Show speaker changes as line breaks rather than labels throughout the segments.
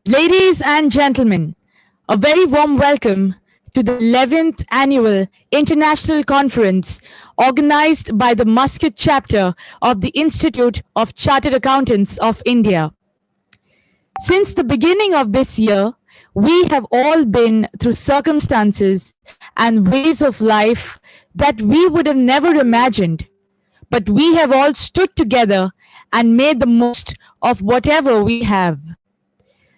Ladies and gentlemen, a very warm welcome to the 11th Annual International Conference organized by the Muscat chapter of the Institute of Chartered Accountants of India. Since the beginning of this year, we have all been through circumstances and ways of life that we would have never imagined, but we have all stood together and made the most of whatever we have.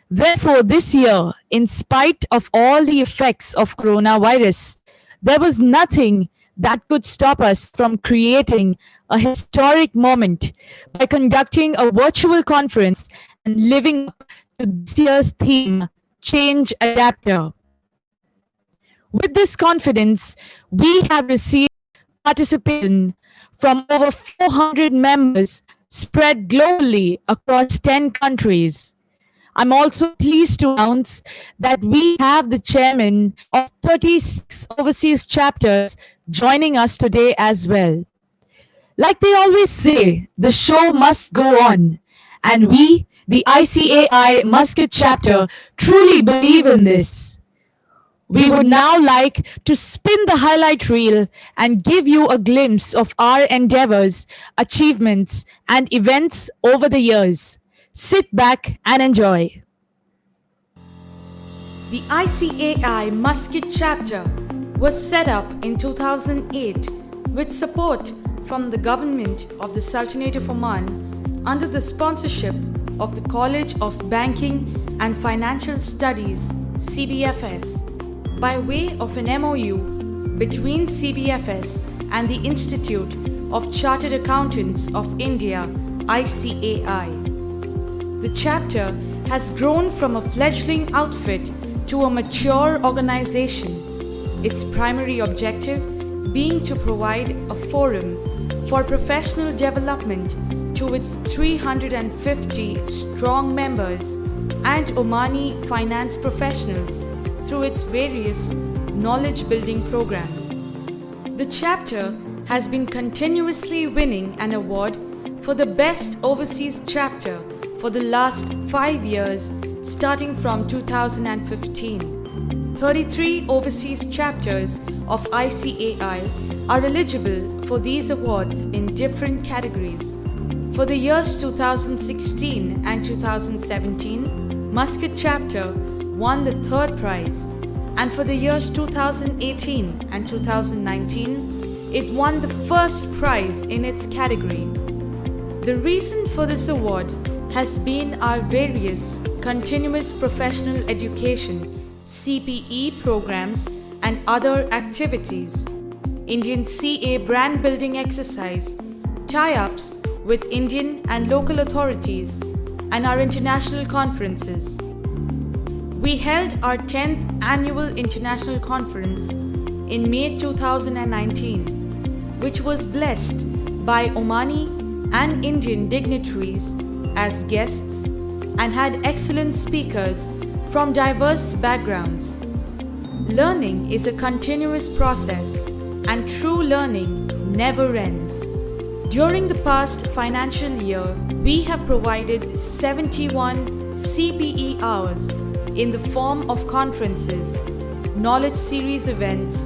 Therefore, this year, in spite of all the effects of coronavirus, there was nothing that could stop us from creating a historic moment by conducting a virtual conference and living up to this year's theme, Change Adapter. With this confidence, we have received participation from over 400 members spread globally across 10 countries. I'm also pleased to announce that we have the chairman of 36 overseas chapters joining us today as well. Like they always say, the show must go on. And we, the ICAI Muscat chapter, truly believe in this. We would now like to spin the highlight reel and give you a glimpse of our endeavors, achievements, and events over the years. Sit back and enjoy.
The ICAI Muscat chapter was set up in 2008 with support from the government of the Sultanate of Oman under the sponsorship of the College of Banking and Financial Studies CBFS by way of an MOU between CBFS and the Institute of Chartered Accountants of India ICAI. The chapter has grown from a fledgling outfit to a mature organization, its primary objective being to provide a forum for professional development to its 350 strong members and Omani finance professionals through its various knowledge-building programs. The chapter has been continuously winning an award for the best overseas chapter for the last 5 years, starting from 2015. 33 overseas chapters of ICAI are eligible for these awards in different categories. For the years 2016 and 2017, Muscat chapter won the third prize, and for the years 2018 and 2019, it won the first prize in its category. The reason for this award has been our various continuous professional education CPE programs and other activities, Indian CA brand building exercise, tie-ups with Indian and local authorities, and our international conferences. We held our 10th annual international conference in May 2019, which was blessed by Omani and Indian dignitaries as guests and had excellent speakers from diverse backgrounds. Learning is a continuous process and true learning never ends. During the past financial year, we have provided 71 CPE hours in the form of conferences, knowledge series events,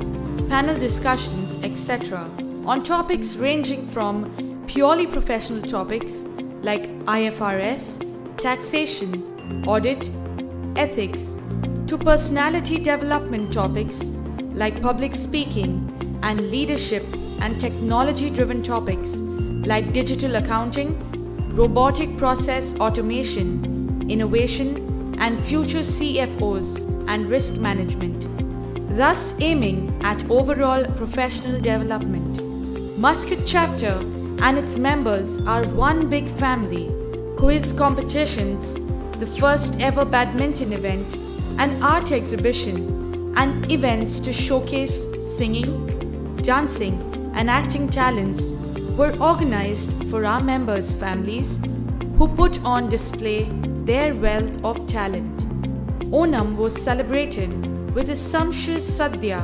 panel discussions, etc. on topics ranging from purely professional topics like IFRS, taxation, audit, ethics, to personality development topics like public speaking and leadership and technology-driven topics like digital accounting, robotic process automation, innovation, and future CFOs and risk management, thus aiming at overall professional development. Muscat chapter and its members are one big family. Quiz competitions, the first ever badminton event, an art exhibition, and events to showcase singing, dancing, and acting talents were organized for our members' families who put on display their wealth of talent. Onam was celebrated with a sumptuous sadhya,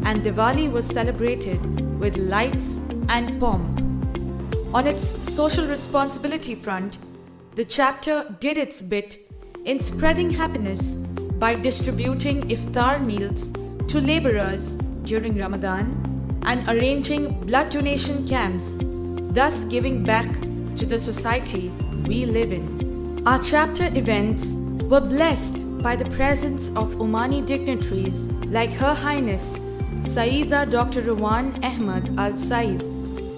and Diwali was celebrated with lights and pomp. On its social responsibility front, the chapter did its bit in spreading happiness by distributing iftar meals to laborers during Ramadan and arranging blood donation camps, thus giving back to the society we live in. Our chapter events were blessed by the presence of Omani dignitaries like Her Highness Sayyida Dr. Rawan Ahmad Al Said,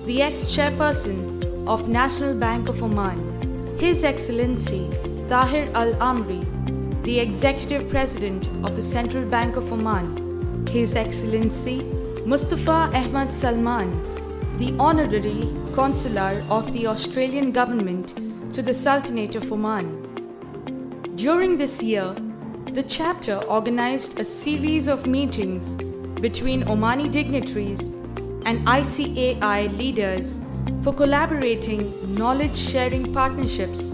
the ex-chairperson of National Bank of Oman, His Excellency Tahir Al Amri, the Executive President of the Central Bank of Oman, His Excellency Mustafa Ahmad Salman, the Honorary Consular of the Australian Government to the Sultanate of Oman. During this year, the chapter organized a series of meetings between Omani dignitaries and ICAI leaders for collaborating knowledge-sharing partnerships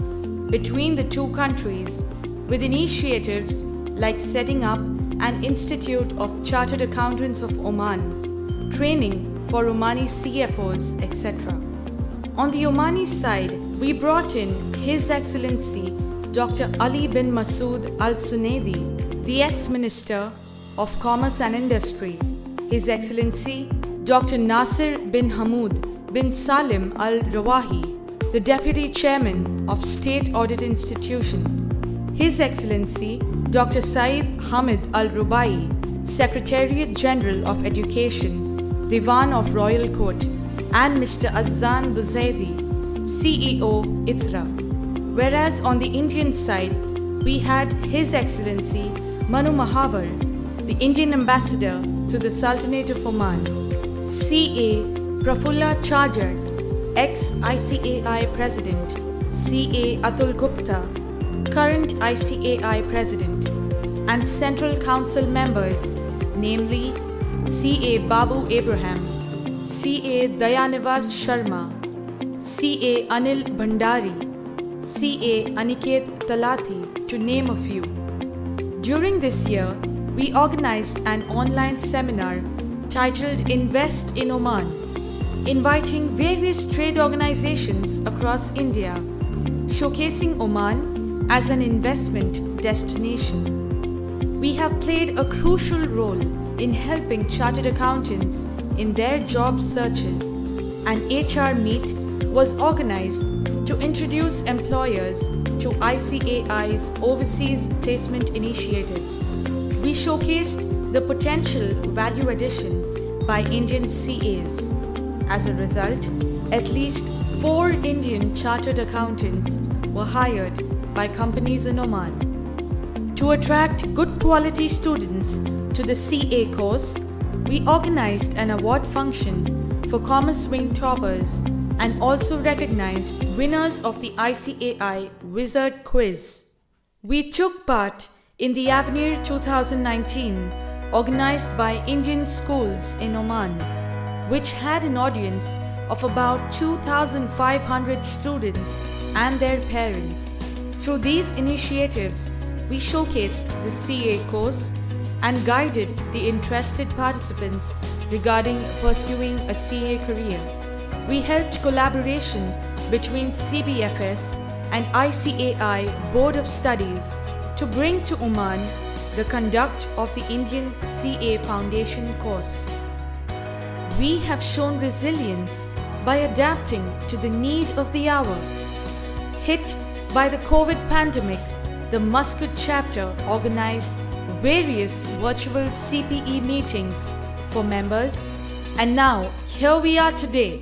between the two countries with initiatives like setting up an Institute of Chartered Accountants of Oman, training for Omani CFOs, etc. On the Omani side, we brought in His Excellency Dr. Ali bin Masood Al Sunaidi, the ex-Minister of Commerce and Industry, His Excellency Dr. Nasir bin Hamoud bin Salim Al Rawahi, the Deputy Chairman of State Audit Institution, His Excellency Dr. Saeed Hamid Al Rubai, Secretariat General of Education, Diwan of Royal Court, and Mr. Azan Buzaidi, CEO ITRA. Whereas on the Indian side, we had His Excellency Manu Mahabar, the Indian Ambassador to the Sultanate of Oman, CA Prafulla Charger, ex-ICAI President, CA Atul Gupta, current ICAI President, and Central Council members, namely CA Babu Abraham, CA Dayanivas Sharma, CA Anil Bhandari, CA Aniket Talati, to name a few. During this year, we organized an online seminar titled Invest in Oman, inviting various trade organizations across India, showcasing Oman as an investment destination. We have played a crucial role in helping chartered accountants in their job searches. An HR meet was organized to introduce employers to ICAI's overseas placement initiatives. We showcased the potential value addition by Indian CAs. As a result, at least 4 Indian chartered accountants were hired by companies in Oman. To attract good quality students to the CA course, we organized an award function for Commerce Wing toppers and also recognized winners of the ICAI Wizard Quiz. We took part in the Avenir 2019 organized by Indian schools in Oman, which had an audience of about 2,500 students and their parents. Through these initiatives, we showcased the CA course and guided the interested participants regarding pursuing a CA career. We helped collaboration between CBFS and ICAI Board of Studies to bring to Oman the conduct of the Indian CA Foundation course. We have shown resilience by adapting to the need of the hour. Hit by the COVID pandemic, the Muscat chapter organized various virtual CPE meetings for members, and now here we are today,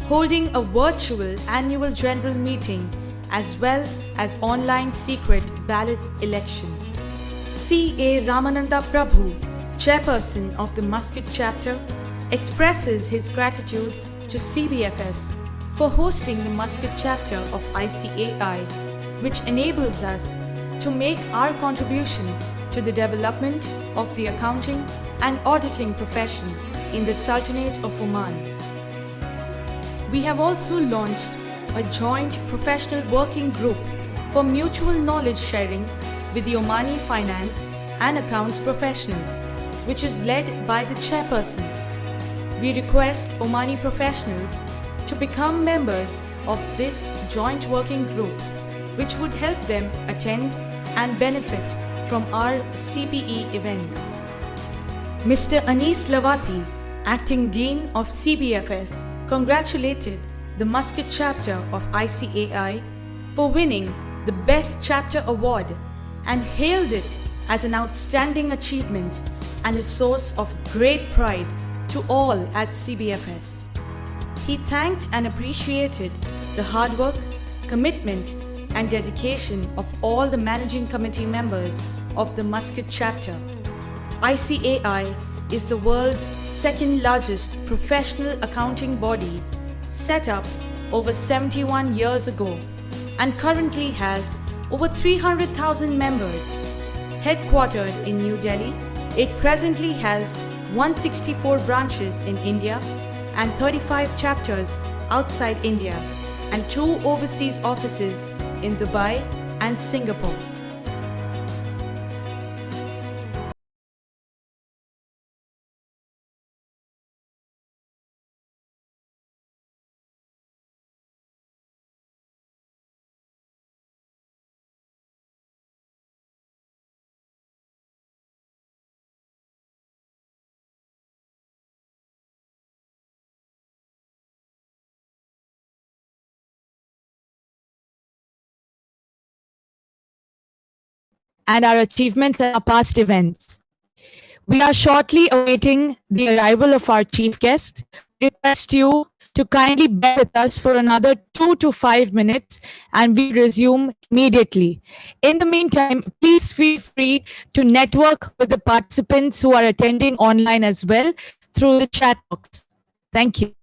holding a virtual annual general meeting as well as online secret ballot election. C.A. Ramananda Prabhu, chairperson of the Muscat chapter, expresses his gratitude to CBFS for hosting the Muscat chapter of ICAI, which enables us to make our contribution to the development of the accounting and auditing profession in the Sultanate of Oman. We have also launched a joint professional working group for mutual knowledge sharing with the Omani finance and accounts professionals, which is led by the chairperson. We request Omani professionals to become members of this joint working group, which would help them attend and benefit from our CPE events. Mr. Anis Lavati, Acting Dean of CBFS, congratulated the Muscat chapter of ICAI for winning the Best Chapter Award and hailed it as an outstanding achievement and a source of great pride to all at CBFS. He thanked and appreciated the hard work, commitment, and dedication of all the managing committee members of the Muscat chapter. ICAI is the world's second largest professional accounting body, set up over 71 years ago and currently has over 300,000 members. Headquartered in New Delhi, it presently has 164 branches in India and 35 chapters outside India and 2 overseas offices in Dubai and Singapore.
And our achievements and our past events. We are shortly awaiting the arrival of our chief guest. We request you to kindly bear with us for another 2 to 5 minutes and we resume immediately. In the meantime, please feel free to network with the participants who are attending online as well through the chat box. Thank you.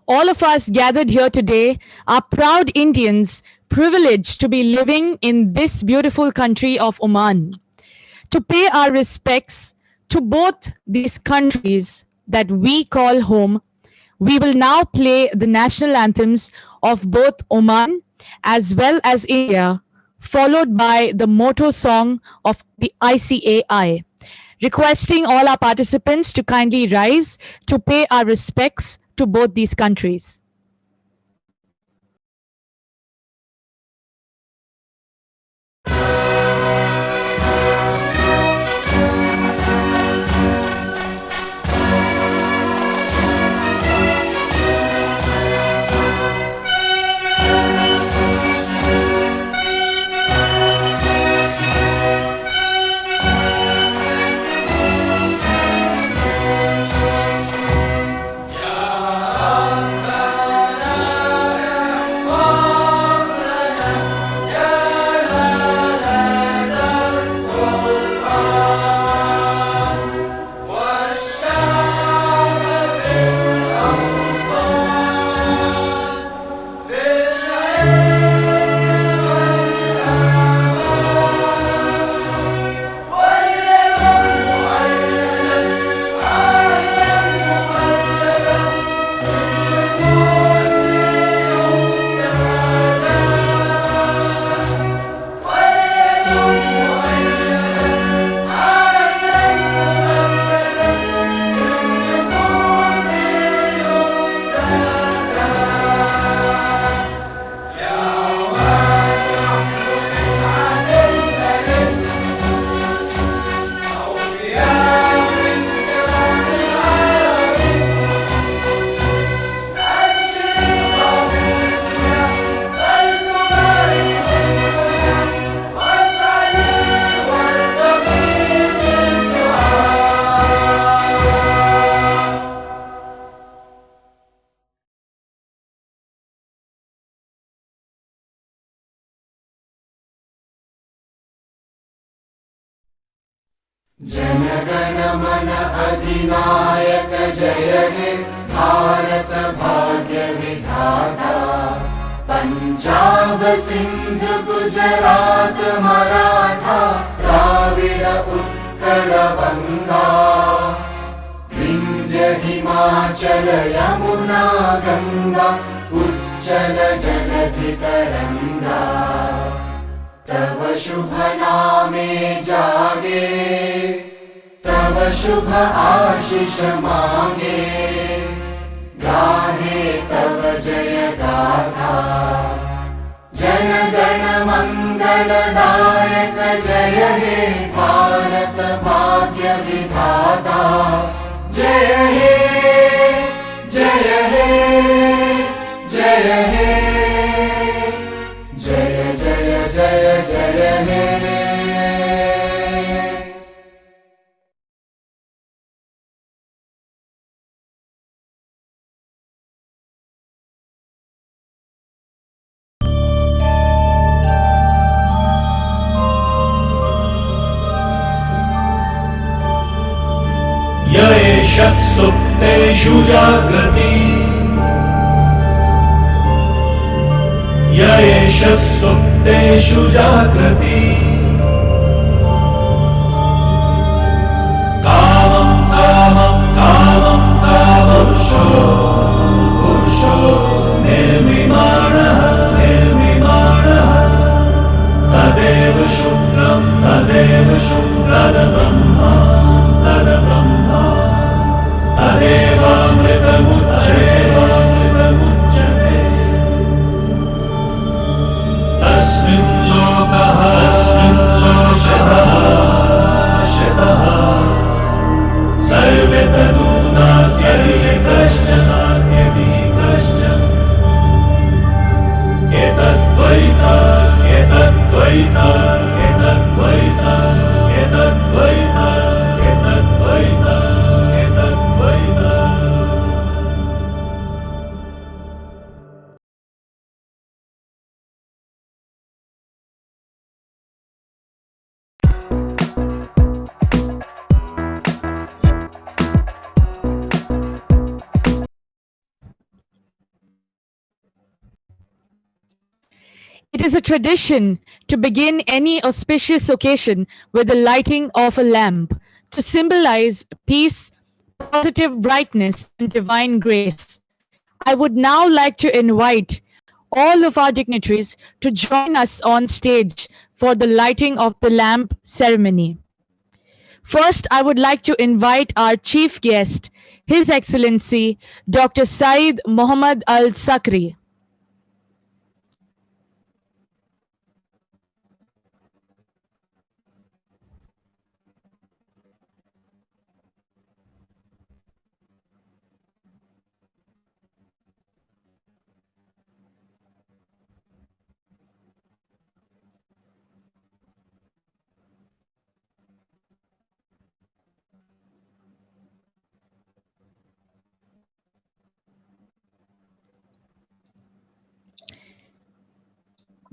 All of us gathered here today are proud Indians privileged to be living in this beautiful country of Oman. To pay our respects to both these countries that we call home, we will now play the national anthems of both Oman as well as India, followed by the motto song of the ICAI, requesting all our participants to kindly rise to pay our respects to both these countries.
जनगण मन अधिनायक जय हे भारत भाग्य विधाता पंजाब सिंध गुजरात मराठा द्राविड उत्कल बंगा विंध्य हिमाचल यमुना गंगा उच्चल जलधि तरंगा तव शुभ नामे जागे तव शुभ आशीष मांगे गाहे तव जय गाथा जन गण मंगलदायक जय हे भारत भाग्य विधाता जय हे जय हे जय हे जय जय जय जय हे
य एष सुप्तेषु जाग्रति य एष सुप्तेषु जाग्रति कामं कामं कामं कामपुरुषो पुरुषो निर्मिमाणः निर्मिमाणः तदेव शुक्रं तद्ब्रह्मा तद्ब्रह्मा तदेवामृतमुच्यते तस्मिन् लोकः
is a tradition to begin any auspicious occasion with the lighting of a lamp to symbolize peace, positive brightness, and divine grace. I would now like to invite all of our dignitaries to join us on stage for the lighting of the lamp ceremony. First, I would like to invite our chief guest, His Excellency Dr. Saeed Mohammad Al Sakri.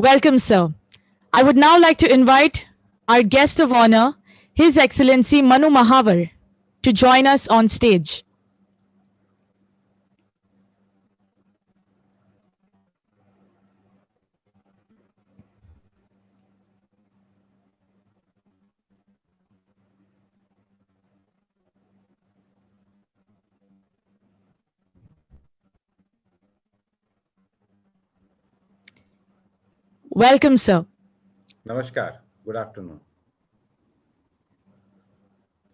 Welcome, sir. I would now like to invite our guest of honor, His Excellency Manu Mahavar, to join us on stage. Welcome, sir.
Namaskar. Good afternoon.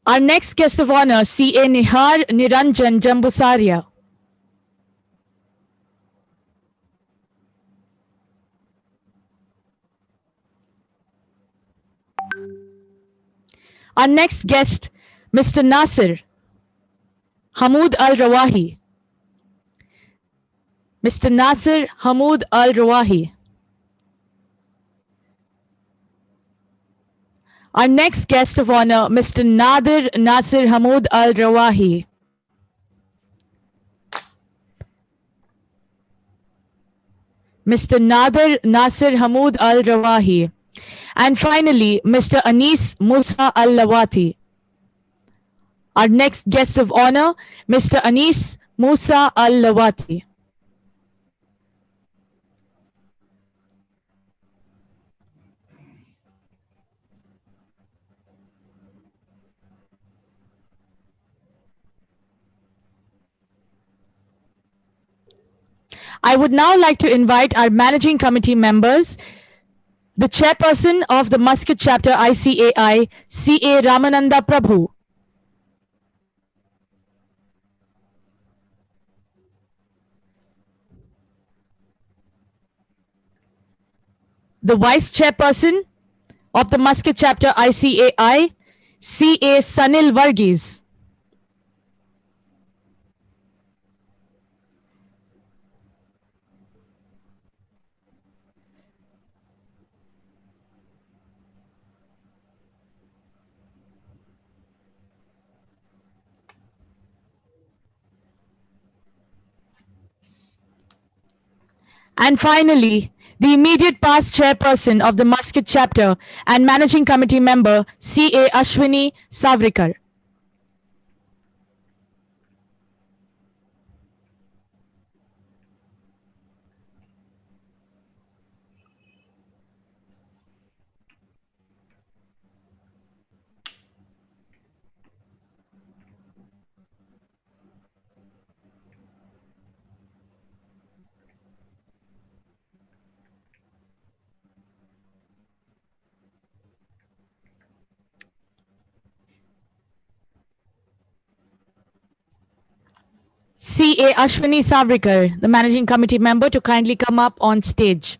Our next guest of honor, CA Nihar Niranjan Jambusaria. Our next guest, Mr. Nasir Hamoud Al Rawahi. Mr. Nasir Hamoud Al Rawahi. Our next guest of honor, Mr. Nadir Nasir Hamoud Al Rawahi. Mr. Nadir Nasir Hamoud Al Rawahi. And finally, Mr. Anis Musa Al Lawati. Our next guest of honor, Mr. Anis Musa Al Lawati. I would now like to invite our managing committee members, the chairperson of the Muscat chapter ICAI, CA Ramananda Prabhu, the vice chairperson of the Muscat chapter ICAI, CA Sanil Varghese, and finally, the immediate past chairperson of the Muscat chapter and managing committee member, CA Ashwini Savrikar. CA Ashwini Savrikar, the managing committee member, to kindly come up on stage.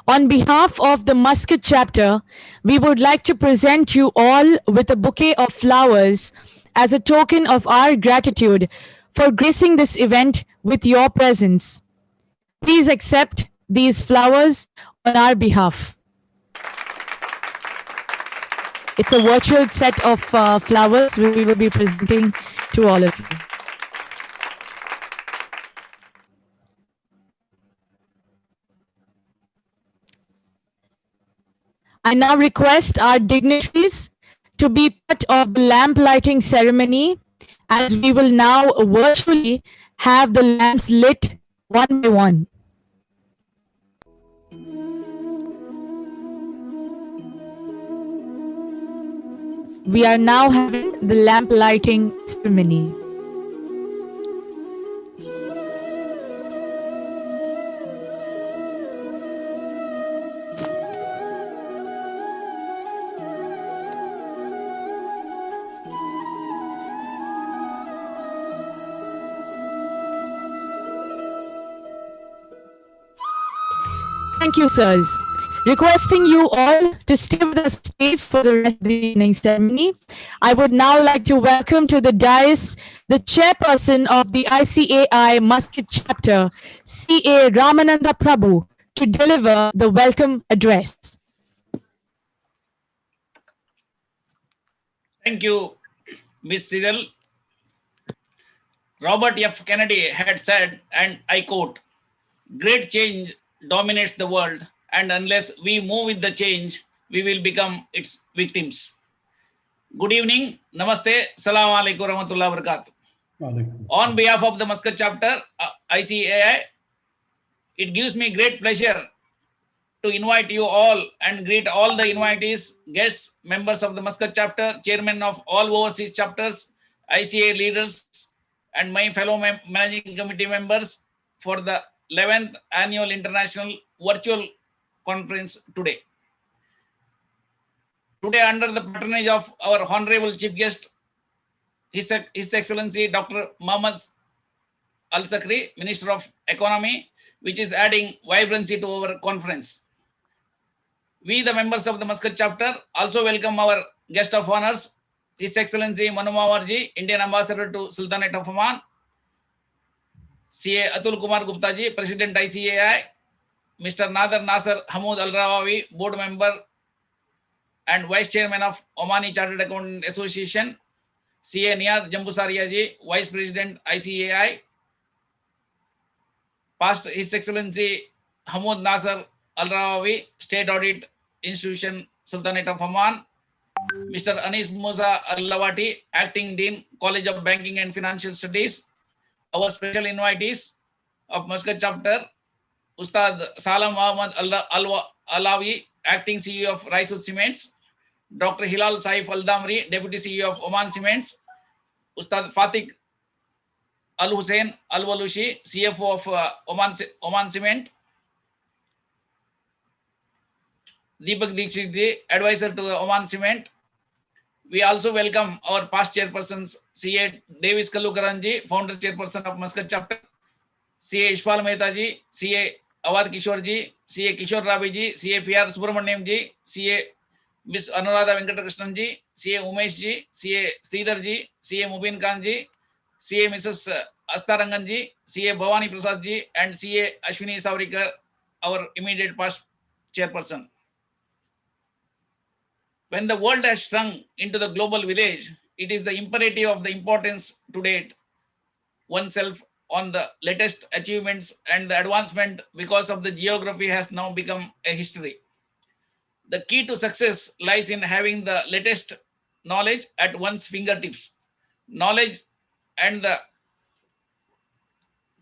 On behalf of the Muscat chapter, we would like to present you all with a bouquet of flowers as a token of our gratitude for gracing this event with your presence. Please accept these flowers on our behalf. It's a virtual set of flowers we will be presenting to all of you. I now request our dignitaries to be part of the lamp lighting ceremony, as we will now virtually have the lamps lit one by one. We are now having the lamp lighting ceremony. Thank you, sirs. Requesting you all to stay with the stage for the rest of the evening ceremony. I would now like to welcome to the dais the chairperson of the ICAI Muscat chapter, CA Ramananda Prabhu, to deliver the welcome address.
Thank you, Ms. Sigal. Robert F. Kennedy had said, and I quote, "Great change dominates the world, and unless we move with the change, we will become its victims." Good evening. Namaste. Assalamu alaikum warahmatullahi wabarakatuh. On behalf of the Muscat chapter, ICAI, it gives me great pleasure to invite you all and greet all the invitees, guests, members of the Muscat chapter, chairman of all overseas chapters, ICAI leaders, and my fellow managing committee members for the 11th annual international virtual conference today. Today, under the patronage of our honorable chief guest, His Excellency Dr. Mohammad Al Sakri, Minister of Economy, which is adding vibrancy to our conference. We, the members of the Muscat chapter, also welcome our guest of honors, His Excellency Manu Mawarji, Indian Ambassador to Sultanate of Oman, CA Atul Kumar Gupta ji, President ICAI, Mr. Nader Nasser Hamoud Al Rawawi, Board Member and Vice Chairman of Omani Chartered Accountant Association, CA Niyar Jambusaria ji, Vice President ICAI, past His Excellency Hamoud Nasser Al Rawawi, State Audit Institution, Sultanate of Oman, Mr. Anis Musa Al Lawati, Acting Dean, College of Banking and Financial Studies, our special invitees of Muscat chapter, Ustad Salam Muhammad Alawi, Acting CEO of Raisul Cements, Dr. Hilal Saif Al Damri, Deputy CEO of Oman Cements, Ustad Fatih Al Hussein Al Walushi, CFO of Oman Cement, Deepak Dikshit ji, Advisor to the Oman Cement. We also welcome our past chairpersons, CA Davis Kalukaran ji, Founder Chairperson of Muscat chapter, CA Ishpal Mehta ji, CA Awad Kishore ji, CA Kishore Ravi ji, CA PR Subramaniam ji, CA Miss Anuradha Venkatakrishnan ji, CA Umesh ji, CA Sridhar ji, CA Mubin Khan ji, CA Mrs. Astarangan ji, CA Bhavani Prasad ji, and CA Ashwini Savrikar, our immediate past chairperson. When the world has shrunk into the global village, it is the imperative of the importance to date oneself on the latest achievements and the advancement because of the geography has now become a history. The key to success lies in having the latest knowledge at one's fingertips. Knowledge and the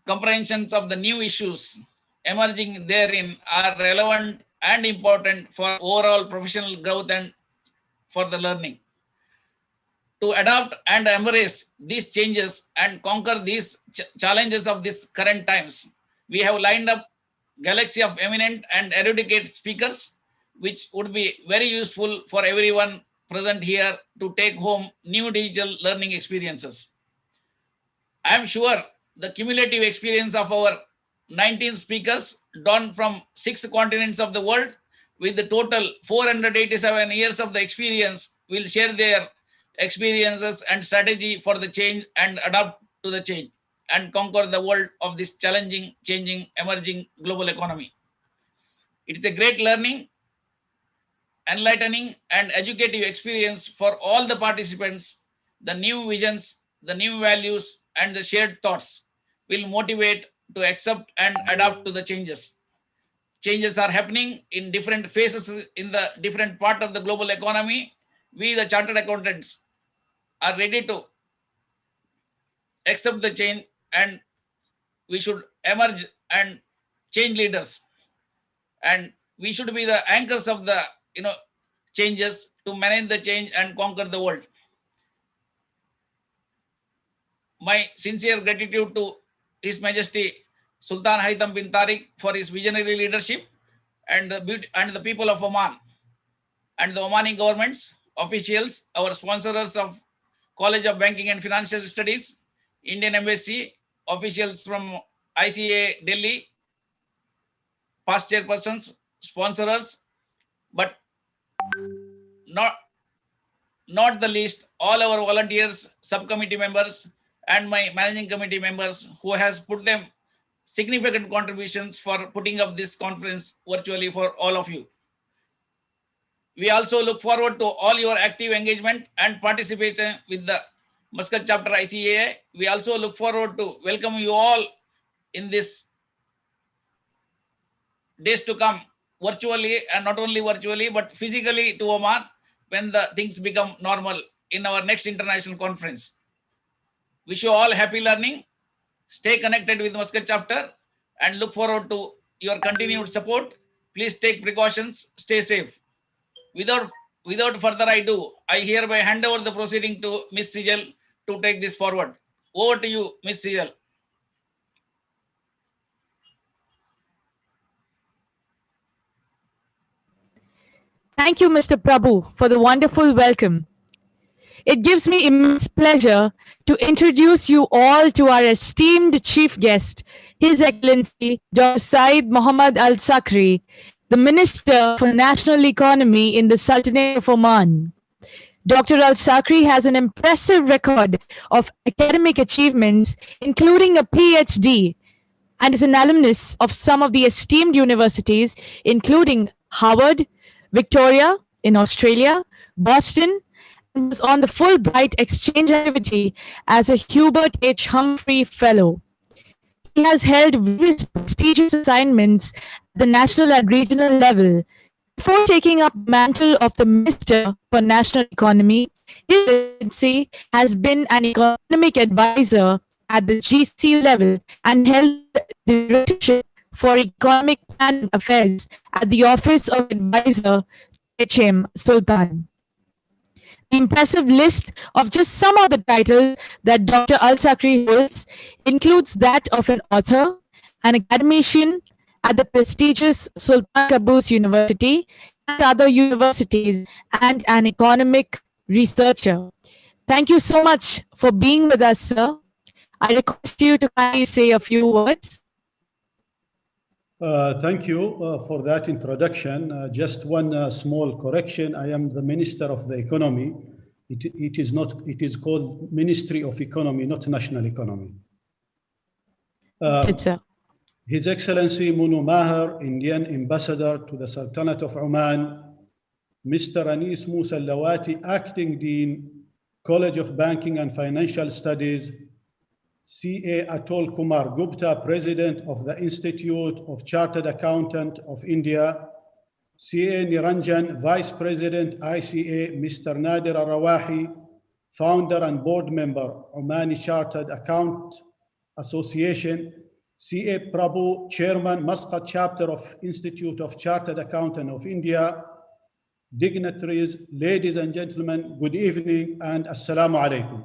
comprehensions of the new issues emerging therein are relevant and important for overall professional growth and for the learning. To adapt and embrace these changes and conquer these challenges of these current times, we have lined up galaxy of eminent and erudite speakers, which would be very useful for everyone present here to take home new digital learning experiences. I am sure the cumulative experience of our 19 speakers drawn from 6 continents of the world with the total 487 years of the experience will share their experiences and strategy for the change and adapt to the change and conquer the world of this challenging, changing, emerging global economy. It is a great learning enlightening and educative experience for all the participants. The new visions, the new values, and the shared thoughts will motivate to accept and adapt to the changes. Changes are happening in different phases in the different part of the global economy. We, the chartered accountants, are ready to accept the change, and we should emerge and change leaders, and we should be the anchors of the changes to manage the change and conquer the world. My sincere gratitude to His Majesty Sultan Haitham bin Tariq for his visionary leadership, and the people of Oman and the Omani governments, officials, our sponsors of College of Banking and Financial Studies, Indian Embassy, officials from ICAI Delhi, past chairpersons, sponsors, but not the least, all our volunteers, subcommittee members, and my managing committee members who has put them significant contributions for putting up this conference virtually for all of you. We also look forward to all your active engagement and participation with the Muscat chapter ICAI. We also look forward to welcome you all in this days to come, virtually, and not only virtually but physically to Oman when the things become normal in our next international conference. Wish you all happy learning. Stay connected with Muscat chapter and look forward to your continued support. Please take precautions. Stay safe. Without further ado, I hereby hand over the proceeding to Ms. Sijal to take this forward. Over to you, Ms. Sijal.
Thank you, Mr. Prabhu, for the wonderful welcome. It gives me immense pleasure to introduce you all to our esteemed chief guest, His Excellency Dr. Saeed Mohammad Al Sakri, the Minister for National Economy in the Sultanate of Oman. Dr. Al Sakri has an impressive record of academic achievements, including a PhD, and is an alumnus of some of the esteemed universities, including Harvard, Victoria in Australia, Boston, and was on the Fulbright exchange activity as a Hubert H. Humphrey Fellow. He has held various prestigious assignments at the national and regional level. Before taking up the mantle of the Minister for National Economy, his Excellency has been an economic advisor at the GC level and held the directorship for Economic Planning Affairs at the Office of Advisor to HM Sultan. The impressive list of just some of the titles that Dr. Al Sakri holds includes that of an author, an academician at the prestigious Sultan Qaboos University and other universities, and an economic researcher. Thank you so much for being with us, sir. I request you to kindly say a few words.
Thank you for that introduction. Just one small correction. I am the Minister of the Economy. It is called Ministry of Economy, not National Economy. His Excellency Munu Maher, Indian Ambassador to the Sultanate of Oman, Mr. Anis Musa Lawati, Acting Dean, College of Banking and Financial Studies, C.A. Atul Kumar Gupta, President of the Institute of Chartered Accountant of India, C.A. Niranjan, Vice President, ICA, Mr. Nadir Arawahi, Founder and Board Member, Omani Chartered Account Association, C.A. Prabhu, Chairman, Muscat Chapter of Institute of Chartered Accountant of India, dignitaries, ladies and gentlemen, good evening and Assalamu alaikum.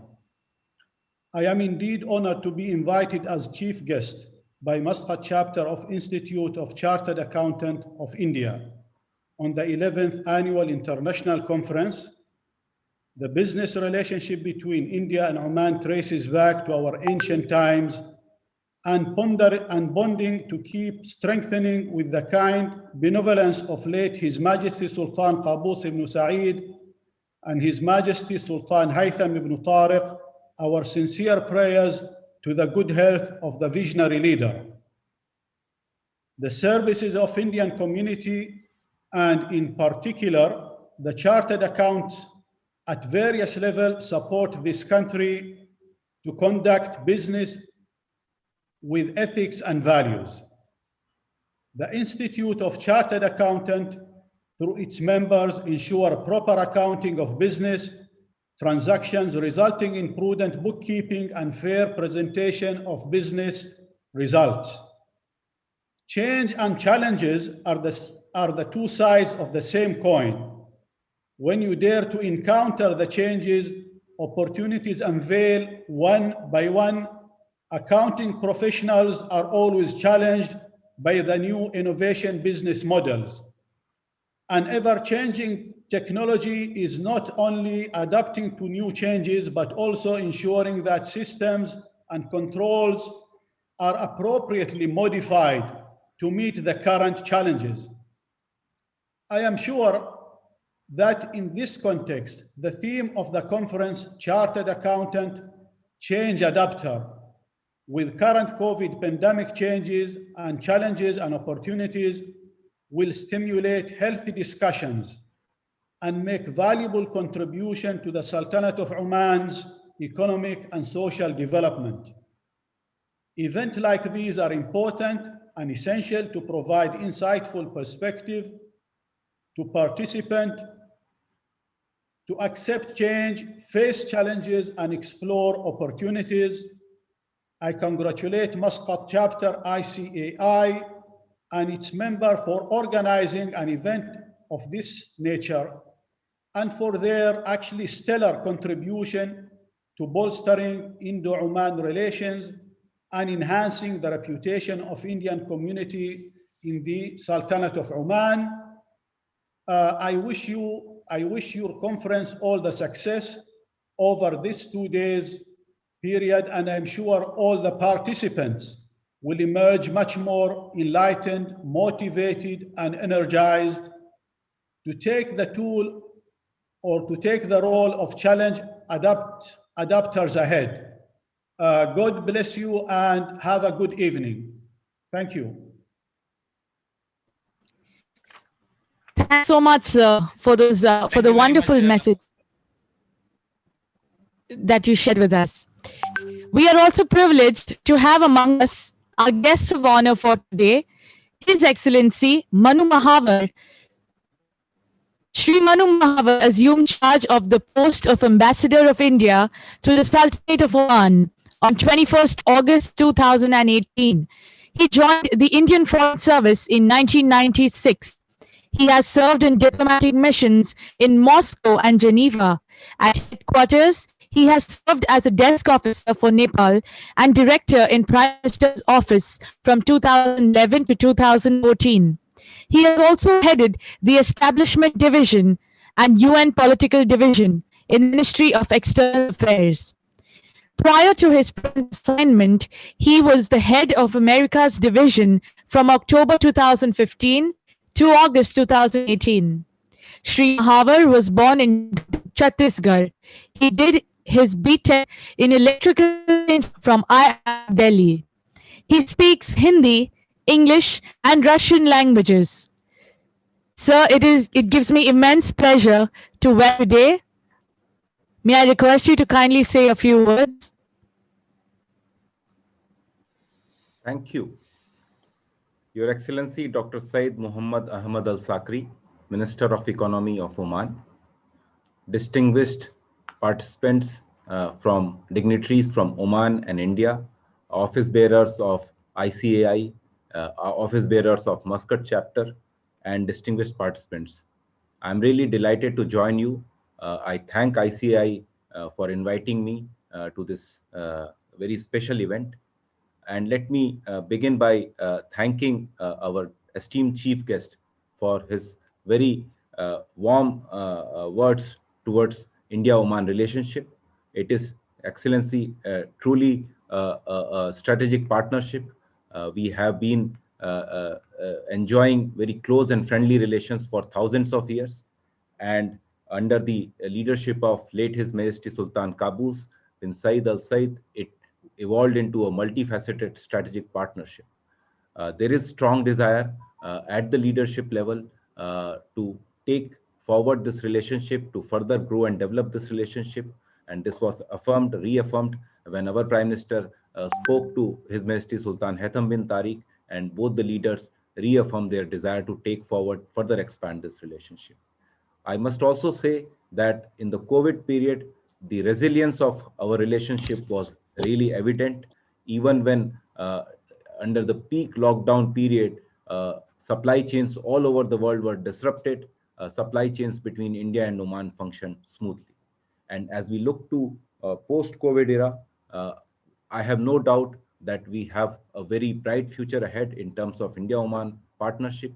I am indeed honored to be invited as chief guest by Muscat Chapter of Institute of Chartered Accountant of India on the 11th Annual International Conference. The business relationship between India and Oman traces back to our ancient times and bonding to keep strengthening with the kind benevolence of late His Majesty Sultan Qaboos ibn Saeed and His Majesty Sultan Haitham ibn Tariq. Our sincere prayers to the good health of the visionary leader. The services of Indian community, and in particular the chartered accountants at various levels support this country to conduct business with ethics and values. The Institute of Chartered Accountants, through its members, ensure proper accounting of business transactions, resulting in prudent bookkeeping and fair presentation of business results. Change and challenges are the two sides of the same coin. When you dare to encounter the changes, opportunities unveil one by one. Accounting professionals are always challenged by the new innovation business models. An ever-changing technology is not only adapting to new changes, but also ensuring that systems and controls are appropriately modified to meet the current challenges. I am sure that in this context, the theme of the conference, Chartered Accountant Change Adapter, with current COVID pandemic changes and challenges and opportunities, will stimulate healthy discussions and make valuable contribution to the Sultanate of Oman's economic and social development. Events like these are important and essential to provide insightful perspective to participants to accept change, face challenges, and explore opportunities. I congratulate Muscat Chapter ICAI and its member for organizing an event of this nature and for their actually stellar contribution to bolstering Indo-Oman relations and enhancing the reputation of Indian community in the Sultanate of Oman. I wish your conference all the success over this 2 days period, and I'm sure all the participants will emerge much more enlightened, motivated, and energized to take the tool or to take the role of challenge adapters ahead. God bless you and have a good evening. Thank you.
Thanks so much, sir, for those for the wonderful message that you shared with us. We are also privileged to have among us our guest of honor for today, His Excellency Manu Mahavar. Shri Manu Mahavar assumed charge of the post of Ambassador of India to the Sultanate of Oman on 21st August 2018. He joined the Indian Foreign Service in 1996. He has served in diplomatic missions in Moscow and Geneva. At headquarters, he has served as a desk officer for Nepal and director in Prime Minister's office from 2011 to 2014. He has also headed the Establishment Division and UN Political Division in the Ministry of External Affairs. Prior to his assignment, he was the head of Americas Division from October 2015 to August 2018. Shri Mahavar was born in Chhattisgarh. He did his BTech in electrical engineering from IIM Delhi. He speaks Hindi, English, and Russian languages. Sir, it gives me immense pleasure to welcome you today. May I request you to kindly say a few words?
Thank you. Your Excellency Dr. Said Muhammad Ahmad Al Sakri, Minister of Economy of Oman, distinguished participants from dignitaries from Oman and India, office bearers of ICAI, office bearers of Muscat chapter, and distinguished participants. I'm really delighted to join you. I thank ICAI for inviting me to this very special event. And let me begin by thanking our esteemed chief guest for his very warm words towards India-Oman relationship. It is, Excellency, truly a strategic partnership. We have been enjoying very close and friendly relations for thousands of years. And under the leadership of late His Majesty Sultan Qaboos bin Said Al Said, it evolved into a multifaceted strategic partnership. There is strong desire at the leadership level to take forward this relationship, to further grow and develop this relationship. And this was affirmed, reaffirmed when our Prime Minister spoke to His Majesty Sultan Haitham bin Tariq, and both the leaders reaffirmed their desire to take forward, further expand this relationship. I must also say that in the COVID period, the resilience of our relationship was really evident, even when under the peak lockdown period, supply chains all over the world were disrupted. Supply chains between India and Oman functioned smoothly. And as we look to post-COVID era, uh, I have no doubt that we have a very bright future ahead in terms of India-Oman partnership.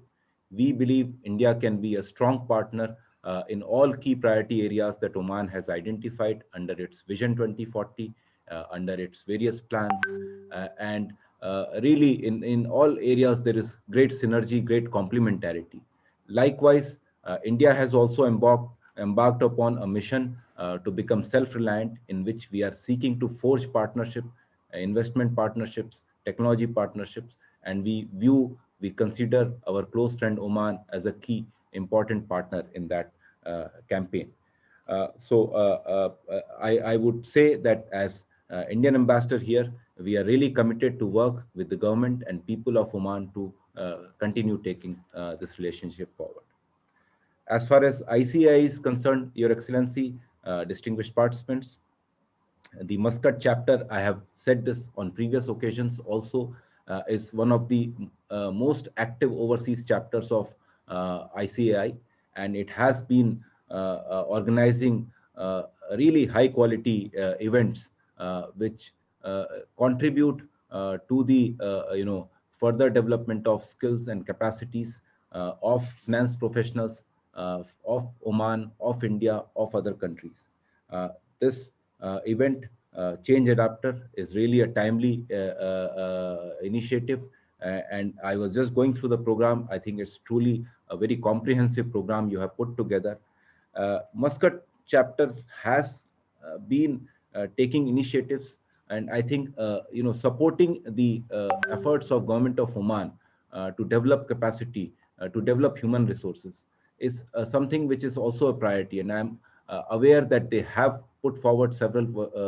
We believe India can be a strong partner in all key priority areas that Oman has identified under its Vision 2040, under its various plans, and really in all areas there is great synergy, great complementarity. Likewise, India has also embarked upon a mission to become self-reliant, in which we are seeking to forge partnership, investment partnerships, technology partnerships, and we consider our close friend Oman as a key important partner in that campaign. I would say that as Indian ambassador here, we are really committed to work with the government and people of Oman to continue taking this relationship forward. As far as ICAI is concerned, Your Excellency, distinguished participants, the Muscat chapter, I have said this on previous occasions also, is one of the most active overseas chapters of ICAI, and it has been organizing really high quality events which contribute to the further development of skills and capacities of finance professionals of Oman, of India, of other countries. This event, Change Adapter, is really a timely initiative. And I was just going through the program. I think it's truly a very comprehensive program you have put together. Muscat chapter has been taking initiatives, and I think supporting the efforts of government of Oman to develop capacity, to develop human resources, is something which is also a priority. And I'm aware that they have put forward several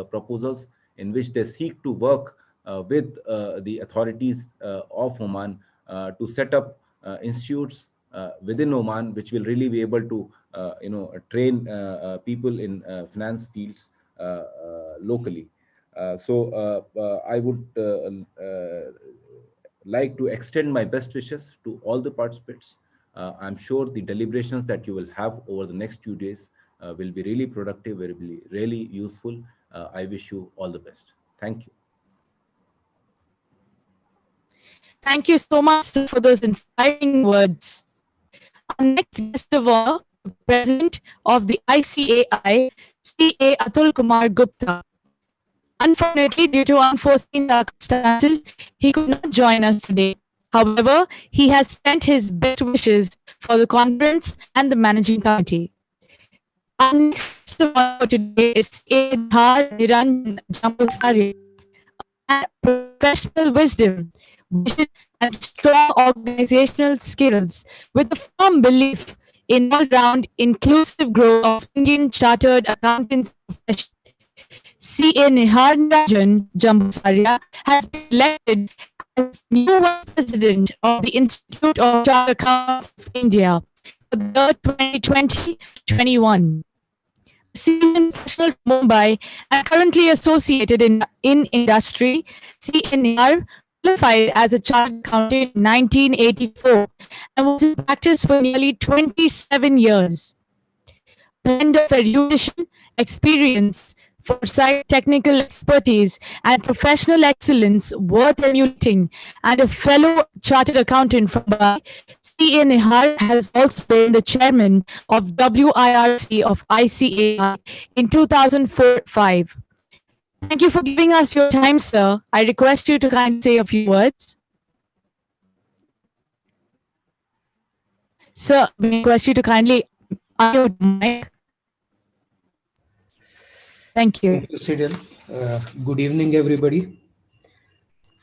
proposals in which they seek to work with the authorities of Oman to set up institutes within Oman, which will really be able to train people in finance fields locally. I would like to extend my best wishes to all the participants. I'm sure the deliberations that you will have over the next 2 days will be really productive, will be really useful. I wish you all the best. Thank you.
Thank you so much, sir, for those inspiring words. Our next guest of honor, the President of the ICAI, C.A. Atul Kumar Gupta. Unfortunately, due to unforeseen circumstances, he could not join us today. However, he has sent his best wishes for the conference and the managing committee. Our next guest of honor today is C.A. Niranjan Jambusari, and professional wisdom, vision, and strong organizational skills, with a firm belief in all-round inclusive growth of Indian Chartered Accountants profession. C.A. Niranjan Jambusaria has been elected as new Vice President of the Institute of Chartered Accountants of India for the year 2020-21. Seasoned professional from Mumbai and currently associated in industry, C.A. Nihar qualified as a chartered accountant in 1984 and was in practice for nearly 27 years. Blend of erudition, experience, foresight, technical expertise, and professional excellence worth emulating, and a fellow chartered accountant from Mumbai, C.A. Nihar has also been the chairman of WIRC of ICAI in 2004-5. Thank you for giving us your time, sir. I request you to kindly say a few words. Sir, I request you to kindly unmute the mic. Thank you.
Thank you, Cyril. Good evening, everybody.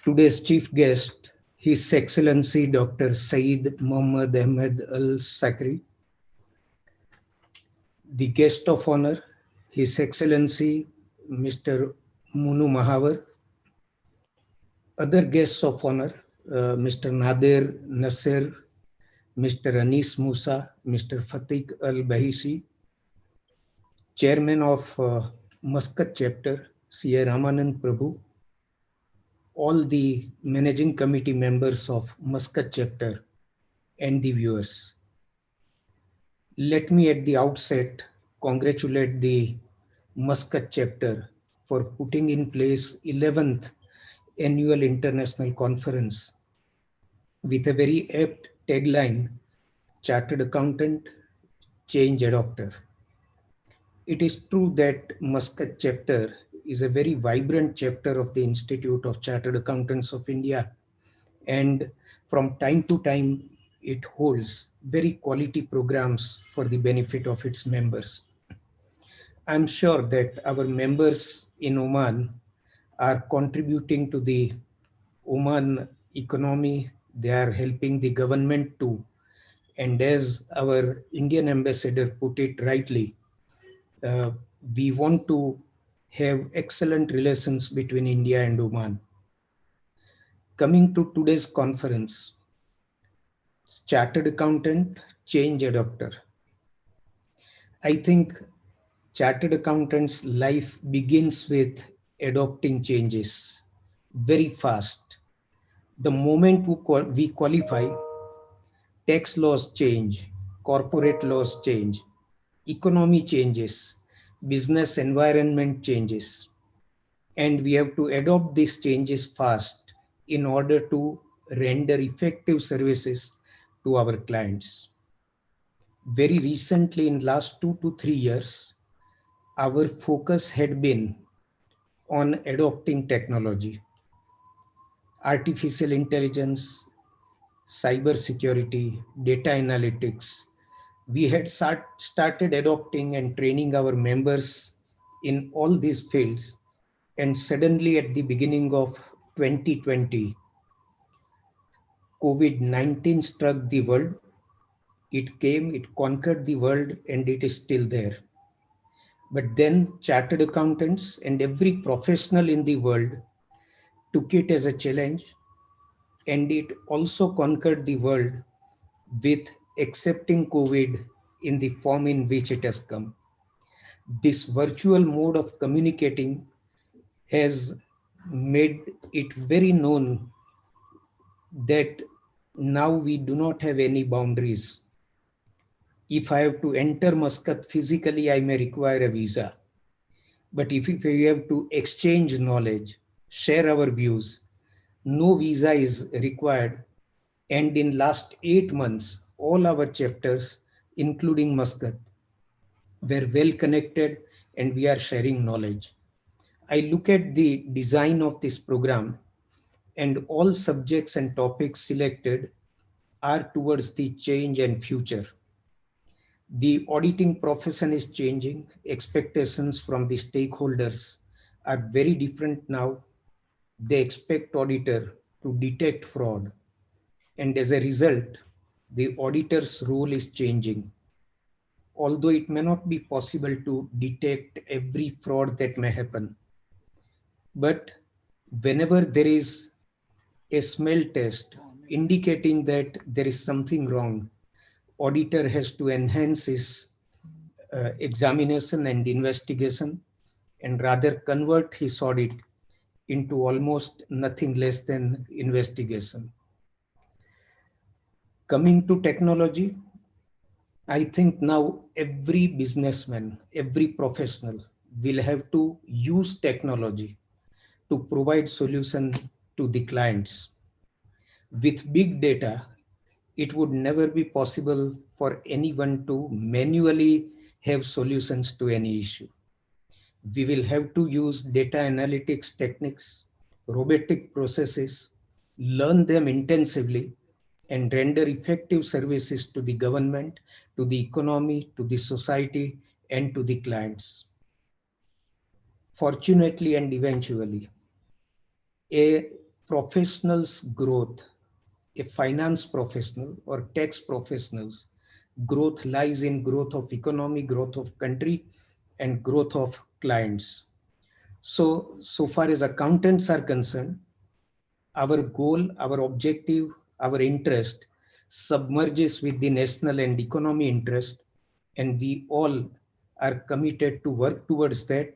Today's chief guest, His Excellency Dr. Saeed Mohammad Ahmed Al Sakri, the guest of honor, His Excellency Mr. Munu Mahavar, other guests of honor, Mr. Nadir Nasser, Mr. Anis Musa, Mr. Fatiq Al Bahisi, Chairman of Muscat Chapter, C.A. Ramanand Prabhu, all the managing committee members of Muscat Chapter, and the viewers. Let me at the outset congratulate the Muscat Chapter for putting in place 11th Annual International Conference with a very apt tagline, Chartered Accountant, Change Adopter. It is true that Muscat chapter is a very vibrant chapter of the Institute of Chartered Accountants of India, and from time to time it holds very quality programs for the benefit of its members. I'm sure that our members in Oman are contributing to the Oman economy. They are helping the government too. And as our Indian ambassador put it rightly, we want to have excellent relations between India and Oman. Coming to today's conference, Chartered Accountant, Change Adopter. I think Chartered Accountant's life begins with adopting changes very fast. The moment we qualify, tax laws change, corporate laws change, economy changes, business environment changes, and we have to adopt these changes fast in order to render effective services to our clients. Very recently, in last 2 to 3 years, our focus had been on adopting technology, artificial intelligence, cyber security, data analytics. We had started adopting and training our members in all these fields. And suddenly at the beginning of 2020, COVID-19 struck the world. It came, it conquered the world, and it is still there. But then chartered accountants and every professional in the world took it as a challenge, and it also conquered the world with accepting COVID in the form in which it has come. This virtual mode of communicating has made it very known that now we do not have any boundaries. If I have to enter Muscat physically, I may require a visa. But if we have to exchange knowledge, share our views, no visa is required. And in last 8 months, all our chapters, including Muscat, were well connected and we are sharing knowledge. I look at the design of this program, and all subjects and topics selected are towards the change and future. The auditing profession is changing. Expectations from the stakeholders are very different now. They expect auditor to detect fraud. And as a result, the auditor's role is changing. Although it may not be possible to detect every fraud that may happen, but whenever there is a smell test indicating that there is something wrong, auditor has to enhance his examination and investigation and rather convert his audit into almost nothing less than investigation. Coming to technology, I think now every businessman, every professional will have to use technology to provide solution to the clients. With big data, it would never be possible for anyone to manually have solutions to any issue. We will have to use data analytics techniques, robotic processes, learn them intensively, and render effective services to the government, to the economy, to the society, and to the clients. Fortunately and eventually, a professional's growth, a finance professional or tax professionals Growth lies in growth of economy, growth of country, and growth of clients. So far as accountants are concerned, our goal, our objective, our interest submerges with the national and economy interest, and we all are committed to work towards that.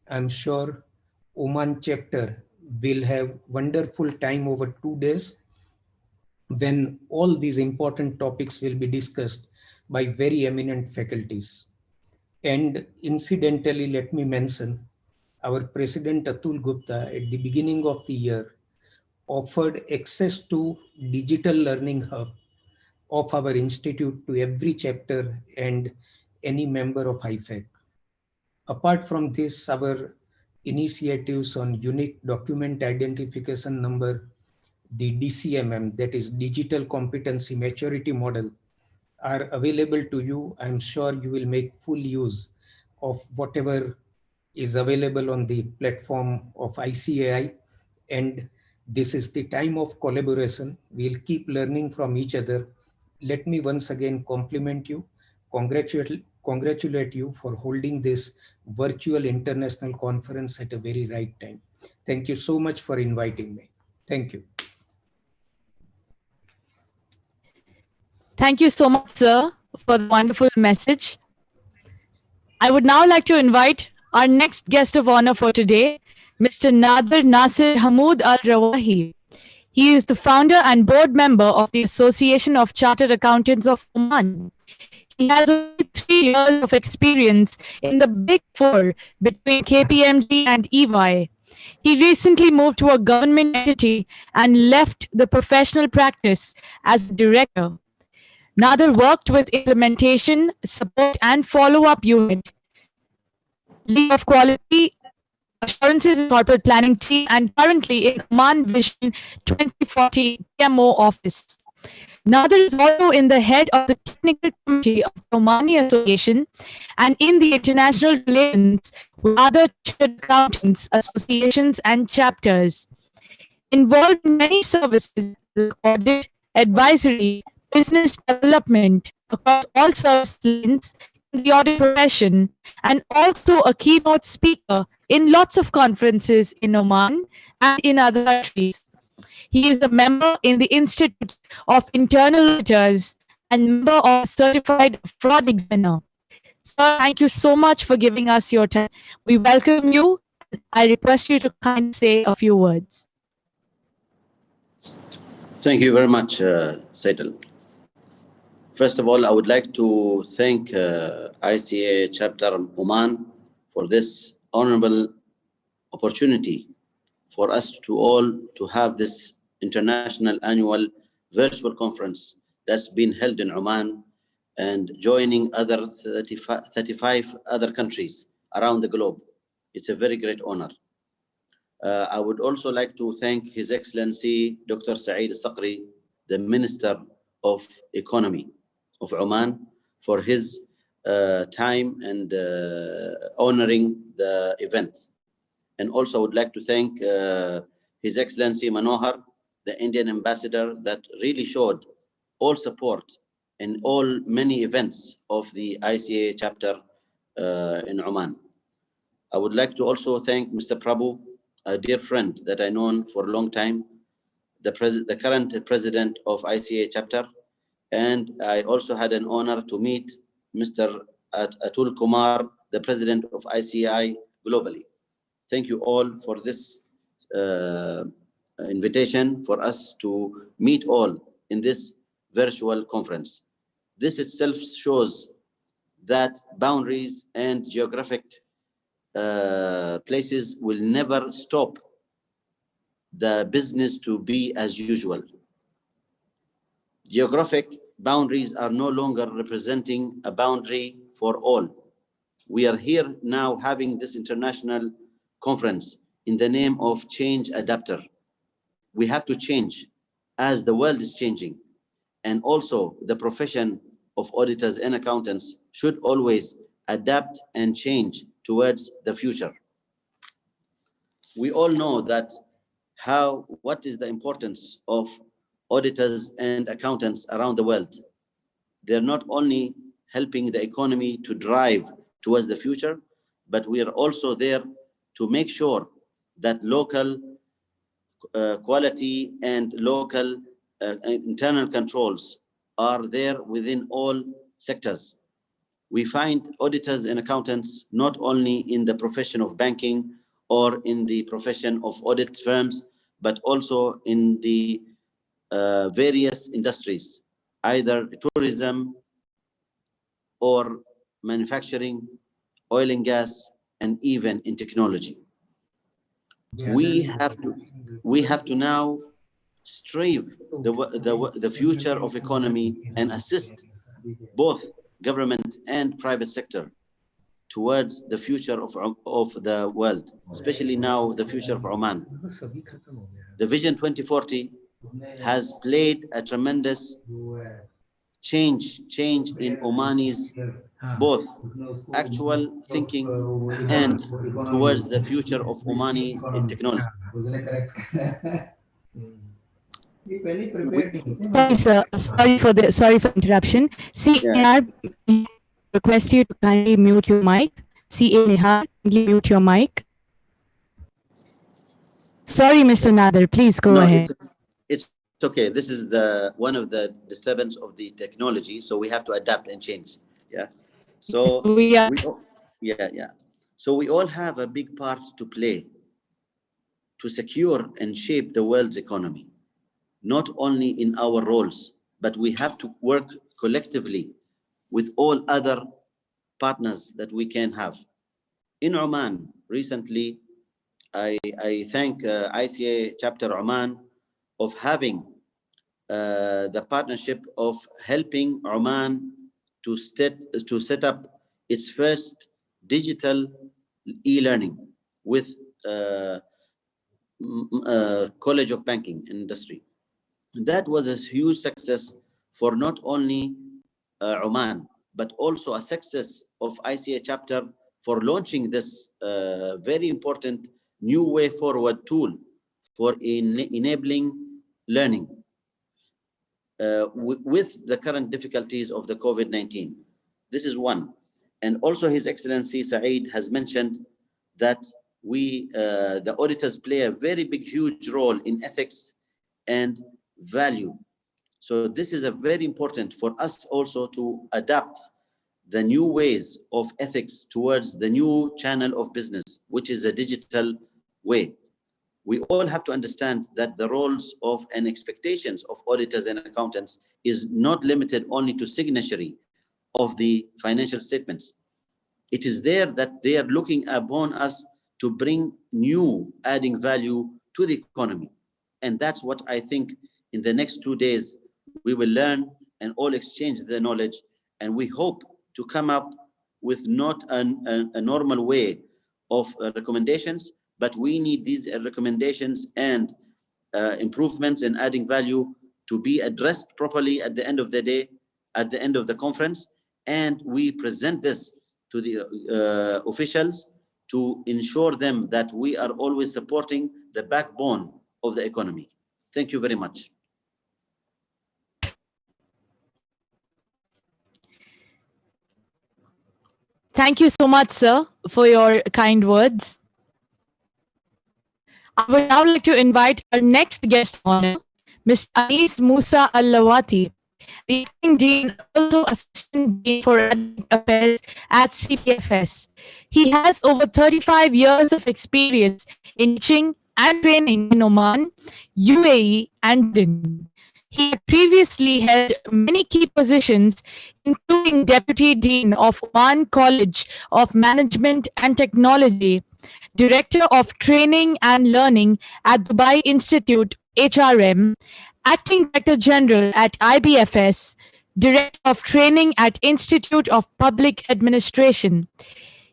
I'm sure Oman chapter will have wonderful time over 2 days when all these important topics will be discussed by very eminent faculties. And incidentally, let me mention our President Atul Gupta at the beginning of the year offered access to digital learning hub of our institute to every chapter and any member of IFAC. Apart from this, our initiatives on unique document identification number, the DCMM, that is Digital Competency Maturity Model, are available to you. I'm sure you will make full use of whatever is available on the platform of ICAI. And this is the time of collaboration. We'll keep learning from each other. Let me once again compliment you, congratulate you for holding this virtual international conference at a very right time. Thank you so much for inviting me. Thank you.
Thank you so much, sir, for the wonderful message. I would now like to invite our next guest of honor for today, Mr. Nader Nasir Hamoud Al Rawahi. He is the founder and board member of the Association of Chartered Accountants of Oman. He has only 3 years of experience in the Big Four between KPMG and EY. He recently moved to a government entity and left the professional practice as a director. Nader worked with implementation, support, and follow-up unit, lead of quality assurances and corporate planning team, and currently in Oman Vision 2040 PMO office. Nader is also in the head of the technical committee of the Omani Association and in the international relations with other chartered accountants, associations, and chapters. Involved in many services like audit, advisory, business development across all service lines in the audit profession, and also a keynote speaker in lots of conferences in Oman and in other countries. He is a member in the Institute of Internal Auditors and member of a Certified Fraud Examiner. Sir, thank you so much for giving us your time. We welcome you. I request you to kindly say a few words.
Thank you very much, Saidal. First of all, I would like to thank ICA Chapter Oman for this honorable opportunity for us to all to have this international annual virtual conference that's been held in Oman and joining other 35 other countries around the globe. It's a very great honor. I would also like to thank His Excellency Dr. Saeed Al-Saqri, the Minister of Economy of Oman, for his time and honoring the event. And also I would like to thank His Excellency Manohar, the Indian ambassador, that really showed all support in all many events of the ICA chapter in Oman. I would like to also thank Mr. Prabhu, a dear friend that I known for a long time, the current president of ICA chapter. And I also had an honor to meet Mr. Atul Kumar, the president of ICAI globally. Thank you all for this invitation for us to meet all in this virtual conference. This itself shows that boundaries and geographic places will never stop the business to be as usual. Geographic boundaries are no longer representing a boundary for all. We are here now having this international conference in the name of Change Adapter. We have to change as the world is changing. And also the profession of auditors and accountants should always adapt and change towards the future. We all know that what is the importance of auditors and accountants around the world. they're not only helping the economy to drive towards the future, but we are also there to make sure that local quality and local internal controls are there within all sectors. We find auditors and accountants not only in the profession of banking or in the profession of audit firms, but also in the various industries, either tourism or manufacturing, oil and gas, and even in technology. We have to now strive the future of economy and assist both government and private sector towards the future of the world, especially now the future of Oman. The Vision 2040 has played a tremendous change in Omani's both actual thinking and towards the future of Omani in technology.
Sorry, sir. Sorry for the interruption. CAR, request you to kindly mute your mic. CA Nihar, kindly mute your mic. Sorry, Mr. Nader, please go ahead.
It's okay. This is one of the disturbance of the technology, so we have to adapt and change. Yeah. So So we all have a big part to play to secure and shape the world's economy, not only in our roles, but we have to work collectively with all other partners that we can have. In Oman, recently, I thank ICAI Chapter Oman of having the partnership of helping Oman to set up its first digital e-learning with College of Banking Industry. That was a huge success for not only Oman, but also a success of ICAI chapter for launching this very important new way forward tool for enabling learning with the current difficulties of the COVID-19. This is one. And also His Excellency Saeed has mentioned that the auditors play a very big, huge role in ethics and value. So this is a very important for us also to adapt the new ways of ethics towards the new channel of business, which is a digital way. We all have to understand that the roles of and expectations of auditors and accountants is not limited only to signatory of the financial statements. It is there that they are looking upon us to bring new adding value to the economy. And that's what I think in the next 2 days, we will learn and all exchange the knowledge. And we hope to come up with not a normal way of recommendations, but we need these recommendations and improvements and adding value to be addressed properly at the end of the day, at the end of the conference. And we present this to the officials to ensure them that we are always supporting the backbone of the economy. Thank you very much.
Thank you so much, sir, for your kind words. I would now like to invite our next guest of honor, Mr. Anis Musa Al-Lawati, the acting dean, also assistant dean for academic affairs at CPFS. He has over 35 years of experience in teaching and training in Oman, UAE, and Jordan. He had previously held many key positions, including Deputy Dean of Oman College of Management and Technology, Director of Training and Learning at Dubai Institute, HRM, Acting Director General at IBFS, Director of Training at Institute of Public Administration.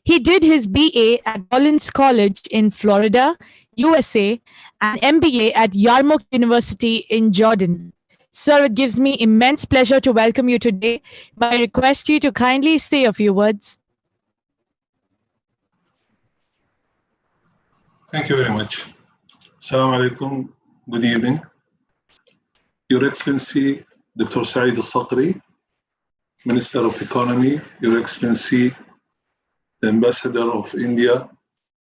He did his BA at Rollins College in Florida, USA, and MBA at Yarmouk University in Jordan. Sir, it gives me immense pleasure to welcome you today. May I request you to kindly say a few words?
Thank you very much. Assalamu alaikum. Good evening. Your Excellency, Dr. Saeed Al-Saqri, Minister of Economy, Your Excellency, the Ambassador of India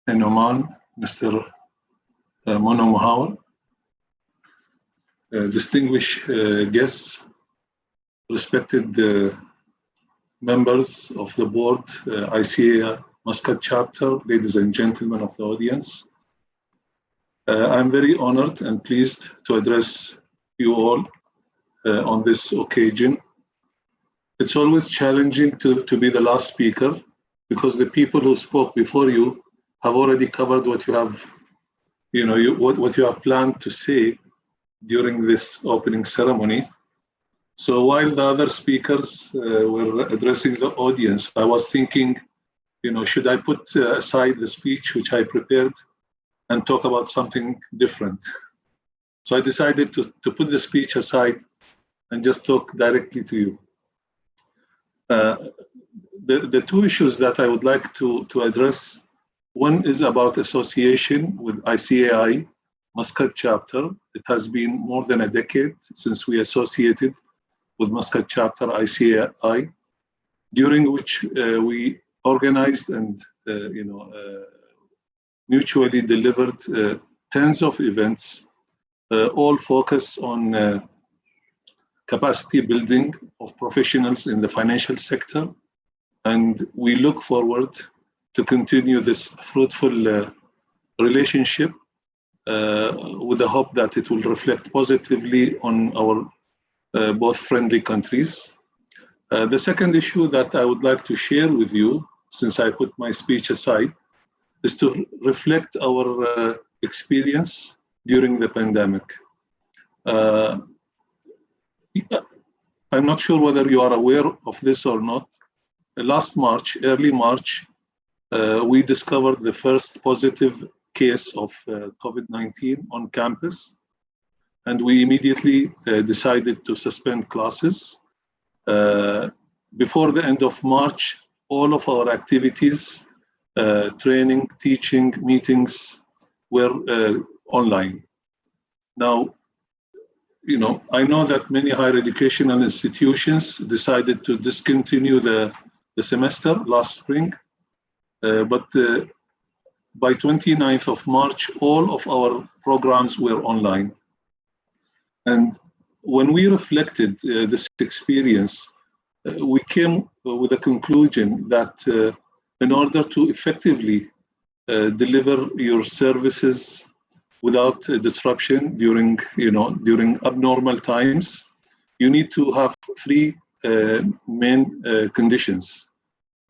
in Oman, Mr. Mono Mahawar, distinguished guests, respected members of the board, ICAI Muscat chapter, ladies and gentlemen of the audience. I'm very honored and pleased to address you all on this occasion. It's always challenging to be the last speaker because the people who spoke before you have already covered what you have, what you have planned to say during this opening ceremony. So while the other speakers were addressing the audience, I was thinking, should I put aside the speech which I prepared and talk about something different? So I decided to put the speech aside and just talk directly to you. The two issues that I would like to address, one is about association with ICAI Muscat chapter. It has been more than a decade since we associated with Muscat chapter ICAI, during which we organized and mutually delivered tens of events, all focused on capacity building of professionals in the financial sector. And we look forward to continue this fruitful relationship with the hope that it will reflect positively on our both friendly countries. The second issue that I would like to share with you, since I put my speech aside, is to reflect our experience during the pandemic. I'm not sure whether you are aware of this or not. Last March, early March, we discovered the first positive case of COVID-19 on campus, and we immediately decided to suspend classes. Before the end of March, all of our activities, training, teaching, meetings were online. Now, I know that many higher educational institutions decided to discontinue the semester last spring, but by 29th of March, all of our programs were online. And when we reflected this experience, we came with a conclusion that in order to effectively deliver your services without disruption during abnormal times, you need to have three main conditions.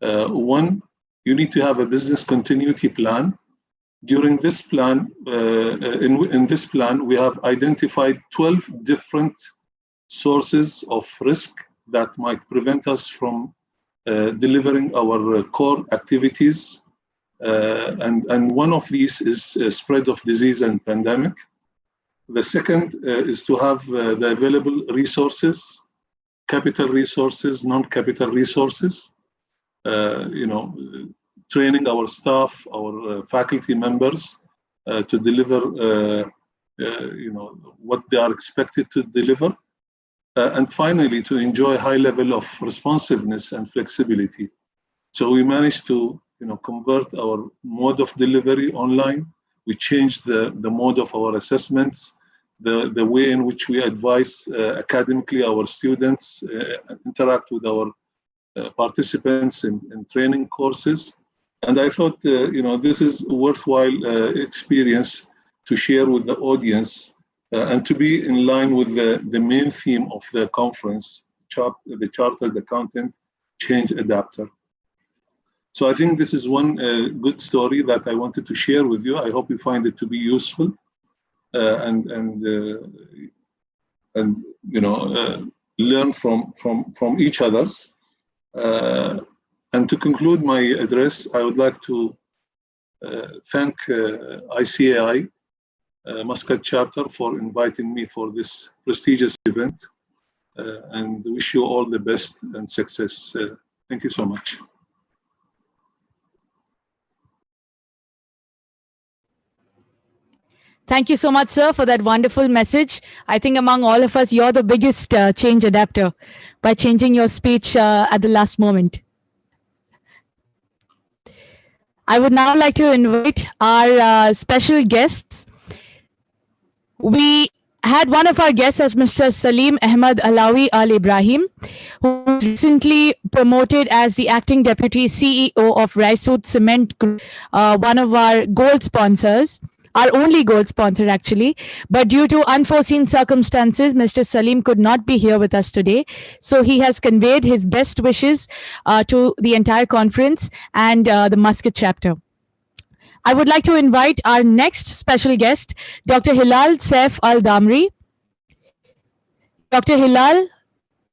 One, you need to have a business continuity plan. During this plan, in this plan, we have identified 12 different sources of risk that might prevent us from delivering our core activities. And one of these is spread of disease and pandemic. The second is to have the available resources, capital resources, non-capital resources, training our staff, our faculty members to deliver what they are expected to deliver. And finally, to enjoy high level of responsiveness and flexibility. So we managed to convert our mode of delivery online. We changed the mode of our assessments, the way in which we advise academically our students, interact with our participants in training courses. And I thought, this is a worthwhile experience to share with the audience and to be in line with the main theme of the conference, the Chartered Accountant Change Adapter. So I think this is one good story that I wanted to share with you. I hope you find it to be useful and learn from each other's. And to conclude my address, I would like to thank ICAI Muscat chapter for inviting me for this prestigious event and wish you all the best and success. Thank you so much.
Thank you so much, sir, for that wonderful message. I think among all of us, you're the biggest change adapter by changing your speech at the last moment. I would now like to invite our special guests. We had one of our guests as Mr. Salim Ahmad Alawi Al Ibrahim, who was recently promoted as the acting deputy CEO of Raisut Cement Group, one of our gold sponsors. Our only gold sponsor, actually. But due to unforeseen circumstances, Mr. Salim could not be here with us today. So he has conveyed his best wishes to the entire conference and the Muscat chapter. I would like to invite our next special guest, Dr. Hilal Saif Al Damri. Dr. Hilal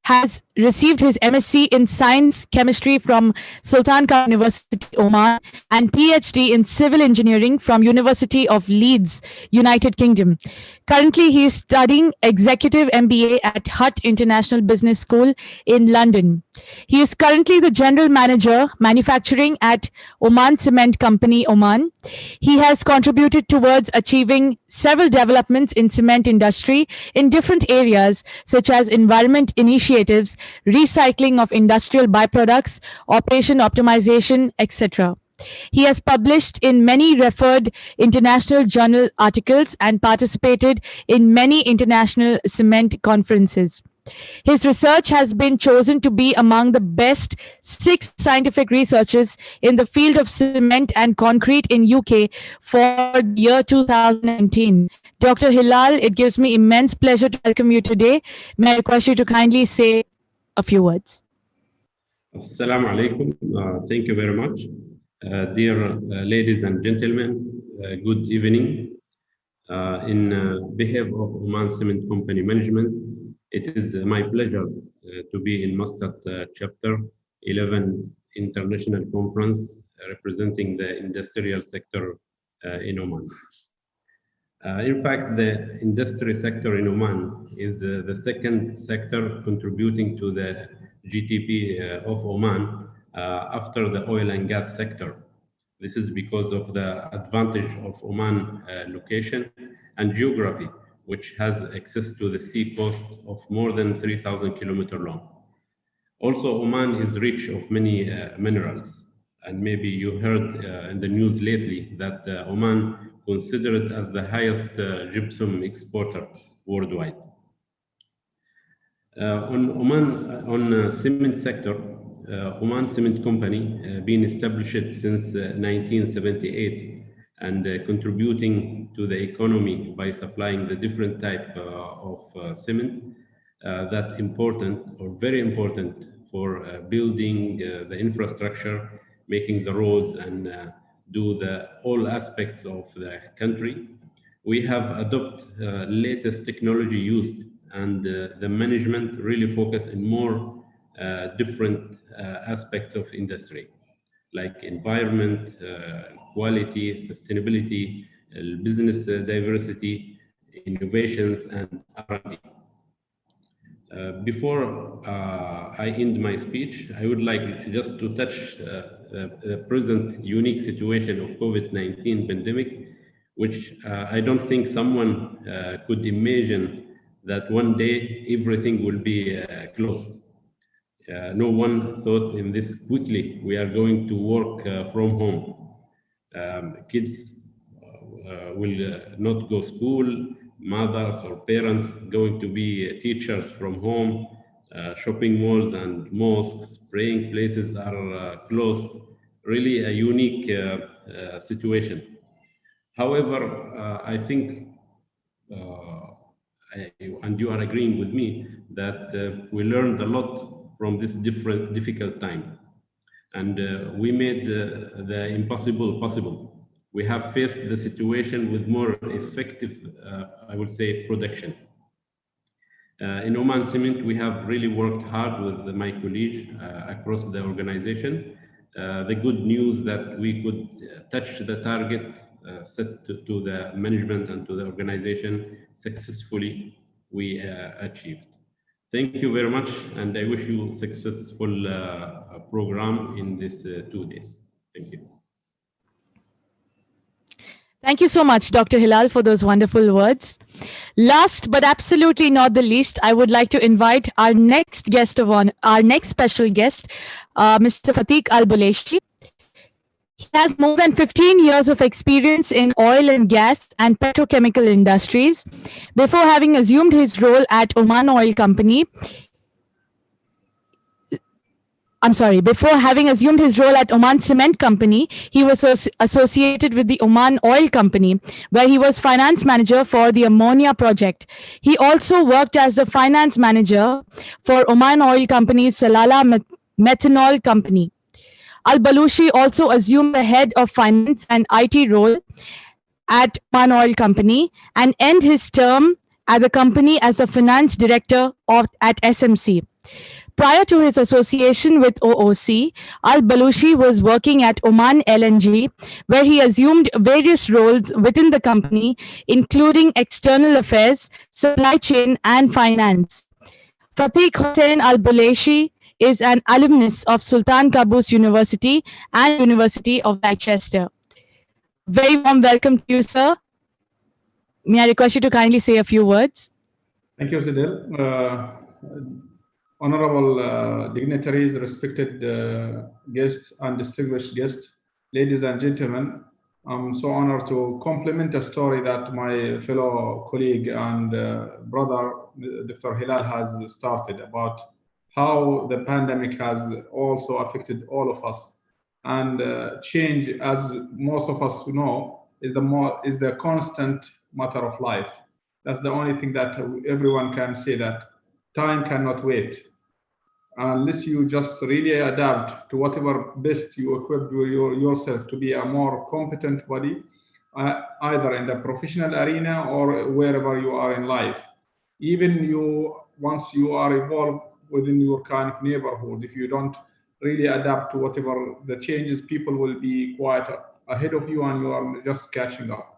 has received his MSc in Science Chemistry from Sultan Qaboos University, Oman, and PhD in Civil Engineering from University of Leeds, United Kingdom. Currently, he is studying Executive MBA at Hutt International Business School in London. He is currently the General Manager, Manufacturing at Oman Cement Company, Oman. He has contributed towards achieving several developments in cement industry in different areas such as environment initiatives, recycling of industrial byproducts, operation optimization, etc. He has published in many referred international journal articles and participated in many international cement conferences. His research has been chosen to be among the best 6 scientific researches in the field of cement and concrete in UK for the year 2019. Dr. Hilal, it gives me immense pleasure to welcome you today. May I request you to kindly say a few words?
Assalamu alaikum. Thank you very much. Dear ladies and gentlemen, good evening. In behalf of Oman Cement Company Management, it is my pleasure to be in Muscat Chapter 11 International Conference representing the industrial sector in Oman. In fact, the industry sector in Oman is the second sector contributing to the GDP of Oman after the oil and gas sector. This is because of the advantage of Oman location and geography, which has access to the sea coast of more than 3,000 kilometers long. Also, Oman is rich of many minerals. And maybe you heard in the news lately that Oman considered as the highest gypsum exporter worldwide. On cement sector, Oman Cement Company been established since 1978 and contributing to the economy by supplying the different type of cement that important or very important for building the infrastructure, making the roads and do the all aspects of the country. We have adopted latest technology used and the management really focus in more different aspects of industry, like environment, quality, sustainability, business diversity, innovations, and R&D. Before I end my speech, I would like just to touch the present unique situation of COVID-19 pandemic, which I don't think someone could imagine that one day everything will be closed. No one thought in this quickly we are going to work from home. Kids will not go school, mothers or parents going to be teachers from home, shopping malls and mosques, praying places are closed. Really a unique situation. However, I think, and you are agreeing with me, that we learned a lot from this difficult time. And we made the impossible possible. We have faced the situation with more effective, I would say, production. In Oman Cement, we have really worked hard with my colleagues across the organization. The good news that we could touch the target set to the management and to the organization successfully, we achieved. Thank you very much, and I wish you a successful program in these 2 days. Thank you.
Thank you so much, Dr. Hilal, for those wonderful words. Last but absolutely not the least, I would like to invite our next guest of honor, our next special guest, Mr. Fatiq Al-Buleshi. He has more than 15 years of experience in oil and gas and petrochemical industries. Before having assumed his role at Oman Oil Company, before having assumed his role at Oman Cement Company, he was associated with the Oman Oil Company, where he was finance manager for the ammonia project. He also worked as the finance manager for Oman Oil Company's Salala Methanol Company. Al-Balushi also assumed the head of finance and IT role at Oman Oil Company and end his term at the company as the finance director at SMC. Prior to his association with OOC, Al-Balushi was working at Oman LNG, where he assumed various roles within the company, including external affairs, supply chain, and finance. Fatiq Hussain Al-Buleshi is an alumnus of Sultan Qaboos University and University of Leicester. Very warm welcome to you, sir. May I request you to kindly say a few words?
Thank you, Zidil. Honorable dignitaries, respected guests and distinguished guests, ladies and gentlemen, I'm so honored to complement a story that my fellow colleague and brother, Dr. Hilal, has started about how the pandemic has also affected all of us. And change, as most of us know, is the constant matter of life. That's the only thing that everyone can say, that time cannot wait. Unless you just really adapt to whatever best you equip yourself to be a more competent body, either in the professional arena or wherever you are in life. Even once you are evolved within your kind of neighborhood, if you don't really adapt to whatever the changes, people will be quite ahead of you and you are just catching up.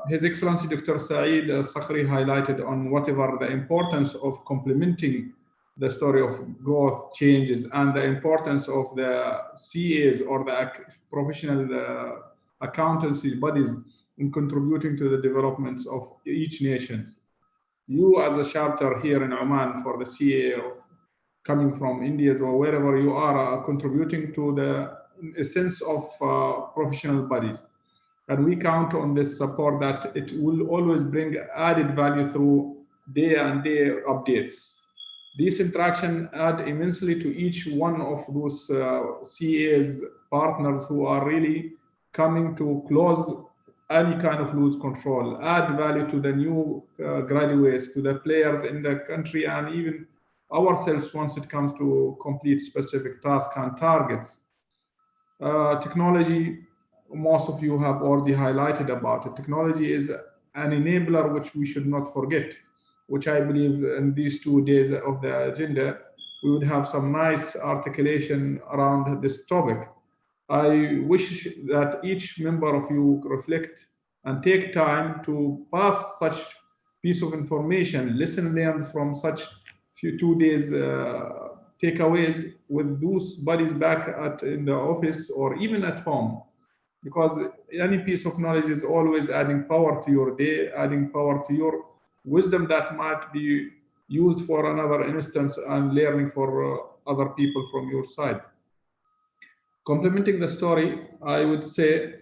His Excellency Dr. Saeed Sakhri highlighted on whatever the importance of complementing the story of growth, changes, and the importance of the CAs or the professional accountancy bodies in contributing to the developments of each nation. You as a chapter here in Oman for the CA coming from India or wherever you are contributing to the essence of professional bodies. And we count on this support that it will always bring added value through day-and-day updates. These interactions add immensely to each one of those CAs partners who are really coming to close any kind of lose control, add value to the new graduates, to the players in the country, and even ourselves once it comes to complete specific tasks and targets. Technology, most of you have already highlighted about it. Technology is an enabler which we should not forget, which I believe in these 2 days of the agenda, we would have some nice articulation around this topic. I wish that each member of you reflect and take time to pass such piece of information, listen and learn from such 2 days takeaways with those buddies back in the office or even at home. Because any piece of knowledge is always adding power to your day, adding power to your wisdom that might be used for another instance and learning for other people from your side. Complementing the story, I would say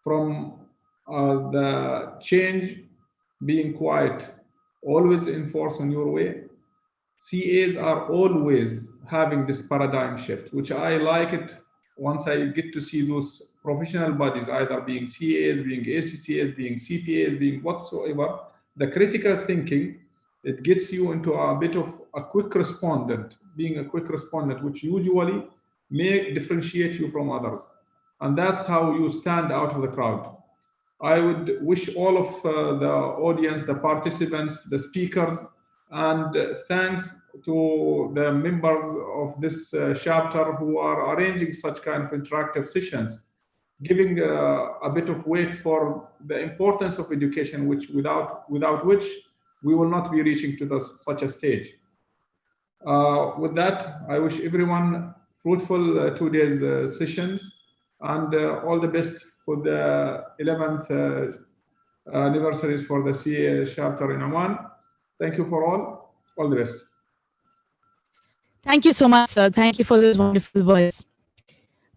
from the change being quiet, always enforce on your way. CAs are always having this paradigm shift, which I like it once I get to see those professional bodies, either being CAs, being ACCAs, being CPAs, being whatsoever. The critical thinking, it gets you into a bit of a quick respondent, being a quick respondent, which usually may differentiate you from others. And that's how you stand out of the crowd. I would wish all of the audience, the participants, the speakers, and thanks to the members of this chapter who are arranging such kind of interactive sessions, giving a bit of weight for the importance of education, which without which we will not be reaching to such a stage. With that, I wish everyone fruitful 2 days sessions and all the best for with the 11th anniversaries for the CA chapter in Oman. Thank you for all the best.
Thank you so much, sir. Thank you for those wonderful words.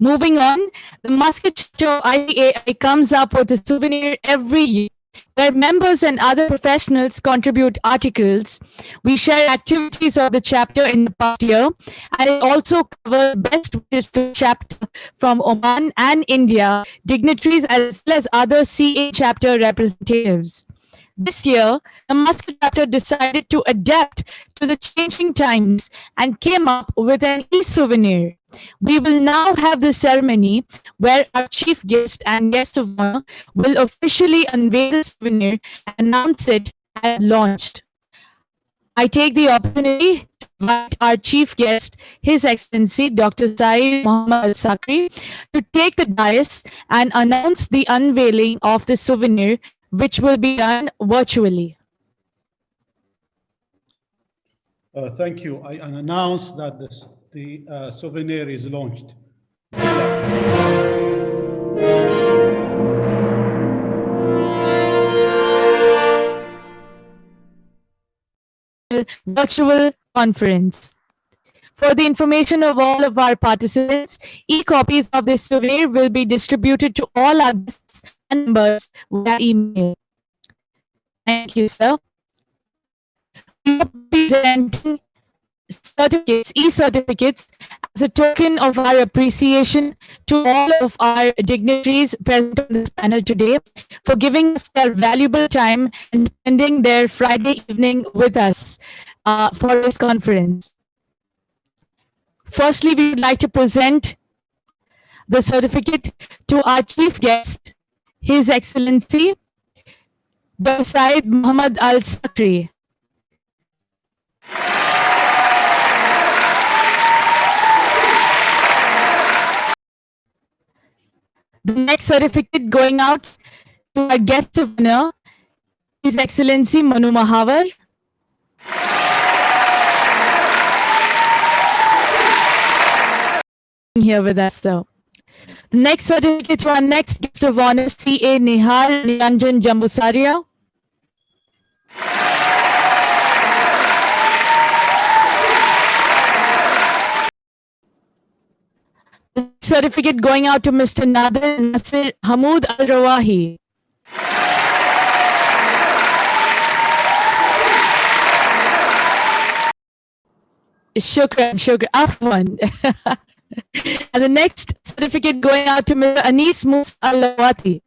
Moving on, the Muscat chapter of ICAI comes up with a souvenir every year where members and other professionals contribute articles. We share activities of the chapter in the past year, and it also covers best wishes to the chapter from Oman and India, dignitaries as well as other CA chapter representatives. This year, the Muscat chapter decided to adapt to the changing times and came up with an e-souvenir. We will now have the ceremony where our chief guest and guest of honor will officially unveil the souvenir and announce it as launched. I take the opportunity to invite our chief guest, His Excellency Dr. Syed Muhammad Al-Sakri, to take the dais and announce the unveiling of the souvenir, which will be done virtually.
Thank you. I announce that the souvenir is launched.
Virtual conference. For the information of all of our participants, e-copies of this souvenir will be distributed to all our guests and members via email. Thank you, sir. We are presenting certificates, e-certificates, as a token of our appreciation to all of our dignitaries present on this panel today for giving us their valuable time and spending their Friday evening with us for this conference. Firstly, we would like to present the certificate to our chief guest, His Excellency Dr. Syed Muhammad Al-Sakri. The next certificate going out to our guest of honor, His Excellency Manu Mahavar. Here with us, sir. The next certificate to our next guest of honor, CA Nihal Niranjan Jambusaria. The certificate going out to Mr. Nader Nasir Hamoud Al-Rawahi. Shukran, Afwan. And the next certificate going out to Mr. Anis Musa Al-Lawati.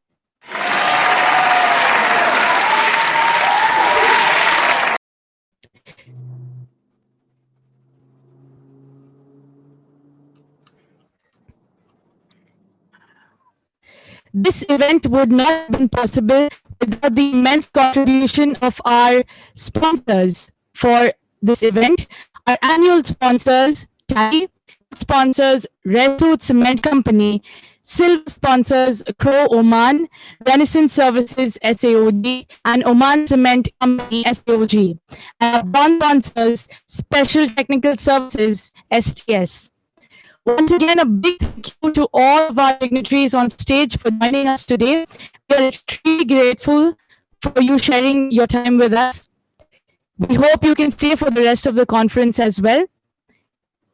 This event would not have been possible without the immense contribution of our sponsors for this event. Our annual sponsors, TAI, sponsors, Resolute Cement Company, silver sponsors, Crow Oman, Renaissance Services, SAOG, and Oman Cement Company, SAOG. And our bond sponsors, Special Technical Services, STS. Once again, a big thank you to all of our dignitaries on stage for joining us today. We are extremely grateful for you sharing your time with us. We hope you can stay for the rest of the conference as well.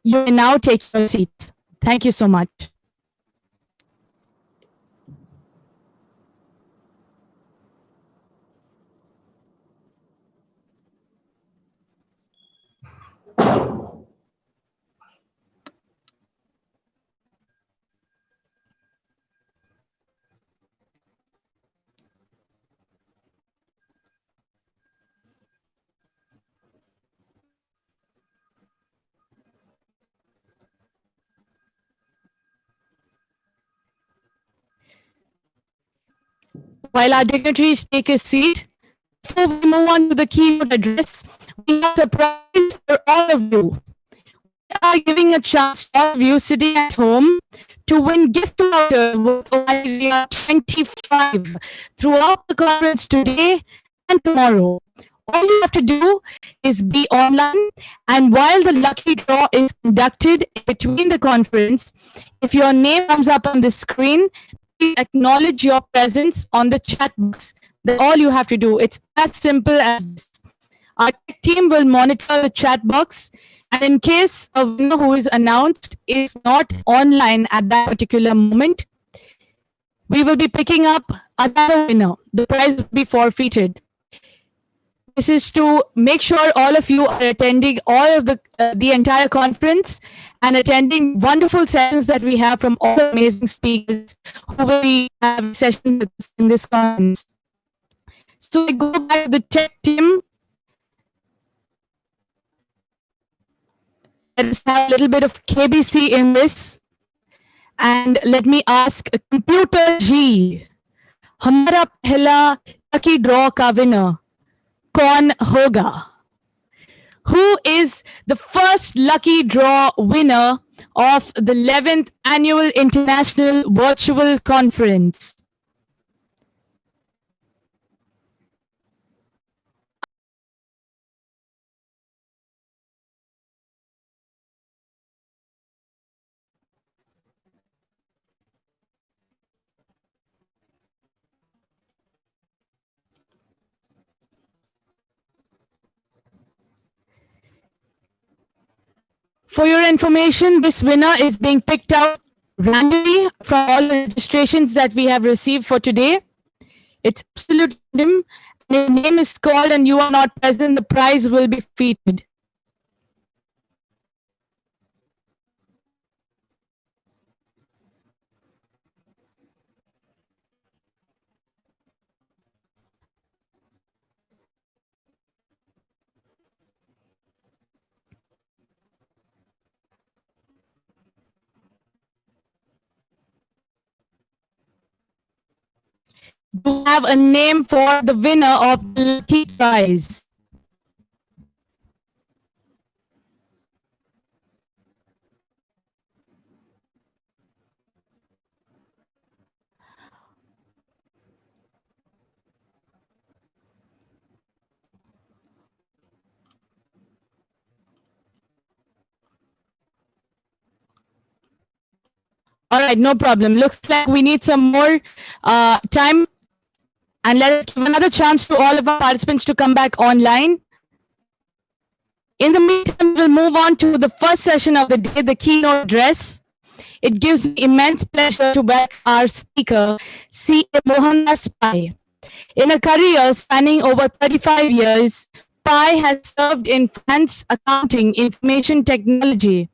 You may now take your seats. Thank you so much. While our dignitaries take a seat, before we move on to the keynote address, we have a surprise for all of you. We are giving a chance to all of you sitting at home to win gift voucher worth of 25 throughout the conference today and tomorrow. All you have to do is be online, and while the lucky draw is conducted between the conference, if your name comes up on the screen, please please acknowledge your presence on the chat box. That's all you have to do. It's as simple as this. Our tech team will monitor the chat box, and in case a winner who is announced is not online at that particular moment, we will be picking up another winner. The prize will be forfeited. This is to make sure all of you are attending all of the entire conference and attending wonderful sessions that we have from all amazing speakers who will be having sessions with us in this conference. So we go back to the tech team. Let us have a little bit of KBC in this. And let me ask Computer G, हमारा पहला lucky draw का winner कौन होगा? Who is the first lucky draw winner of the 11th Annual International Virtual Conference? For your information, this winner is being picked out randomly from all the registrations that we have received for today. It's absolute random. If your name is called and you are not present, the prize will be forfeited. Do you have a name for the winner of the lucky prize? All right, no problem. Looks like we need some more time. And let us give another chance to all of our participants to come back online. In the meantime, we'll move on to the first session of the day, the keynote address. It gives me immense pleasure to welcome our speaker, C. Mohandas Pai. In a career spanning over 35 years, Pai has served in finance, accounting, information technology,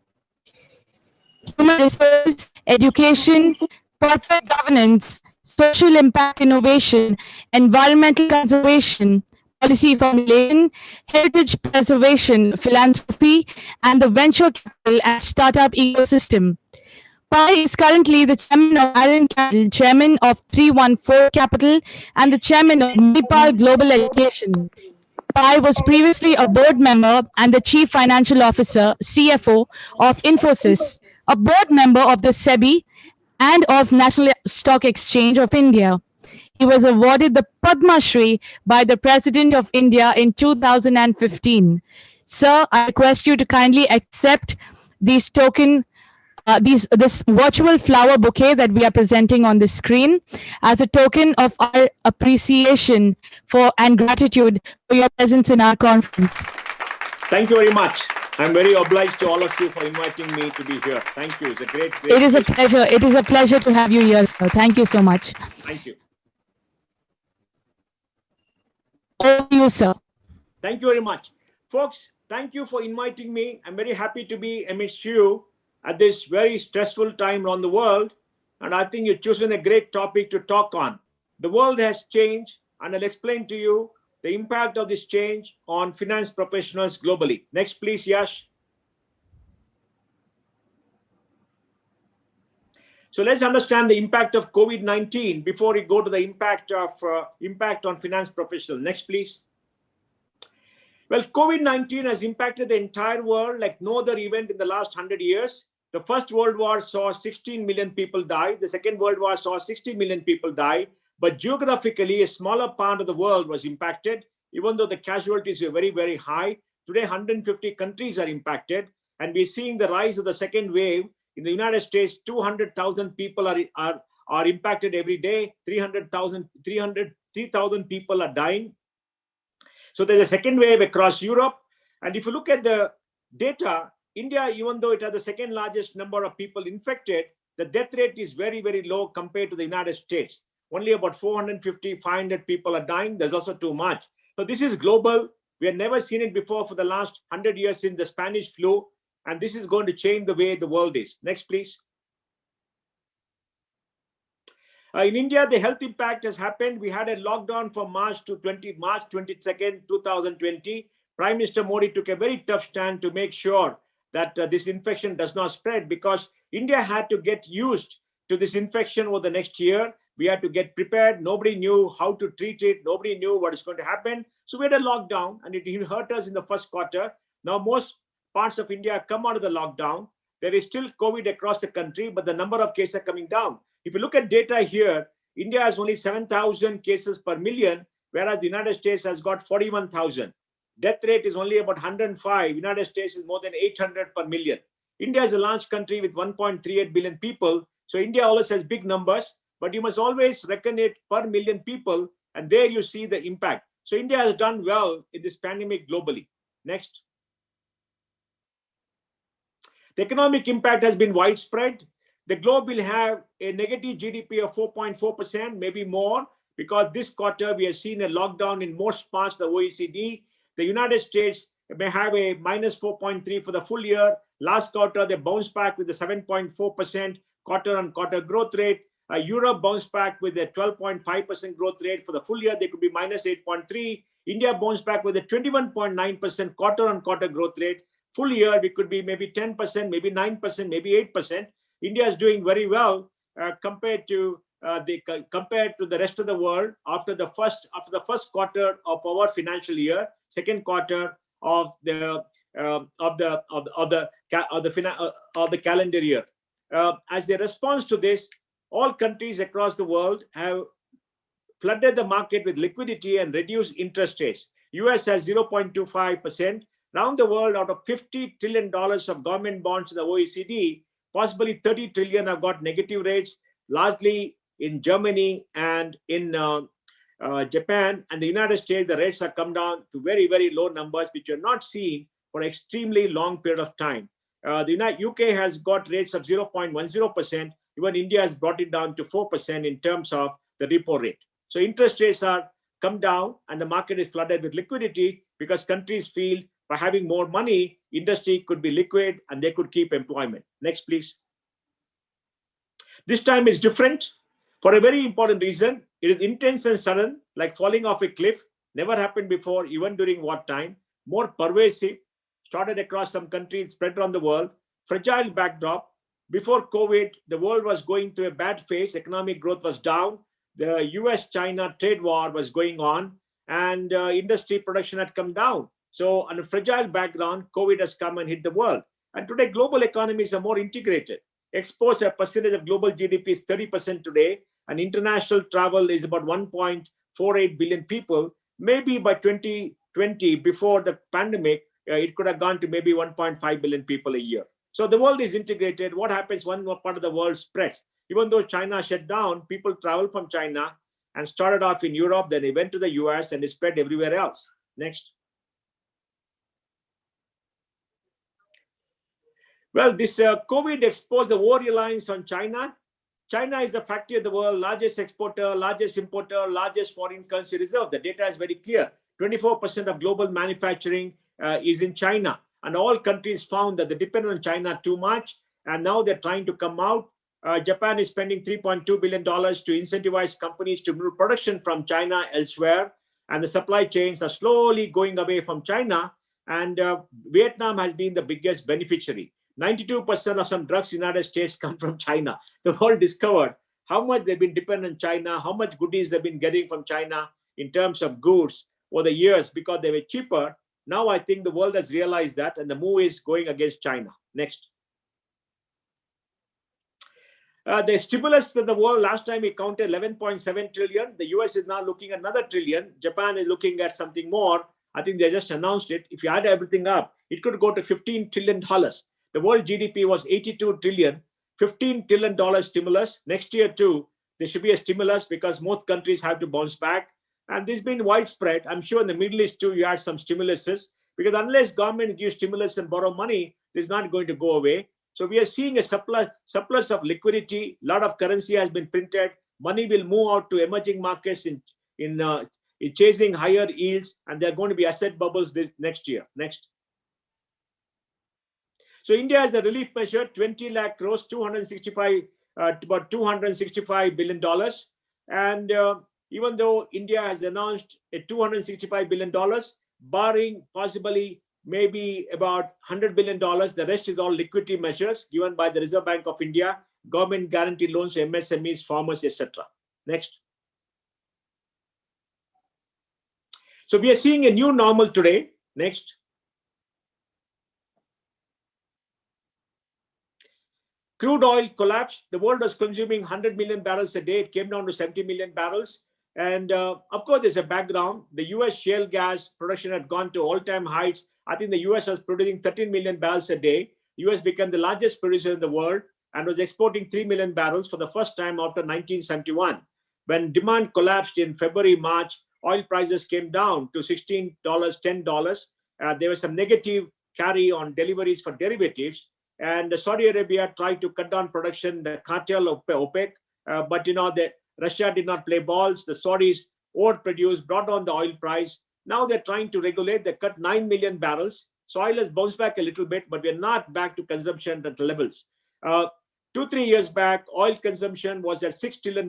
human resources, education, corporate governance, social impact innovation, environmental conservation, policy formulation, heritage preservation, philanthropy, and the venture capital and startup ecosystem. Pai is currently the chairman of Iron Capital, chairman of 314 Capital, and the chairman of Nepal Global Education. Pai was previously a board member and the chief financial officer, CFO of Infosys, a board member of the SEBI, and of National Stock Exchange of India. He was awarded the Padma Shri by the President of India in 2015. Sir, I request you to kindly accept this virtual flower bouquet that we are presenting on the screen as a token of our appreciation for and gratitude for your presence in our conference.
Thank you very much. I'm very obliged to all of you for inviting me to be here. Thank you. It's a great.
It is a pleasure. It is a pleasure to have you here, sir. Thank you so much.
Thank you.
Over to you, sir.
Thank you very much. Folks, thank you for inviting me. I'm very happy to be amidst you at this very stressful time around the world. And I think you've chosen a great topic to talk on. The world has changed, and I'll explain to you the impact of this change on finance professionals globally. Next, please, Yash. So let's understand the impact of COVID-19 before we go to the impact on finance professionals. Next, please. Well, COVID-19 has impacted the entire world like no other event in the last 100 years. The First World War saw 16 million people die. The Second World War saw 60 million people die. But geographically, a smaller part of the world was impacted, even though the casualties were very, very high. Today, 150 countries are impacted, and we're seeing the rise of the second wave. In the United States, 200,000 people are are impacted every day. 3,000 people are dying. So there's a second wave across Europe. And if you look at the data, India, even though it has the second largest number of people infected, the death rate is very, very low compared to the United States. Only about 450, 500 people are dying. There's also too much. So this is global. We have never seen it before for the last 100 years since the Spanish flu. And this is going to change the way the world is. Next, please. In India, the health impact has happened. We had a lockdown from March 22nd, 2020. Prime Minister Modi took a very tough stand to make sure that this infection does not spread, because India had to get used to this infection over the next year. We had to get prepared. Nobody knew how to treat it. Nobody knew what is going to happen. So we had a lockdown, and it hurt us in the first quarter. Now most parts of India have come out of the lockdown. There is still COVID across the country, but the number of cases are coming down. If you look at data here, India has only 7,000 cases per million, whereas the United States has got 41,000. Death rate is only about 105. United States is more than 800 per million. India is a large country with 1.38 billion people. So India always has big numbers, but you must always reckon it per million people. And there you see the impact. So India has done well in this pandemic globally. Next. The economic impact has been widespread. The globe will have a negative GDP of 4.4%, maybe more, because this quarter we have seen a lockdown in most parts of the OECD. The United States may have a minus 4.3 for the full year. Last quarter, they bounced back with a 7.4% quarter-on-quarter growth rate. Europe bounced back with a 12.5% growth rate. For the full year, they could be minus 8.3. India bounced back with a 21.9% quarter-on-quarter growth rate. Full year, we could be maybe 10%, maybe 9%, maybe 8%. India is doing very well compared to the rest of the world after the first quarter of our financial year, second quarter of the calendar year. As a response to this, all countries across the world have flooded the market with liquidity and reduced interest rates. US has 0.25%. Around the world, out of $50 trillion of government bonds in the OECD, possibly 30 trillion have got negative rates, largely in Germany and in Japan. And the United States, the rates have come down to very, very low numbers, which are not seen for extremely long period of time. The UK has got rates of 0.10%. Even India has brought it down to 4% in terms of the repo rate. So interest rates are come down and the market is flooded with liquidity because countries feel by having more money, industry could be liquid and they could keep employment. Next, please. This time is different for a very important reason. It is intense and sudden, like falling off a cliff. Never happened before, even during wartime. More pervasive, started across some countries, spread around the world. Fragile backdrop. Before COVID, the world was going through a bad phase. Economic growth was down. The US-China trade war was going on, and industry production had come down. So on a fragile background, COVID has come and hit the world. And today, global economies are more integrated. Exports as a percentage of global GDP is 30% today, and international travel is about 1.48 billion people. Maybe by 2020, before the pandemic, it could have gone to maybe 1.5 billion people a year. So the world is integrated. What happens when one part of the world spreads? Even though China shut down, people traveled from China and started off in Europe, then they went to the US and it spread everywhere else. Next. Well, this COVID exposed the over-reliance on China. China is the factory of the world, largest exporter, largest importer, largest foreign currency reserve. The data is very clear. 24% of global manufacturing is in China. And all countries found that they depend on China too much. And now they're trying to come out. Japan is spending $3.2 billion to incentivize companies to move production from China elsewhere. And the supply chains are slowly going away from China. And Vietnam has been the biggest beneficiary. 92% of some drugs in the United States come from China. The world discovered how much they've been dependent on China, how much goodies they've been getting from China in terms of goods over the years because they were cheaper. Now I think the world has realized that and the move is going against China. Next. The stimulus in the world, last time we counted 11.7 trillion. The US is now looking at another trillion. Japan is looking at something more. I think they just announced it. If you add everything up, it could go to $15 trillion. The world GDP was 82 trillion, $15 trillion stimulus. Next year too, there should be a stimulus because most countries have to bounce back. And this has been widespread. I'm sure in the Middle East too, you had some stimuluses, because unless government gives stimulus and borrow money, it's not going to go away. So we are seeing a surplus of liquidity. A lot of currency has been printed. Money will move out to emerging markets in chasing higher yields, and there are going to be asset bubbles this next year. Next. So India has the relief measure, 20 lakh crores, about $265 billion. And even though India has announced a $265 billion, barring possibly maybe about $100 billion, the rest is all liquidity measures given by the Reserve Bank of India, government guaranteed loans to MSMEs, farmers, etc. Next. So we are seeing a new normal today. Next. Crude oil collapsed. The world was consuming 100 million barrels a day. It came down to 70 million barrels. And of course, there's a background. The US shale gas production had gone to all-time heights. I think the US was producing 13 million barrels a day. US became the largest producer in the world and was exporting 3 million barrels for the first time after 1971. When demand collapsed in February, March, oil prices came down to $16, $10. There was some negative carry on deliveries for derivatives. And Saudi Arabia tried to cut down production, the cartel of OPEC, but Russia did not play balls. The Saudis overproduced, brought down the oil price. Now they're trying to regulate. They cut 9 million barrels. So oil has bounced back a little bit, but we're not back to consumption at levels. 2-3 years back, oil consumption was at $6 trillion.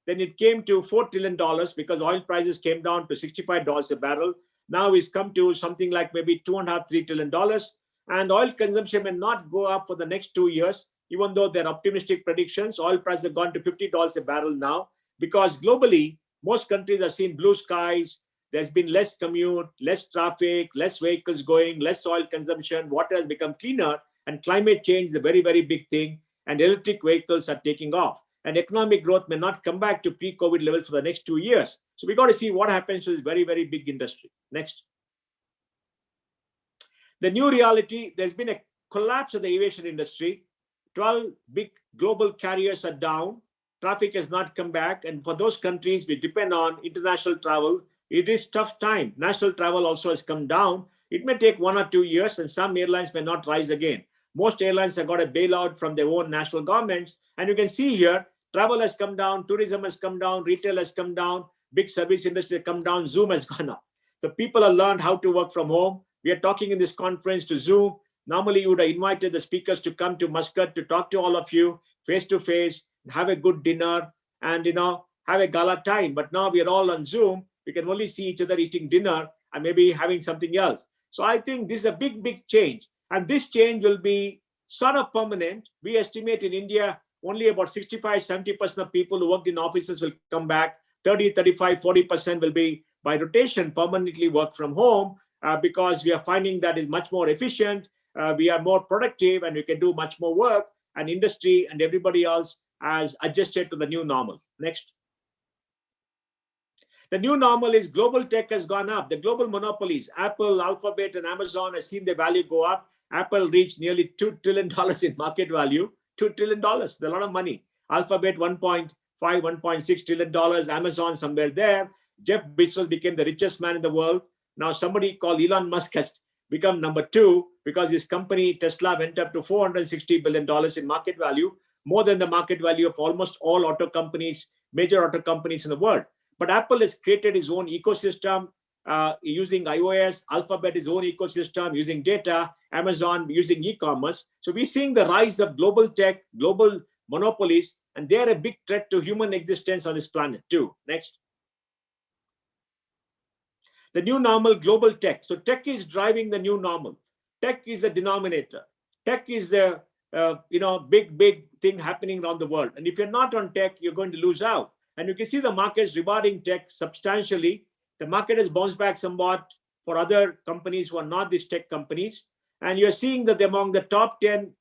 Then it came to $4 trillion because oil prices came down to $65 a barrel. Now it's come to something like maybe $2.5–3 trillion. And oil consumption may not go up for the next 2 years, even though they're optimistic predictions. Oil prices have gone to $50 a barrel now, because globally, most countries are seeing blue skies. There's been less commute, less traffic, less vehicles going, less oil consumption. Water has become cleaner, and climate change is a very, very big thing. And electric vehicles are taking off. And economic growth may not come back to pre-COVID levels for the next 2 years. So we got to see what happens to this very, very big industry. Next. The new reality, there's been a collapse of the aviation industry. 12 big global carriers are down. Traffic has not come back. And for those countries, we depend on international travel. It is tough time. National travel also has come down. It may take 1 or 2 years, and some airlines may not rise again. Most airlines have got a bailout from their own national governments. And you can see here, travel has come down, tourism has come down, retail has come down, big service industry has come down, Zoom has gone up. The people have learned how to work from home. We are talking in this conference to Zoom. Normally, you would have invited the speakers to come to Muscat to talk to all of you face to face, have a good dinner, and have a gala time. But now we are all on Zoom. We can only see each other eating dinner and maybe having something else. So I think this is a big, big change. And this change will be sort of permanent. We estimate in India, only about 65–70% of people who worked in offices will come back. 30–35–40% will be by rotation, permanently work from home. Because we are finding that is much more efficient, we are more productive, and we can do much more work, and industry and everybody else has adjusted to the new normal. Next. The new normal is global tech has gone up. The global monopolies, Apple, Alphabet, and Amazon has seen their value go up. Apple reached nearly $2 trillion in market value. $2 trillion, that's a lot of money. Alphabet, $1.5–1.6 trillion. Amazon, somewhere there. Jeff Bezos became the richest man in the world. Now somebody called Elon Musk has become number 2 because his company Tesla went up to $460 billion in market value, more than the market value of almost all auto companies, major auto companies in the world. But Apple has created its own ecosystem using iOS, Alphabet its own ecosystem using data, Amazon using e-commerce. So we're seeing the rise of global tech, global monopolies, and they are a big threat to human existence on this planet too. Next. The new normal, global tech. So tech is driving the new normal. Tech is a denominator. Tech is the big thing happening around the world. And if you're not on tech, you're going to lose out. And you can see the market's rewarding tech substantially. The market has bounced back somewhat for other companies who are not these tech companies. And you're seeing that among the top 10,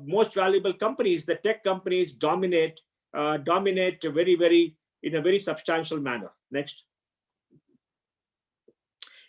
most valuable companies, the tech companies dominate very, in a very substantial manner. Next.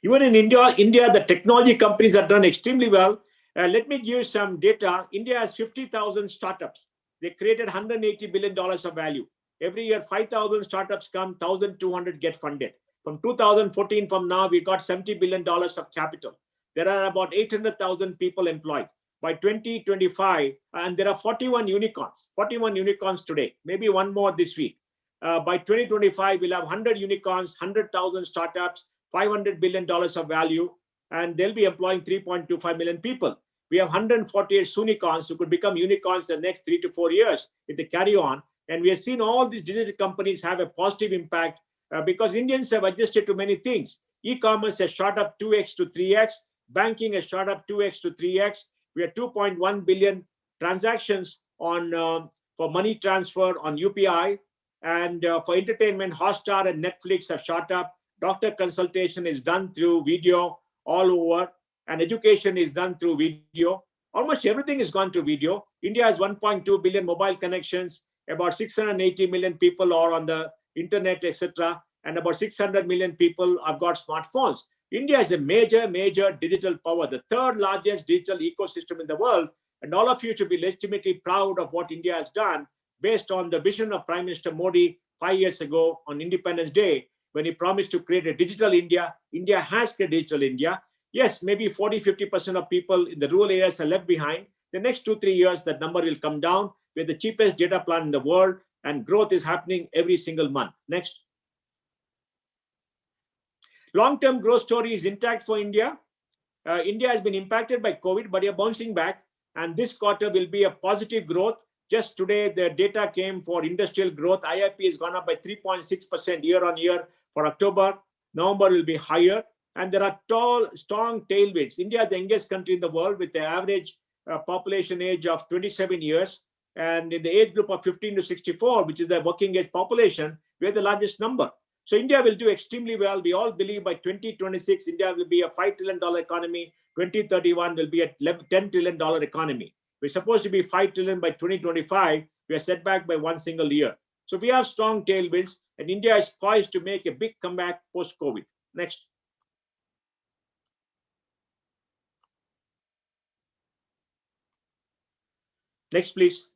Even in India, the technology companies have done extremely well. Let me give you some data. India has 50,000 startups. they created $180 billion of value. Every year, 5,000 startups come, 1,200 get funded. From 2014 from now, we got $70 billion of capital. There are about 800,000 people employed. By 2025, and there are 41 unicorns today, maybe one more this week. By 2025, we'll have 100 unicorns, 100,000 startups, $500 billion of value, and they'll be employing 3.25 million people. We have 148 unicorns who could become unicorns in the next 3 to 4 years if they carry on. And we have seen all these digital companies have a positive impact because Indians have adjusted to many things. E-commerce has shot up 2x to 3x. Banking has shot up 2x to 3x. We have 2.1 billion transactions on for money transfer on UPI. And for entertainment, Hotstar and Netflix have shot up. Doctor consultation is done through video all over. And education is done through video. Almost everything is gone through video. India has 1.2 billion mobile connections. About 680 million people are on the internet, etc. And about 600 million people have got smartphones. India is a major digital power, the third largest digital ecosystem in the world. And all of you should be legitimately proud of what India has done based on the vision of Prime Minister Modi 5 years ago on Independence Day, when he promised to create a digital India. India has created digital India. Yes, maybe 40-50% of people in the rural areas are left behind. The next 2-3 years, that number will come down. We're the cheapest data plan in the world, and growth is happening every single month. Next. Long-term growth story is intact for India. India has been impacted by COVID, but we are bouncing back. And this quarter will be a positive growth. Just today, the data came for industrial growth. IIP has gone up by 3.6% year on year for October. November will be higher. And there are strong tailwinds. India is the youngest country in the world with the average population age of 27 years. And in the age group of 15 to 64, which is the working age population, we are the largest number. So India will do extremely well. We all believe by 2026, India will be a $5 trillion economy. 2031 will be a $10 trillion economy. We're supposed to be $5 trillion by 2025. We are set back by one single year. So we have strong tailwinds, and India is poised to make a big comeback post-COVID. Next. Next, please.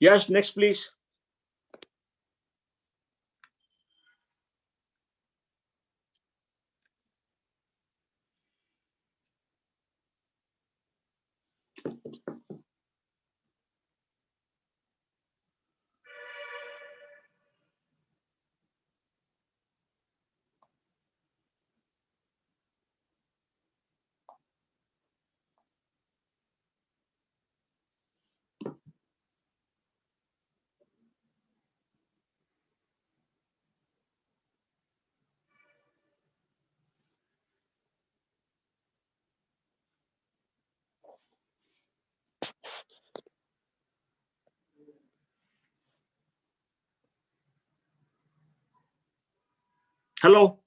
Yes, next, please. Hello.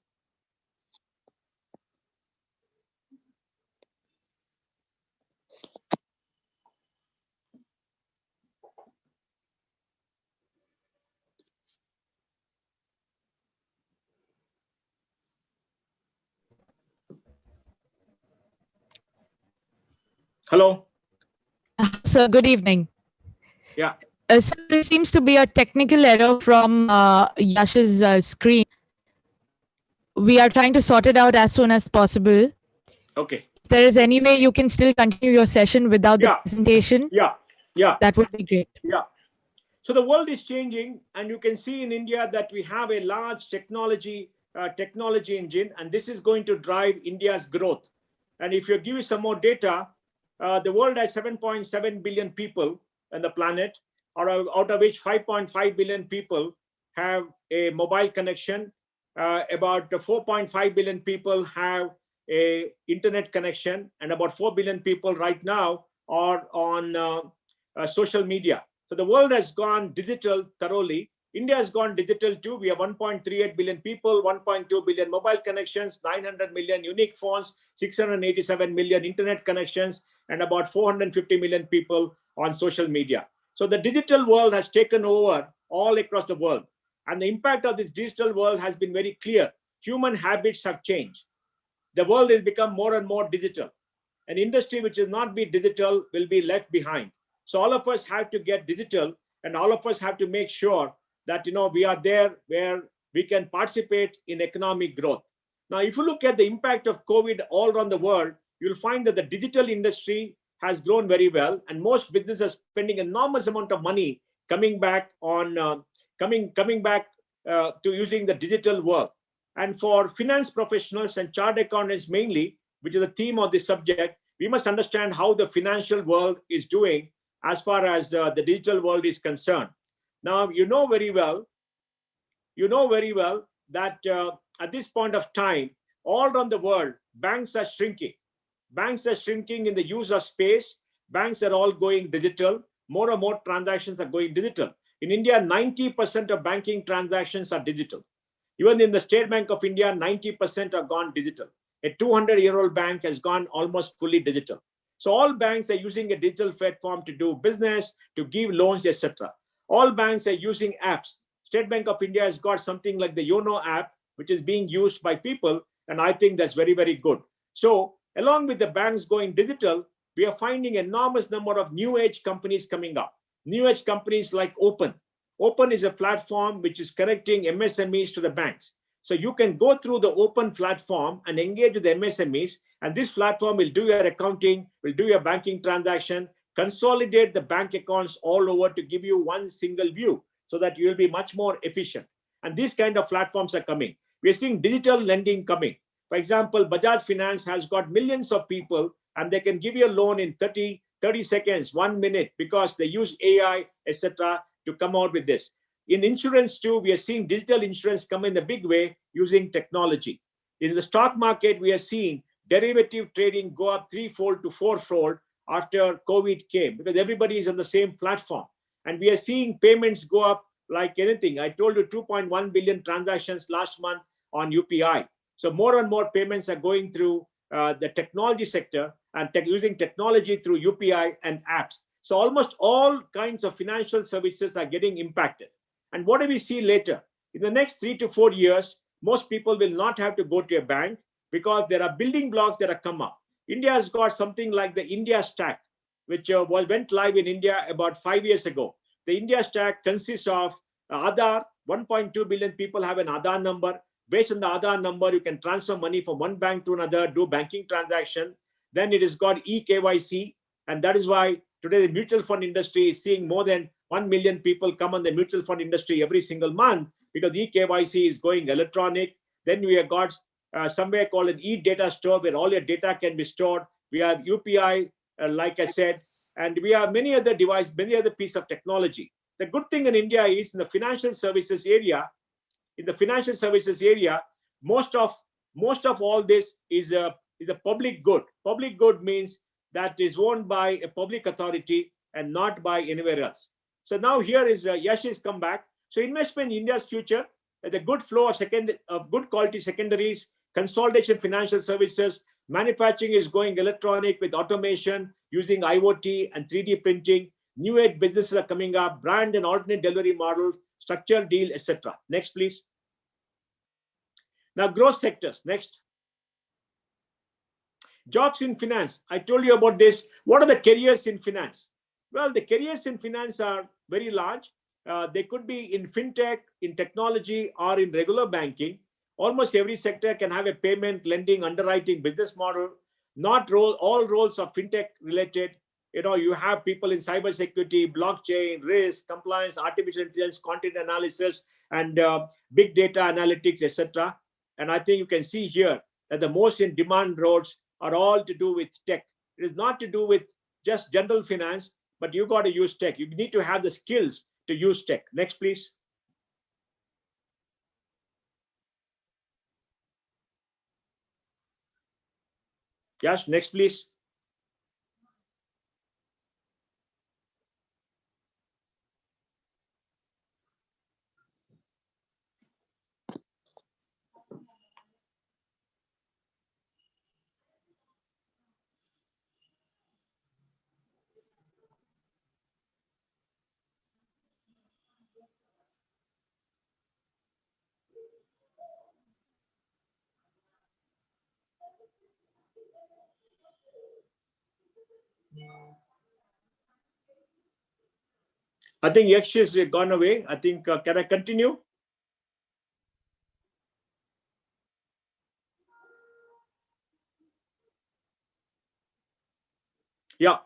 Hello.
Sir, good evening.
Yeah.
So there seems to be a technical error from Yash's screen. We are trying to sort it out as soon as possible.
Okay.
If there is any way you can still continue your session without the presentation,
that
would be great.
Yeah. So the world is changing, and you can see in India that we have a large technology engine, and this is going to drive India's growth. And if you give you some more data, the world has 7.7 billion people on the planet. out of which 5.5 billion people have a mobile connection. About 4.5 billion people have a internet connection, and about 4 billion people right now are on social media. So the world has gone digital thoroughly. India has gone digital too. We have 1.38 billion people, 1.2 billion mobile connections, 900 million unique phones, 687 million internet connections, and about 450 million people on social media. So the digital world has taken over all across the world. And the impact of this digital world has been very clear. Human habits have changed. The world has become more and more digital. An industry which will not be digital will be left behind. So all of us have to get digital, and all of us have to make sure that we are there where we can participate in economic growth. Now, if you look at the impact of COVID all around the world, you'll find that the digital industry has grown very well, and most businesses are spending enormous amount of money coming back on to using the digital world. And for finance professionals and chartered accountants mainly, which is the theme of this subject, we must understand how the financial world is doing as far as the digital world is concerned. Now, you know very well that at this point of time, all around the world, banks are shrinking. Banks are shrinking in the use of space. Banks are all going digital. More and more transactions are going digital. In India, 90% of banking transactions are digital. Even in the State Bank of India, 90% have gone digital. A 200-year-old bank has gone almost fully digital. So all banks are using a digital platform to do business, to give loans, etc. All banks are using apps. State Bank of India has got something like the YONO app, which is being used by people, and I think that's very, very good. So along with the banks going digital, we are finding enormous number of new age companies coming up. New age companies like Open. Open is a platform which is connecting MSMEs to the banks. So you can go through the Open platform and engage with the MSMEs, and this platform will do your accounting, will do your banking transaction, consolidate the bank accounts all over to give you one single view so that you will be much more efficient. And these kind of platforms are coming. We're seeing digital lending coming. For example, Bajaj Finance has got millions of people, and they can give you a loan in 30 seconds, 1 minute, because they use AI, etc., to come out with this. In insurance too, we are seeing digital insurance come in a big way using technology. In the stock market, we are seeing derivative trading go up 3-fold to 4-fold after COVID came, because everybody is on the same platform. And we are seeing payments go up like anything. I told you 2.1 billion transactions last month on UPI. So more and more payments are going through the technology sector and using technology through UPI and apps. So almost all kinds of financial services are getting impacted. And what do we see later? In the next 3 to 4 years, most people will not have to go to a bank because there are building blocks that have come up. India has got something like the India Stack, which went live in India about 5 years ago. The India Stack consists of Aadhaar. 1.2 billion people have an Aadhaar number. Based on the Aadhaar number, you can transfer money from one bank to another, do banking transaction. Then it has got eKYC, and that is why today the mutual fund industry is seeing more than 1 million people come on the mutual fund industry every single month, because eKYC is going electronic. Then we have got somewhere called an e-data store where all your data can be stored. We have UPI, like I said, and we have many other devices, many other pieces of technology. The good thing in India is in the financial services area, most of all this is a public good. Public good means that is owned by a public authority and not by anywhere else. So now here is Yash has come back. So investment in India's future, the good flow of good quality secondaries, consolidation financial services, manufacturing is going electronic with automation using IoT and 3D printing. New age businesses are coming up, brand and alternate delivery models, structured deal, etc. Next, please. Now, growth sectors. Next. Jobs in finance. I told you about this. What are the careers in finance? Well, the careers in finance are very large. They could be in fintech, in technology, or in regular banking. Almost every sector can have a payment, lending, underwriting, business model. Not all roles are fintech related. You have people in cybersecurity, blockchain, risk, compliance, artificial intelligence, content analysis, and big data analytics, etc. And I think you can see here that the most in demand roles are all to do with tech. It is not to do with just general finance. but you got to use tech. You need to have the skills to use tech. Next, please. Yes, next, please. I think Yaksh has gone away. I think, can I continue? Yeah.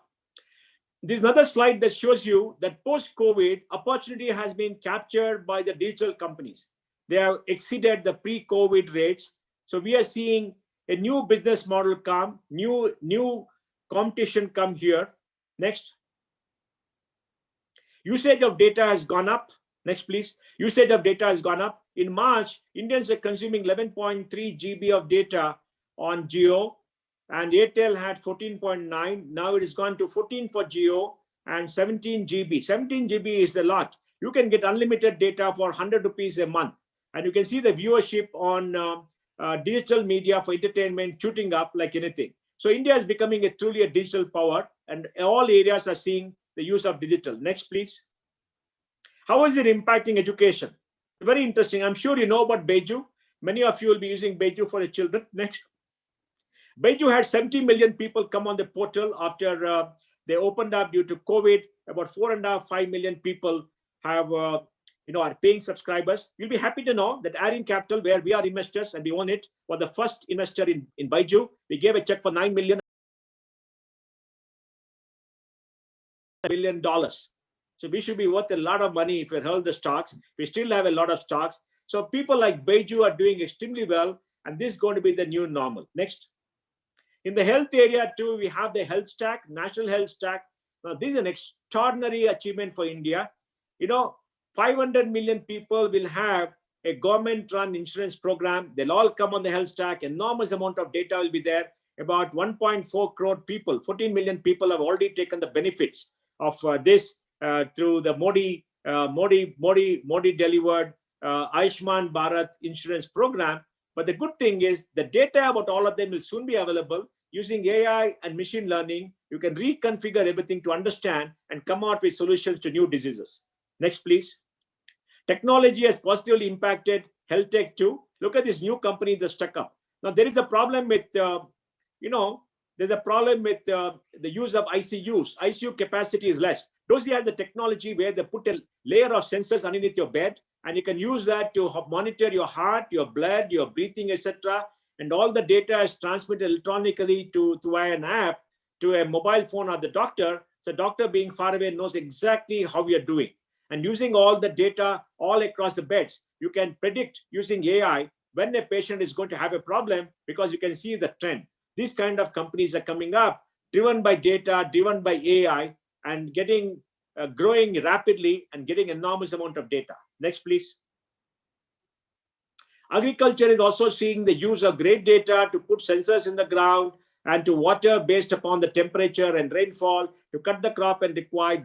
This is another slide that shows you that post-COVID opportunity has been captured by the digital companies. They have exceeded the pre-COVID rates. So we are seeing a new business model come, new competition come here. Next. Usage of data has gone up. Next, please. Usage of data has gone up. In March, Indians are consuming 11.3 GB of data on Jio, and Airtel had 14.9. Now it has gone to 14 for Jio and 17 GB. 17 GB is a lot. You can get unlimited data for 100 rupees a month. And you can see the viewership on digital media for entertainment shooting up like anything. So India is becoming truly a digital power, and all areas are seeing the use of digital. Next, please. How is it impacting education? Very interesting. I'm sure you know about Beju. Many of you will be using Beju for your children. Next. Beju had 70 million people come on the portal after they opened up due to COVID. About 4.5 million people have are paying subscribers. You'll be happy to know that Aryan Capital, where we are investors and we own it, was the first investor in Beju. We gave a check for $9 million. $1 billion. So we should be worth a lot of money if we held the stocks. We still have a lot of stocks. So people like Beju are doing extremely well, and this is going to be the new normal. Next. In the health area too, we have the health stack, national health stack. Now this is an extraordinary achievement for India. 500 million people will have a government-run insurance program. They'll all come on the health stack. Enormous amount of data will be there. About 1.4 crore people, 14 million people have already taken the benefits of this through the Modi delivered Ayushman Bharat insurance program. But the good thing is the data about all of them will soon be available. Using AI and machine learning, you can reconfigure everything to understand and come out with solutions to new diseases. Next, please. Technology has positively impacted health tech too. Look at this new company that stuck up. Now there is a problem with there's a problem with the use of ICUs. ICU capacity is less. Those have the technology where they put a layer of sensors underneath your bed, and you can use that to monitor your heart, your blood, your breathing, etc. And all the data is transmitted electronically to an app, to a mobile phone of the doctor. So doctor being far away knows exactly how you're doing. And using all the data all across the beds, you can predict using AI when a patient is going to have a problem, because you can see the trend. These kind of companies are coming up, driven by data, driven by AI, and growing rapidly and getting enormous amount of data. Next, please. Agriculture is also seeing the use of great data to put sensors in the ground and to water based upon the temperature and rainfall, to cut the crop and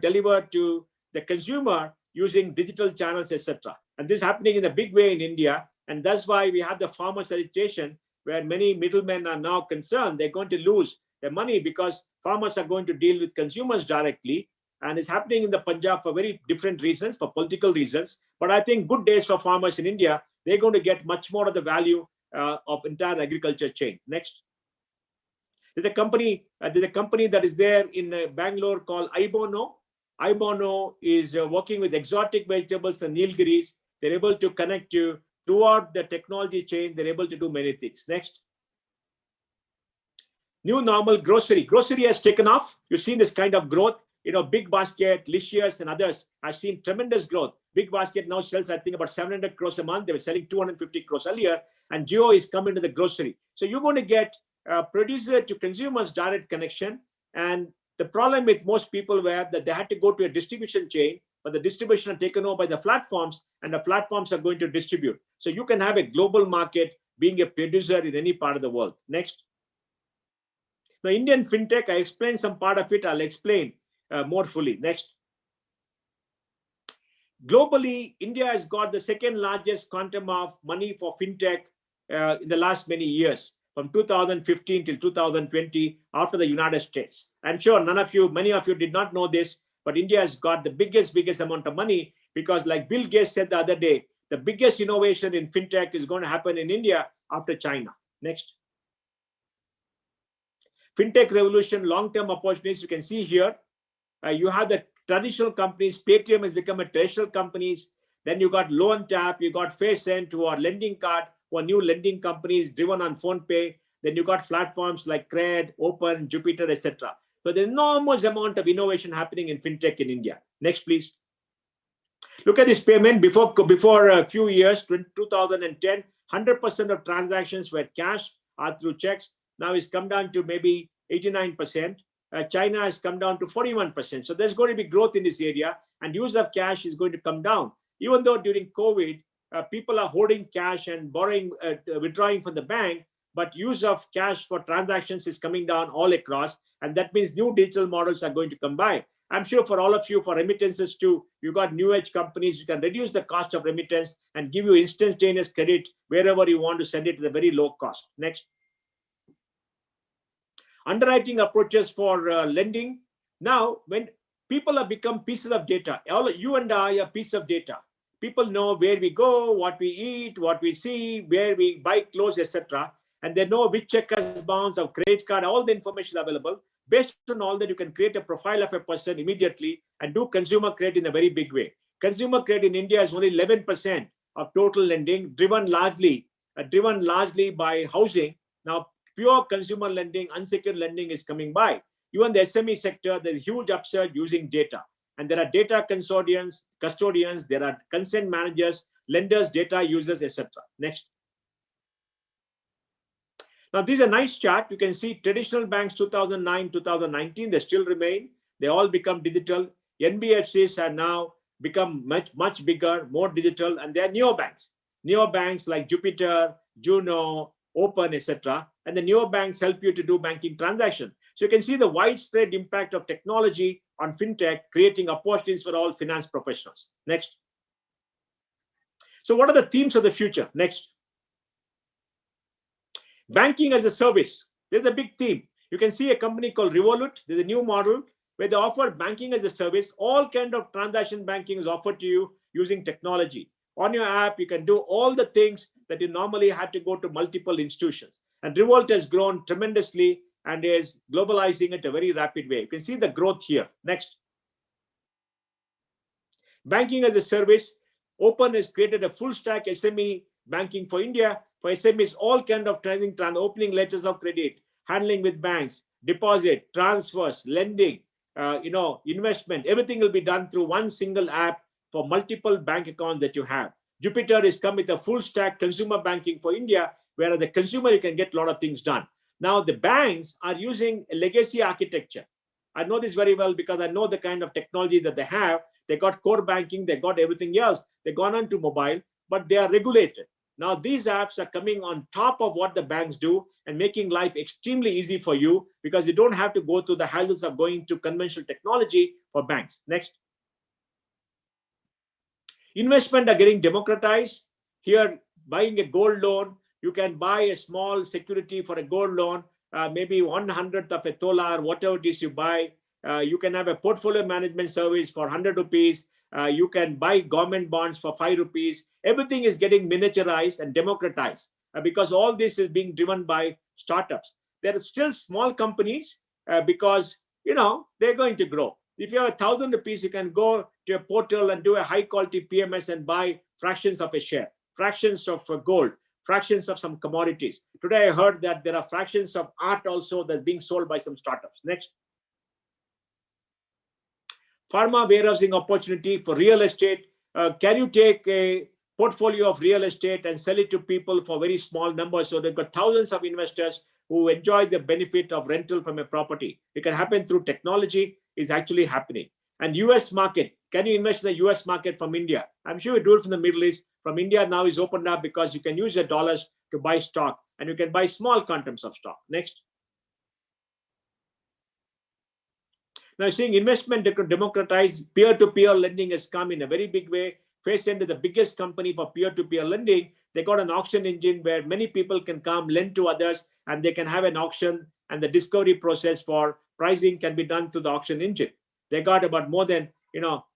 deliver to the consumer using digital channels, etc. And this is happening in a big way in India. And that's why we have the farmers' agitation, where many middlemen are now concerned they're going to lose their money because farmers are going to deal with consumers directly. And it's happening in the Punjab for very different reasons, for political reasons. But I think good days for farmers in India. They're going to get much more of the value of entire agriculture chain. Next. There's a company that is there in Bangalore called Ibono. Ibono is working with exotic vegetables and Nilgiris. They're able to connect you throughout the technology chain. They're able to do many things. Next. New normal grocery. Grocery has taken off. You've seen this kind of growth. Big Basket, Licious, and others have seen tremendous growth. Big Basket now sells, I think, about 700 crores a month. They were selling 250 crores earlier. And Jio is coming to the grocery. So you're going to get producer to consumers direct connection. And The problem with most people were that they had to go to a distribution chain, but the distribution are taken over by the platforms, and the platforms are going to distribute. So you can have a global market being a producer in any part of the world. Next. Now, Indian fintech, I explained some part of it. I'll explain more fully. Next. Globally, India has got the second largest quantum of money for fintech in the last many years, from 2015 till 2020, after the United States. I'm sure many of you did not know this, but India has got the biggest amount of money, because like Bill Gates said the other day, the biggest innovation in fintech is going to happen in India after China. Next. Fintech revolution, long-term opportunities, you can see here. You have the traditional companies. Paytm has become a traditional companies. Then you got Loan Tap, you got FaceSend, who are lending card, who are new lending companies driven on PhonePe. Then you got platforms like Cred, Open, Jupiter, etc. So there's enormous amount of innovation happening in fintech in India. Next, please. Look at this payment. Before a few years, 2010, 100% of transactions were cash or through checks. Now it's come down to maybe 89%. China has come down to 41%. So there's going to be growth in this area, and use of cash is going to come down. Even though during COVID, people are holding cash and borrowing, withdrawing from the bank, but use of cash for transactions is coming down all across. And that means new digital models are going to come by. I'm sure for all of you, for remittances too, you got new age companies, you can reduce the cost of remittance and give you instantaneous credit wherever you want to send it at a very low cost. Next. Underwriting approaches for lending. Now, when people have become pieces of data, you and I are piece of data. People know where we go, what we eat, what we see, where we buy clothes, etc. And they know which check has bounced, our credit card, all the information available. Based on all that, you can create a profile of a person immediately and do consumer credit in a very big way. Consumer credit in India is only 11% of total lending, driven largely by housing. Now, pure consumer lending, unsecured lending is coming by. Even the SME sector, there's a huge upsurge using data. And there are data custodians, there are consent managers, lenders, data users, etc. Next. Now, this is a nice chart. You can see traditional banks 2009, 2019, they still remain. They all become digital. NBFCs have now become much bigger, more digital, and they are neobanks. Neobanks like Jupiter, Juno, Open, etc. And the neobanks help you to do banking transactions. So you can see the widespread impact of technology on fintech, creating opportunities for all finance professionals. Next. So what are the themes of the future? Next. Banking as a service. There's a big theme. You can see a company called Revolut. There's a new model where they offer banking as a service. All kind of transaction banking is offered to you using technology. On your app, you can do all the things that you normally had to go to multiple institutions. And Revolt has grown tremendously and is globalizing at a very rapid way. You can see the growth here. Next. Banking as a service. Open has created a full stack SME banking for India. For SMEs, all kind of opening letters of credit, handling with banks, deposit, transfers, lending, investment, everything will be done through one single app for multiple bank accounts that you have. Jupiter is come with a full stack consumer banking for India, where as the consumer, you can get a lot of things done. Now, the banks are using a legacy architecture. I know this very well because I know the kind of technology that they have. They got core banking, they got everything else. They've gone on to mobile, but they are regulated. Now, these apps are coming on top of what the banks do and making life extremely easy for you because you don't have to go through the hassles of going to conventional technology for banks. Next. Investment are getting democratized. Here, buying a gold loan, you can buy a small security for a gold loan, maybe 1/100th of a tola or whatever it is you buy. You can have a portfolio management service for 100 rupees. You can buy government bonds for 5 rupees. Everything is getting miniaturized and democratized because all this is being driven by startups. There are still small companies because, they're going to grow. If you have 1,000 rupees, you can go to a portal and do a high quality PMS and buy fractions of a share, fractions of gold, fractions of some commodities. Today, I heard that there are fractions of art also that's being sold by some startups. Next. Pharma warehousing opportunity for real estate. Can you take a portfolio of real estate and sell it to people for very small numbers. So they've got thousands of investors who enjoy the benefit of rental from a property. It can happen through technology, is actually happening. And US market, can you invest in the US market from India? I'm sure you do it from the Middle East. From India now is opened up because you can use your dollars to buy stock, and you can buy small quantums of stock. Next. Now, seeing investment democratized, peer-to-peer lending has come in a very big way. Facend, the biggest company for peer-to-peer lending, they got an auction engine where many people can come lend to others, and they can have an auction, and the discovery process for pricing can be done through the auction engine. They got about more than,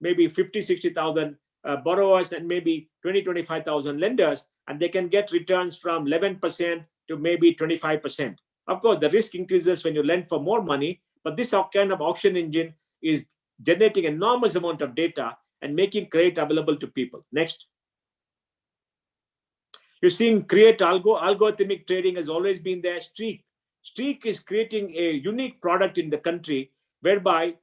maybe 50, 60,000 borrowers and maybe 20, 25,000 lenders, and they can get returns from 11% to maybe 25%. Of course, the risk increases when you lend for more money, but this kind of auction engine is generating enormous amount of data and making credit available to people. Next. You're seeing algorithmic trading has always been there. Streak is creating a unique product in the country whereby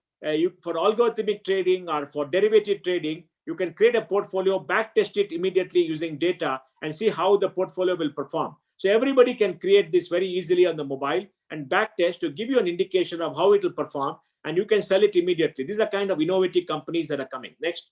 for algorithmic trading or for derivative trading, you can create a portfolio, backtest it immediately using data and see how the portfolio will perform. So everybody can create this very easily on the mobile and backtest to give you an indication of how it will perform, and you can sell it immediately. These are kind of innovative companies that are coming. Next.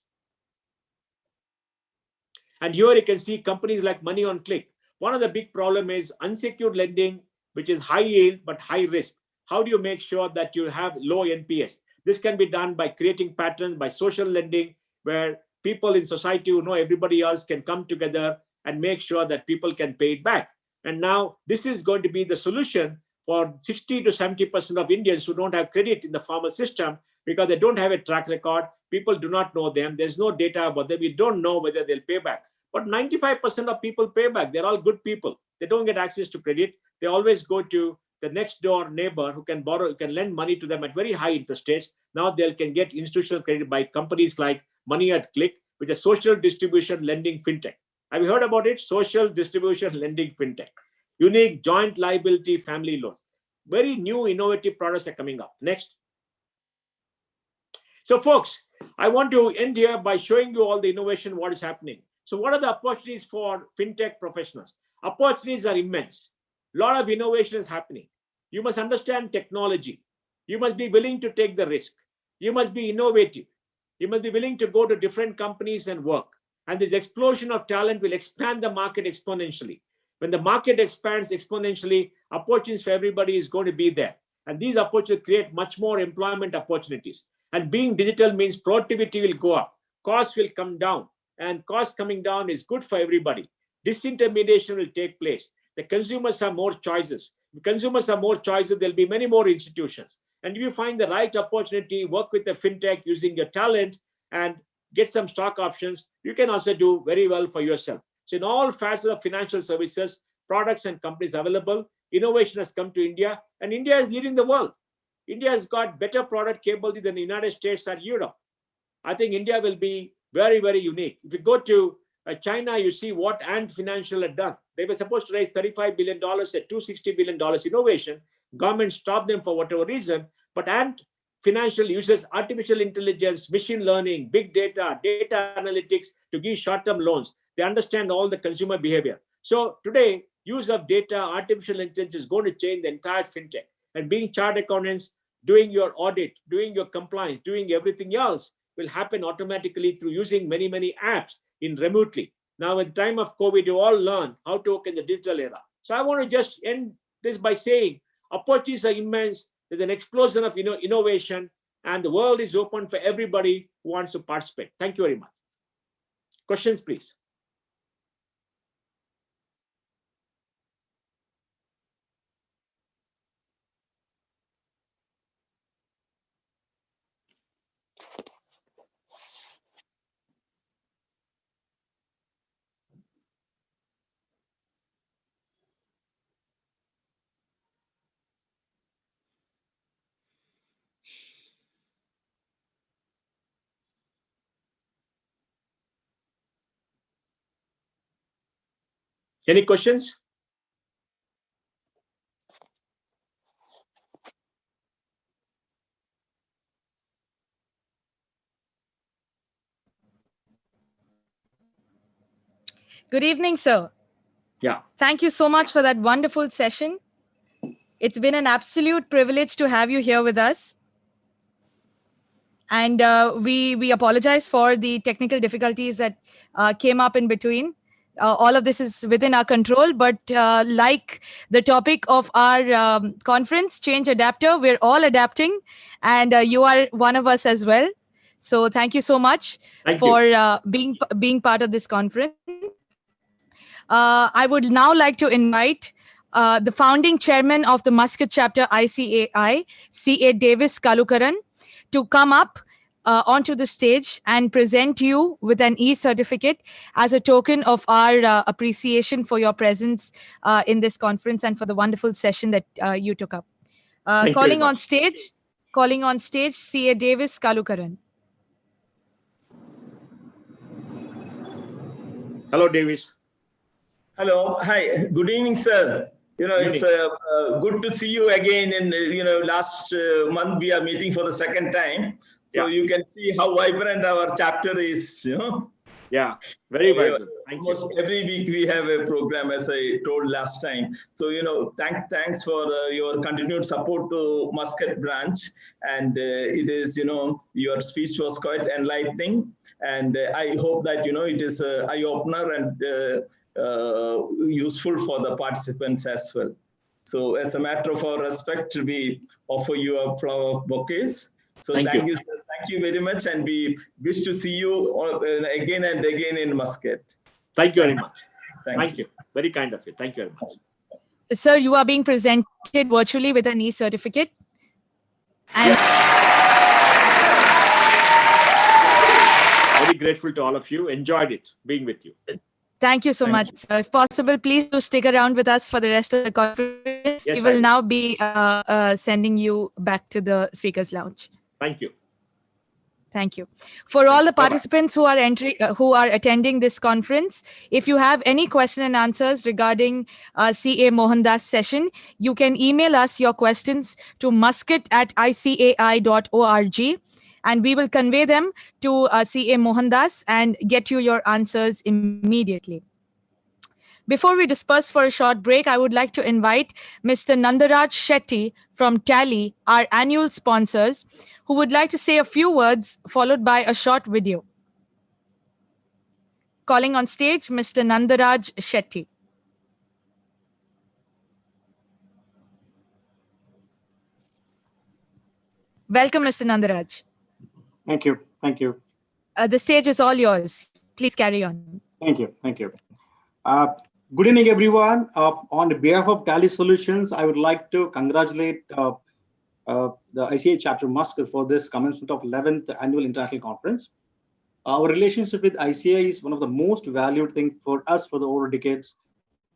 And here you can see companies like Money on Click. One of the big problem is unsecured lending, which is high yield but high risk. How do you make sure that you have low NPS? This can be done by creating patterns, by social lending, where people in society who know everybody else can come together and make sure that people can pay it back. And now this is going to be the solution for 60 to 70% of Indians who don't have credit in the formal system because they don't have a track record. People do not know them. There's no data about them. We don't know whether they'll pay back. But 95% of people pay back. They're all good people. They don't get access to credit. They always go to the next door neighbor who can borrow, who can lend money to them at very high interest rates. Now they can get institutional credit by companies like Money at Click, which is social distribution lending fintech. Have you heard about it? Social distribution lending fintech. Unique joint liability family loans. Very new innovative products are coming up. Next. So folks, I want to end here by showing you all the innovation, what is happening. So what are the opportunities for fintech professionals? Opportunities are immense. A lot of innovation is happening. You must understand technology. You must be willing to take the risk. You must be innovative. You must be willing to go to different companies and work. And this explosion of talent will expand the market exponentially. When the market expands exponentially, opportunities for everybody is going to be there. And these opportunities create much more employment opportunities. And being digital means productivity will go up. Costs will come down. And cost coming down is good for everybody. Disintermediation will take place. The consumers have more choices. If consumers have more choices, there'll be many more institutions. And if you find the right opportunity, work with a fintech using your talent and get some stock options, you can also do very well for yourself. So in all facets of financial services, products and companies available, innovation has come to India, and India is leading the world. India has got better product capability than the United States or Europe. I think India will be very, very unique. If you go to China, you see what Ant Financial had done. They were supposed to raise $35 billion at $260 billion innovation. Government stopped them for whatever reason. But Ant Financial uses artificial intelligence, machine learning, big data, data analytics to give short-term loans. They understand all the consumer behavior. So today, use of data, artificial intelligence is going to change the entire fintech. And being chartered accountants, doing your audit, doing your compliance, doing everything else will happen automatically through using many, many apps in remotely. Now, at the time of COVID, you all learn how to work in the digital era. So I want to just end this by saying opportunities are immense. There's an explosion of innovation, and the world is open for everybody who wants to participate. Thank you very much. Questions, please. Any questions?
Good evening, sir.
Yeah.
Thank you so much for that wonderful session. It's been an absolute privilege to have you here with us. And we apologize for the technical difficulties that came up in between. All of this is within our control, but like the topic of our conference, Change Adapter, we're all adapting, and you are one of us as well. So thank you so much for being part of this conference. I would now like to invite the founding chairman of the Muscat chapter ICAI, C.A. Davis Kalukaran, to come up onto the stage and present you with an e-certificate as a token of our appreciation for your presence in this conference and for the wonderful session that you took up. Calling on stage, C.A. Davis Kalukaran.
Hello, Davis.
Hello. Hi. Good evening, sir. It's good to see you again. And, last month we are meeting for the second time. So you can see how vibrant our chapter is,
Yeah, very vibrant.
Almost every week we have a program, as I told last time. So, thanks for your continued support to Muscat branch. And it is, your speech was quite enlightening. And I hope that, it is an eye-opener and useful for the participants as well. So as a matter of our respect, we offer you a flower bouquets. So thank you, sir. Thank you very much, and we wish to see you again and again in Muscat.
Thank you very much. Thank you. Very kind of you. Thank you very much.
Sir, you are being presented virtually with an e-certificate. And
very grateful to all of you. Enjoyed it being with you.
Thank you so much. If possible, please do stick around with us for the rest of the conference.
Yes,
we will now be sending you back to the speakers lounge.
Thank you.
Thank you. For all the participants who are attending this conference, if you have any question and answers regarding CA Mohandas session, you can email us your questions to muscat@icai.org, and we will convey them to CA Mohandas and get you your answers immediately. Before we disperse for a short break, I would like to invite Mr. Nandaraj Shetty from Tally, our annual sponsors, who would like to say a few words followed by a short video. Calling on stage, Mr. Nandaraj Shetty. Welcome, Mr. Nandaraj.
Thank you. Thank you.
The stage is all yours. Please carry on.
Thank you. Thank you. Good evening, everyone. On behalf of Tally Solutions, I would like to congratulate the ICAI chapter Muscat for this commencement of 11th annual international conference. Our relationship with ICAI is one of the most valued things for us for the over decades.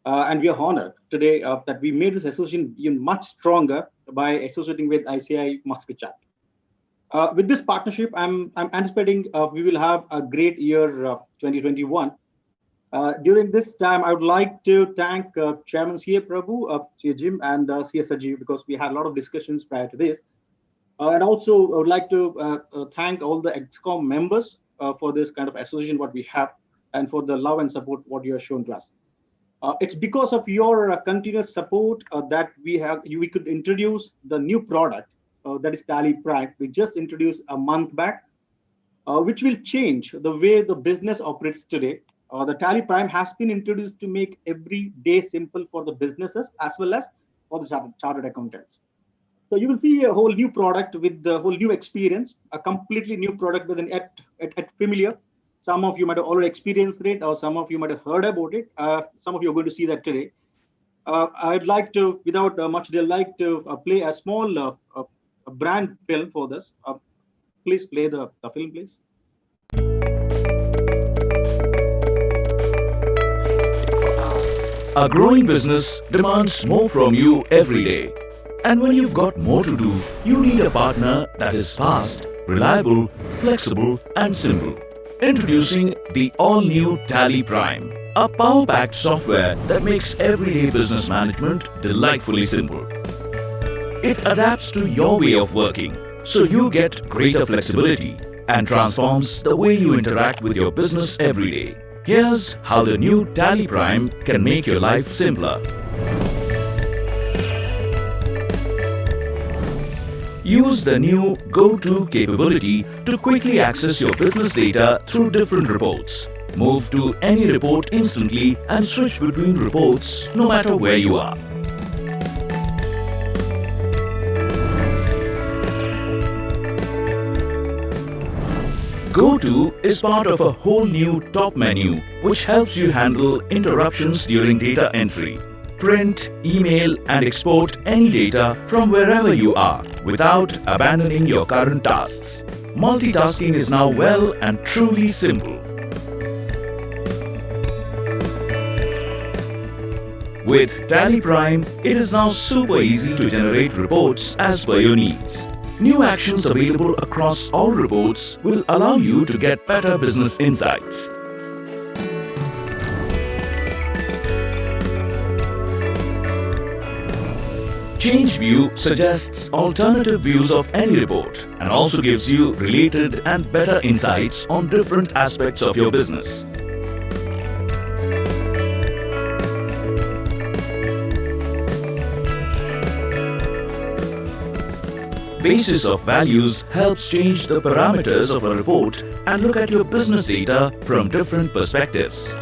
And we are honored today that we made this association even much stronger by associating with ICAI Muscat chapter. With this partnership, I'm anticipating we will have a great year 2021. During this time, I would like to thank Chairman C.A. Prabhu, C.A. Jim, and C.A. Saji, because we had a lot of discussions prior to this. And also, I would like to thank all the EXCOM members for this kind of association what we have, and for the love and support what you have shown to us. It's because of your continuous support that we could introduce the new product that is Tally Prime. We just introduced a month back, which will change the way the business operates today. The Tally Prime has been introduced to make every day simple for the businesses as well as for the chartered accountants. So you will see a whole new product with the whole new experience, a completely new product with an at familiar. Some of you might have already experienced it, or some of you might have heard about it. Some of you are going to see that today. I'd like to, without much delay, play a small brand film for this. Please play the film, please.
A growing business demands more from you every day. And when you've got more to do, you need a partner that is fast, reliable, flexible, and simple. Introducing the all-new Tally Prime, a power-packed software that makes everyday business management delightfully simple. It adapts to your way of working, so you get greater flexibility and transforms the way you interact with your business every day. Here's how the new Tally Prime can make your life simpler. Use the new Go-To capability to quickly access your business data through different reports. Move to any report instantly and switch between reports no matter where you are. Go-To is part of a whole new top menu which helps you handle interruptions during data entry. Print, email and export any data from wherever you are without abandoning your current tasks. Multitasking is now well and truly simple. With Tally Prime, it is now super easy to generate reports as per your needs. New actions available across all reports will allow you to get better business insights. Change View suggests alternative views of any report and also gives you related and better insights on different aspects of your business. Basis of values helps change the parameters of a report and look at your business data from different perspectives.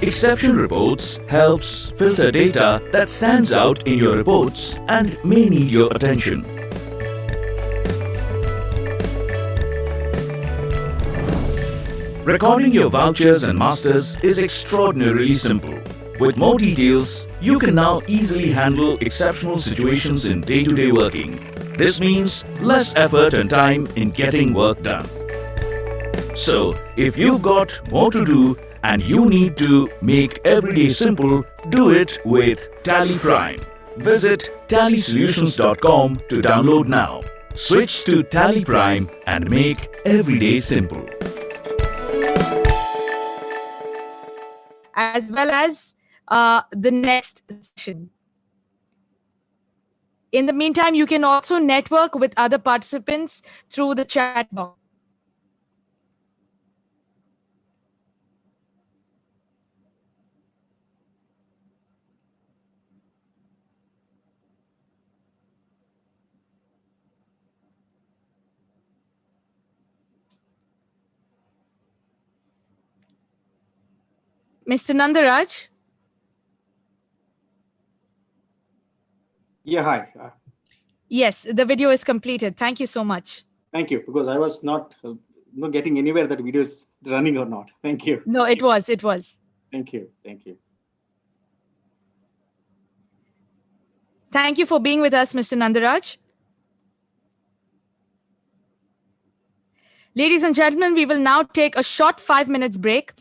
Exception Reports helps filter data that stands out in your reports and may need your attention. Recording your vouchers and masters is extraordinarily simple. With more details, you can now easily handle exceptional situations in day-to-day working. This means less effort and time in getting work done. So, if you've got more to do and you need to make every day simple, do it with Tally Prime. Visit tallysolutions.com to download now. Switch to Tally Prime and make every day simple.
As well as the next session. In the meantime, you can also network with other participants through the chat box. Mr. Nandaraj?
Yeah, hi.
Yes, the video is completed. Thank you so much.
Thank you, because I was not getting anywhere that video is running or not. Thank you.
No, it was.
Thank you. Thank you.
Thank you for being with us, Mr. Nandaraj. Ladies and gentlemen, we will now take a short 5 minutes break,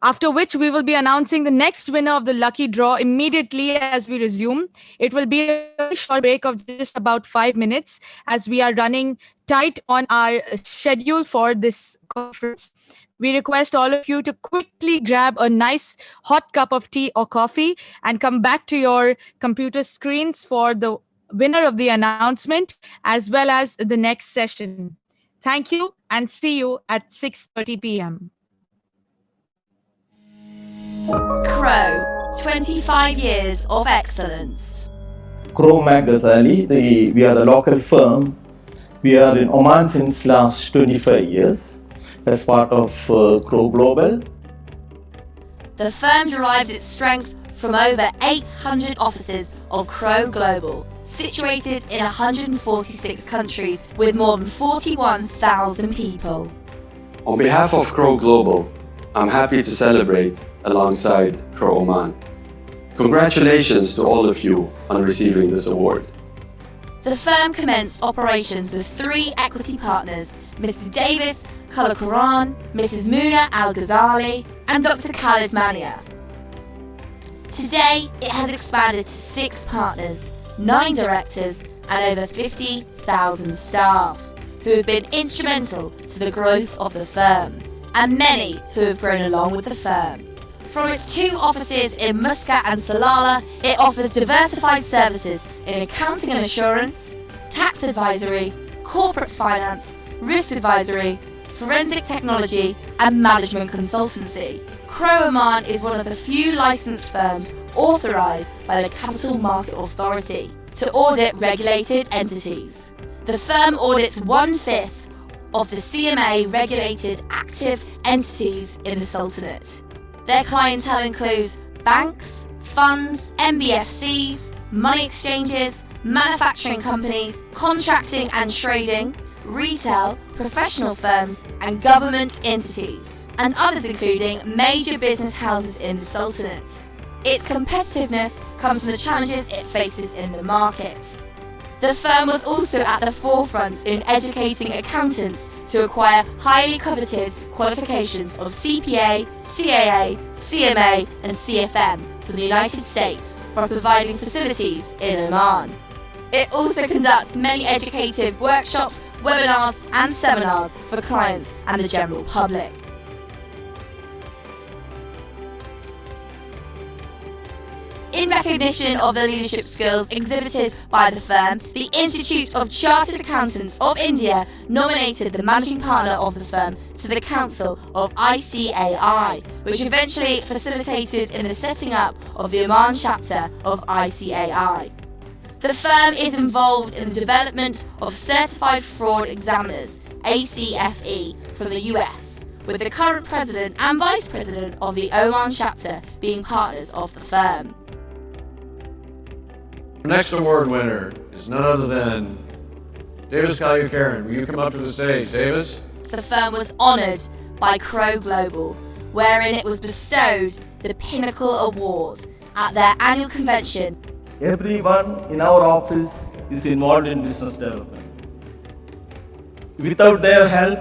after which we will be announcing the next winner of the lucky draw immediately as we resume. It will be a short break of just about 5 minutes as we are running tight on our schedule for this conference. We request all of you to quickly grab a nice hot cup of tea or coffee and come back to your computer screens for the winner of the announcement as well as the next session. Thank you and see you at 6:30 p.m.
Crow, 25 years of excellence.
Crow Ghazali, we are the local firm. We are in Oman since last 25 years as part of Crow Global.
The firm derives its strength from over 800 offices of Crow Global, situated in 146 countries with more than 41,000 people.
On behalf of Crow Global, I'm happy to celebrate alongside Crow Oman. Congratulations to all of you on receiving this award.
The firm commenced operations with 3 equity partners, Mr. Davis Kalakuran, Mrs. Muna Al-Ghazali, and Dr. Khalid Mania. Today, it has expanded to 6 partners, 9 directors, and over 50,000 staff, who have been instrumental to the growth of the firm, and many who have grown along with the firm. From its 2 offices in Muscat and Salalah, it offers diversified services in accounting and assurance, tax advisory, corporate finance, risk advisory, forensic technology, and management consultancy. Crowe Oman is one of the few licensed firms authorised by the Capital Market Authority to audit regulated entities. The firm audits 1/5 of the CMA-regulated active entities in the Sultanate. Their clientele includes banks, funds, NBFCs, money exchanges, manufacturing companies, contracting and trading, retail, professional firms, and government entities, and others including major business houses in the Sultanate. Its competitiveness comes from the challenges it faces in the market. The firm was also at the forefront in educating accountants to acquire highly coveted qualifications of CPA, CAA, CMA, and CFM from the United States by providing facilities in Oman. It also conducts many educative workshops, webinars, and seminars for clients and the general public. In recognition of the leadership skills exhibited by the firm, the Institute of Chartered Accountants of India nominated the managing partner of the firm to the Council of ICAI, which eventually facilitated in the setting up of the Oman chapter of ICAI. The firm is involved in the development of Certified Fraud Examiners, ACFE, from the US, with the current president and vice president of the Oman chapter being partners of the firm.
Our next award winner is none other than Davis Kalyakaran. Will you come up to the stage, Davis?
The firm was honoured by Crowe Global, wherein it was bestowed the Pinnacle Award at their annual convention.
Everyone in our office is involved in business development. Without their help,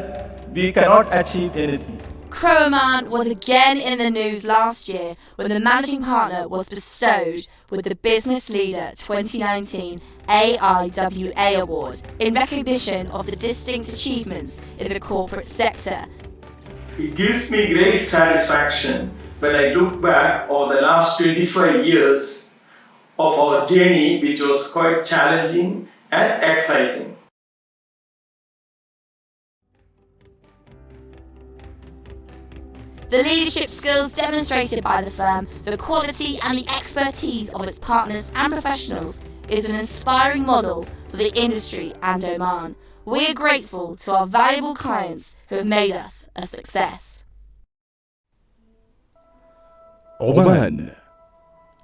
we cannot achieve anything.
Crowe Oman was again in the news last year when the managing partner was bestowed with the Business Leader 2019 AIWA Award in recognition of the distinct achievements in the corporate sector.
It gives me great satisfaction when I look back over the last 25 years of our journey, which was quite challenging and exciting.
The leadership skills demonstrated by the firm, the quality and the expertise of its partners and professionals is an inspiring model for the industry and Oman. We are grateful to our valuable clients who have made us a success.
عمان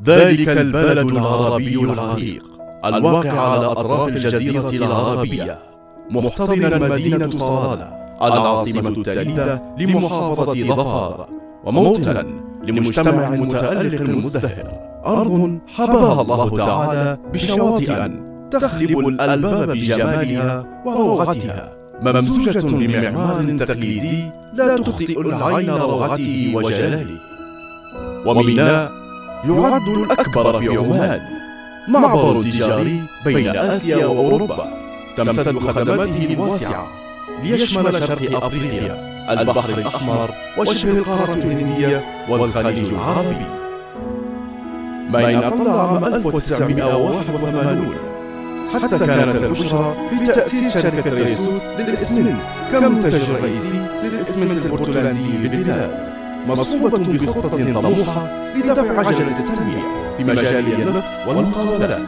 ذلك البلد العربي العريق الواقع على أطراف الجزيرة العربية، محتضنا مدينة صلالة العاصمة التالية لمحافظة ظفار، وموطنا لمجتمع متألق مزدهر، أرض حباها الله تعالى بشواطئ تخلب الألباب بجمالها وروعتها، ممزوجة بمعمار تقليدي لا تخطئ العين روعته وجلاله، وميناء يعد الأكبر في عمان، معبر تجاري بين آسيا وأوروبا، تمتد خدماته الواسعة ليشمل شرق أفريقيا، البحر الأحمر وشبه القارة الهندية والخليج العربي. بين طلع عام 1981 حتى كانت البشرى بتأسيس شركة ريسوت للإسمنت كمنتج رئيسي للإسمنت البرتلاندي بالبلاد، مصحوبة بخطة طموحة لدفع عجلة التنمية في مجال النفط والمقاولات،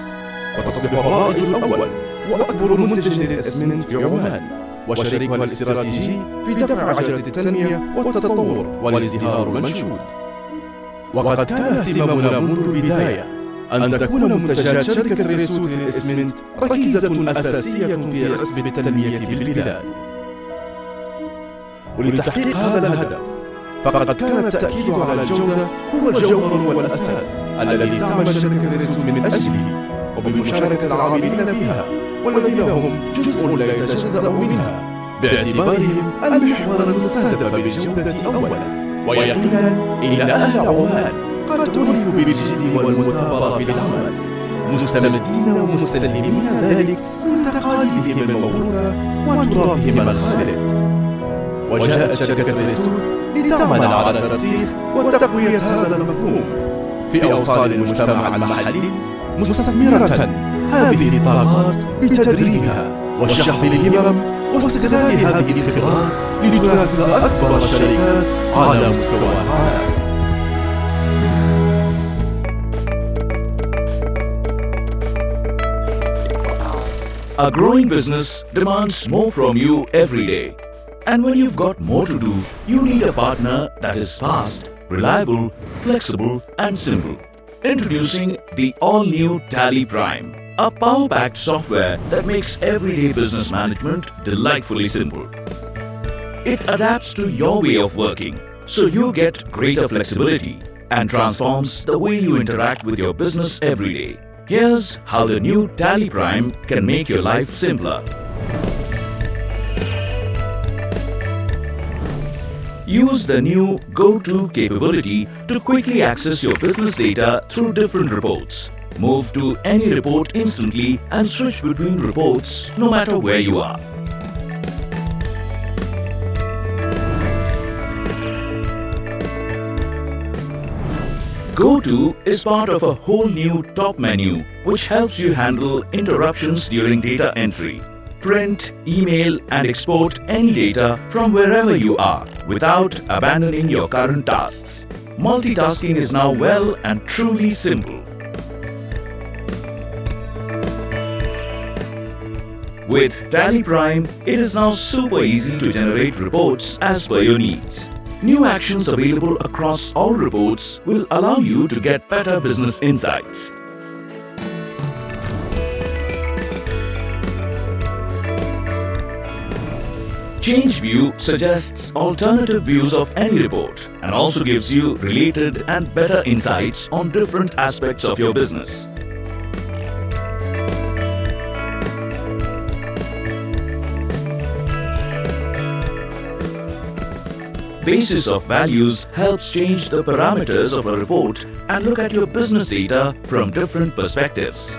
وتصبح الرائد الأول وأكبر منتج للإسمنت في عمان، وشريكها الاستراتيجي في دفع عجلة التنمية والتطور والازدهار المنشود. وقد كان اهتمامنا منذ البداية أن تكون منتجات شركة ريسوت للإسمنت ركيزة أساسية في رسم التنمية بالبلاد. ولتحقيق هذا الهدف فقد كان التأكيد على الجودة هو الجوهر والأساس الذي تعمل شركة ريسوت من أجله وبمشاركة العاملين فيها، والذين هم جزء لا يتجزأ منها باعتبارهم المحور المستهدف بالجودة أولا، ويقينا إن أهل عمان قد عرفوا بالجد والمثابرة في العمل، مستمدين ومستلهمين ذلك من تقاليدهم الموروثة وتراثهم الخالد. وجاءت شركة ريسوت لتعمل على ترسيخ وتقوية هذا المفهوم في أوصال المجتمع المحلي، مستثمرة هذه الطاقات بتدريبها والشحذ للهمم واستغلال هذه الخبرات لتنافس أكبر الشركات على مستوى العالم. A growing business demands more from you every day. And when you've got more to do, you need a partner that is fast, reliable, flexible, and simple. Introducing the all-new Tally Prime, a power-packed software that makes everyday business management delightfully simple. It adapts to your way of working, so you get greater flexibility and transforms the way you interact with your business every day. Here's how the new Tally Prime can make your life simpler. Use the new Go-To capability to quickly access your business data through different reports. Move to any report instantly and switch between reports no matter where you are. Go-To is part of a whole new top menu which helps you handle interruptions during data entry. Print, email and export any data from wherever you are without abandoning your current tasks. Multitasking is now well and truly simple. With Tally Prime, it is now super easy to generate reports as per your needs. New actions available across all reports will allow you to get better business insights. Change View suggests alternative views of any report and also gives you related and better insights on different aspects of your business. Basis of values helps change the parameters of a report and look at your business data from different perspectives.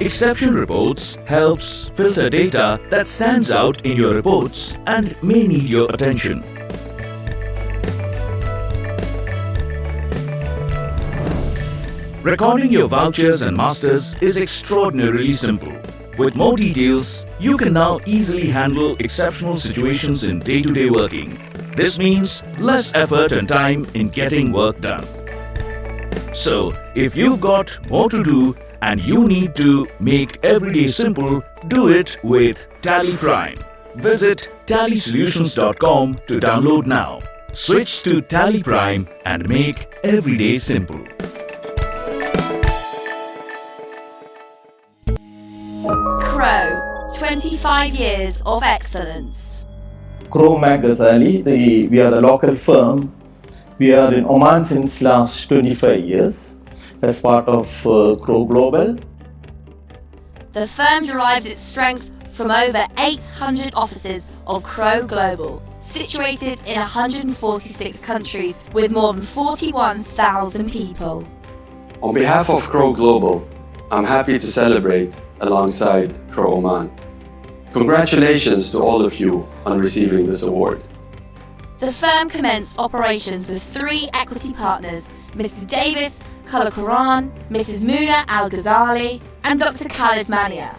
Exception Reports helps filter data that stands out in your reports and may need your attention. Recording your vouchers and masters is extraordinarily simple. With more details, you can now easily handle exceptional situations in day-to-day working. This means less effort and time in getting work done. So, if you've got more to do and you need to make every day simple, do it with Tally Prime. Visit tallysolutions.com to download now. Switch to Tally Prime and make every day simple.
Crow, 25 years of excellence.
Crow Ghazali, we are the local firm. We are in Oman since last 25 years as part of Crow Global.
The firm derives its strength from over 800 offices of Crow Global, situated in 146 countries with more than 41,000 people.
On behalf of Crow Global, I'm happy to celebrate alongside Crow Oman. Congratulations to all of you on receiving this award.
The firm commenced operations with 3 equity partners, Mr. Davis Kalakuran, Mrs. Muna Al-Ghazali, and Dr. Khalid Mania.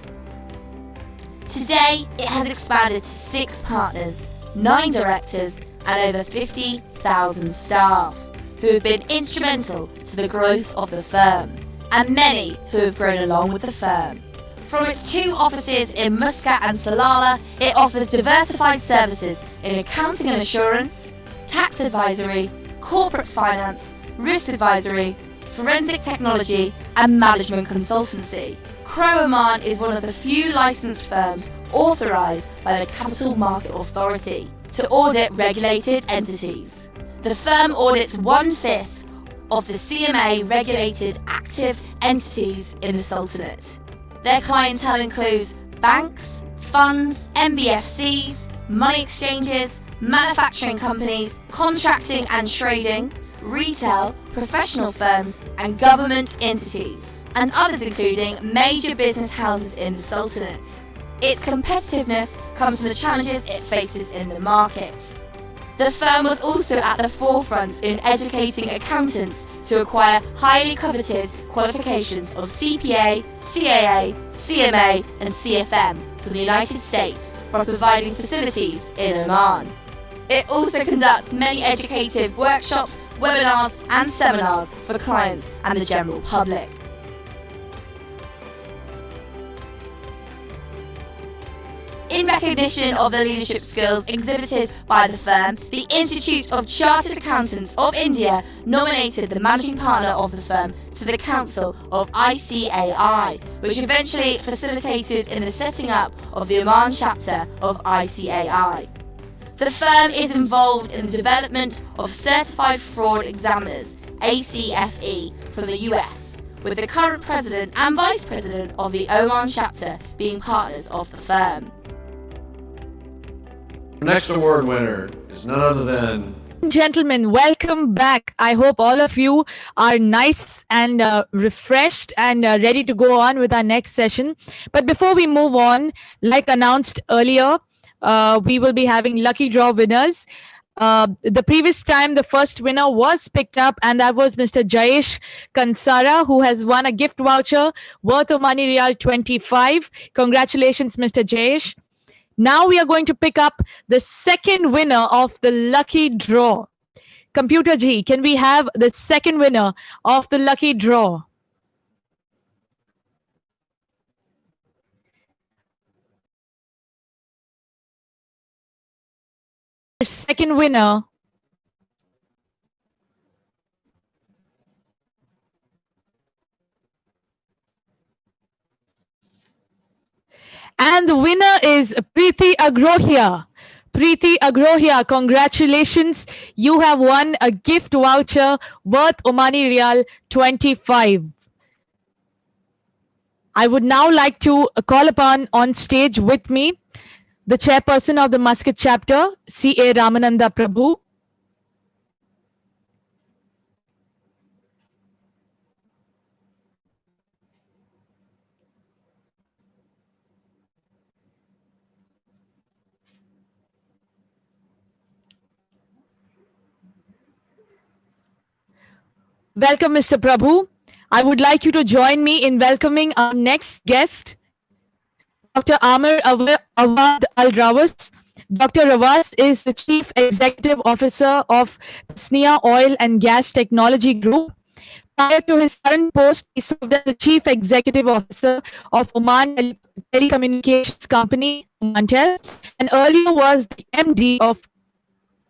Today, it has expanded to 6 partners, 9 directors, and over 50,000 staff, who have been instrumental to the growth of the firm, and many who have grown along with the firm. From its 2 offices in Muscat and Salalah, it offers diversified services in accounting and assurance, tax advisory, corporate finance, risk advisory, forensic technology, and management consultancy. Crow Oman is one of the few licensed firms authorized by the Capital Market Authority to audit regulated entities. The firm audits 1/5 of the CMA regulated active entities in the Sultanate. Their clientele includes banks, funds, NBFCs, money exchanges, manufacturing companies, contracting and trading, retail, professional firms, and government entities, and others including major business houses in the Sultanate. Its competitiveness comes from the challenges it faces in the market. The firm was also at the forefront in educating accountants to acquire highly coveted qualifications of CPA, CAA, CMA, and CFM from the United States by providing facilities in Oman. It also conducts many educative workshops, webinars, and seminars for clients and the general public. In recognition of the leadership skills exhibited by the firm, the Institute of Chartered Accountants of India nominated the managing partner of the firm to the Council of ICAI, which eventually facilitated in the setting up of the Oman chapter of ICAI. The firm is involved in the development of Certified Fraud Examiners, ACFE, from the US, with the current president and vice president of the Oman chapter being partners of the firm.
The next award winner is none other than...
Gentlemen, welcome back. I hope all of you are nice and refreshed and ready to go on with our next session. But before we move on, like announced earlier, we will be having lucky draw winners. The previous time, the first winner was picked up, and that was Mr. Jayesh Kansara, who has won a gift voucher worth Omani Riyal 25. Congratulations, Mr. Jayesh. Now we are going to pick up the second winner of the lucky draw. Computer G, can we have the second winner of the lucky draw? Second winner. And the winner is Preeti Agrohia. Preeti Agrohia, congratulations. You have won a gift voucher worth Omani Riyal 25. I would now like to call upon on stage with me the chairperson of the Muscat chapter, C.A. Ramananda Prabhu. Welcome, Mr. Prabhu. I would like you to join me in welcoming our next guest, Dr. Amir Awad Al-Rawas. Dr. Rawas is the Chief Executive Officer of SNIA Oil and Gas Technology Group. Prior to his current post, he served as the Chief Executive Officer of Oman Telecommunications Company, Omantel, and earlier was the MD of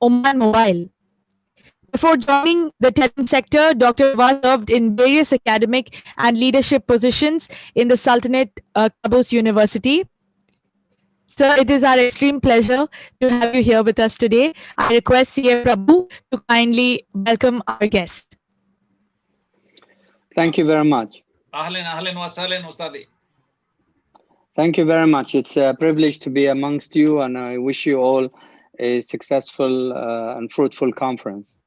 Oman Mobile. Before joining the telecom sector, Dr. Rawas served in various academic and leadership positions in the Sultanate Qaboos University. Sir, it is our extreme pleasure to have you here with us today. I request C.A. Prabhu to kindly welcome our guest.
Thank you very much.
Ahlan wa sahlan, Ustadi.
Thank you very much. It's a privilege to be amongst you, and I wish you all a successful and fruitful conference.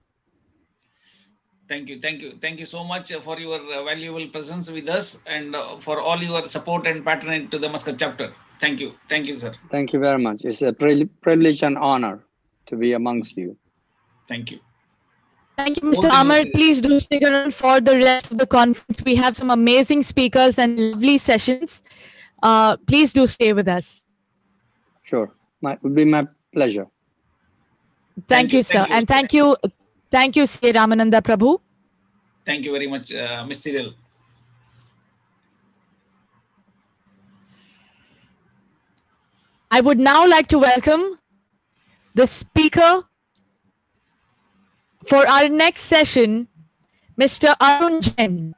Thank you so much for your valuable presence with us and for all your support and patronage to the Muscat chapter. Thank you, sir.
Thank you very much. It's a privilege and honor to be amongst you.
Thank you.
Thank you, Mr. Amar. Please do stick around for the rest of the conference. We have some amazing speakers and lovely sessions. Please do stay with us.
Sure. It would be my pleasure.
Thank you, sir. And thank you, C. Ramananda Prabhu.
Thank you very much, Ms. Cyril.
I would now like to welcome the speaker for our next session, Mr. Arun Jain.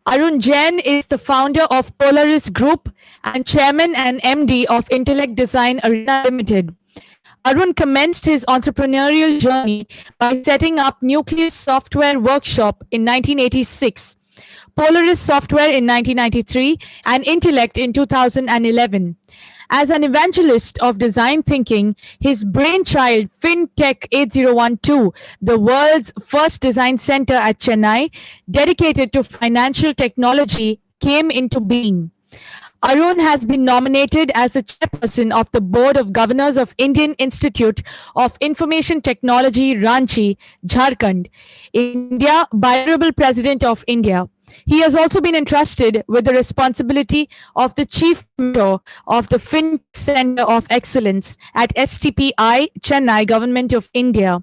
Arun Jain is the founder of Polaris Group and chairman and MD of Intellect Design Arena Limited. Arun commenced his entrepreneurial journey by setting up Nucleus Software Workshop in 1986, Polaris Software in 1993, and Intellect in 2011. As an evangelist of design thinking, his brainchild FinTech 8012, the world's first design center at Chennai, dedicated to financial technology, came into being. Arun has been nominated as the chairperson of the Board of Governors of Indian Institute of Information Technology, Ranchi, Jharkhand, India, by Honorable President of India. He has also been entrusted with the responsibility of the Chief Mentor of the FinTech Center of Excellence at STPI, Chennai, Government of India.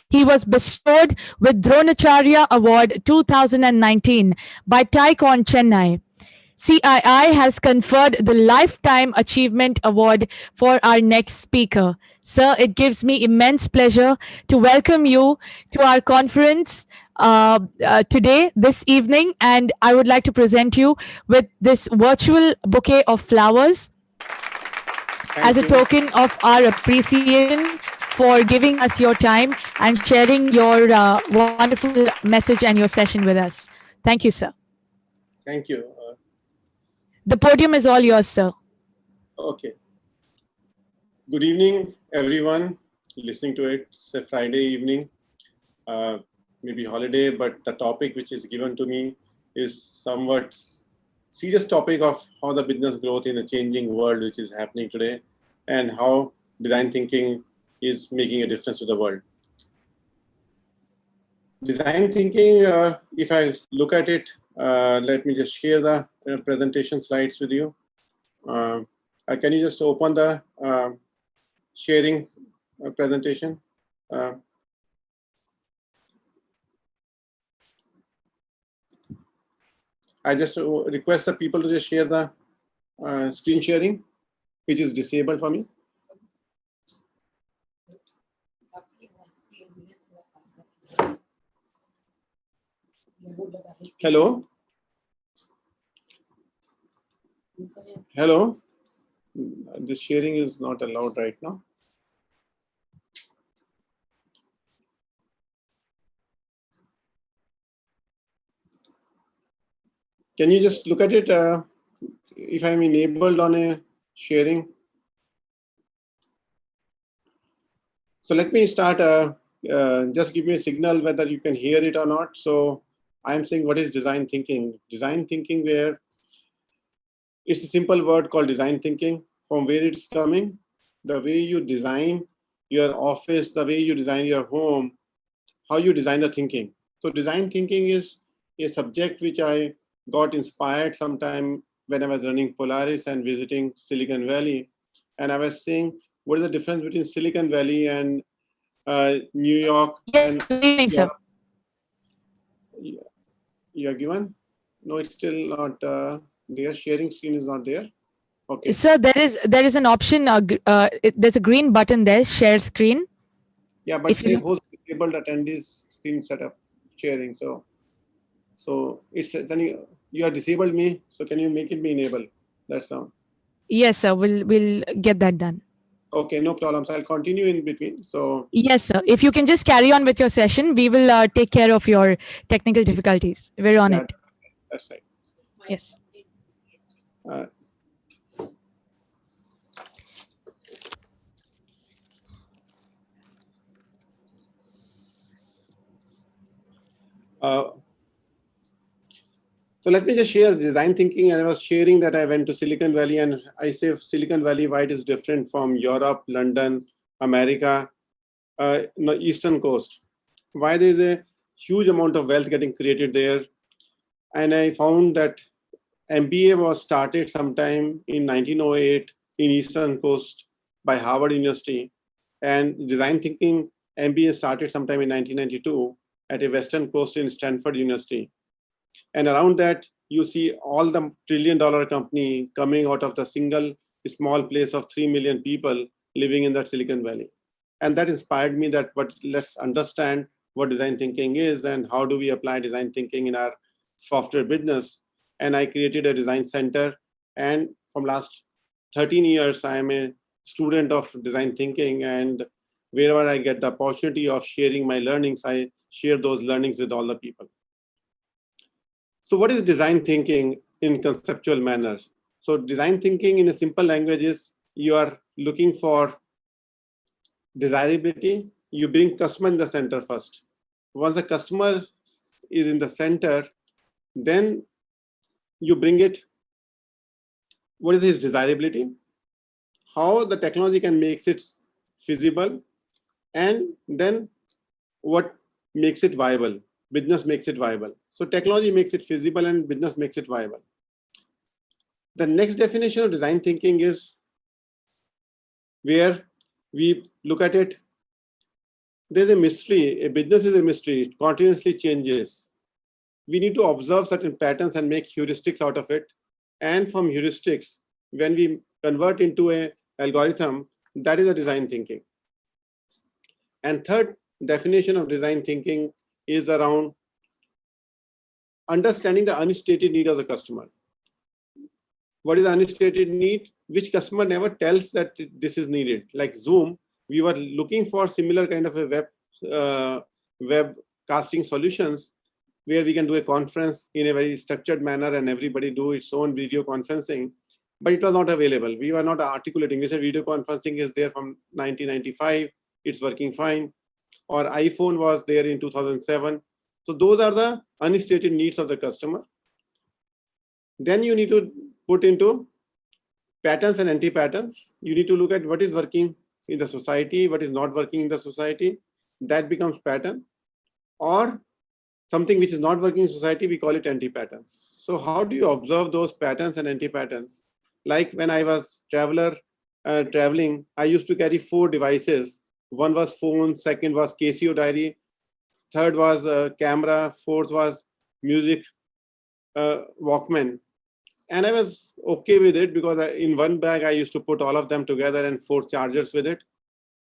He was bestowed with Dronacharya Award 2019 by TiCon Chennai. CII has conferred the Lifetime Achievement Award for our next speaker. Sir, it gives me immense pleasure to welcome you to our conference today, this evening, and I would like to present you with this virtual bouquet of flowers as a token of our appreciation for giving us your time and sharing your wonderful message and your session with us. Thank you, sir.
Thank you.
The podium is all yours, sir.
Okay. Good evening, everyone listening to it. It's a Friday evening, maybe holiday, but the topic which is given to me is somewhat serious topic of how the business growth in a changing world which is happening today and how design thinking is making a difference to the world. Design thinking, if I look at it, let me just share the presentation slides with you. Can you just open the sharing presentation? I just request the people to just share the screen sharing, which is disabled for me. Hello? Hello? This sharing is not allowed right now. Can you just look at it if I'm enabled on a sharing? So let me start, just give me a signal whether you can hear it or not. So I'm saying, what is design thinking? Design thinking, where it's a simple word called design thinking. From where it's coming, the way you design your office, the way you design your home, how you design the thinking. So design thinking is a subject which I got inspired sometime when I was running Polaris and visiting Silicon Valley. And I was saying, what is the difference between Silicon Valley and New York?
Yes,
and
good evening, sir.
You are given? No, it's still not there. Sharing screen is not there. Okay.
Sir, there is an option. There's a green button there, share screen.
Yeah, but say host disabled attendees screen setup sharing. So it's you are disabled me. So can you make it be enabled? That's all.
Yes, sir. We'll get that done.
Okay, no problems. I'll continue in between. So
yes, sir. If you can just carry on with your session, we will take care of your technical difficulties. We're on it.
That's right.
Yes.
So let me just share design thinking. And I was sharing that I went to Silicon Valley, and I say Silicon Valley, why it is different from Europe, London, America, Eastern Coast. Why there is a huge amount of wealth getting created there. And I found that MBA was started sometime in 1908 in Eastern Coast by Harvard University. And design thinking MBA started sometime in 1992 at a Western Coast in Stanford University. And around that, you see all the trillion-dollar company coming out of the single small place of 3 million people living in that Silicon Valley. And that inspired me that let's understand what design thinking is and how do we apply design thinking in our software business. And I created a design center. And from last 13 years, I am a student of design thinking. And wherever I get the opportunity of sharing my learnings, I share those learnings with all the people. So what is design thinking in conceptual manner? So design thinking in a simple language is you are looking for desirability. You bring customer in the center first. Once the customer is in the center, then you bring it what is his desirability, how the technology can make it feasible, and then what makes it viable. Business makes it viable. So technology makes it feasible and business makes it viable. The next definition of design thinking is where we look at it. There's a mystery. A business is a mystery. It continuously changes. We need to observe certain patterns and make heuristics out of it. And from heuristics, when we convert into an algorithm, that is a design thinking. And third definition of design thinking is around understanding the unstated need of the customer. What is the unstated need? Which customer never tells that this is needed. Like Zoom, we were looking for similar kind of a web casting solutions where we can do a conference in a very structured manner and everybody do its own video conferencing, but it was not available. We were not articulating. We said video conferencing is there from 1995. It's working fine. Or iPhone was there in 2007. So those are the unstated needs of the customer. Then you need to put into patterns and anti-patterns. You need to look at what is working in the society, what is not working in the society. That becomes pattern. Or something which is not working in society, we call it anti-patterns. So how do you observe those patterns and anti-patterns? Like when I was traveling, I used to carry 4 devices. One was phone, second was Casio diary, third was camera, fourth was music Walkman. And I was okay with it because in one bag, I used to put all of them together and 4 chargers with it.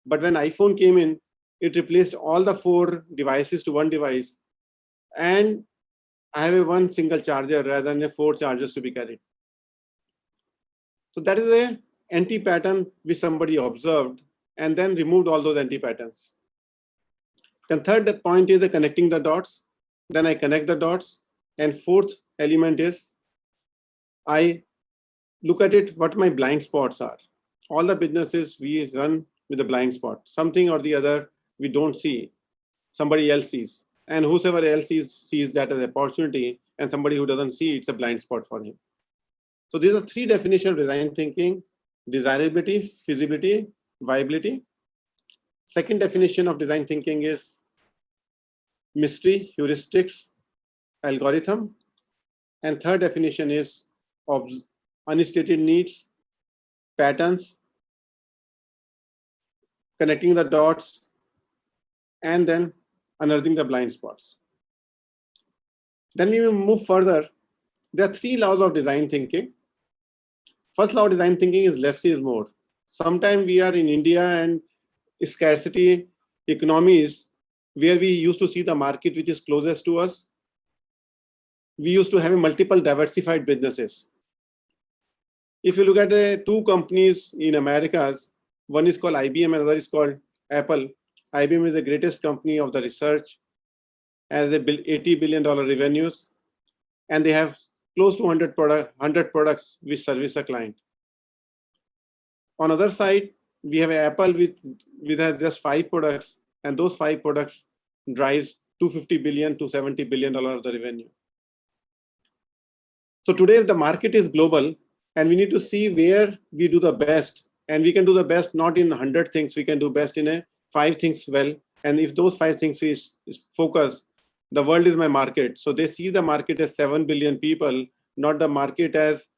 But when iPhone came in, it replaced all the 4 devices to one device. And I have a one single charger rather than 4 chargers to be carried. So that is a anti-pattern which somebody observed and then removed all those anti-patterns. Then third point is connecting the dots. Then I connect the dots. And fourth element is I look at it, what my blind spots are. All the businesses we run with a blind spot. Something or the other we don't see. Somebody else sees. And whosoever else sees that as an opportunity, and somebody who doesn't see, it's a blind spot for him. So these are 3 definitions of design thinking: desirability, feasibility, viability. Second definition of design thinking is mystery, heuristics, algorithm. And third definition is of unstated needs, patterns, connecting the dots, and then unearthing the blind spots. Then we will move further. There are 3 laws of design thinking. First law of design thinking is less is more. Sometimes we are in India and scarcity economies where we used to see the market which is closest to us. We used to have multiple diversified businesses. If you look at the 2 companies in Americas, one is called IBM and another is called Apple. IBM is the greatest company of the research, has $80 billion revenues, and they have close to 100 products which service a client. On the other side, we have Apple with has just 5 products, and those 5 products drives $250 billion to $70 billion of the revenue. So today the market is global, and we need to see where we do the best. And we can do the best not in 100 things, we can do best in 5 things well. And if those 5 things is focus, the world is my market. So they see the market as 7 billion people, not the market as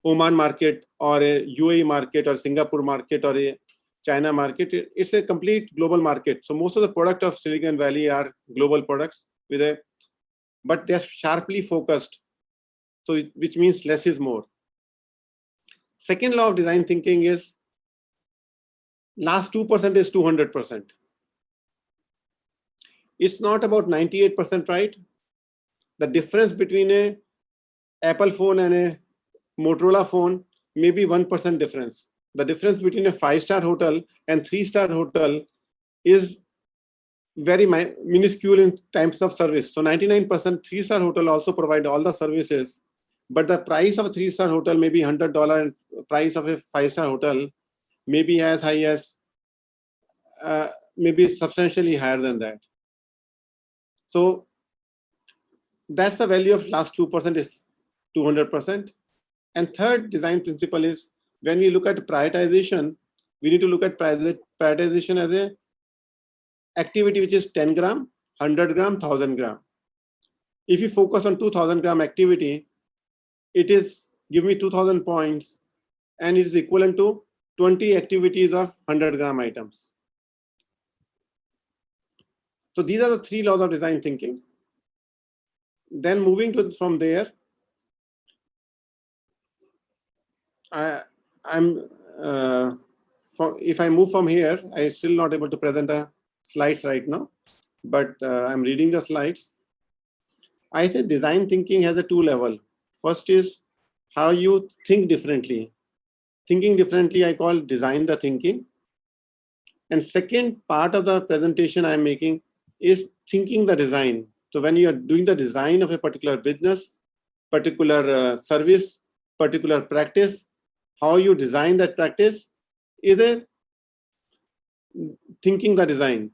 Oman market or a UAE market or Singapore market or a China market. It's a complete global market. So most of the product of Silicon Valley are global products but they're sharply focused. So which means less is more. Second law of design thinking is last 2% is 200%. It's not about 98% right. The difference between a Apple phone and a Motorola phone may be 1% difference. The difference between a 5-star hotel and 3-star hotel is very minuscule in terms of service. So 99% 3-star hotel also provide all the services, but the price of a 3-star hotel may be $100 and price of a 5-star hotel may be as high as, maybe substantially higher than that. So that's the value of last 2% is 200%. And third design principle is when we look at prioritization, we need to look at prioritization as a activity which is 10 gram, 100 gram, 1000 gram. If you focus on 2000 gram activity, it is give me 2000 points and it is equivalent to 20 activities of 100 gram items. So these are the 3 laws of design thinking. Then moving to from there, if I move from here, I'm still not able to present the slides right now, but I'm reading the slides. I say design thinking has a 2 level. First is how you think differently. Thinking differently, I call design the thinking. And second part of the presentation I'm making is thinking the design. So when you are doing the design of a particular business, particular service, particular practice, how you design that practice is a thinking the design.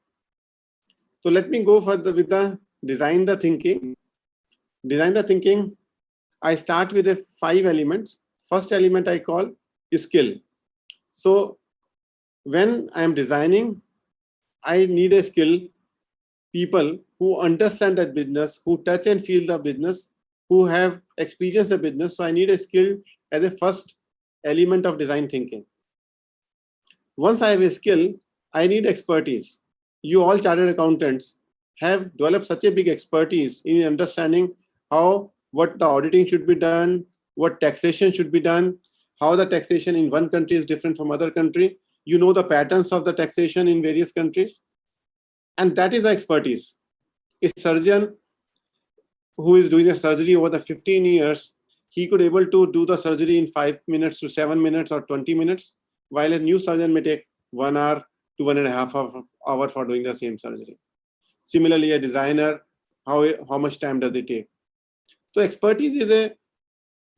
So let me go further with the design the thinking. Design the thinking, I start with 5 elements. First element I call is skill. So when I am designing, I need a skill, people who understand that business, who touch and feel the business, who have experienced the business. So I need a skill as a first element of design thinking. Once I have a skill, I need expertise. You all chartered accountants have developed such a big expertise in understanding what the auditing should be done, what taxation should be done, how the taxation in one country is different from other country. You know the patterns of the taxation in various countries. And that is the expertise. A surgeon who is doing a surgery over the 15 years, he could able to do the surgery in 5 minutes to 7 minutes or 20 minutes, while a new surgeon may take 1 hour to 1.5 hours for doing the same surgery. Similarly, a designer, how much time does it take? So expertise is a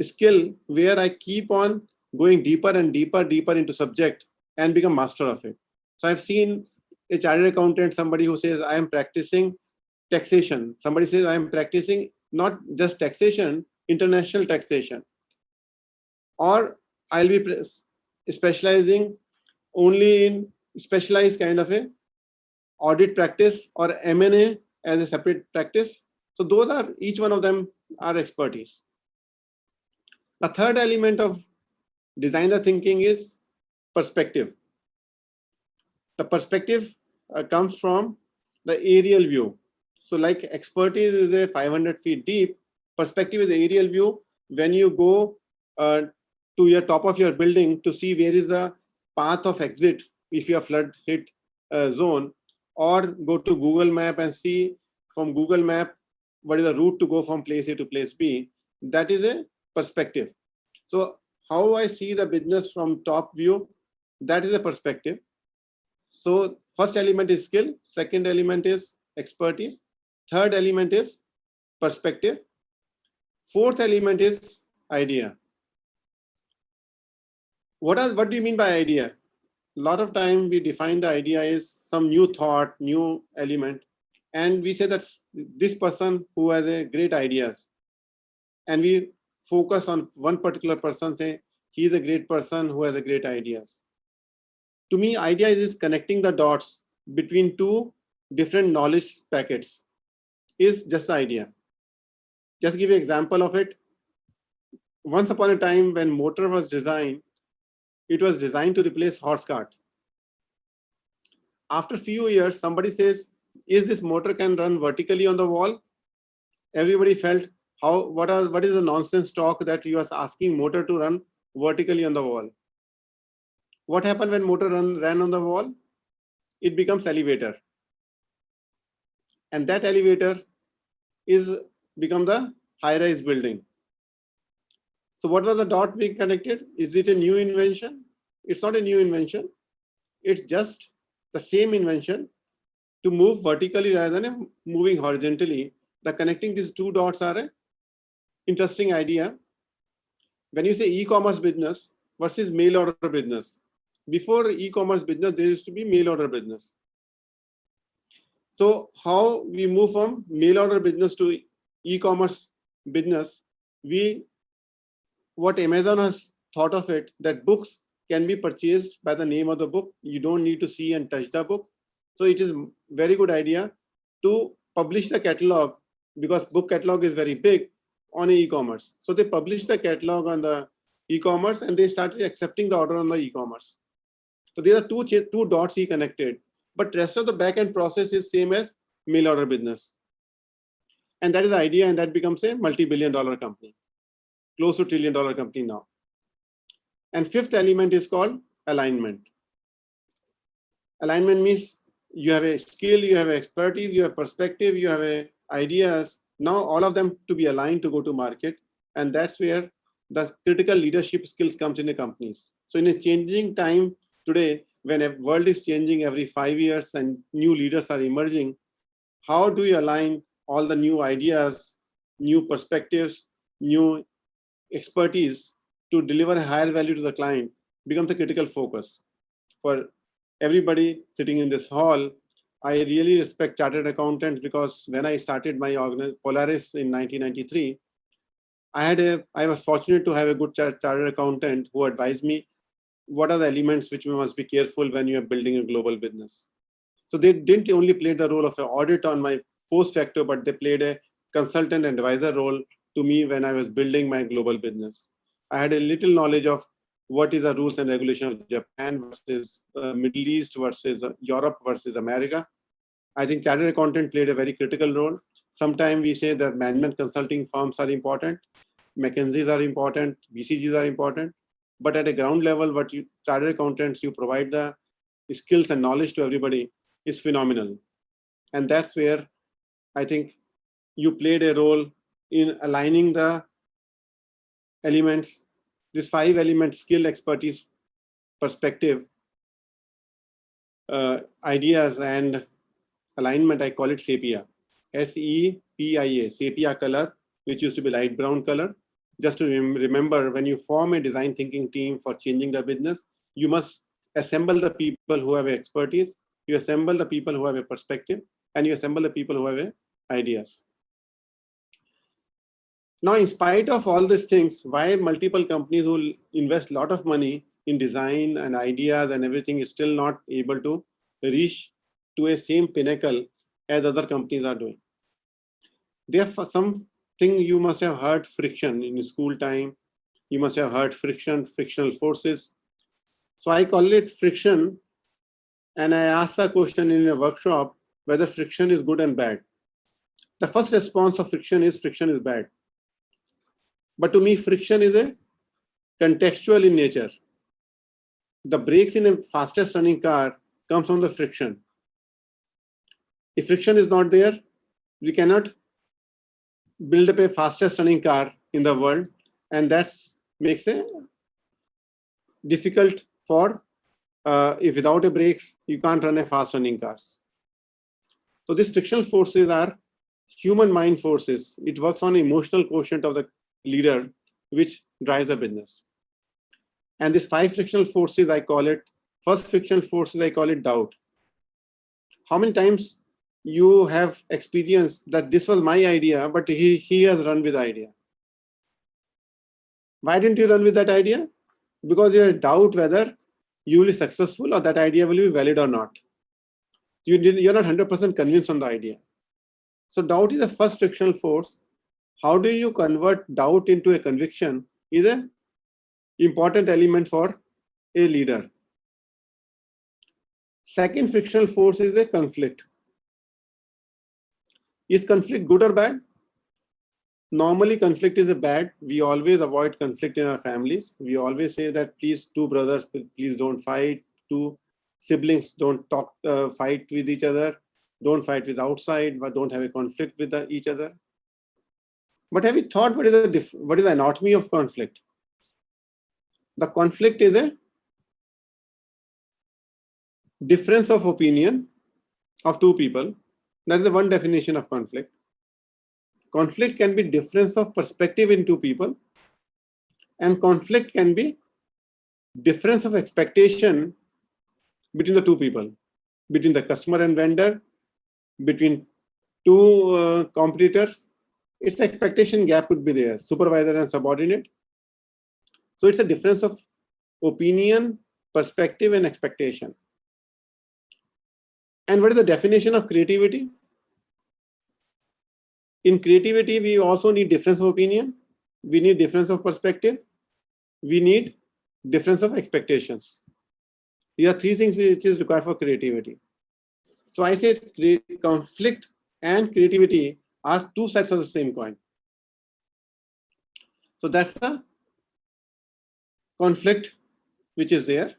skill where I keep on going deeper and deeper into subject and become master of it. So I've seen a chartered accountant, somebody who says, I am practicing taxation. Somebody says, I am practicing not just taxation, international taxation. Or I'll be specializing only in specialized kind of a audit practice or M&A as a separate practice. So those are, each one of them are expertise. The third element of designer thinking is perspective. The perspective comes from the aerial view. So like expertise is a 500 feet deep, perspective is the aerial view. When you go to your top of your building to see where is the path of exit if you are flood hit zone, or go to Google Map and see from Google Map what is the route to go from place A to place B. That is a perspective. So how I see the business from top view, that is a perspective. So first element is skill, second element is expertise, third element is perspective, fourth element is idea. What do you mean by idea? A lot of time we define the idea as some new thought, new element, and we say that this person who has a great ideas, and we focus on one particular person, say he is a great person who has a great ideas. To me, idea is connecting the dots between 2 different knowledge packets is just the idea. Just give you an example of it. Once upon a time when motor was designed, it was designed to replace horse cart. After a few years, somebody says, is this motor can run vertically on the wall? Everybody felt, what is the nonsense talk that you are asking motor to run vertically on the wall? What happened when motor ran on the wall? It becomes elevator. And that elevator become the high-rise building. So what was the dot we connected? Is it a new invention? It's not a new invention. It's just the same invention to move vertically rather than moving horizontally. The connecting these 2 dots are an interesting idea. When you say e-commerce business versus mail order business, before e-commerce business, there used to be mail order business. So how we move from mail order business to e-commerce business, we what Amazon has thought of it, that books can be purchased by the name of the book. You don't need to see and touch the book. So it is a very good idea to publish the catalog, because book catalog is very big, on e-commerce. So they published the catalog on the e-commerce and they started accepting the order on the e-commerce. So there are two dots he connected, but rest of the back-end process is same as mail order business. And that is the idea, and that becomes a multi-billion-dollar company, close to $1 trillion company now. And fifth element is called alignment. Alignment means you have a skill, you have expertise, you have perspective, you have ideas. Now all of them to be aligned to go to market. And that's where the critical leadership skills comes in the companies. So in a changing time today, when a world is changing every 5 years and new leaders are emerging, how do you align all the new ideas, new perspectives, new expertise to deliver higher value to the client becomes a critical focus. For everybody sitting in this hall, I really respect chartered accountants, because when I started my Polaris in 1993, I was fortunate to have a good chartered accountant who advised me what are the elements which we must be careful when you are building a global business. So they didn't only play the role of an audit on my post facto, but they played a consultant and advisor role to me when I was building my global business. I had a little knowledge of what is the rules and regulation of Japan versus Middle East versus Europe versus America. I think chartered accountant played a very critical role. Sometimes we say that management consulting firms are important, McKinsey's are important, BCGs are important, but at a ground level, what you chartered accountants, you provide the skills and knowledge to everybody is phenomenal. And that's where I think you played a role in aligning the elements, this 5 elements: skill, expertise, perspective, ideas, and alignment. I call it sepia, SEPIA, sepia color, which used to be light brown color. Just to remember, when you form a design thinking team for changing the business, you must assemble the people who have expertise, you assemble the people who have a perspective, and you assemble the people who have ideas. Now, in spite of all these things, why multiple companies who invest a lot of money in design and ideas and everything is still not able to reach to a same pinnacle as other companies are doing? Therefore, something you must have heard: friction in school time. You must have heard frictional forces. So I call it friction, and I asked a question in a workshop whether friction is good and bad. The first response of friction is bad. But to me, friction is a contextual in nature. The brakes in a fastest running car comes from the friction. If friction is not there, we cannot build up a fastest running car in the world, and that makes it difficult for if without a brakes you can't run a fast running cars. So these frictional forces are human mind forces. It works on emotional quotient of the leader, which drives the business. And these 5 frictional forces, I call it, first frictional forces, I call it doubt. How many times you have experienced that this was my idea, but he has run with the idea? Why didn't you run with that idea? Because you doubt whether you will be successful or that idea will be valid or not. You're not 100% convinced on the idea. So doubt is the first frictional force. How do you convert doubt into a conviction is an important element for a leader. Second frictional force is a conflict. Is conflict good or bad? Normally, conflict is a bad. We always avoid conflict in our families. We always say that please, 2 brothers, please don't fight. 2 siblings, don't fight with each other. Don't fight with outside, but don't have a conflict with each other. But have you thought what is the anatomy of conflict? The conflict is a difference of opinion of 2 people. That is the one definition of conflict. Conflict can be difference of perspective in 2 people, and conflict can be difference of expectation between the 2 people, between the customer and vendor, between 2 competitors. Its expectation gap would be there, supervisor and subordinate. So it's a difference of opinion, perspective, and expectation. And what is the definition of creativity? In creativity, we also need difference of opinion. We need difference of perspective. We need difference of expectations. These are three things which is required for creativity. So I say conflict and creativity are two sides of the same coin. So that's the conflict which is there.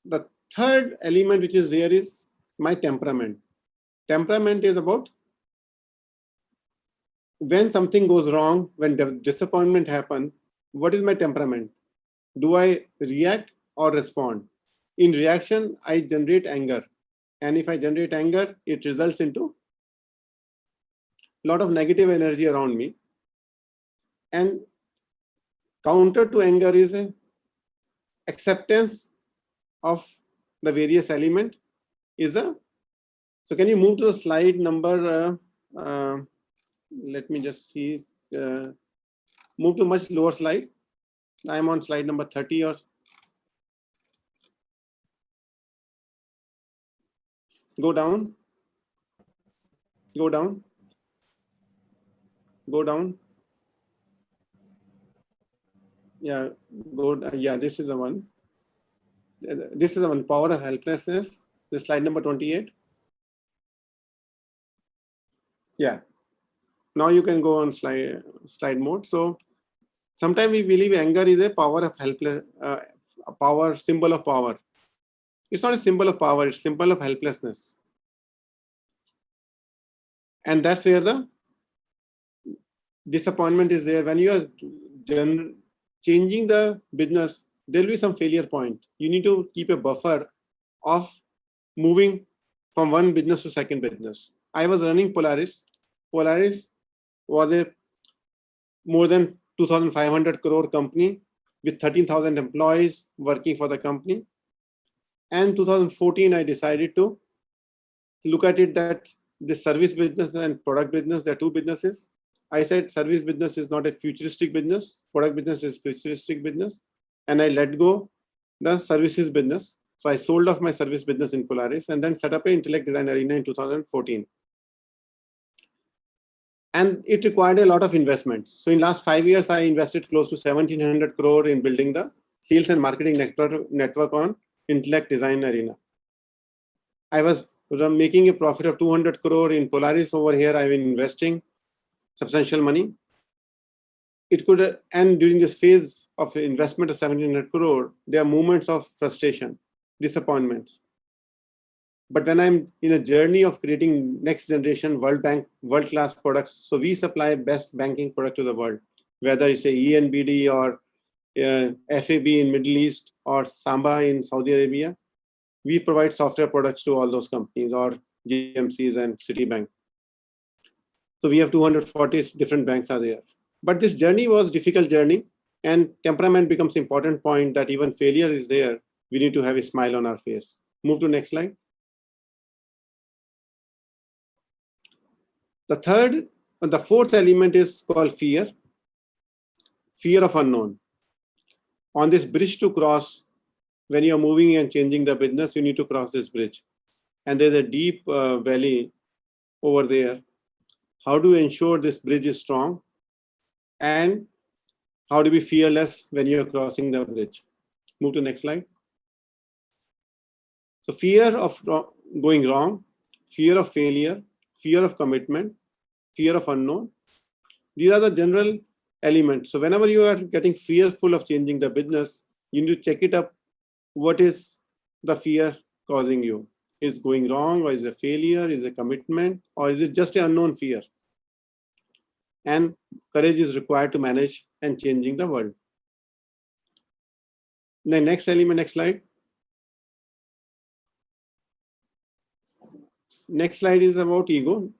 The third element which is there is my temperament. Temperament is about when something goes wrong, when disappointment happens, what is my temperament? Do I react or respond? In reaction, I generate anger. And if I generate anger, it results into a lot of negative energy around me. And counter to anger is acceptance of the various element is a. So can you move to the slide number, let me just see, move to much lower slide. I'm on slide number 30 or go down, go down, go down. Yeah, yeah, this is the one. This is the one, power of helplessness. This slide number 28. Yeah. Now you can go on slide mode. So sometimes we believe anger is a power of helpless, a power, symbol of power. It's not a symbol of power, it's a symbol of helplessness. And that's where the disappointment is there. When you are changing the business, there will be some failure point. You need to keep a buffer of moving from one business to second business. I was running Polaris. Polaris was a more than 2,500 crore company with 13,000 employees working for the company. And 2014, I decided to look at it that the service business and product business, there are two businesses. I said service business is not a futuristic business. Product business is futuristic business. And I let go the services business. So I sold off my service business in Polaris and then set up an intellect design arena in 2014. And it required a lot of investments. So in last 5 years, I invested close to 1,700 crore in building the sales and marketing network on intellect design arena. I was making a profit of 200 crore in Polaris. Over here, I've been investing substantial money. It could, and during this phase of investment of 1,700 crore, there are moments of frustration, disappointments. But when I'm in a journey of creating next generation world-class products, so we supply best banking product to the world, whether it's a ENBD or FAB in Middle East or Samba in Saudi Arabia, we provide software products to all those companies or GMCs and Citibank. So we have 240 different banks are there. But this journey was difficult journey, and temperament becomes important point that even failure is there. We need to have a smile on our face. Move to next slide. The fourth element is called fear. Fear of unknown. On this bridge to cross, when you're moving and changing the business, you need to cross this bridge. And there's a deep valley over there. How do you ensure this bridge is strong? And how to be fearless when you're crossing the bridge? Move to next slide. So fear of going wrong, fear of failure, fear of commitment, fear of unknown. These are the general elements. So whenever you are getting fearful of changing the business, you need to check it up. What is the fear causing you? Is it going wrong, or is it a failure? Is it a commitment, or is it just an unknown fear? And courage is required to manage and changing the world. The next element, next slide. Next slide is about ego.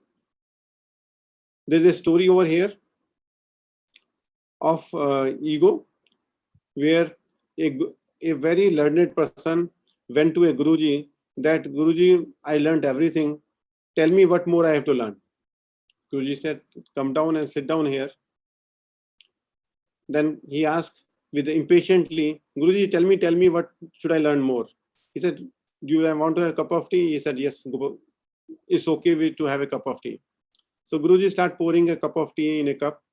There's a story over here of ego, where a very learned person went to a Guruji that, Guruji, I learned everything. Tell me what more I have to learn. Guruji said, come down and sit down here. Then he asked with impatiently, Guruji, tell me what should I learn more? He said, do you want to have a cup of tea? He said, yes, it's okay to have a cup of tea. So Guruji start pouring a cup of tea in a cup,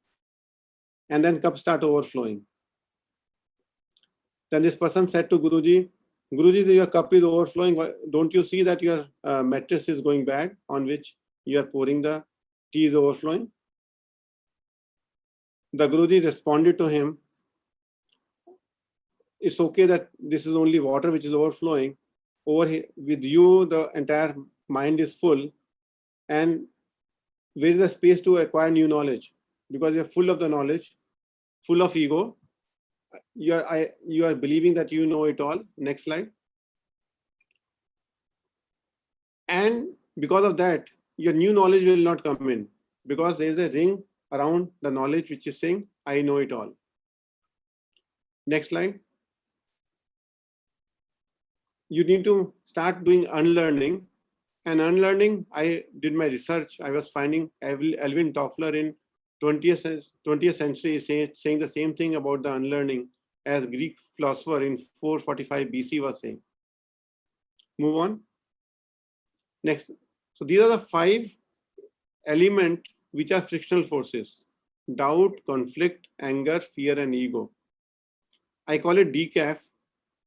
and then cup start overflowing. Then this person said to Guruji, Guruji, your cup is overflowing. Don't you see that your mattress is going bad on which you are pouring the tea is overflowing? The Guruji responded to him, it's okay that this is only water which is overflowing. Over here, with you, the entire mind is full, and where is the space to acquire new knowledge? Because you're full of the knowledge, full of ego. You are believing that you know it all. Next slide. And because of that, your new knowledge will not come in, because there is a ring around the knowledge which is saying, I know it all. Next slide. You need to start doing unlearning. And unlearning, I did my research. I was finding Alvin Toffler in 20th century saying the same thing about the unlearning as Greek philosopher in 445 BC was saying. Move on. Next. So these are the 5 elements which are frictional forces: doubt, conflict, anger, fear, and ego. I call it decaf.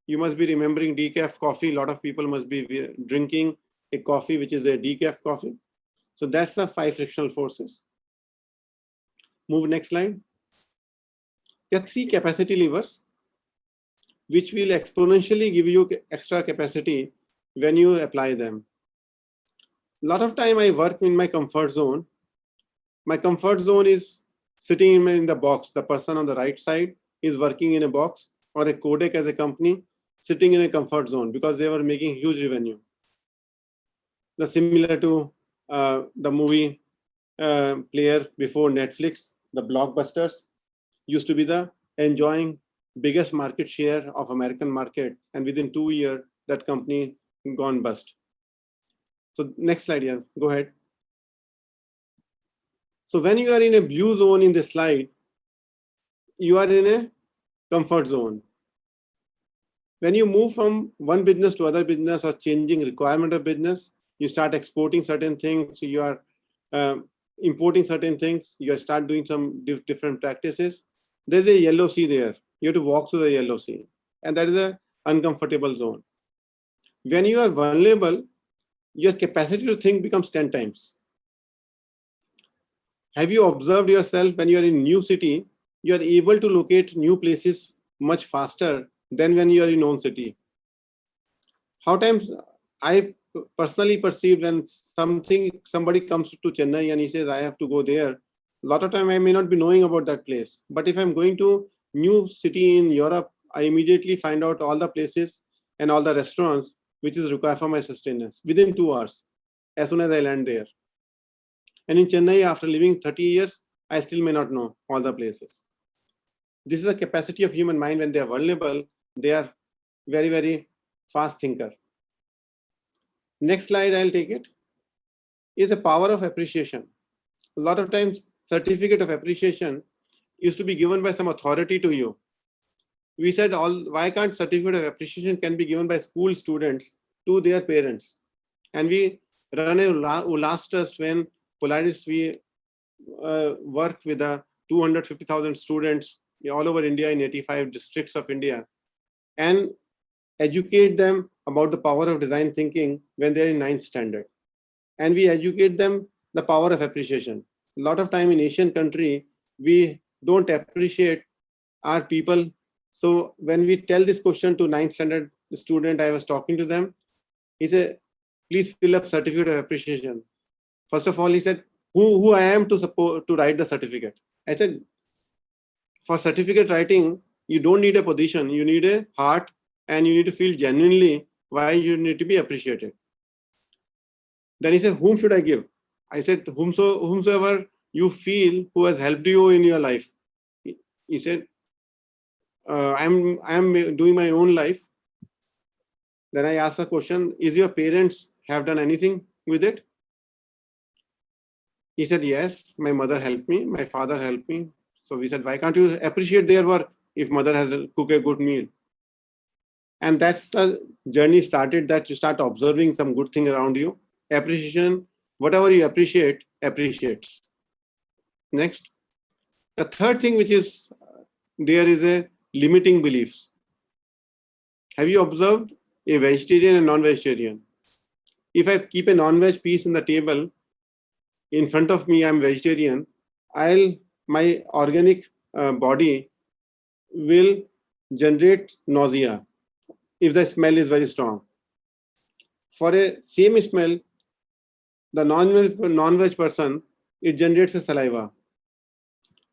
You must be remembering decaf coffee. A lot of people must be drinking a coffee which is a decaf coffee. So that's the 5 frictional forces. Move next slide. There are 3 capacity levers which will exponentially give you extra capacity when you apply them. A lot of time I work in my comfort zone. My comfort zone is sitting in the box. The person on the right side is working in a box, or a Kodak as a company sitting in a comfort zone because they were making huge revenue. The similar to the movie player before Netflix, the blockbusters used to be the enjoying biggest market share of American market, and within 2 years that company gone bust. So next slide, yeah, go ahead. So when you are in a blue zone in this slide, you are in a comfort zone. When you move from one business to other business or changing requirement of business, you start exporting certain things, you are importing certain things, you start doing some different practices. There's a yellow sea there. You have to walk through the yellow sea, and that is an uncomfortable zone. When you are vulnerable, your capacity to think becomes 10 times. Have you observed yourself when you are in a new city, you are able to locate new places much faster than when you are in own city? How times I personally perceived when somebody comes to Chennai and he says, I have to go there. A lot of time I may not be knowing about that place. But if I'm going to new city in Europe, I immediately find out all the places and all the restaurants which is required for my sustenance within 2 hours, as soon as I land there. And in Chennai, after living 30 years, I still may not know all the places. This is the capacity of human mind. When they are vulnerable, they are very, very fast thinker. Next slide, I'll take it, is the power of appreciation. A lot of times, certificate of appreciation used to be given by some authority to you. We said, why can't certificate of appreciation can be given by school students to their parents? And we run a Ulas Trust when Polaris, we work with 250,000 students all over India in 85 districts of India, and educate them about the power of design thinking when they're in 9th standard. And we educate them the power of appreciation. A lot of time in Asian country, we don't appreciate our people. So when we tell this question to 9th standard student, I was talking to them, he said, please fill up certificate of appreciation. First of all, he said, who I am to write the certificate. I said, for certificate writing, you don't need a position, you need a heart, and you need to feel genuinely why you need to be appreciated. Then he said, whom should I give? I said, whomsoever you feel who has helped you in your life. He said, I'm doing my own life. Then I asked the question, is your parents have done anything with it? He said, yes, my mother helped me, my father helped me, So we said, why can't you appreciate their work if mother has cooked a good meal? And that's the journey started, that you start observing some good thing around you. Appreciation, whatever you appreciate, appreciates. Next. The third thing which is, there is a limiting beliefs. Have you observed a vegetarian and non-vegetarian? If I keep a non-veg piece in the table, in front of me, I'm vegetarian, my organic body will generate nausea if the smell is very strong. For a same smell, the non-veg person, it generates a saliva.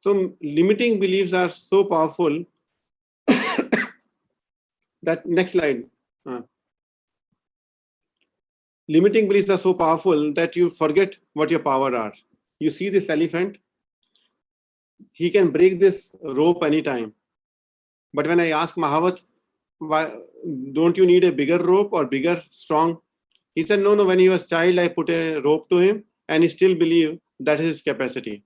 So limiting beliefs are so powerful that, next slide. Limiting beliefs are so powerful that you forget what your power are. You see this elephant, he can break this rope anytime. But when I ask Mahavat, why don't you need a bigger rope or bigger, strong? He said, no, when he was a child, I put a rope to him and he still believed that is his capacity.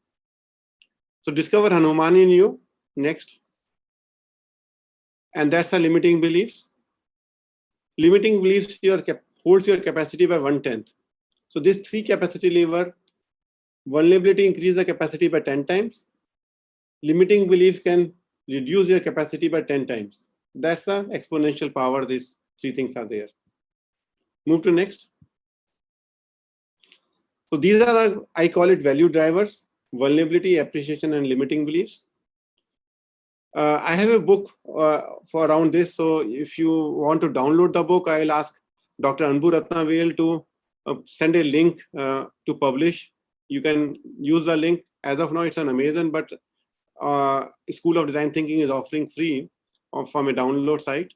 So discover Hanuman in you. Next. And that's a limiting beliefs. Limiting beliefs holds your capacity by 1/10. So this 3 capacity lever, vulnerability increase the capacity by 10 times. Limiting belief can reduce your capacity by 10 times. That's the exponential power. These 3 things are there. Move to next. So these are, I call it value drivers: vulnerability, appreciation, and limiting beliefs. I have a book for around this. So if you want to download the book, I'll ask Dr. Anbu Ratnavel to send a link to publish. You can use the link. As of now, it's on Amazon, but School of Design Thinking is offering free from a download site.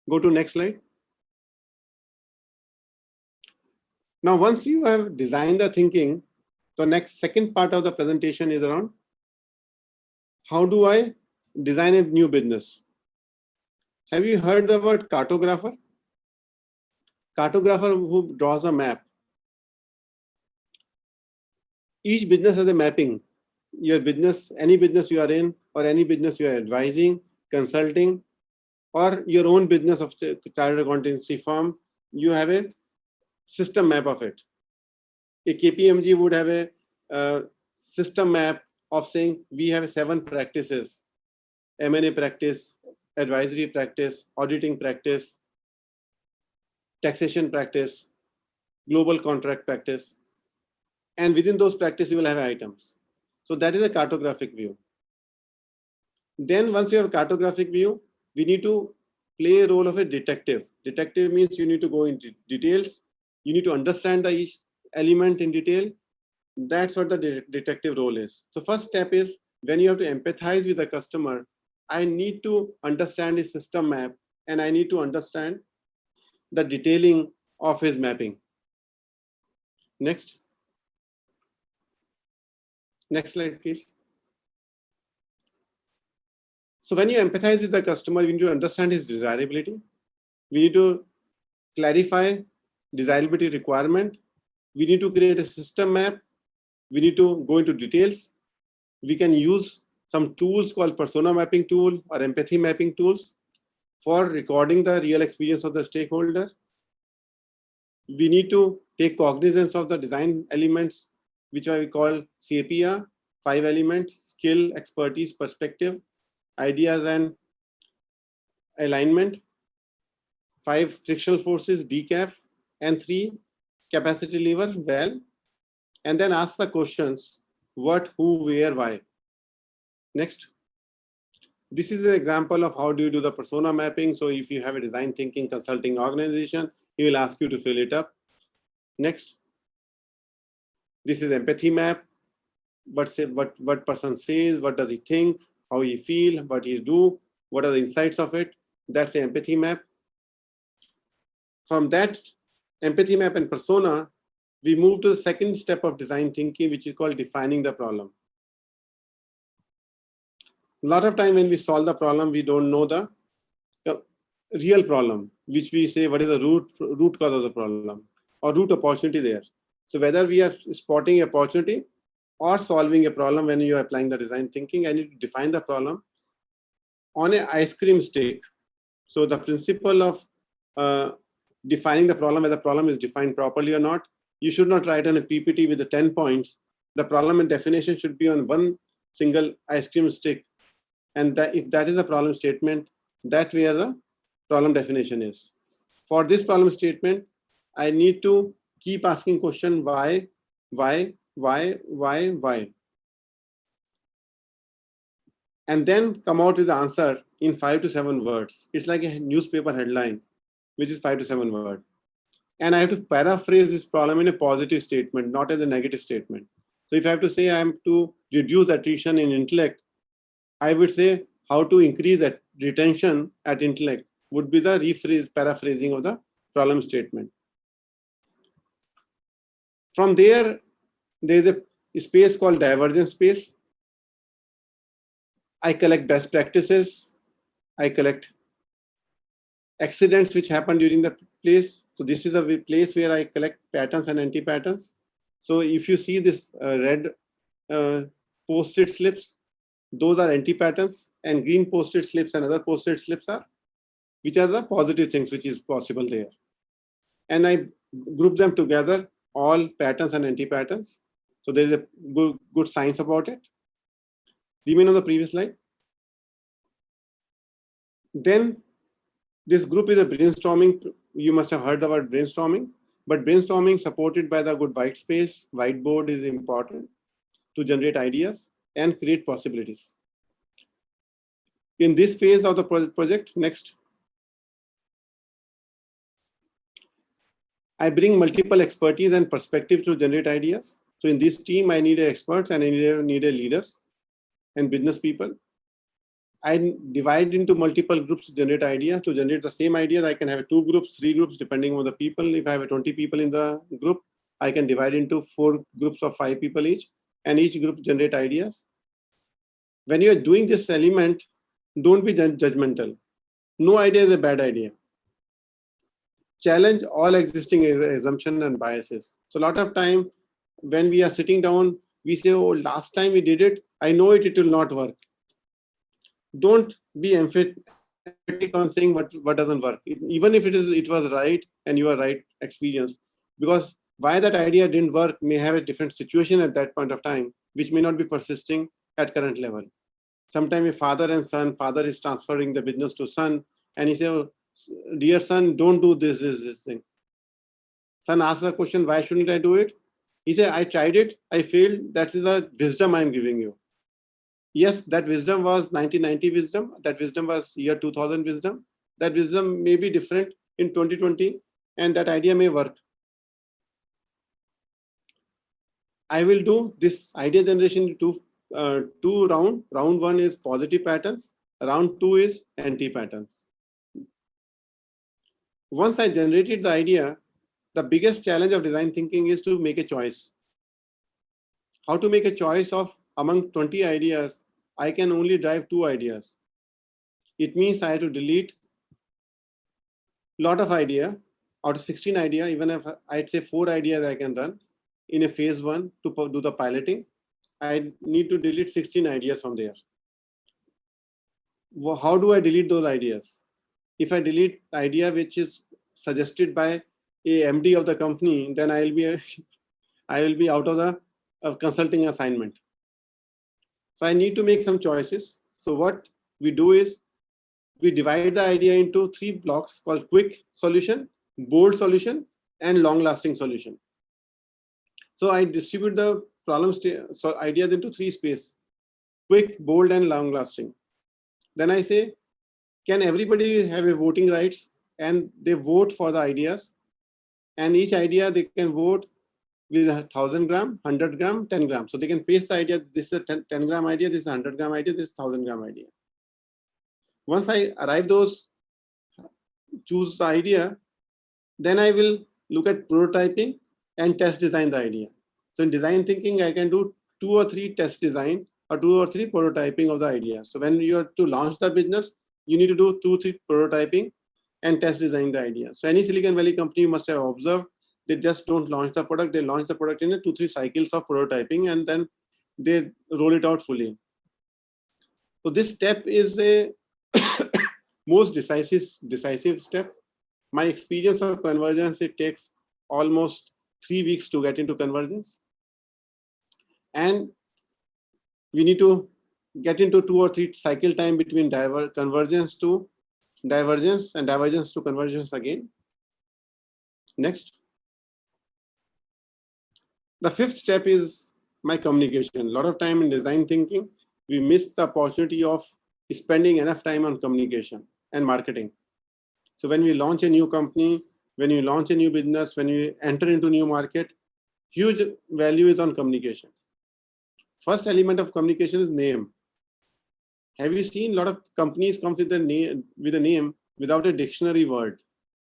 Go to next slide. Now, once you have designed the thinking, the second part of the presentation is around how do I design a new business? Have you heard the word cartographer? Cartographer who draws a map. Each business has a mapping. Your business, any business you are in, or any business you are advising, consulting, or your own business of chartered accountancy firm, you have a system map of it. A KPMG would have a system map of saying we have 7 practices: M&A practice, advisory practice, auditing practice, taxation practice, global contract practice. And within those practices, you will have items. So that is a cartographic view. Then once you have a cartographic view, we need to play a role of a detective. Detective means you need to go into details. You need to understand each element in detail. That's what the detective role is. So first step is, when you have to empathize with the customer, I need to understand his system map, and I need to understand the detailing of his mapping. Next. Next slide, please. So when you empathize with the customer, we need to understand his desirability. We need to clarify desirability requirement. We need to create a system map. We need to go into details. We can use some tools called persona mapping tool or empathy mapping tools for recording the real experience of the stakeholder. We need to take cognizance of the design elements, which we call CAPR, 5 elements: skill, expertise, perspective, ideas, and alignment. 5 frictional forces, DCAF, and 3 capacity lever, well. And then ask the questions: what, who, where, why. Next. This is an example of how do you do the persona mapping. So if you have a design thinking consulting organization, he will ask you to fill it up. Next. This is empathy map. What person says, what does he think, how he feel, what he do, what are the insights of it. That's the empathy map. From that empathy map and persona, we move to the second step of design thinking, which is called defining the problem. A lot of time when we solve the problem, we don't know the real problem, which we say, what is the root cause of the problem or root opportunity there. So whether we are spotting opportunity or solving a problem when you are applying the design thinking, I need to define the problem on an ice cream stick. So the principle of defining the problem, whether the problem is defined properly or not, you should not write on a PPT with the 10 points. The problem and definition should be on one single ice cream stick. And that, if that is a problem statement, that's where the problem definition is. For this problem statement, I need to keep asking question why. And then come out with the answer in 5 to 7 words. It's like a newspaper headline, which is 5 to 7 words. And I have to paraphrase this problem in a positive statement, not as a negative statement. So if I have to say I am to reduce attrition in intellect, I would say how to increase that retention at intellect would be the paraphrasing of the problem statement. From there is a space called divergence space. I collect best practices. I collect accidents which happen during the place. So this is a place where I collect patterns and anti-patterns. So if you see this red post-it slips, those are anti-patterns, and green post-it slips and other post-it slips are, which are the positive things which is possible there. And I group them together, all patterns and anti-patterns. So there is a good science about it. Remain on the previous slide. Then this group is a brainstorming. You must have heard the word brainstorming, but brainstorming supported by the good white space, whiteboard is important to generate ideas and create possibilities. In this phase of the project, next, I bring multiple expertise and perspectives to generate ideas. So in this team, I need experts and I need leaders and business people. I divide into multiple groups to generate ideas. To generate the same ideas, I can have 2 groups, 3 groups, depending on the people. If I have 20 people in the group, I can divide into 4 groups of 5 people each, and each group generate ideas. When you are doing this element, don't be judgmental. No idea is a bad idea. Challenge all existing assumptions and biases. So a lot of time when we are sitting down, we say, oh, last time we did it, I know it will not work. Don't be emphatic on saying what doesn't work. Even if it was right and you are right experience, because why that idea didn't work may have a different situation at that point of time, which may not be persisting at current level. Sometimes a father and son, father is transferring the business to son, and he says, oh, dear son, don't do this thing. Son asks the question, why shouldn't I do it? He said, I tried it, I failed. That is the wisdom I'm giving you. Yes, that wisdom was 1990 wisdom. That wisdom was year 2000 wisdom. That wisdom may be different in 2020, and that idea may work. I will do this idea generation in two rounds. Round 1 is positive patterns. Round 2 is anti-patterns. Once I generated the idea, the biggest challenge of design thinking is to make a choice. How to make a choice of among 20 ideas, I can only drive 2 ideas. It means I have to delete a lot of idea. Out of 16 ideas, even if I'd say 4 ideas I can run in a phase 1 to do the piloting, I need to delete 16 ideas from there. How do I delete those ideas? If I delete idea which is suggested by a MD of the company, then I will be out of the consulting assignment. So I need to make some choices. So what we do is we divide the idea into 3 blocks called quick solution, bold solution, and long-lasting solution. So I distribute the ideas into 3 spaces: quick, bold, and long-lasting. Then I say, can everybody have a voting rights? And they vote for the ideas. And each idea they can vote with 1,000 gram, 100 gram, 10 gram. So they can paste the idea. This is a 10 gram idea. This is a 100 gram idea. This is a 1,000 gram idea. Once I arrive choose the idea, then I will look at prototyping and test design the idea. So in design thinking, I can do 2 or 3 test design or 2 or 3 prototyping of the idea. So when you are to launch the business, you need to do 2 or 3 prototyping and test design the idea. So any Silicon Valley company you must have observed, they just don't launch the product. They launch the product in 2 or 3 cycles of prototyping, and then they roll it out fully. So this step is a most decisive step. My experience of convergence, it takes almost 3 weeks to get into convergence. And we need to get into 2 or 3 cycle time between convergence to divergence and divergence to convergence again. Next. The 5th step is my communication. A lot of time in design thinking, we miss the opportunity of spending enough time on communication and marketing. So when we launch a new company, when you launch a new business, when you enter into new market, huge value is on communication. First element of communication is name. Have you seen a lot of companies come with a name without a dictionary word?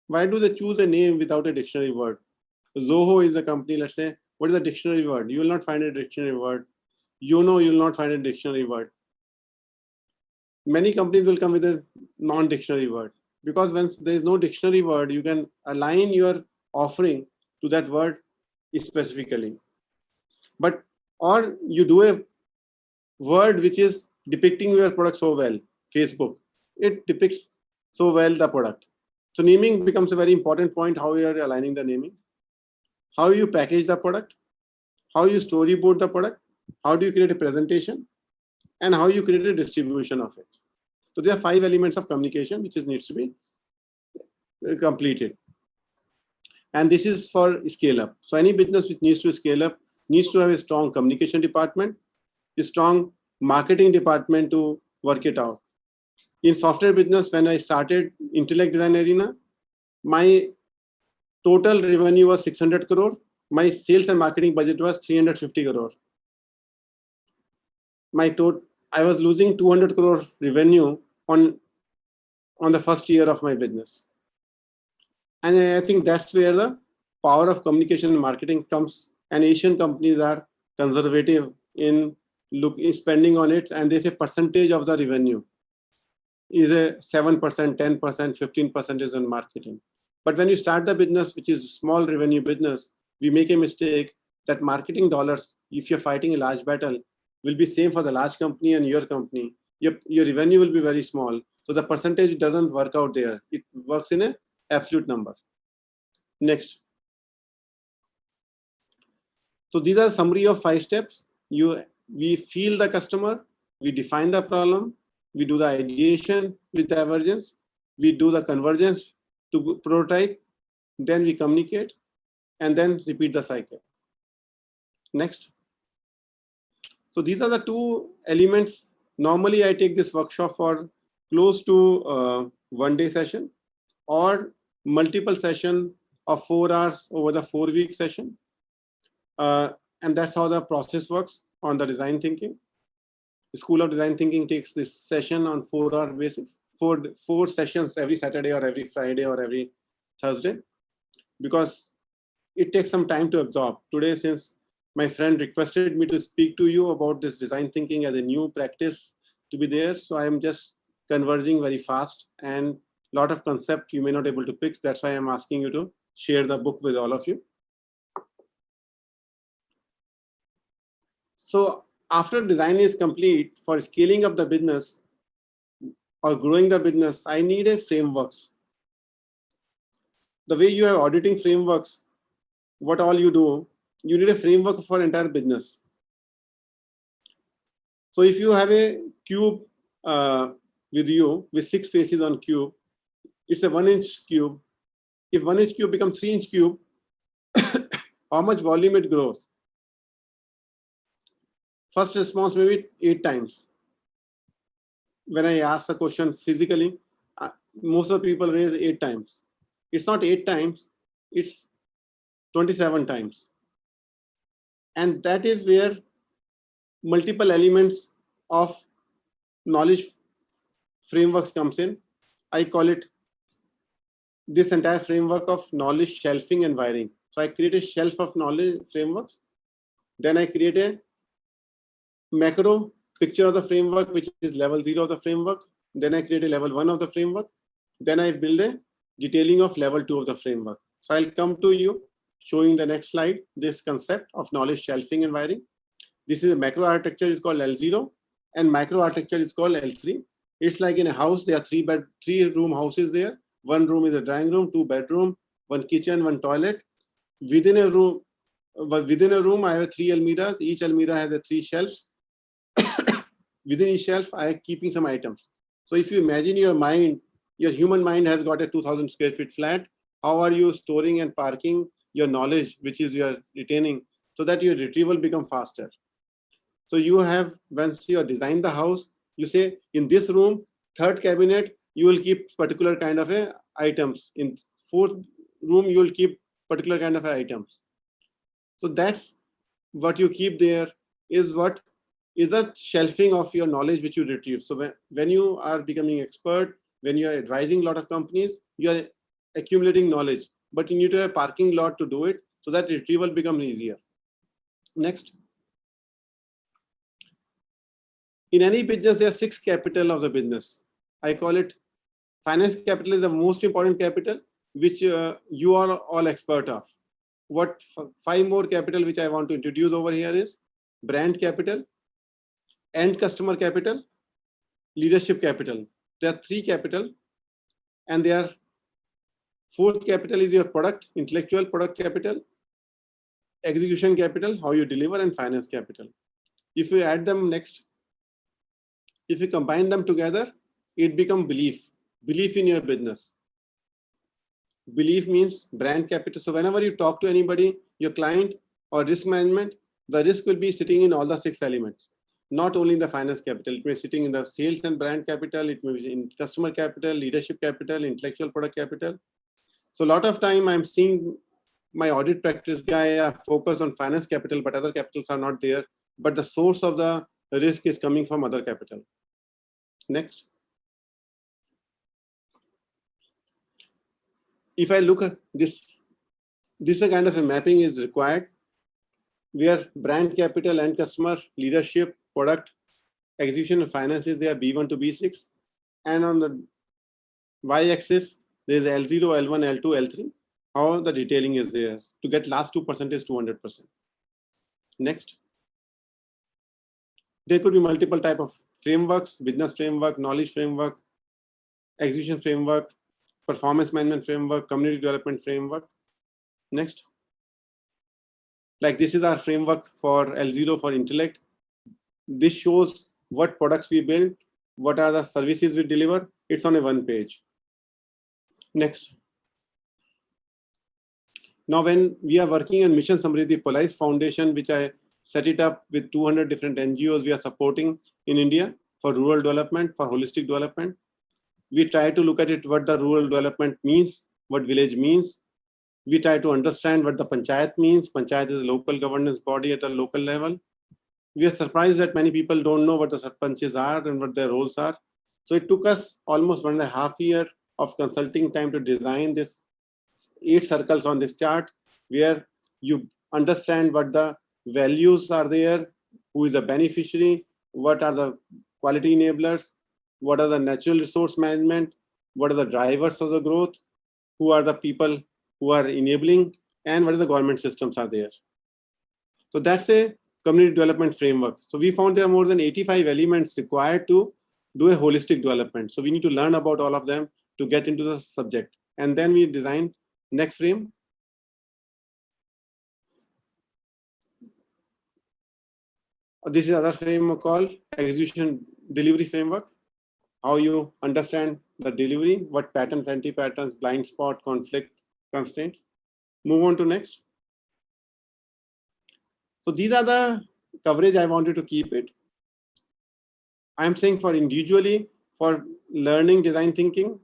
Why do they choose a name without a dictionary word? Zoho is a company, let's say, what is the dictionary word? You will not find a dictionary word. You will not find a dictionary word. Many companies will come with a non-dictionary word, because when there is no dictionary word, you can align your offering to that word specifically. But or you do a word which is depicting your product so well. Facebook, it depicts so well the product. So naming becomes a very important point, how you are aligning the naming, how you package the product, how you storyboard the product, how do you create a presentation, and how you create a distribution of it. So there are 5 elements of communication which needs to be completed. And this is for scale up. So any business which needs to scale up needs to have a strong communication department, a strong marketing department to work it out. In software business, when I started Intellect Design Arena, my total revenue was 600 crore. My sales and marketing budget was 350 crore. I was losing 200 crore revenue on the first year of my business. And I think that's where the power of communication and marketing comes. And Asian companies are conservative in spending on it, and they say percentage of the revenue is a 7%, 10%, 15% is on marketing. But when you start the business, which is small revenue business, we make a mistake that marketing dollars, if you're fighting a large battle, will be same for the large company and your company. Your revenue will be very small. So the percentage doesn't work out there. It works in an absolute number. Next. So these are a summary of 5 steps. We feel the customer, we define the problem, we do the ideation with divergence, we do the convergence to prototype, then we communicate, and then repeat the cycle. Next. So these are the 2 elements. Normally, I take this workshop for close to 1-day session or multiple session of 4 hours over the 4-week session. And that's how the process works on the design thinking. The School of Design Thinking takes this session on 4-hour basis, 4 sessions every Saturday or every Friday or every Thursday, because it takes some time to absorb. Today, since my friend requested me to speak to you about this design thinking as a new practice to be there, so I am just converging very fast, and a lot of concept you may not be able to pick. That's why I'm asking you to share the book with all of you. So after design is complete, for scaling up the business or growing the business, I need a frameworks. The way you have auditing frameworks, what all you do, you need a framework for entire business. So if you have a cube with you with 6 faces on cube, it's a 1-inch cube. If 1-inch cube becomes 3-inch cube, how much volume it grows? First response maybe 8 times. When I ask the question physically, most of the people raise 8 times. It's not 8 times, it's 27 times. And that is where multiple elements of knowledge frameworks comes in. I call it this entire framework of knowledge shelving and wiring. So I create a shelf of knowledge frameworks. Then I create a macro picture of the framework, which is level 0 of the framework. Then I create a level 1 of the framework. Then I build a detailing of level 2 of the framework. So I'll come to you showing the next slide, this concept of knowledge shelving and wiring. This is a macro architecture is called L0 and micro architecture is called L3. It's like in a house, there are three room houses there. One room is a drawing room, 2 bedroom, 1 kitchen, 1 toilet. Within a room, I have 3 almirahs. Each almirah has 3 shelves. Within each shelf, I am keeping some items. So if you imagine your mind, your human mind has got a 2,000 square feet flat. How are you storing and parking your knowledge, which is you are retaining, so that your retrieval become faster? So you have, once you design the house, you say in this room, 3rd cabinet, you will keep particular kind of items. In 4th room, you will keep particular kind of items. So that's what you keep there is what is the shelving of your knowledge which you retrieve. So when you are becoming expert, when you are advising a lot of companies, you are accumulating knowledge, but you need to have a parking lot to do it so that retrieval becomes easier. Next. In any business, there are 6 capital of the business. I call it finance capital is the most important capital, which you are all expert of. What 5 more capital which I want to introduce over here is brand capital, end customer capital, leadership capital. There are 3 capital, and their 4th capital is your product, intellectual product capital, execution capital, how you deliver, and finance capital. If you add them next, if you combine them together, it becomes belief in your business. Belief means brand capital. So whenever you talk to anybody, your client or risk management, the risk will be sitting in all the 6 elements, not only in the finance capital. It may be sitting in the sales and brand capital. It may be in customer capital, leadership capital, intellectual product capital. So a lot of time I'm seeing my audit practice guy are focused on finance capital, but other capitals are not there. But the source of the risk is coming from other capital. Next. If I look at this kind of a mapping is required, where brand capital and customer, leadership, product, execution, and finances, they are B1 to B6. And on the y-axis, there is L0, L1, L2, L3. How the detailing is there. To get last 2% is 200%. Next. There could be multiple type of frameworks, business framework, knowledge framework, execution framework, performance management framework, community development framework. Next. Like this is our framework for L0 for intellect. This shows what products we build, what are the services we deliver. It's on a 1 page. Next. Now, when we are working on Mission Samriddhi Police Foundation, which I set it up with 200 different NGOs we are supporting in India for rural development, for holistic development. We try to look at it, what the rural development means, what village means. We try to understand what the panchayat means. Panchayat is a local governance body at a local level. We are surprised that many people don't know what the sarpanches are and what their roles are. So it took us almost 1.5 years of consulting time to design this 8 circles on this chart, where you understand what the values are there, who is the beneficiary, what are the quality enablers, what are the natural resource management, what are the drivers of the growth, who are the people who are enabling, and what are the government systems are there. So that's a community development framework. So we found there are more than 85 elements required to do a holistic development. So we need to learn about all of them to get into the subject. And then we designed next frame. This is another framework called execution delivery framework. How you understand the delivery, what patterns, anti-patterns, blind spot, conflict, constraints. Move on to next. So these are the coverage I wanted to keep it. I'm saying for individually, for learning design thinking,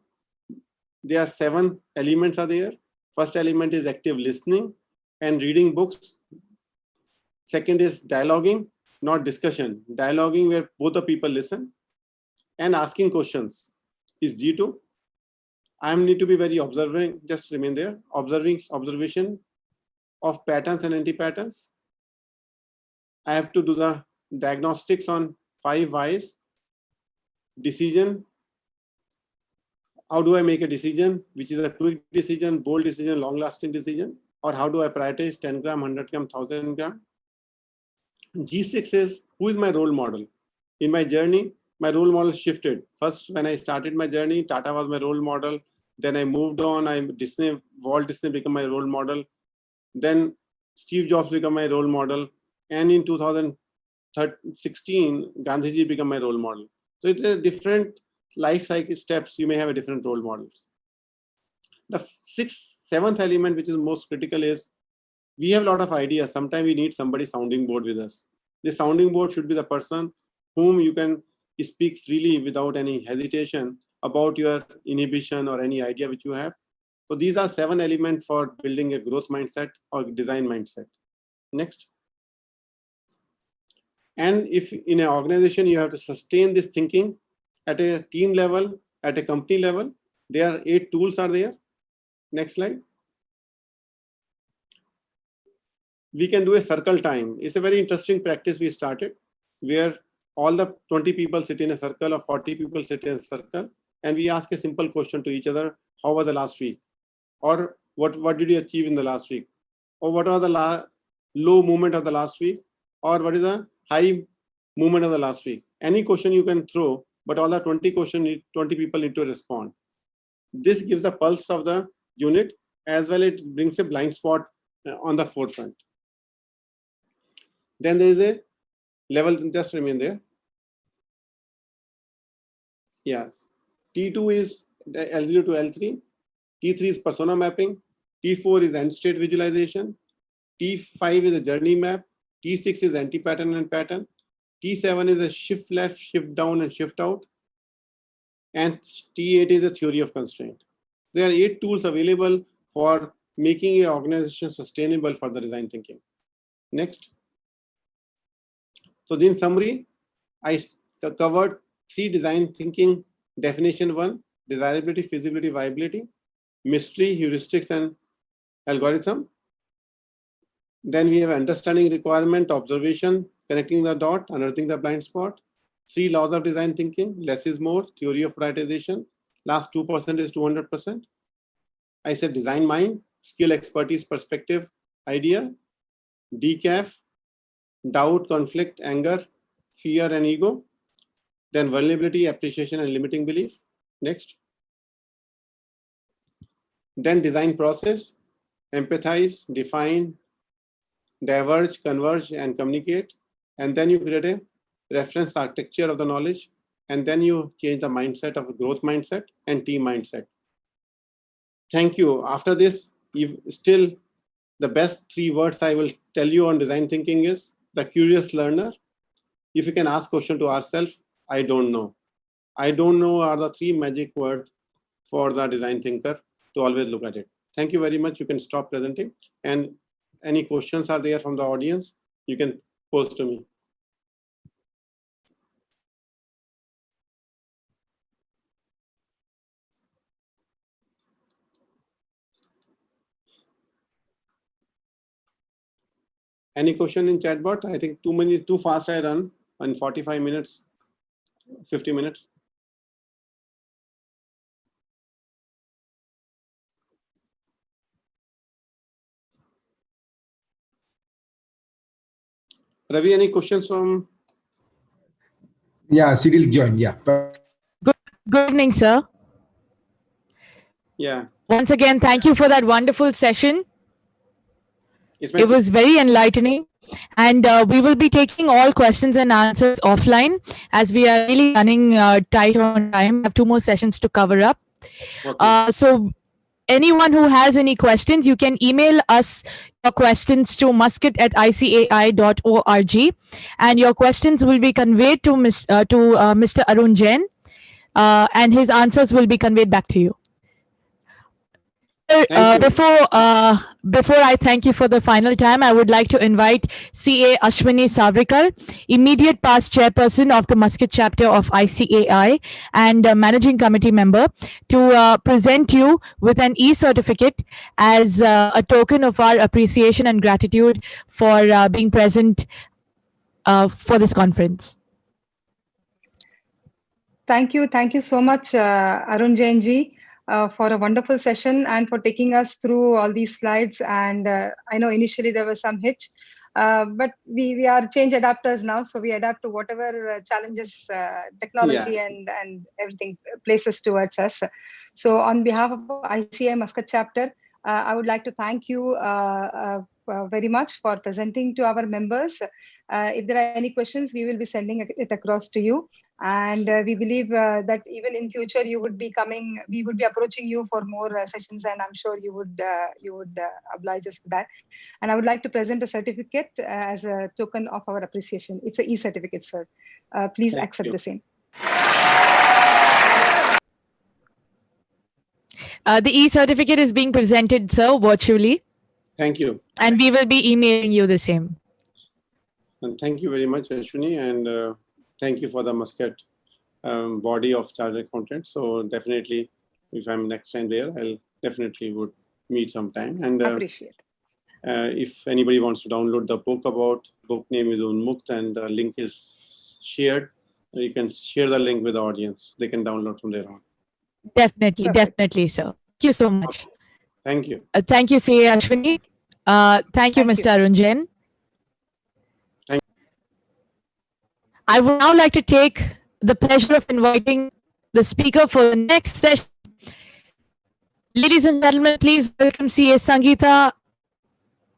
there are 7 elements are there. First element is active listening and reading books. Second is dialoguing, not discussion. Dialoguing where both the people listen. And asking questions is G2. I need to be very observing, just remain there. Observation of patterns and anti-patterns. I have to do the diagnostics on 5 whys. Decision. How do I make a decision, which is a quick decision, bold decision, long-lasting decision? Or how do I prioritize 10 gram, 100 gram, 1000 gram? G6 is, who is my role model? In my journey, my role model shifted. First, when I started my journey, Tata was my role model. Then I moved on. Walt Disney became my role model. Then Steve Jobs became my role model. And in 2016, Gandhiji became my role model. So it's a different life cycle steps. You may have a different role models. The seventh element, which is most critical, is we have a lot of ideas. Sometimes we need somebody sounding board with us. The sounding board should be the person whom you can speak freely without any hesitation about your inhibition or any idea which you have. So these are 7 elements for building a growth mindset or design mindset. Next. And if in an organization you have to sustain this thinking at a team level, at a company level, there are 8 tools are there. Next slide. We can do a circle time. It's a very interesting practice we started, where all the 20 people sit in a circle or 40 people sit in a circle, and we ask a simple question to each other: how was the last week? Or what did you achieve in the last week? Or what are the low moment of the last week? Or what is the high moment of the last week? Any question you can throw, but all the 20 people need to respond. This gives a pulse of the unit, as well it brings a blind spot on the forefront. Then there is a level, just remain there. Yes. T2 is L0 to L3. T3 is persona mapping. T4 is end state visualization. T5 is a journey map. T6 is anti-pattern and pattern. T7 is a shift left, shift down, and shift out. And T8 is a theory of constraint. There are 8 tools available for making an organization sustainable for the design thinking. Next. So in summary, I covered 3 design thinking definition. 1, desirability, feasibility, viability, mystery, heuristics, and algorithm. Then we have understanding requirement, observation, connecting the dot, unearthing the blind spot. 3 laws of design thinking: less is more, theory of prioritization, last 2% is 200%. I said design mind, skill, expertise, perspective, idea, decaf, doubt, conflict, anger, fear, and ego. Then vulnerability, appreciation, and limiting belief. Next. Then design process, empathize, define, diverge, converge, and communicate. And then you create a reference architecture of the knowledge. And then you change the mindset of a growth mindset and team mindset. Thank you. After this, still the best 3 words I will tell you on design thinking is the curious learner. If you can ask question to ourselves, I don't know. I don't know are the 3 magic words for the design thinker to always look at it. Thank you very much. You can stop presenting. And any questions are there from the audience, you can post to me. Any question in chat bot? I think too fast I run in 45 minutes, 50 minutes. Ravi, any questions from?
Yeah, Cyril joined. Yeah.
Good evening, sir.
Yeah.
Once again, thank you for that wonderful session. It was very enlightening. And we will be taking all questions and answers offline, as we are really running tight on time. I have 2 more sessions to cover up. Okay. So anyone who has any questions, you can email us your questions to muscat@icai.org, and your questions will be conveyed to Mr. Arun Jain, and his answers will be conveyed back to you. Before I thank you for the final time, I would like to invite CA Ashwini Savrikar, immediate past chairperson of the Muscat chapter of ICAI and managing committee member, to present you with an e-certificate as a token of our appreciation and gratitude for being present for this conference.
Thank you so much, Arun Jain ji. For a wonderful session and for taking us through all these slides. And I know initially there was some hitch, but we are change adapters now, so we adapt to whatever challenges technology and everything places towards us. So on behalf of ICAI Muscat chapter, I would like to thank you very much for presenting to our members. If there are any questions, we will be sending it across to you. And we believe that even in future you would be coming, we would be approaching you for more sessions, and I'm sure you would oblige us for that. And I would like to present a certificate as a token of our appreciation. It's an e-certificate, sir. Please accept the same.
The e-certificate is being presented, sir, virtually.
Thank you.
And we will be emailing you the same.
And thank you very much, Ashwini, and thank you for the Muscat body of chartered accountants. So definitely, if I'm next time there, I'll definitely would meet sometime. And
appreciate.
If anybody wants to download the book name is Unmukt, and the link is shared. You can share the link with the audience. They can download from there on.
Definitely, definitely, sir. Thank you so much.
Thank you.
Thank you, C. Ashwini. Thank you, Mr. Arun Jain. I would now like to take the pleasure of inviting the speaker for the next session. Ladies and gentlemen, please welcome CA Sangeeta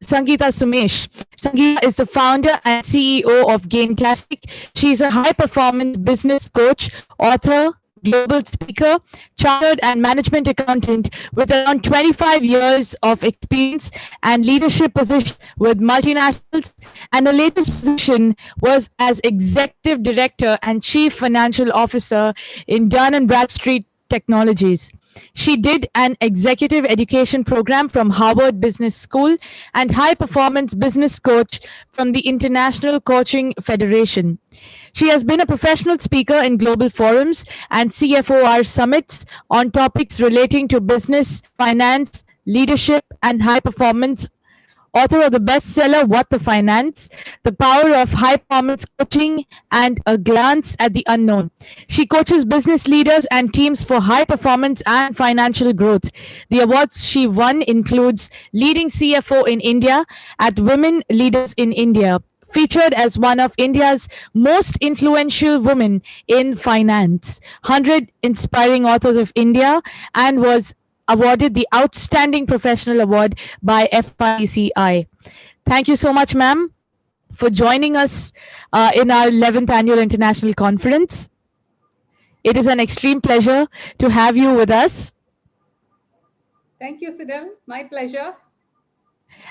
Sumesh. Sangeeta is the founder and CEO of Gain Classic. She's a high-performance business coach, author, global speaker, chartered and management accountant with around 25 years of experience and leadership position with multinationals, and her latest position was as executive director and chief financial officer in Dun & Bradstreet Technologies. She did an executive education program from Harvard Business School and high performance business coach from the International Coaching Federation. She has been a professional speaker in global forums and CFOR summits on topics relating to business, finance, leadership, and high performance. Author of the bestseller What the Finance, The Power of High Performance Coaching, and A Glance at the Unknown. She coaches business leaders and teams for high performance and financial growth. The awards she won includes Leading CFO in India at Women Leaders in India, featured as one of India's most influential women in finance, 100 Inspiring Authors of India, and was awarded the Outstanding Professional Award by FICI. Thank you so much, ma'am, for joining us in our 11th Annual International Conference. It is an extreme pleasure to have you with us.
Thank you, Sidel. My pleasure.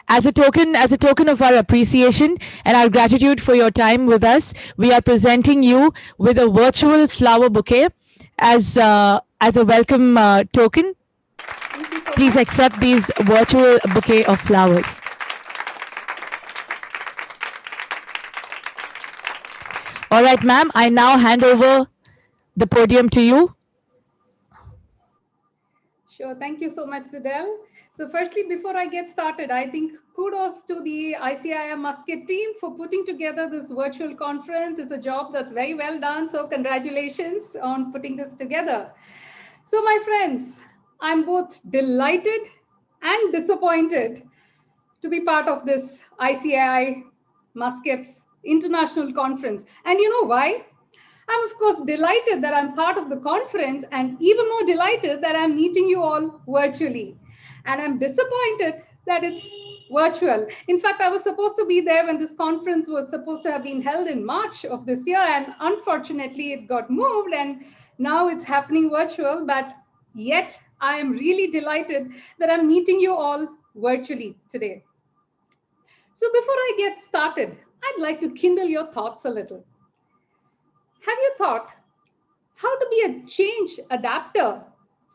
As a token of our appreciation and our gratitude for your time with us, we are presenting you with a virtual flower bouquet as a welcome token. Please accept these virtual bouquet of flowers. All right, ma'am, I now hand over the podium to you.
Sure. Thank you so much, Sidel. So firstly, before I get started, I think kudos to the ICAI Muscat team for putting together this virtual conference. It's a job that's very well done. So congratulations on putting this together. So my friends, I'm both delighted and disappointed to be part of this ICAI Muscat's International Conference. And you know why? I'm of course delighted that I'm part of the conference, and even more delighted that I'm meeting you all virtually. And I'm disappointed that it's virtual. In fact, I was supposed to be there when this conference was supposed to have been held in March of this year, and unfortunately it got moved and now it's happening virtual, but yet I am really delighted that I'm meeting you all virtually today. So before I get started, I'd like to kindle your thoughts a little. Have you thought how to be a change adapter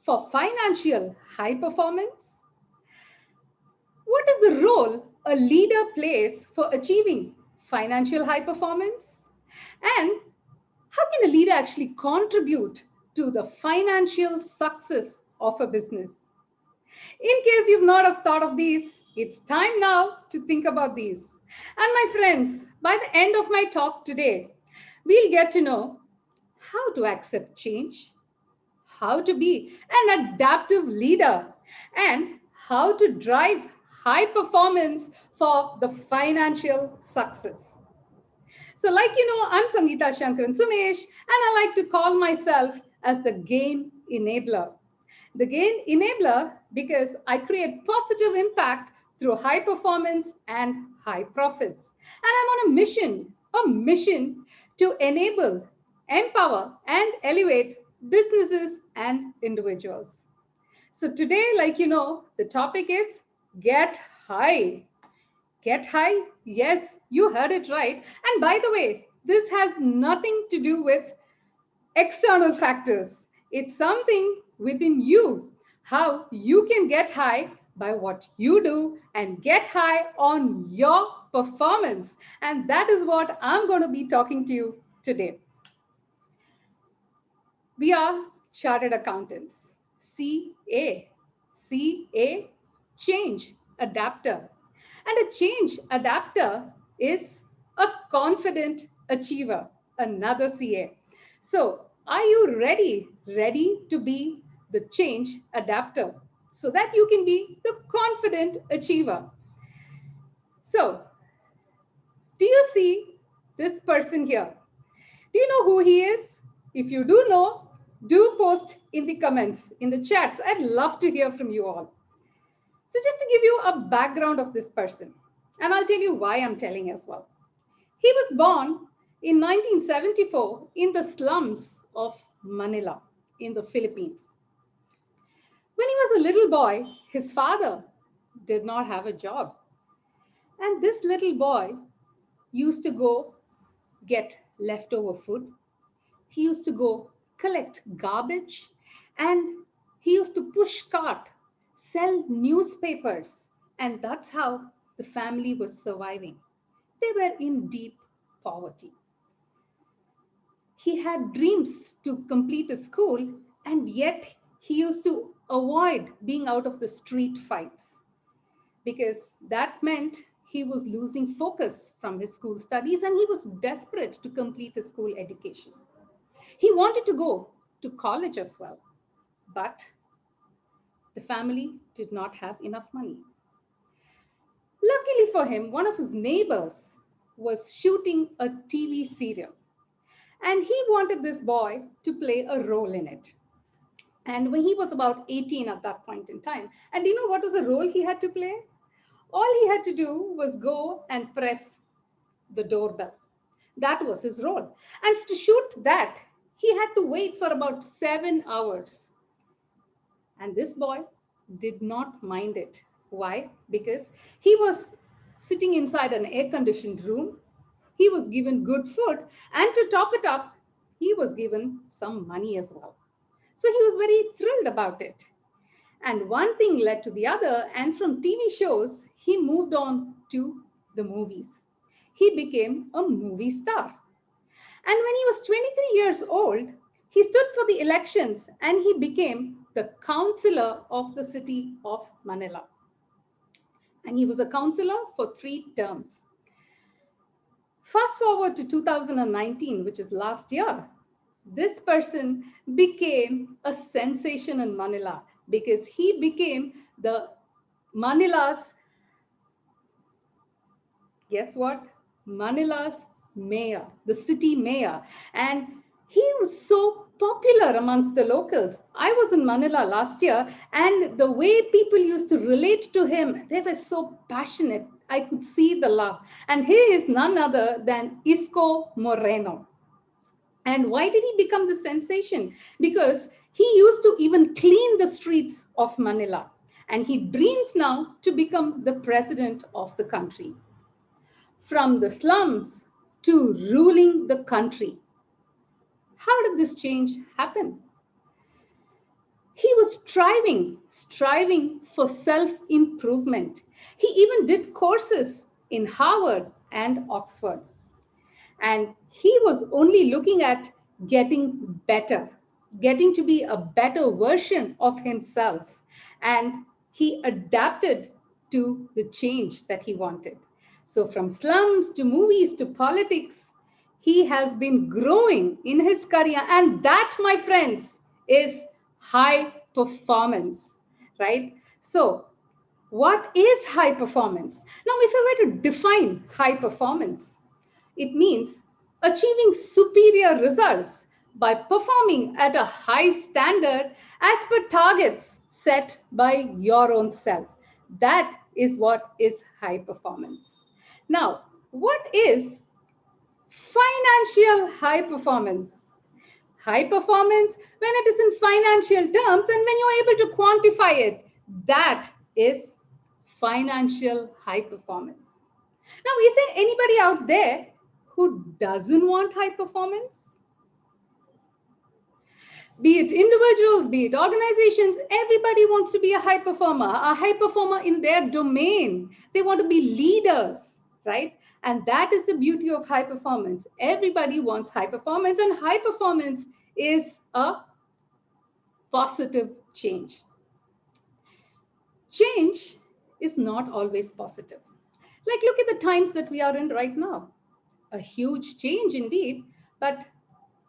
for financial high performance? What is the role a leader plays for achieving financial high performance? And how can a leader actually contribute to the financial success of a business? In case you've not have thought of these, it's time now to think about these. And my friends, by the end of my talk today, we'll get to know how to accept change, how to be an adaptive leader, and how to drive high performance for the financial success. So like you know, I'm Sangeeta Shankaran Sumesh, and I like to call myself as the gain enabler. The gain enabler because I create positive impact through high performance and high profits. And I'm on a mission to enable, empower, and elevate businesses and individuals. So today, like you know, the topic is get high. Get high? Yes, you heard it right. And by the way, this has nothing to do with external factors. It's something within you, how you can get high by what you do and get high on your performance. And that is what I'm going to be talking to you today. We are chartered accountants, CA, change adapter. And a change adapter is a confident achiever, another CA. So are you ready to be the change adapter so that you can be the confident achiever? So do you see this person here? Do you know who he is? If you do know, do post in the comments, in the chats. I'd love to hear from you all. So just to give you a background of this person, and I'll tell you why I'm telling as well. He was born in 1974 in the slums of Manila in the Philippines. When he was a little boy, his father did not have a job. And this little boy used to go get leftover food. He used to go collect garbage, and he used to push cart, sell newspapers, and that's how the family was surviving. They were in deep poverty. He had dreams to complete a school, and yet he used to avoid being out of the street fights because that meant he was losing focus from his school studies, and he was desperate to complete his school education. He wanted to go to college as well, but the family did not have enough money. Luckily for him, one of his neighbors was shooting a TV serial, and he wanted this boy to play a role in it. And when he was about 18 at that point in time, and do you know what was the role he had to play? All he had to do was go and press the doorbell. That was his role. And to shoot that, he had to wait for about 7 hours. And this boy did not mind it. Why? Because he was sitting inside an air-conditioned room. He was given good food. And to top it up, he was given some money as well. So he was very thrilled about it. And one thing led to the other. And from TV shows, he moved on to the movies. He became a movie star. And when he was 23 years old, he stood for the elections and he became the councillor of the city of Manila. And he was a councillor for 3 terms. Fast forward to 2019, which is last year, this person became a sensation in Manila because he became the Manila's, guess what? Manila's mayor, the city mayor. And he was so popular amongst the locals. I was in Manila last year, and the way people used to relate to him, they were so passionate. I could see the love. And he is none other than Isko Moreno. And why did he become the sensation? Because he used to even clean the streets of Manila. And he dreams now to become the president of the country. From the slums to ruling the country. How did this change happen? He was striving for self-improvement. He even did courses in Harvard and Oxford. And he was only looking at getting better, getting to be a better version of himself. And he adapted to the change that he wanted. So from slums to movies to politics, he has been growing in his career. And that, my friends, is high performance, right? So what is high performance? Now, if I were to define high performance, it means achieving superior results by performing at a high standard as per targets set by your own self. That is what is high performance. Now, what is financial high performance? High performance, when it is in financial terms and when you're able to quantify it, that is financial high performance. Now, is there anybody out there who doesn't want high performance? Be it individuals, be it organizations, everybody wants to be a high performer in their domain. They want to be leaders, right? And that is the beauty of high performance. Everybody wants high performance, and high performance is a positive change. Change is not always positive. Like, look at the times that we are in right now. A huge change indeed, but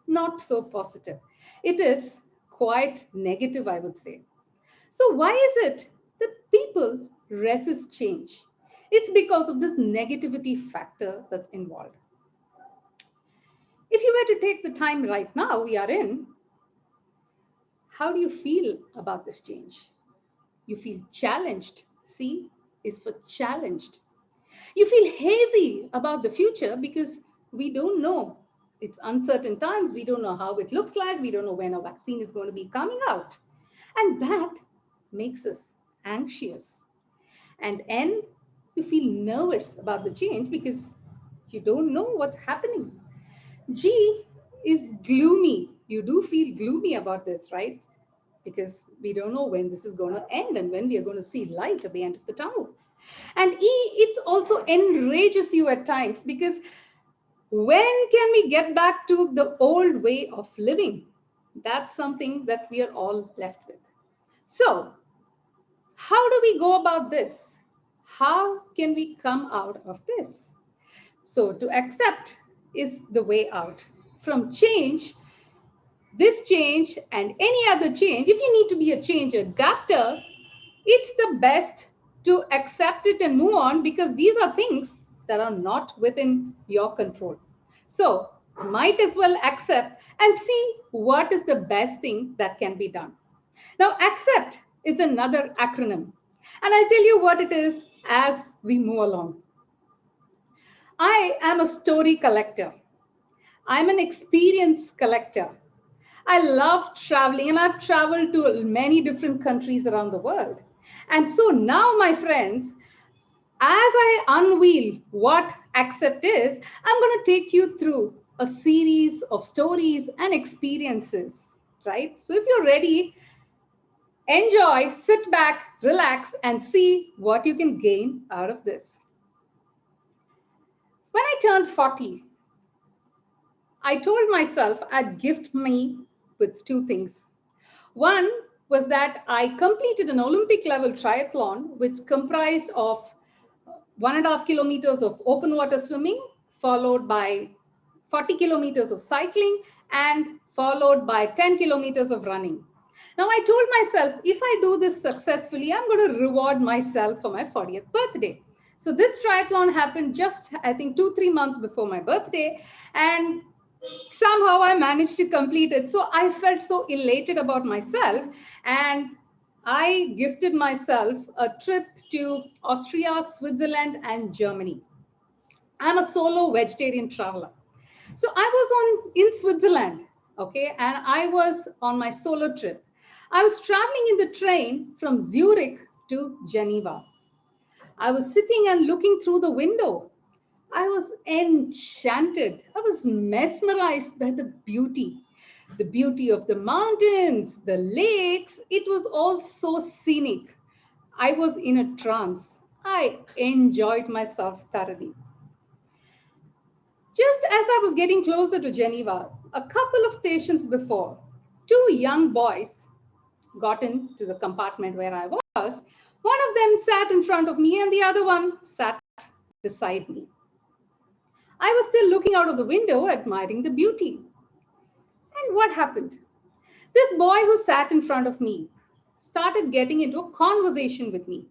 not so positive. It is quite negative, I would say. So why is it that people resist change? It's because of this negativity factor that's involved. If you were to take the time right now we are in, how do you feel about this change? You feel challenged. C is for challenged. You feel hazy about the future because we don't know. It's uncertain times. We don't know how it looks like. We don't know when a vaccine is going to be coming out. And that makes us anxious. And N, you feel nervous about the change because you don't know what's happening. G is gloomy. You do feel gloomy about this, right? Because we don't know when this is going to end and when we are going to see light at the end of the tunnel. And E, it also enrages you at times because when can we get back to the old way of living? That's something that we are all left with. So, how do we go about this? How can we come out of this? So, to accept is the way out. From change, this change and any other change, if you need to be a change adapter, it's the best to accept it and move on because these are things that are not within your control. So might as well accept and see what is the best thing that can be done. Now, accept is another acronym, and I'll tell you what it is as we move along. I am a story collector. I'm an experience collector. I love traveling, and I've traveled to many different countries around the world. And so now, my friends, as I unveil what accept is, I'm going to take you through a series of stories and experiences, right? So if you're ready, enjoy, sit back, relax, and see what you can gain out of this. When I turned 40, I told myself I'd gift me with two things. One was that I completed an Olympic level triathlon, which comprised of 1.5 kilometers of open water swimming, followed by 40 kilometers of cycling, and followed by 10 kilometers of running. Now, I told myself, if I do this successfully, I'm going to reward myself for my 40th birthday. So this triathlon happened just, I think, 2-3 months before my birthday. And somehow I managed to complete it. So I felt so elated about myself. And I gifted myself a trip to Austria, Switzerland, and Germany. I'm a solo vegetarian traveler. So I was in Switzerland, okay, and I was on my solo trip. I was traveling in the train from Zurich to Geneva. I was sitting and looking through the window. I was enchanted. I was mesmerized by the beauty of the mountains, the lakes. It was all so scenic. I was in a trance. I enjoyed myself thoroughly. Just as I was getting closer to Geneva, a couple of stations before, two young boys got into the compartment where I was. One of them sat in front of me and the other one sat beside me. I was still looking out of the window, admiring the beauty. And what happened? This boy who sat in front of me started getting into a conversation with me.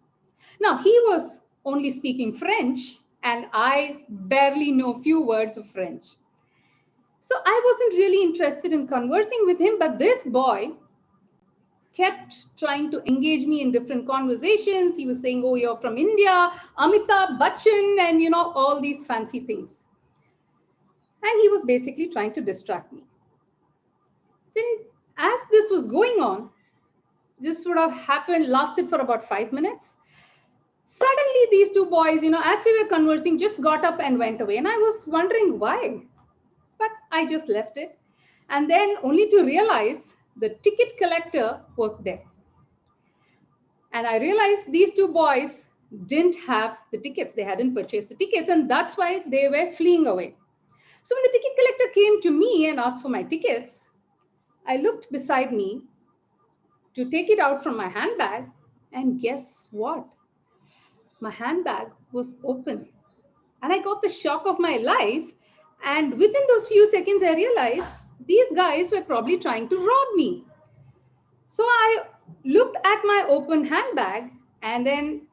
Now, he was only speaking French, and I barely know few words of French. So I wasn't really interested in conversing with him, but this boy kept trying to engage me in different conversations. He was saying, oh, you're from India, Amitabh Bachchan, and all these fancy things. And he was basically trying to distract me. Then as this was going on, this would have lasted for about 5 minutes. Suddenly these two boys, as we were conversing, just got up and went away. And I was wondering why, but I just left it. And then only to realize the ticket collector was there. And I realized these two boys didn't have the tickets. They hadn't purchased the tickets, and that's why they were fleeing away. So when the ticket collector came to me and asked for my tickets, I looked beside me to take it out from my handbag, and guess what? My handbag was open. And I got the shock of my life. And within those few seconds, I realized these guys were probably trying to rob me. So I looked at my open handbag, and then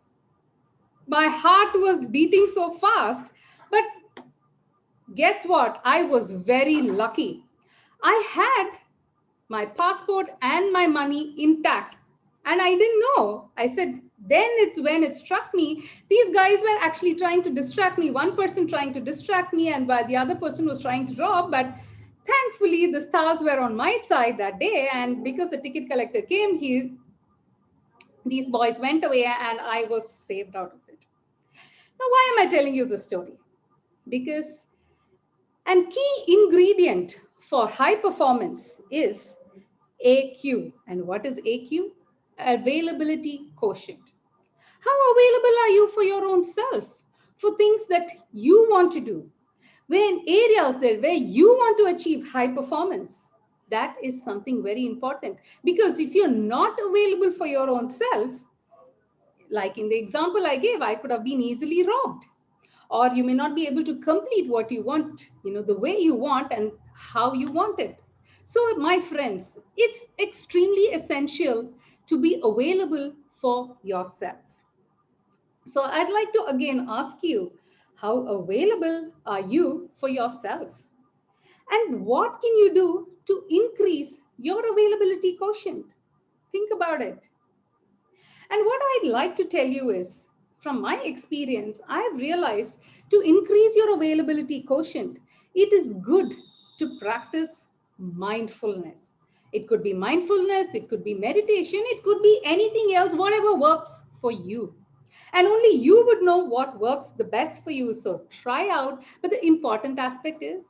my heart was beating so fast. But guess what? I was very lucky. I had my passport and my money intact. And I didn't know. I said, then it's when it struck me, these guys were actually trying to distract me. One person trying to distract me, and while the other person was trying to rob. But thankfully, the stars were on my side that day. And because the ticket collector came here, these boys went away and I was saved out of it. Now, why am I telling you this story? Because a key ingredient for high performance is AQ. And what is AQ? Availability quotient. How available are you for your own self, for things that you want to do? When areas where you want to achieve high performance, that is something very important. Because if you're not available for your own self, like in the example I gave, I could have been easily robbed. Or you may not be able to complete what you want, the way you want and how you want it. So my friends, it's extremely essential to be available for yourself. So I'd like to again ask you, how available are you for yourself? And what can you do to increase your availability quotient? Think about it. And what I'd like to tell you is, from my experience, I've realized to increase your availability quotient, it is good to practice mindfulness. It could be mindfulness, it could be meditation, it could be anything else, whatever works for you. And only you would know what works the best for you. So try out. But the important aspect is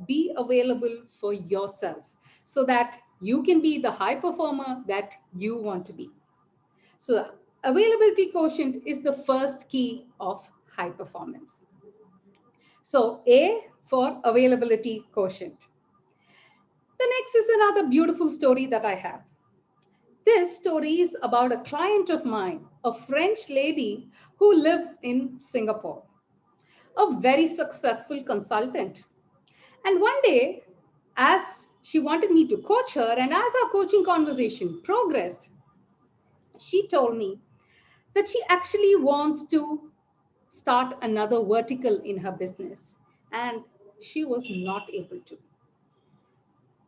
be available for yourself so that you can be the high performer that you want to be. So availability quotient is the first key of high performance. So A for availability quotient. The next is another beautiful story that I have. This story is about a client of mine, a French lady who lives in Singapore, a very successful consultant. And one day, as she wanted me to coach her, and as our coaching conversation progressed, she told me that she actually wants to start another vertical in her business, and she was not able to.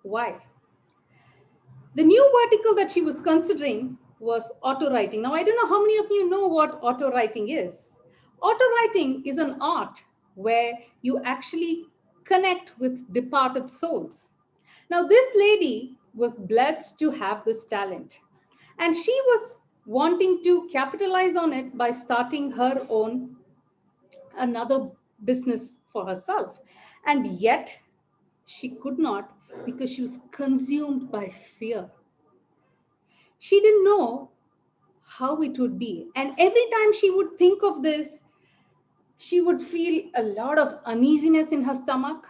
Why? The new vertical that she was considering was auto writing. Now, I don't know how many of you know what auto writing is. Auto writing is an art where you actually connect with departed souls. Now, this lady was blessed to have this talent, and she was wanting to capitalize on it by starting her own another business for herself. And yet she could not, because she was consumed by fear. She didn't know how it would be. And every time she would think of this, she would feel a lot of uneasiness in her stomach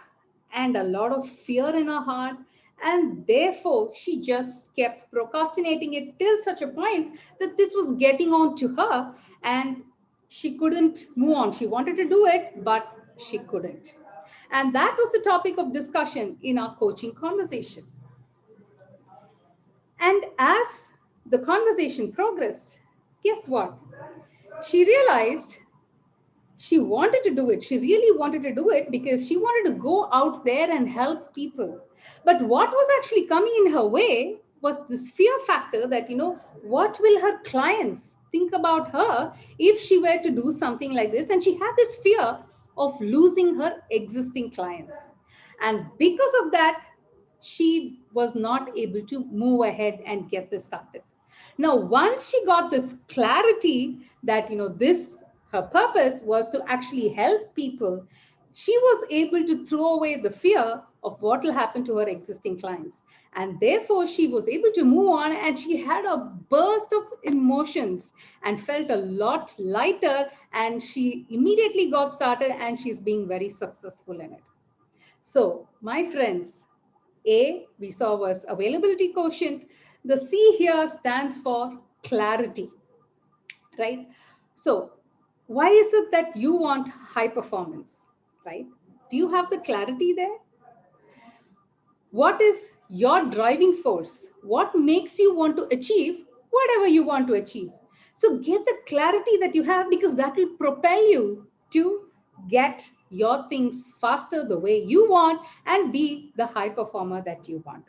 and a lot of fear in her heart. And therefore, she just kept procrastinating it till such a point that this was getting on to her and she couldn't move on. She wanted to do it, but she couldn't. And that was the topic of discussion in our coaching conversation. And as the conversation progressed, guess what? she realized she wanted to do it. She really wanted to do it because she wanted to go out there and help people. But what was actually coming in her way was this fear factor that, what will her clients think about her if she were to do something like this? And she had this fear of losing her existing clients. And because of that, she was not able to move ahead and get this started. Now, once she got this clarity that, her purpose was to actually help people, she was able to throw away the fear of what will happen to her existing clients. And therefore, she was able to move on, and she had a burst of emotions and felt a lot lighter. And she immediately got started, and she's being very successful in it. So, my friends, A, we saw was availability quotient. The C here stands for clarity, right? So why is it that you want high performance, right? Do you have the clarity there? What is your driving force? What makes you want to achieve whatever you want to achieve? So get the clarity that you have, because that will propel you to get your things faster the way you want and be the high performer that you want.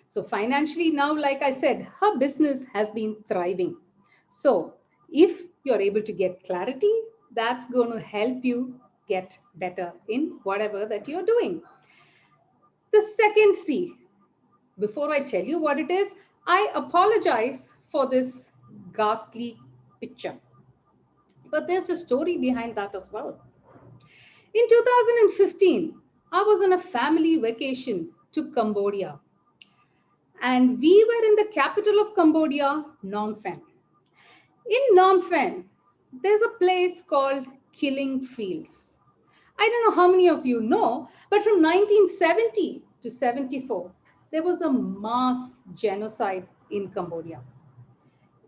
So financially now, like I said, her business has been thriving. So if you're able to get clarity, that's going to help you get better in whatever that you're doing. The second C, before I tell you what it is, I apologize for this ghastly picture. But there's a story behind that as well. In 2015, I was on a family vacation to Cambodia. And we were in the capital of Cambodia, Phnom Penh. In Phnom Penh, there's a place called Killing Fields. I don't know how many of you know, but from 1970 to 74, there was a mass genocide in Cambodia.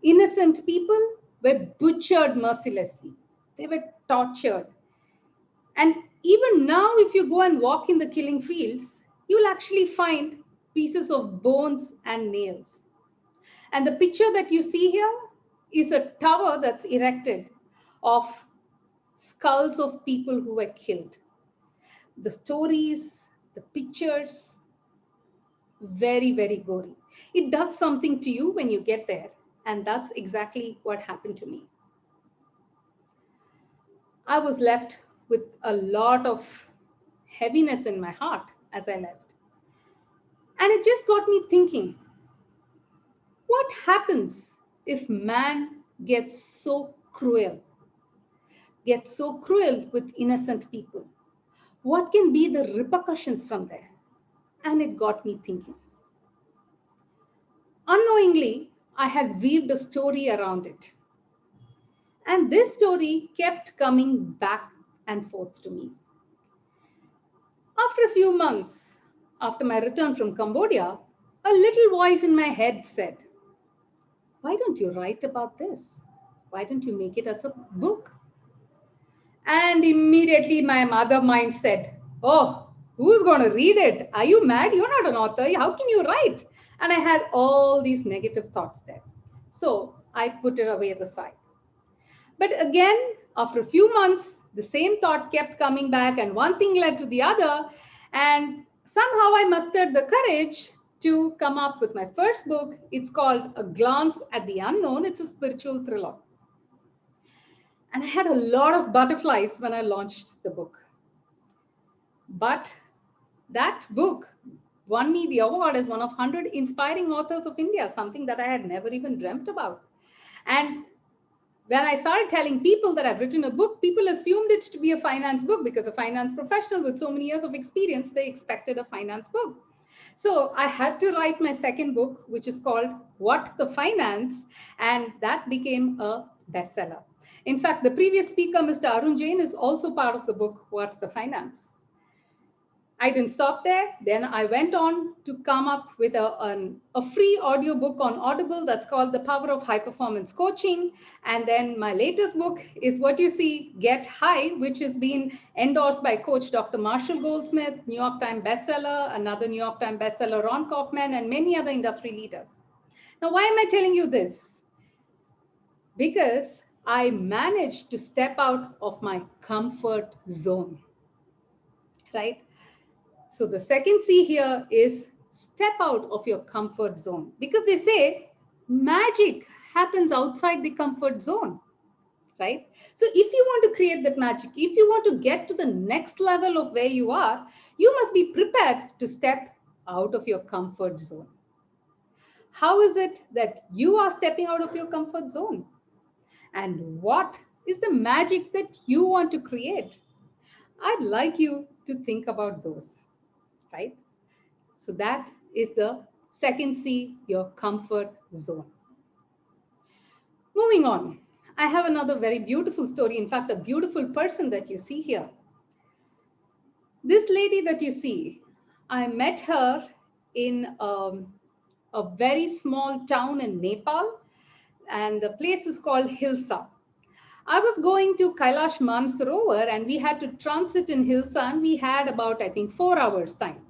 Innocent people were butchered mercilessly. They were tortured. And even now, if you go and walk in the Killing Fields, you'll actually find pieces of bones and nails. And the picture that you see here is a tower that's erected of skulls of people who were killed. The stories, the pictures, very, very gory. It does something to you when you get there. And that's exactly what happened to me. I was left with a lot of heaviness in my heart as I left. And it just got me thinking, what happens if man gets so cruel with innocent people? What can be the repercussions from there? And it got me thinking. Unknowingly, I had weaved a story around it. And this story kept coming back and forth to me. After a few months, after my return from Cambodia, a little voice in my head said, why don't you write about this? Why don't you make it as a book? And immediately my mother mind said, oh, who's going to read it? Are you mad? You're not an author. How can you write? And I had all these negative thoughts there. So I put it away at the side. But again, after a few months, the same thought kept coming back, and one thing led to the other. And somehow I mustered the courage to come up with my first book. It's called A Glance at the Unknown. It's a spiritual thriller. And I had a lot of butterflies when I launched the book. But that book won me the award as one of 100 inspiring authors of India, something that I had never even dreamt about. And when I started telling people that I've written a book, people assumed it to be a finance book, because a finance professional with so many years of experience, they expected a finance book. So I had to write my second book, which is called What the Finance, and that became a bestseller. In fact, the previous speaker, Mr. Arun Jain, is also part of the book, What the Finance. I didn't stop there. Then I went on to come up with a free audio book on Audible that's called The Power of High Performance Coaching. And then my latest book is what you see, Get High, which has been endorsed by Coach Dr. Marshall Goldsmith, New York Times bestseller, another New York Times bestseller, Ron Kaufman, and many other industry leaders. Now, why am I telling you this? Because I managed to step out of my comfort zone, right? So the second C here is step out of your comfort zone, because they say magic happens outside the comfort zone, right? So if you want to create that magic, if you want to get to the next level of where you are, you must be prepared to step out of your comfort zone. How is it that you are stepping out of your comfort zone? And what is the magic that you want to create? I'd like you to think about those, right? So that is the second C, your comfort zone. Moving on, I have another very beautiful story. In fact, a beautiful person that you see here. This lady that you see, I met her in a very small town in Nepal, and the place is called Hilsa. I was going to Kailash Mansarovar, and we had to transit in Hilsa, and we had about, I think, 4 hours time.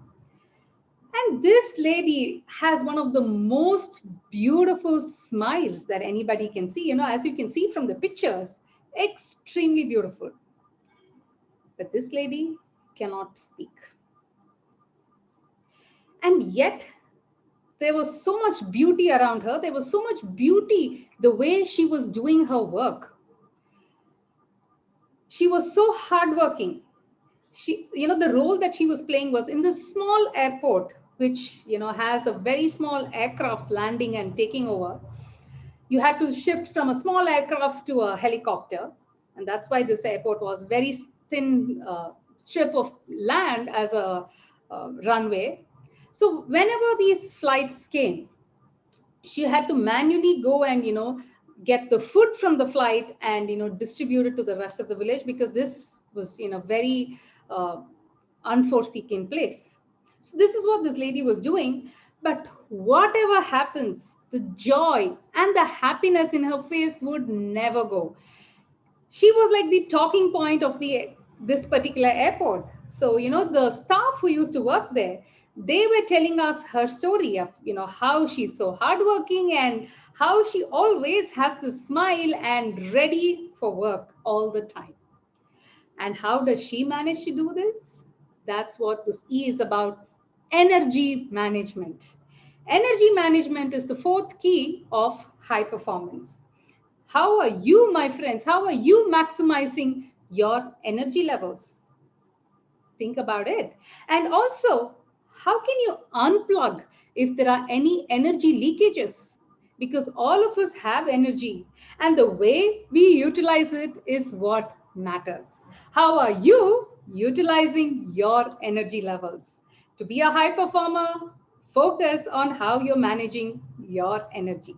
And this lady has one of the most beautiful smiles that anybody can see. You know, as you can see from the pictures, extremely beautiful. But this lady cannot speak. And yet, there was so much beauty around her. There was so much beauty the way she was doing her work. She was so hardworking. She, you know, the role that she was playing was in this small airport, which, you know, has a very small aircrafts landing and taking over. You had to shift from a small aircraft to a helicopter. And that's why this airport was very thin strip of land as a runway. So whenever these flights came, she had to manually go and, you know, get the food from the flight and, you know, distribute it to the rest of the village, because this was, you know, very unforeseen place. So this is what this lady was doing. But whatever happens, the joy and the happiness in her face would never go. She was like the talking point of this particular airport. So, you know, the staff who used to work there, they were telling us her story of, you know, how she's so hardworking and how she always has the smile and ready for work all the time. And how does she manage to do this? That's what this E is about: energy management. Energy management is the fourth key of high performance. How are you, my friends? How are you maximizing your energy levels? Think about it. And also, how can you unplug if there are any energy leakages? Because all of us have energy, and the way we utilize it is what matters. How are you utilizing your energy levels? To be a high performer, focus on how you're managing your energies.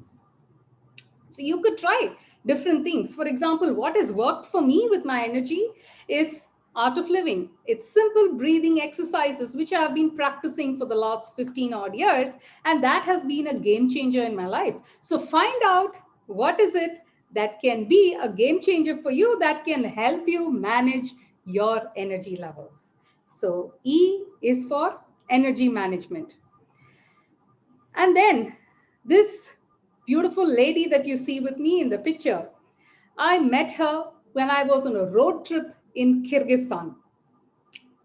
So you could try different things. For example, what has worked for me with my energy is art of living. It's simple breathing exercises, which I have been practicing for the last 15 odd years. And that has been a game changer in my life. So find out what is it that can be a game changer for you, that can help you manage your energy levels. So E is for energy management. And then this beautiful lady that you see with me in the picture, I met her when I was on a road trip in Kyrgyzstan.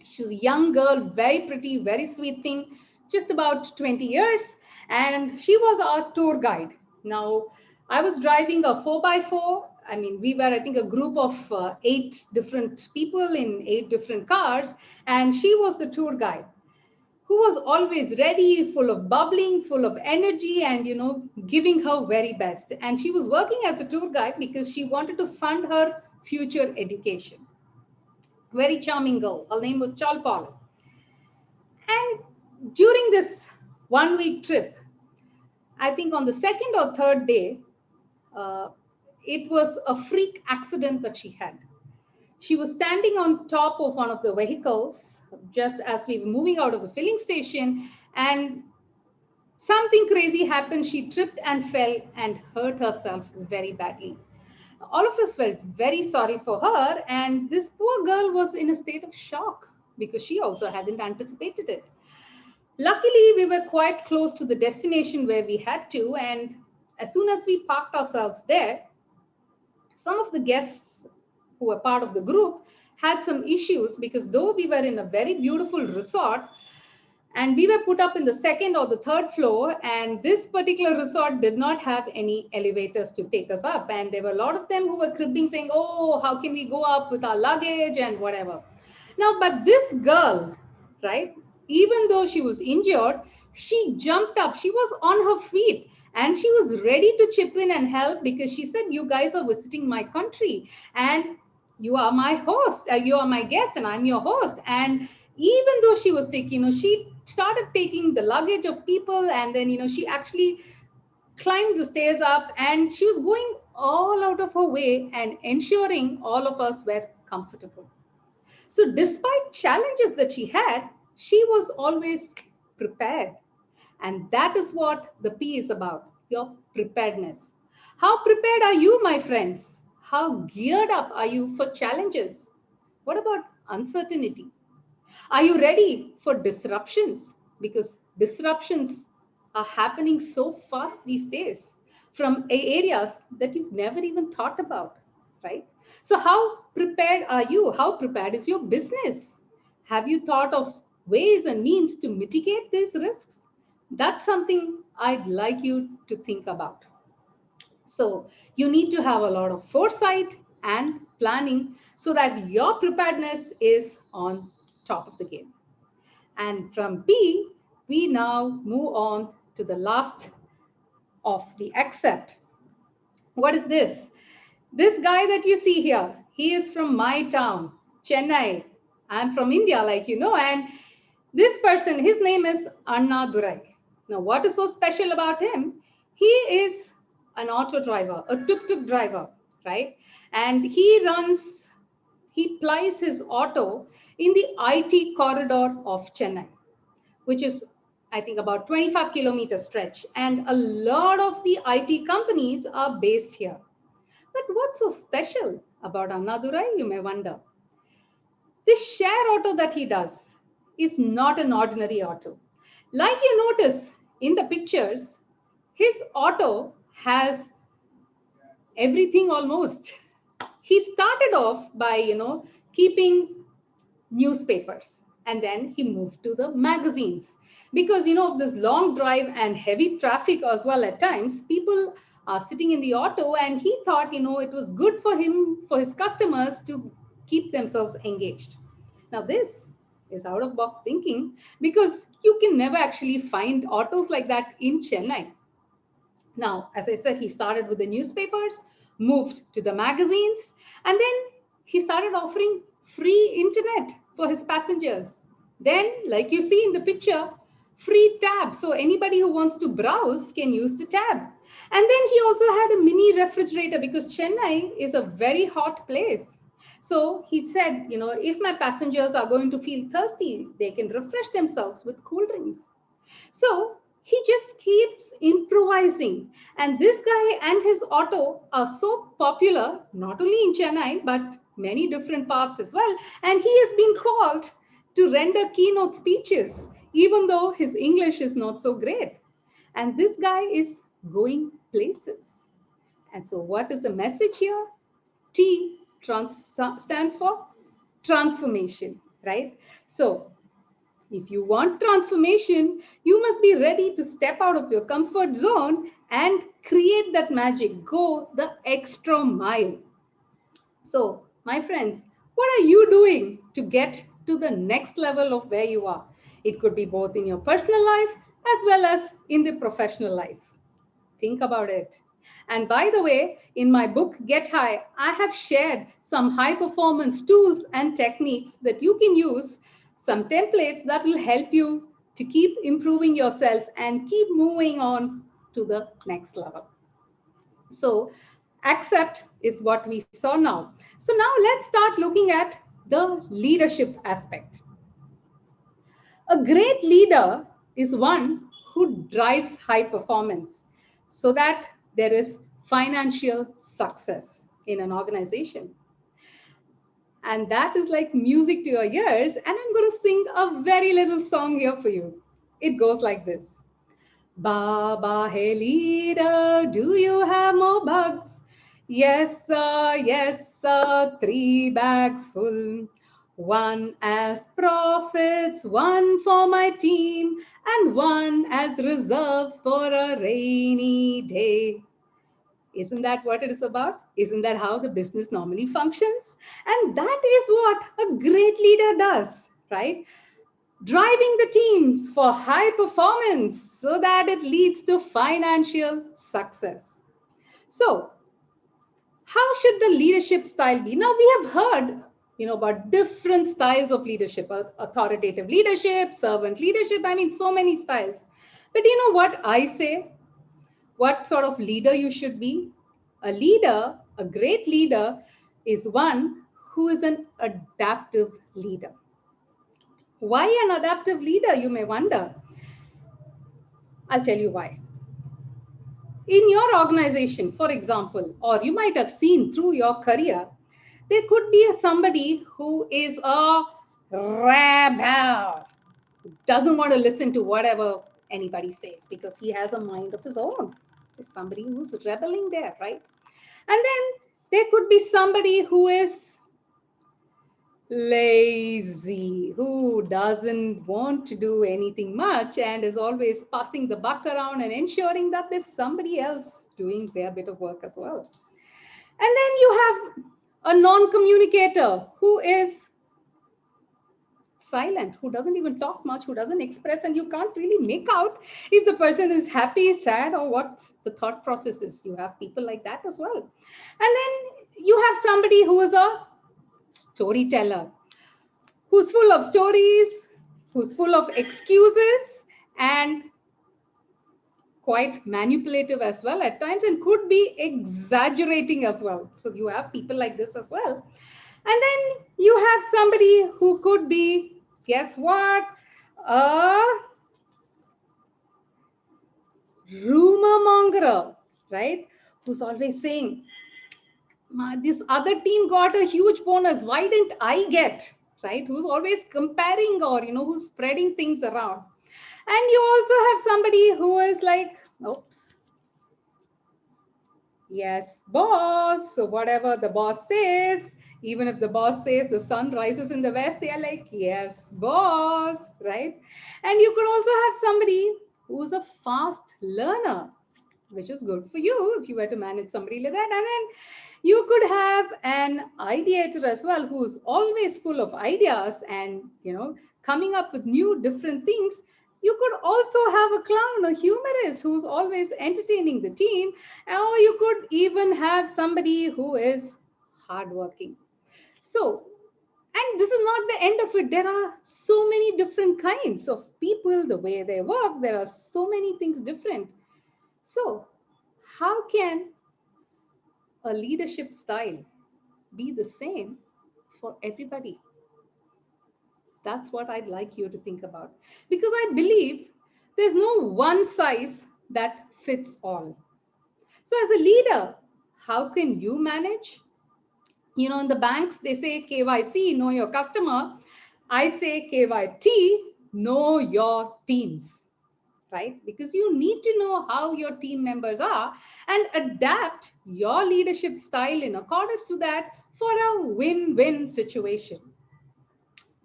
She's a young girl, very pretty, very sweet thing, just about 20 years. And she was our tour guide. Now, I was driving a 4x4. I mean, we were, I think, a group of 8 different people in 8 different cars. And she was the tour guide, who was always ready, full of bubbling, full of energy, and, you know, giving her very best. And she was working as a tour guide because she wanted to fund her future education. Very charming girl. Her name was Chalpal. And during this 1-week trip, I think on the 2nd or 3rd day, it was a freak accident that she had. She was standing on top of one of the vehicles just as we were moving out of the filling station, and something crazy happened. She tripped and fell and hurt herself very badly. All of us felt very sorry for her, and this poor girl was in a state of shock because she also hadn't anticipated it. Luckily, we were quite close to the destination where we had to, and as soon as we parked ourselves there, Some of the guests who were part of the group had some issues because though we were in a very beautiful resort, and we were put up in the second or the third floor, and this particular resort did not have any elevators to take us up. And there were a lot of them who were cribbing saying, oh, how can we go up with our luggage and whatever. Now, but this girl, right, even though she was injured, she jumped up, she was on her feet, and she was ready to chip in and help because she said, you guys are visiting my country and you are my host, you are my guest and I'm your host. And even though she was sick, she started taking the luggage of people, and then, she actually climbed the stairs up, and she was going all out of her way and ensuring all of us were comfortable. So despite challenges that she had, she was always prepared. And that is what the P is about, your preparedness. How prepared are you, my friends? How geared up are you for challenges? What about uncertainty? Are you ready for disruptions? Because disruptions are happening so fast these days from areas that you've never even thought about, right? So how prepared are you? How prepared is your business? Have you thought of ways and means to mitigate these risks? That's something I'd like you to think about. So you need to have a lot of foresight and planning so that your preparedness is on top of the game. And from P, we now move on to the last of the accept. What is this? This guy that you see here, he is from my town, Chennai. I'm from India, like you know, and this person, his name is Anna Durai. Now, what is so special about him? He is an auto driver, a tuk-tuk driver, right? And he plies his auto in the IT corridor of Chennai, which is, I think, about 25-kilometer stretch. And a lot of the IT companies are based here. But what's so special about Annadurai, you may wonder? This share auto that he does is not an ordinary auto. Like you notice in the pictures, his auto has everything almost. He started off by, keeping newspapers, and then he moved to the magazines. Because, of this long drive and heavy traffic as well at times, people are sitting in the auto, and he thought, it was good for him, for his customers to keep themselves engaged. Now, this is out of box thinking because you can never actually find autos like that in Chennai. Now, as I said, he started with the newspapers, moved to the magazines, and then he started offering free internet for his passengers. Then, like you see in the picture, free tab. So anybody who wants to browse can use the tab. And then he also had a mini refrigerator because Chennai is a very hot place. So he said, if my passengers are going to feel thirsty, they can refresh themselves with cool drinks. So he just keeps improvising. And this guy and his auto are so popular, not only in Chennai, but many different parts as well. And he has been called to render keynote speeches, even though his English is not so great. And this guy is going places. And so what is the message here? T stands for transformation, right? So if you want transformation, you must be ready to step out of your comfort zone and create that magic, go the extra mile. So, my friends, what are you doing to get to the next level of where you are? It could be both in your personal life as well as in the professional life. Think about it. And by the way, in my book, Get High, I have shared some high performance tools and techniques that you can use, some templates that will help you to keep improving yourself and keep moving on to the next level. So accept is what we saw now. So now let's start looking at the leadership aspect. A great leader is one who drives high performance so that there is financial success in an organization. And that is like music to your ears. And I'm going to sing a very little song here for you. It goes like this. Baba, hey leader, do you have more bugs? Yes, sir, 3 bags full. One as profits, one for my team, and one as reserves for a rainy day. Isn't that what it is about? Isn't that how the business normally functions? And that is what a great leader does, right? Driving the teams for high performance so that it leads to financial success. So, how should the leadership style be? Now, we have heard about different styles of leadership: authoritative leadership, servant leadership. I mean, so many styles. But you know what I say? What sort of leader you should be? A leader, a great leader, is one who is an adaptive leader. Why an adaptive leader, you may wonder? I'll tell you why. In your organization, for example, or you might have seen through your career, there could be somebody who is a rebel, doesn't want to listen to whatever anybody says because he has a mind of his own. There's somebody who's rebelling there, right? And then there could be somebody who is lazy, who doesn't want to do anything much and is always passing the buck around and ensuring that there's somebody else doing their bit of work as well. And then you have a non-communicator who is silent, who doesn't even talk much, who doesn't express, and you can't really make out if the person is happy, sad, or what the thought process is. You have people like that as well. And then you have somebody who is a storyteller, who's full of stories, who's full of excuses, and quite manipulative as well at times, and could be exaggerating as well. So you have people like this as well. And then you have somebody who could be, guess what? A rumor mongerer, right? Who's always saying, this other team got a huge bonus. Why didn't I get? Right? Who's always comparing, or who's spreading things around. And you also have somebody who is like, oops, yes, boss. So whatever the boss says, even if the boss says the sun rises in the west, they are like, yes, boss, right? And you could also have somebody who's a fast learner, which is good for you if you were to manage somebody like that. And then you could have an ideator as well, who's always full of ideas and, coming up with new different things. You could also have a clown, a humorist who's always entertaining the team. Or you could even have somebody who is hardworking. So, and this is not the end of it. There are so many different kinds of people, the way they work. There are so many things different. So, how can a leadership style be the same for everybody? That's what I'd like you to think about. Because I believe there's no one size that fits all. So as a leader, how can you manage? In the banks, they say KYC, know your customer. I say KYT, know your teams, right? Because you need to know how your team members are and adapt your leadership style in accordance to that for a win-win situation.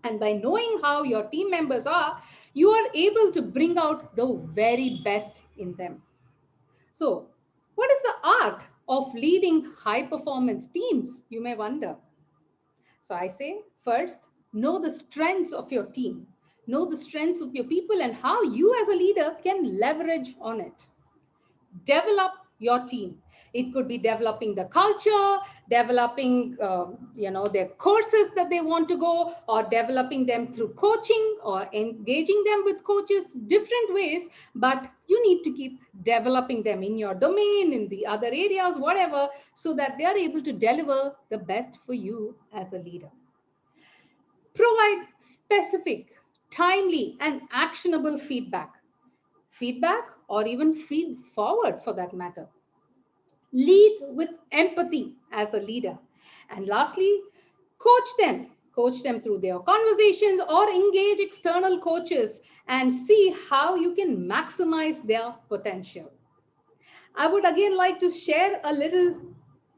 And by knowing how your team members are, you are able to bring out the very best in them. So, what is the art of leading high-performance teams, you may wonder? So I say, first, know the strengths of your team. Know the strengths of your people and how you as a leader can leverage on it. Develop your team. It could be developing the culture, developing, their courses that they want to go, or developing them through coaching or engaging them with coaches, different ways. But you need to keep developing them in your domain, in the other areas, whatever, so that they are able to deliver the best for you as a leader. Provide specific, timely, and actionable feedback or even feed forward for that matter. Lead with empathy as a leader. And lastly, coach them through their conversations or engage external coaches and see how you can maximize their potential. I would again like to share a little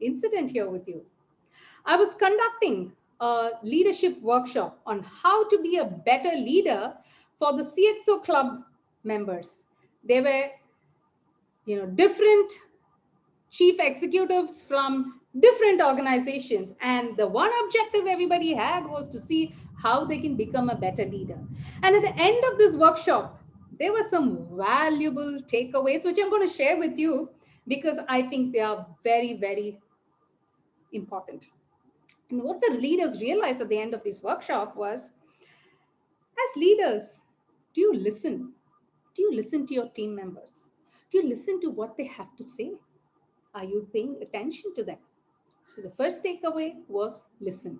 incident here with you. I was conducting a leadership workshop on how to be a better leader for the CXO club members. They were, different chief executives from different organizations. And the one objective everybody had was to see how they can become a better leader. And at the end of this workshop, there were some valuable takeaways, which I'm going to share with you because I think they are very, very important. And what the leaders realized at the end of this workshop was, as leaders, do you listen? Do you listen to your team members? Do you listen to what they have to say? Are you paying attention to them? So the first takeaway was listen.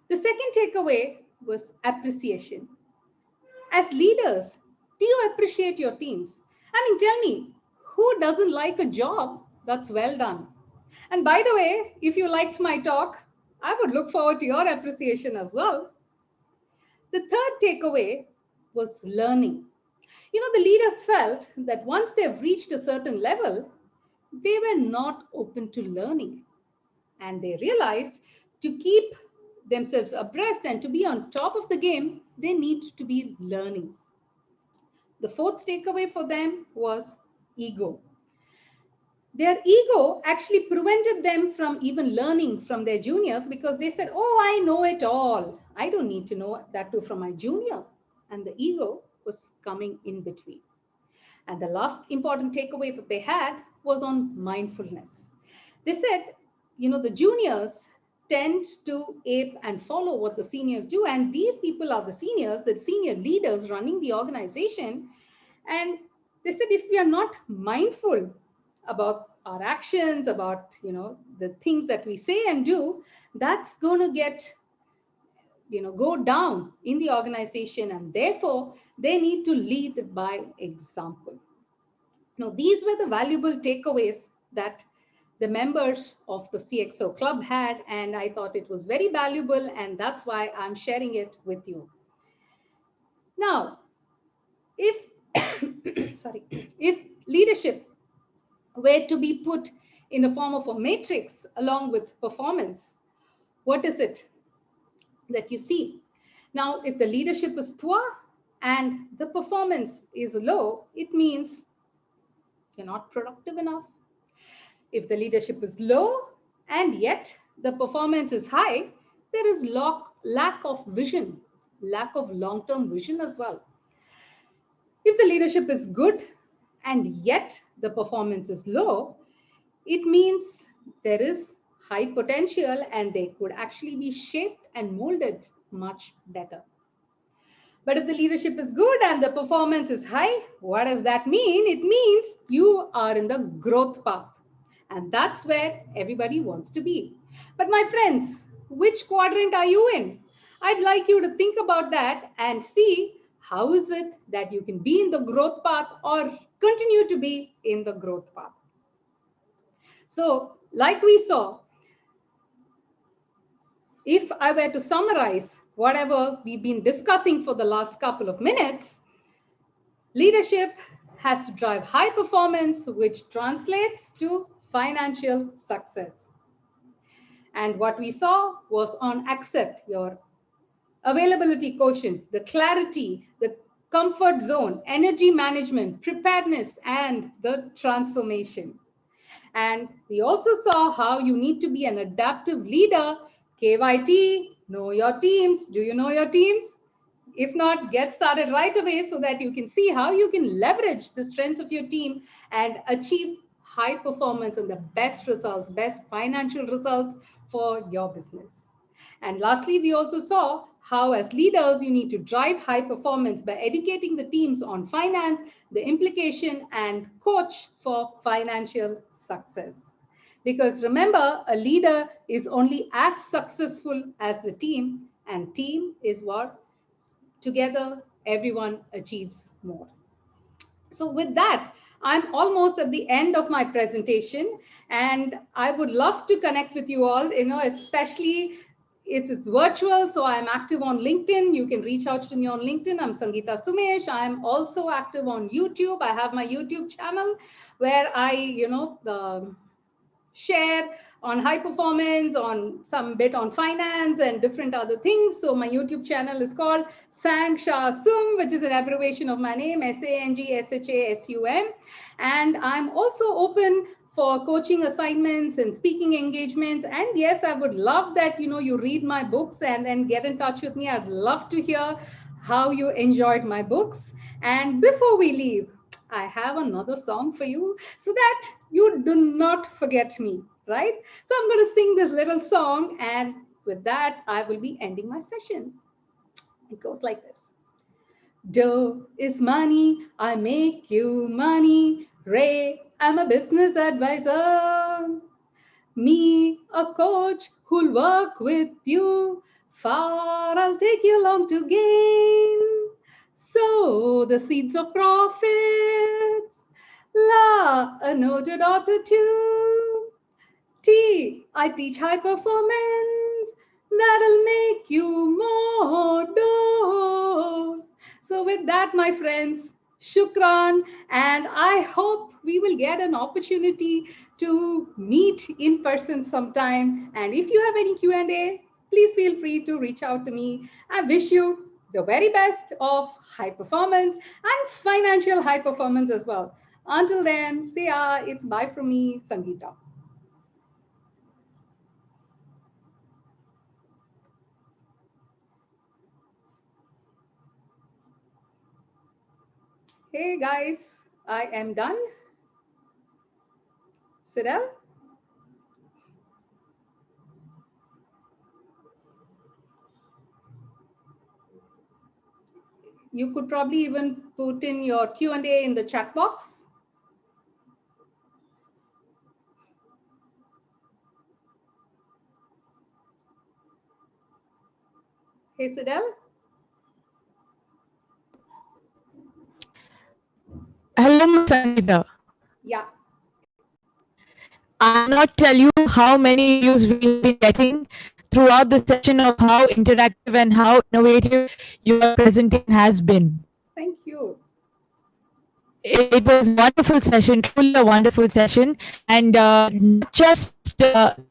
The second takeaway was appreciation. As leaders, do you appreciate your teams? I mean, tell me, who doesn't like a job that's well done? And by the way, if you liked my talk, I would look forward to your appreciation as well. The third takeaway was learning. The leaders felt that once they've reached a certain level, they were not open to learning. And they realized to keep themselves abreast and to be on top of the game, they need to be learning. The fourth takeaway for them was ego. Their ego actually prevented them from even learning from their juniors because they said, oh, I know it all. I don't need to know that too from my junior. And the ego was coming in between. And the last important takeaway that they had was on mindfulness. They said, the juniors tend to ape and follow what the seniors do. And these people are the seniors, the senior leaders running the organization. And they said, if we are not mindful about our actions, about, the things that we say and do, that's going to get, go down in the organization. And therefore, they need to lead by example. Now, these were the valuable takeaways that the members of the CXO club had, and I thought it was very valuable, and that's why I'm sharing it with you. Now, if if leadership were to be put in the form of a matrix along with performance, what is it that you see? Now, if the leadership is poor and the performance is low, it means you're not productive enough. If the leadership is low and yet the performance is high, there is lack of vision, lack of long-term vision as well. If the leadership is good and yet the performance is low, it means there is high potential and they could actually be shaped and molded much better. But if the leadership is good and the performance is high, what does that mean? It means you are in the growth path. And that's where everybody wants to be. But my friends, which quadrant are you in? I'd like you to think about that and see how is it that you can be in the growth path or continue to be in the growth path. So, like we saw, if I were to summarize whatever we've been discussing for the last couple of minutes, leadership has to drive high performance, which translates to financial success. And what we saw was on accept, your availability quotient, the clarity, the comfort zone, energy management, preparedness, and the transformation. And we also saw how you need to be an adaptive leader. KYT, know your teams. Do you know your teams? If not, get started right away so that you can see how you can leverage the strengths of your team and achieve high performance and the best results, best financial results for your business. And lastly, we also saw how as leaders, you need to drive high performance by educating the teams on finance, the implication, and coach for financial success. Because remember, a leader is only as successful as the team, and team is what together everyone achieves more. So with that, I'm almost at the end of my presentation, and I would love to connect with you all, especially it's virtual, so I'm active on LinkedIn. You can reach out to me on LinkedIn. I'm Sangeeta Sumesh. I'm also active on YouTube. I have my YouTube channel where I, share on high performance, on some bit on finance and different other things. So my YouTube channel is called Sang Shah Sum, which is an abbreviation of my name, SANGSHASUM. And I'm also open for coaching assignments and speaking engagements. And yes, I would love that, you read my books and then get in touch with me. I'd love to hear how you enjoyed my books. And before we leave, I have another song for you so that you do not forget me, right? So I'm going to sing this little song, and with that, I will be ending my session. It goes like this. Dough is money, I make you money. Ray, I'm a business advisor. Me, a coach who'll work with you. Far, I'll take you along to gain. Sow the seeds of profits. La, a noted author too. T, I teach high performance. That'll make you more dough. So with that, my friends, shukran. And I hope we will get an opportunity to meet in person sometime. And if you have any Q&A, please feel free to reach out to me. I wish you the very best of high performance and financial high performance as well. Until then, see ya. It's bye from me, Sangeeta. Hey guys, I am done. Sidel? You could probably even put in your Q&A in the chat box. Hey, Sidel?
Hello, Ms. Sangeeta.
Yeah.
I'll not tell you how many views we've been getting throughout the session of how interactive and how innovative your presentation has been.
Thank you.
It was a wonderful session, truly a wonderful session. And not just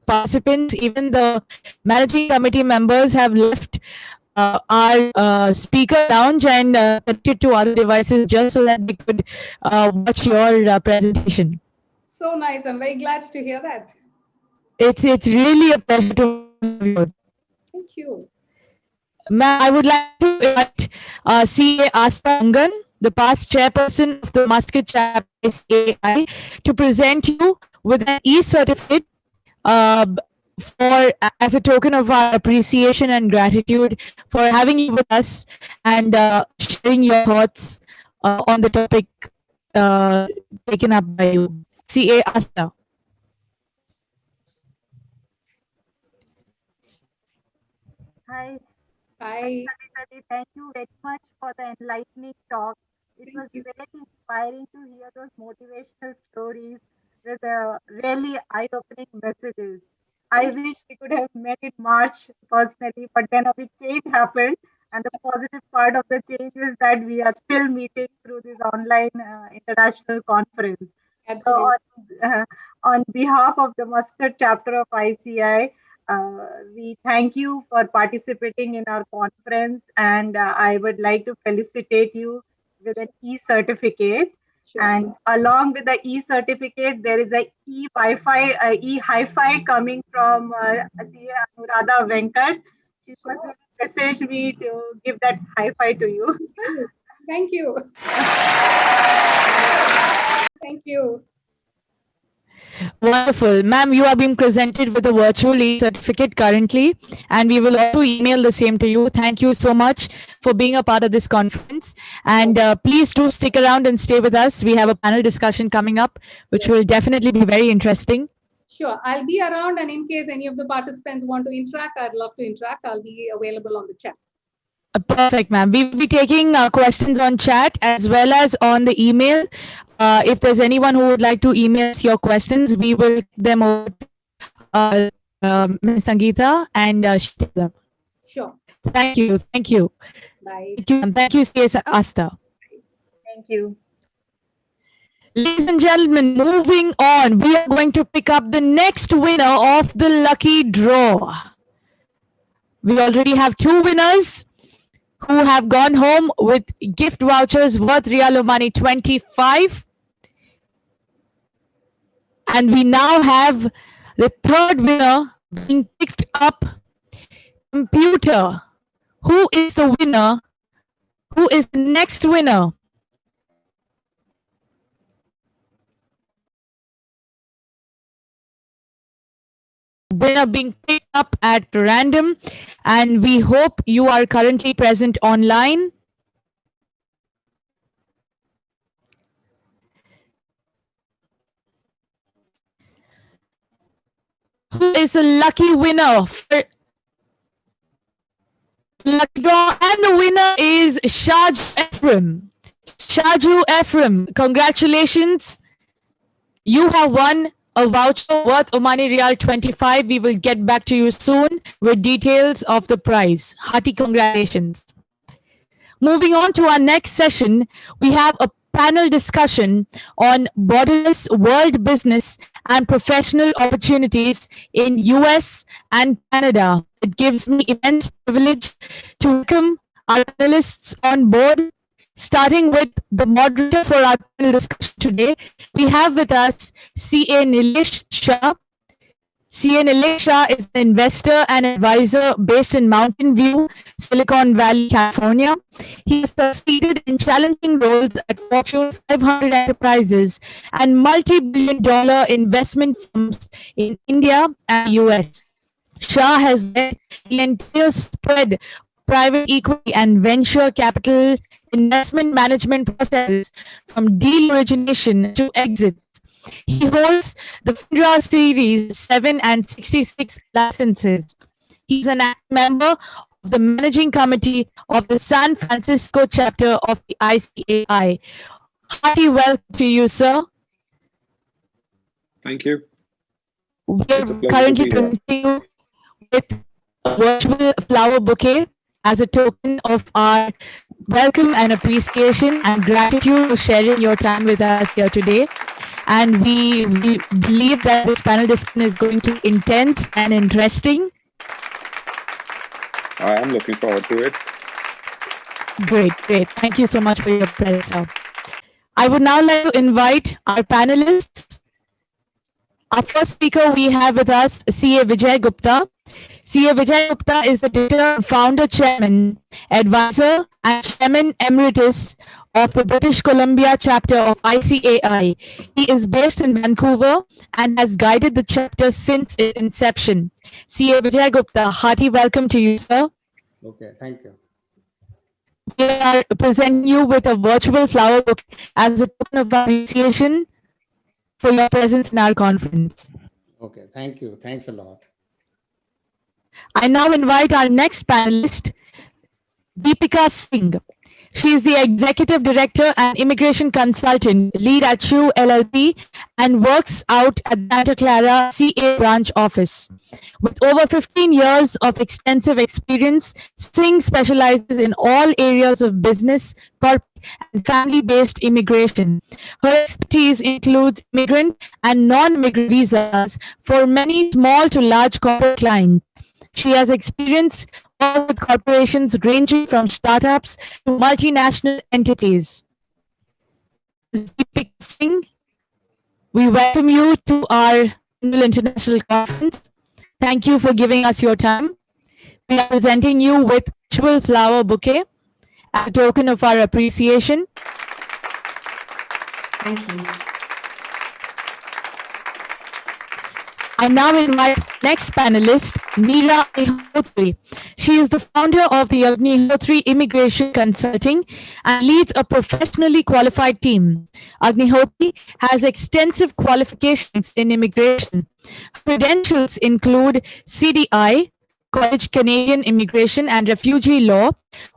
participants, even the managing committee members have left our speaker lounge and connected to other devices just so that they could watch your presentation.
So nice. I'm very glad to hear that.
It's really a pleasure to have you.
Thank you.
Ma'am, I would like to invite CA Asta Angan, the past chairperson of the Muscat chapter ICAI, to present you with an e-certificate as a token of our appreciation and gratitude for having you with us and sharing your thoughts on the topic taken up by you. CA Asta.
Hi.
Hi.
Thank you very much for the enlightening talk. It was very inspiring to hear those motivational stories with really eye-opening messages. I wish we could have met in March personally, but then a big change happened. And the positive part of the change is that we are still meeting through this online international conference.
Absolutely.
So on behalf of the Muscat chapter of ICAI, we thank you for participating in our conference, and I would like to felicitate you with an e-certificate.
Sure.
And along with the e-certificate, there is a e-Wi-Fi, e-hi-fi coming from Anuradha Venkat. She messaged me to give that hi-fi to you.
Thank you. Thank you.
Wonderful. Ma'am, you are being presented with a virtual e-certificate currently, and we will also email the same to you. Thank you so much for being a part of this conference. And please do stick around and stay with us. We have a panel discussion coming up, which will definitely be very interesting.
Sure. I'll be around, and in case any of the participants want to interact, I'd love to interact. I'll be available on the chat.
Perfect, ma'am. We will be taking questions on chat as well as on the email. If there's anyone who would like to email us your questions, we will get them over to Ms. Sangeeta and she'll take them.
Sure.
Thank you. Thank you.
Bye.
Thank you. Thank you, CS Asta.
Thank you.
Ladies and gentlemen, moving on, we are going to pick up the next winner of the lucky draw. We already have 2 winners who have gone home with gift vouchers worth Real Money 25. And we now have the 3rd winner being picked up. Computer, who is the winner? Who is the next winner? Winner being picked up at random, and we hope you are currently present online. Who is the lucky winner for lucky draw? And the winner is Shaju Ephraim, congratulations. You have won a voucher worth Omani Real 25. We will get back to you soon with details of the prize. Hearty congratulations. Moving on to our next session, we have a panel discussion on borderless world business and professional opportunities in US and Canada. It gives me immense privilege to welcome our panelists on board. Starting with the moderator for our panel discussion today, we have with us CA Nilesh Shah. CA Nilesh Shah is an investor and advisor based in Mountain View, Silicon Valley, California. He has succeeded in challenging roles at Fortune 500 enterprises and multi-billion-dollar investment firms in India and US. Shah has led the entire spread private equity and venture capital investment management processes from deal origination to exit. He holds the FINRA Series 7 and 66 licenses. He's an active member of the managing committee of the San Francisco chapter of the ICAI. Hearty welcome to you, sir.
Thank you.
We are currently continuing with a virtual flower bouquet as a token of our welcome and appreciation and gratitude for sharing your time with us here today. And we believe that this panel discussion is going to be intense and interesting.
I am looking forward to it.
Great. Thank you so much for your presence. I would now like to invite our panelists. Our first speaker we have with us, CA Vijay Gupta. CA Vijay Gupta is the director, founder, chairman, advisor, and chairman emeritus of the British Columbia chapter of ICAI. He is based in Vancouver and has guided the chapter since its inception. CA Vijay Gupta, hearty welcome to you, sir.
Okay, thank you.
We are presenting you with a virtual flower bouquet as a token of appreciation for your presence in our conference.
Okay, thank you. Thanks a lot.
I now invite our next panelist, Deepika Singh. She is the Executive Director and Immigration Consultant, lead at Chu LLP, and works out at Santa Clara CA branch office. With over 15 years of extensive experience, Singh specializes in all areas of business, corporate, and family-based immigration. Her expertise includes immigrant and non-immigrant visas for many small to large corporate clients. She has experience with corporations ranging from startups to multinational entities. Deepika Singh, we welcome you to our annual international conference. Thank you for giving us your time. We are presenting you with virtual flower bouquet as a token of our appreciation.
Thank you.
I now invite next panelist, Meera Agnihotri. She is the founder of the Agnihotri Immigration Consulting and leads a professionally qualified team. Agnihotri has extensive qualifications in immigration. Credentials include CDI, College Canadian Immigration and Refugee Law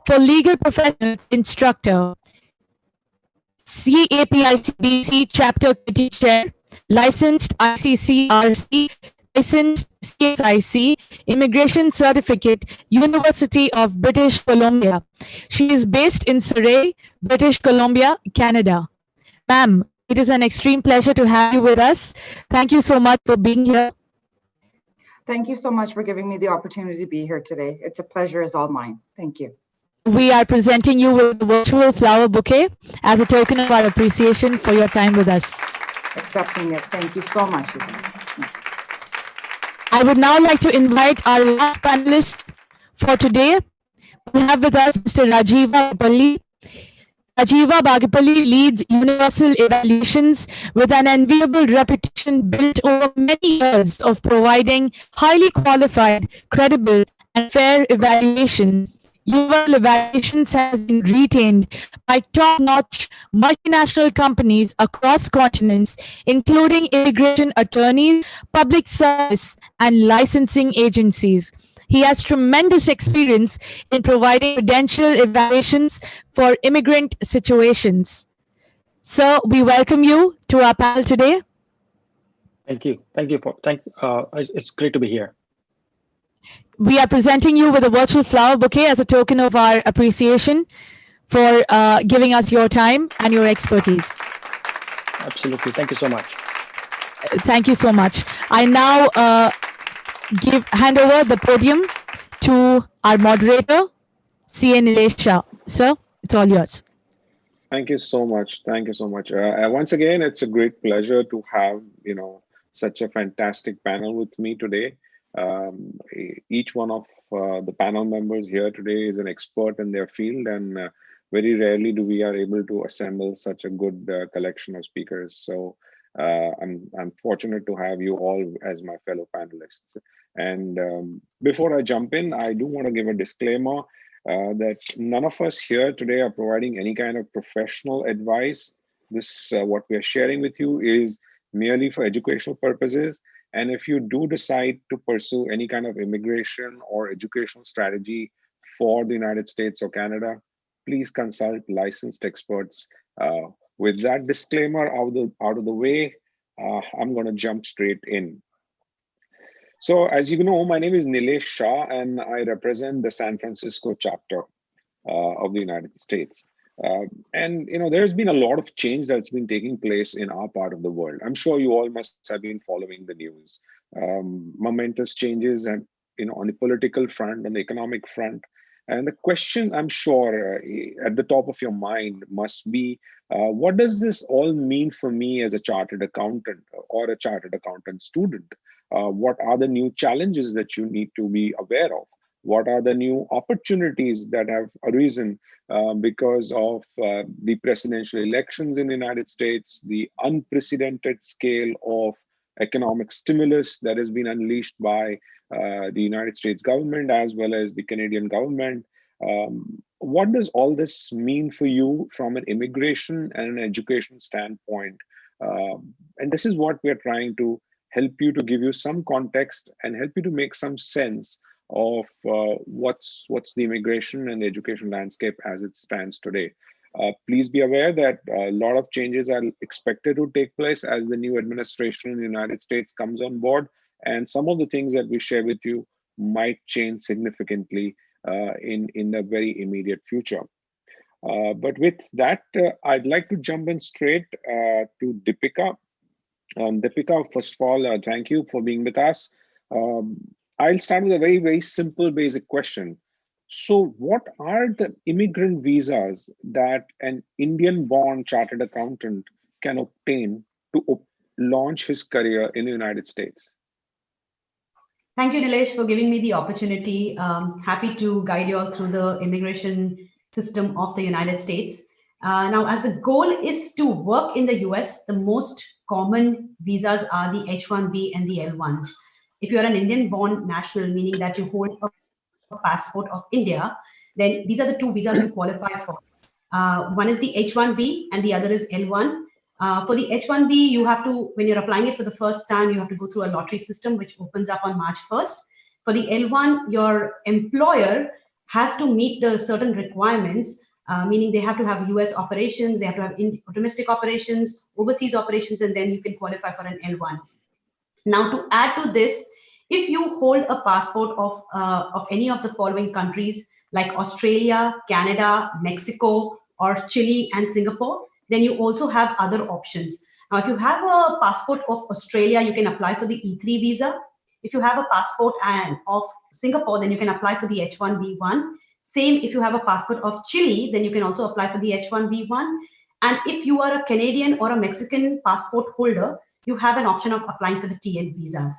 for Legal Professionals Instructor, CAPICBC Chapter Committee Chair, licensed ICCRC, licensed CSIC, Immigration Certificate, University of British Columbia. She is based in Surrey, British Columbia, Canada. Ma'am, It is an extreme pleasure to have you with us. Thank you so much for being here.
Thank you so much for giving me the opportunity to be here today. It's a pleasure is all mine. Thank you.
We are presenting you with a virtual flower bouquet as a token of our appreciation for your time with us.
Accepting it. Thank you so much.
I would now like to invite our last panelist for today. We have with us Mr. Rajiva Bagipalli. Rajiva Bagipalli leads Universal Evaluations with an enviable reputation built over many years of providing highly qualified, credible, and fair evaluation. Universal Evaluations has been retained by top-notch multinational companies across continents, including immigration attorneys, public service, and licensing agencies. He has tremendous experience in providing credential evaluations for immigrant situations. So we welcome you to our panel today.
Thank you. It's great to be here.
We are presenting you with a virtual flower bouquet as a token of our appreciation for giving us your time and your expertise.
Absolutely. Thank you so much.
Thank you so much. I now hand over the podium to our moderator, CA Nilesh Shah. Sir, it's all yours.
Thank you so much. Thank you so much. Once again, it's a great pleasure to have such a fantastic panel with me today. Each one of the panel members here today is an expert in their field, and very rarely do we are able to assemble such a good collection of speakers. So I'm fortunate to have you all as my fellow panelists. And before I jump in, I do want to give a disclaimer that none of us here today are providing any kind of professional advice. This, what we are sharing with you, is merely for educational purposes. And if you do decide to pursue any kind of immigration or educational strategy for the United States or Canada, please consult licensed experts. With that disclaimer out of the way, I'm going to jump straight in. So as you know, my name is Nilesh Shah, and I represent the San Francisco chapter of the United States. And there's been a lot of change that's been taking place in our part of the world. I'm sure you all must have been following the news. Momentous changes, and on the political front, on the economic front. And the question, I'm sure, at the top of your mind must be, what does this all mean for me as a chartered accountant or a chartered accountant student? What are the new challenges that you need to be aware of? What are the new opportunities that have arisen because of the presidential elections in the United States, the unprecedented scale of economic stimulus that has been unleashed by the United States government as well as the Canadian government? What does all this mean for you from an immigration and an education standpoint? And this is what we're trying to help you, to give you some context and help you to make some sense of what's the immigration and the education landscape as it stands today. Please be aware that a lot of changes are expected to take place as the new administration in the United States comes on board, and some of the things that we share with you might change significantly in the very immediate future. But with that, I'd like to jump in straight to Deepika. Deepika, first of all, thank you for being with us. I'll start with a very, very simple, basic question. So what are the immigrant visas that an Indian-born chartered accountant can obtain to launch his career in the United States?
Thank you, Nilesh, for giving me the opportunity. Happy to guide you all through the immigration system of the United States. Now, as the goal is to work in the US, the most common visas are the H-1B and the L-1s. If you're an Indian-born national, meaning that you hold a passport of India, then these are the two visas you qualify for. One is the H-1B and the other is L-1. For the H-1B, you have to, when you're applying it for the first time, you have to go through a lottery system, which opens up on March 1st. For the L-1, your employer has to meet the certain requirements, meaning they have to have US operations, they have to have domestic operations, overseas operations, and then you can qualify for an L-1. Now, to add to this, if you hold a passport of any of the following countries, like Australia, Canada, Mexico, or Chile and Singapore, then you also have other options. Now, if you have a passport of Australia, you can apply for the E3 visa. If you have a passport of Singapore, then you can apply for the H1B1. Same if you have a passport of Chile, then you can also apply for the H1B1. And if you are a Canadian or a Mexican passport holder, you have an option of applying for the TN visas.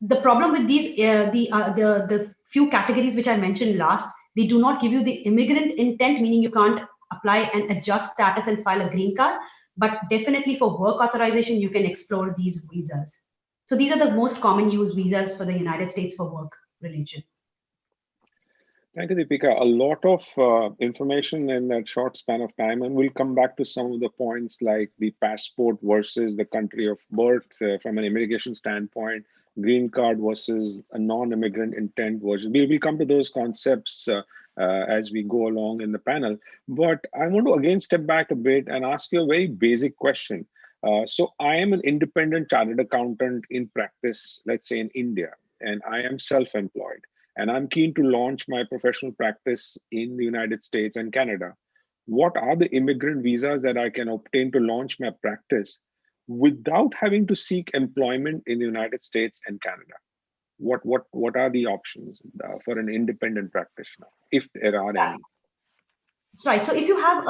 The problem with these, the few categories which I mentioned last, they do not give you the immigrant intent, meaning you can't apply and adjust status and file a green card. But definitely for work authorization, you can explore these visas. So these are the most common used visas for the United States for work religion.
Thank you, Deepika. A lot of information in that short span of time, and we'll come back to some of the points like the passport versus the country of birth from an immigration standpoint, green card versus a non-immigrant intent version. We'll come to those concepts as we go along in the panel. But I want to again step back a bit and ask you a very basic question. So I am an independent chartered accountant in practice, let's say in India, and I am self-employed. And I'm keen to launch my professional practice in the United States and Canada. What are the immigrant visas that I can obtain to launch my practice without having to seek employment in the United States and Canada? What are the options for an independent practitioner, if there are any?
That's right. So if you have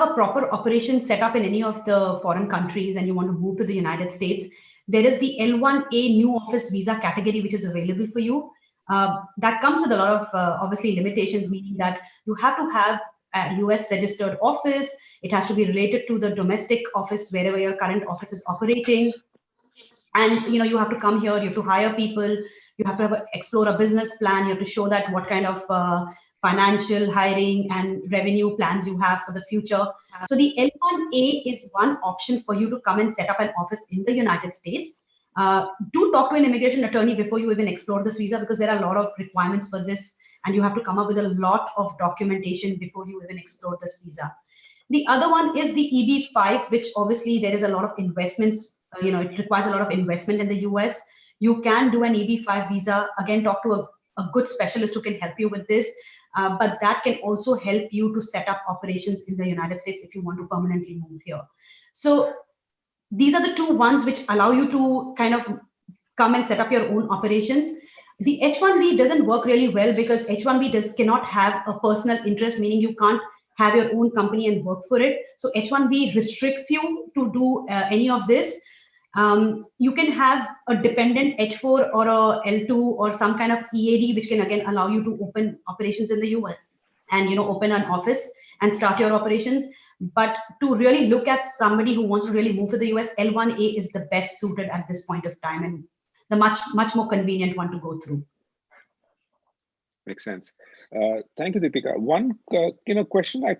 a proper operation set up in any of the foreign countries and you want to move to the United States, there is the L1A new office visa category which is available for you. That comes with a lot of obviously limitations, meaning that you have to have a US registered office. It has to be related to the domestic office wherever your current office is operating. And you have to come here, you have to hire people, you have to explore a business plan, you have to show that what kind of financial, hiring and revenue plans you have for the future. So the L1A is one option for you to come and set up an office in the United States. Do talk to an immigration attorney before you even explore this visa, because there are a lot of requirements for this and you have to come up with a lot of documentation before you even explore this visa. The other one is the EB5, which obviously there is a lot of investments, it requires a lot of investment in the US. You can do an EB5 visa, again, talk to a good specialist who can help you with this, but that can also help you to set up operations in the United States if you want to permanently move here. So these are the two ones which allow you to kind of come and set up your own operations. The H1B doesn't work really well because H1B cannot have a personal interest, meaning you can't have your own company and work for it. So H1B restricts you to do any of this. You can have a dependent H4 or a L2 or some kind of EAD, which can again allow you to open operations in the US and open an office and start your operations. But to really look at somebody who wants to really move to the US, L1A is the best suited at this point of time and the much more convenient one to go through.
Makes sense. Thank you, Deepika. One question I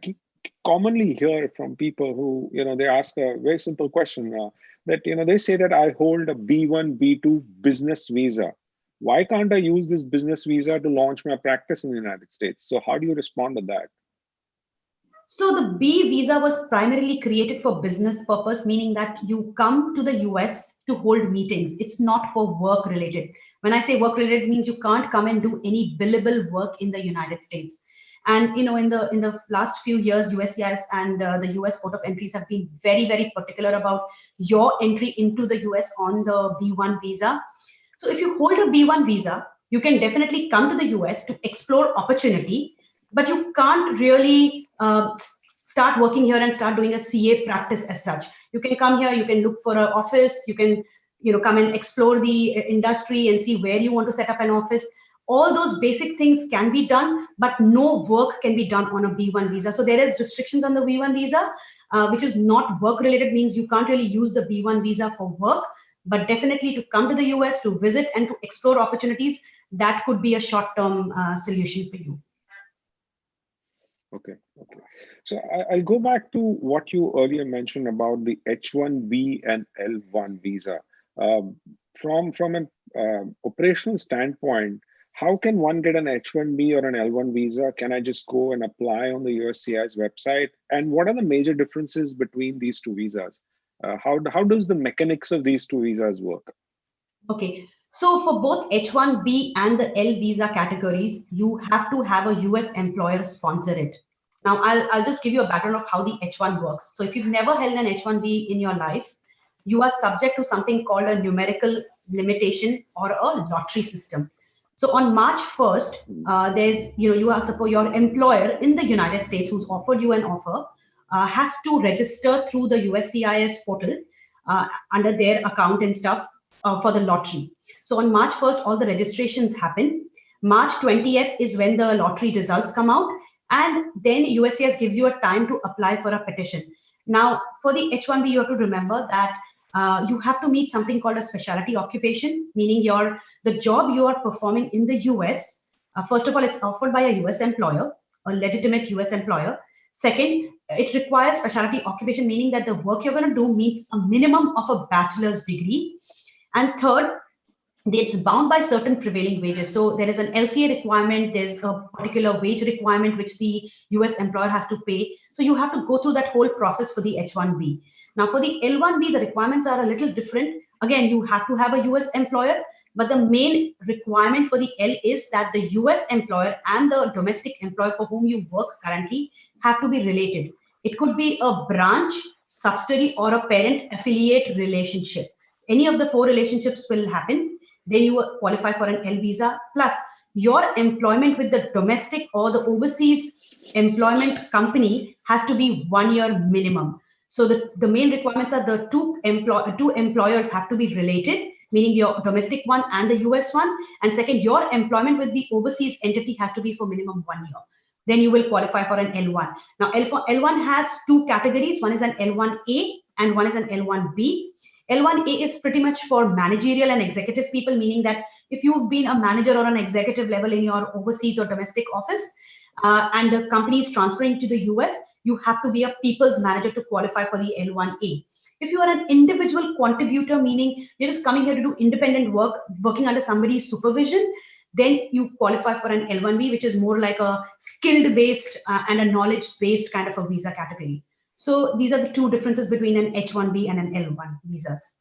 commonly hear from people who they ask a very simple question that they say that I hold a B1, B2 business visa. Why can't I use this business visa to launch my practice in the United States? So how do you respond to that?
So the B visa was primarily created for business purpose, meaning that you come to the US to hold meetings. It's not for work related. When I say work related, it means you can't come and do any billable work in the United States. And in the last few years, USCIS and the US Port of Entries have been very, very particular about your entry into the US on the B1 visa. So if you hold a B1 visa, you can definitely come to the US to explore opportunity, but you can't really start working here and start doing a CA practice as such. You can come here, you can look for an office, you can come and explore the industry and see where you want to set up an office. All those basic things can be done, but no work can be done on a B1 visa. So there is restrictions on the B1 visa, which is not work related, means you can't really use the B1 visa for work, but definitely to come to the US to visit and to explore opportunities, that could be a short-term solution for you.
Okay. So I'll go back to what you earlier mentioned about the H1B and L1 visa. From an operational standpoint, how can one get an H1B or an L1 visa? Can I just go and apply on the USCIS website? And what are the major differences between these two visas? How does the mechanics of these two visas work?
Okay. So for both H1B and the L visa categories, you have to have a US employer sponsor it. Now, I'll just give you a background of how the H1 works. So if you've never held an H1B in your life, you are subject to something called a numerical limitation or a lottery system. So on March 1st, you are suppose your employer in the United States who's offered you an offer has to register through the USCIS portal under their account and stuff for the lottery. So on March 1st, all the registrations happen. March 20th is when the lottery results come out, and then USCIS gives you a time to apply for a petition. Now, for the H1B, you have to remember that you have to meet something called a specialty occupation, meaning the job you are performing in the US. First of all, it's offered by a US employer, a legitimate US employer. Second, it requires specialty occupation, meaning that the work you're going to do meets a minimum of a bachelor's degree. And third, it's bound by certain prevailing wages. So there is an LCA requirement, there's a particular wage requirement which the US employer has to pay. So you have to go through that whole process for the H1B. Now for the L1B, the requirements are a little different. Again, you have to have a US employer, but the main requirement for the L is that the US employer and the domestic employer for whom you work currently have to be related. It could be a branch, subsidiary, or a parent affiliate relationship. Any of the four relationships will happen. Then you qualify for an L visa. Plus, your employment with the domestic or the overseas employment company has to be 1 year minimum. So the main requirements are the two employers have to be related, meaning your domestic one and the US one. And second, your employment with the overseas entity has to be for minimum 1 year. Then you will qualify for an L1. Now, L1 has two categories. One is an L1A and one is an L1B. L1A is pretty much for managerial and executive people, meaning that if you've been a manager or an executive level in your overseas or domestic office and the company is transferring to the US, you have to be a people's manager to qualify for the L1A. If you are an individual contributor, meaning you're just coming here to do independent work, working under somebody's supervision, then you qualify for an L1B, which is more like a skill-based and a knowledge-based kind of a visa category. So these are the two differences between an H1B and an L1 visas.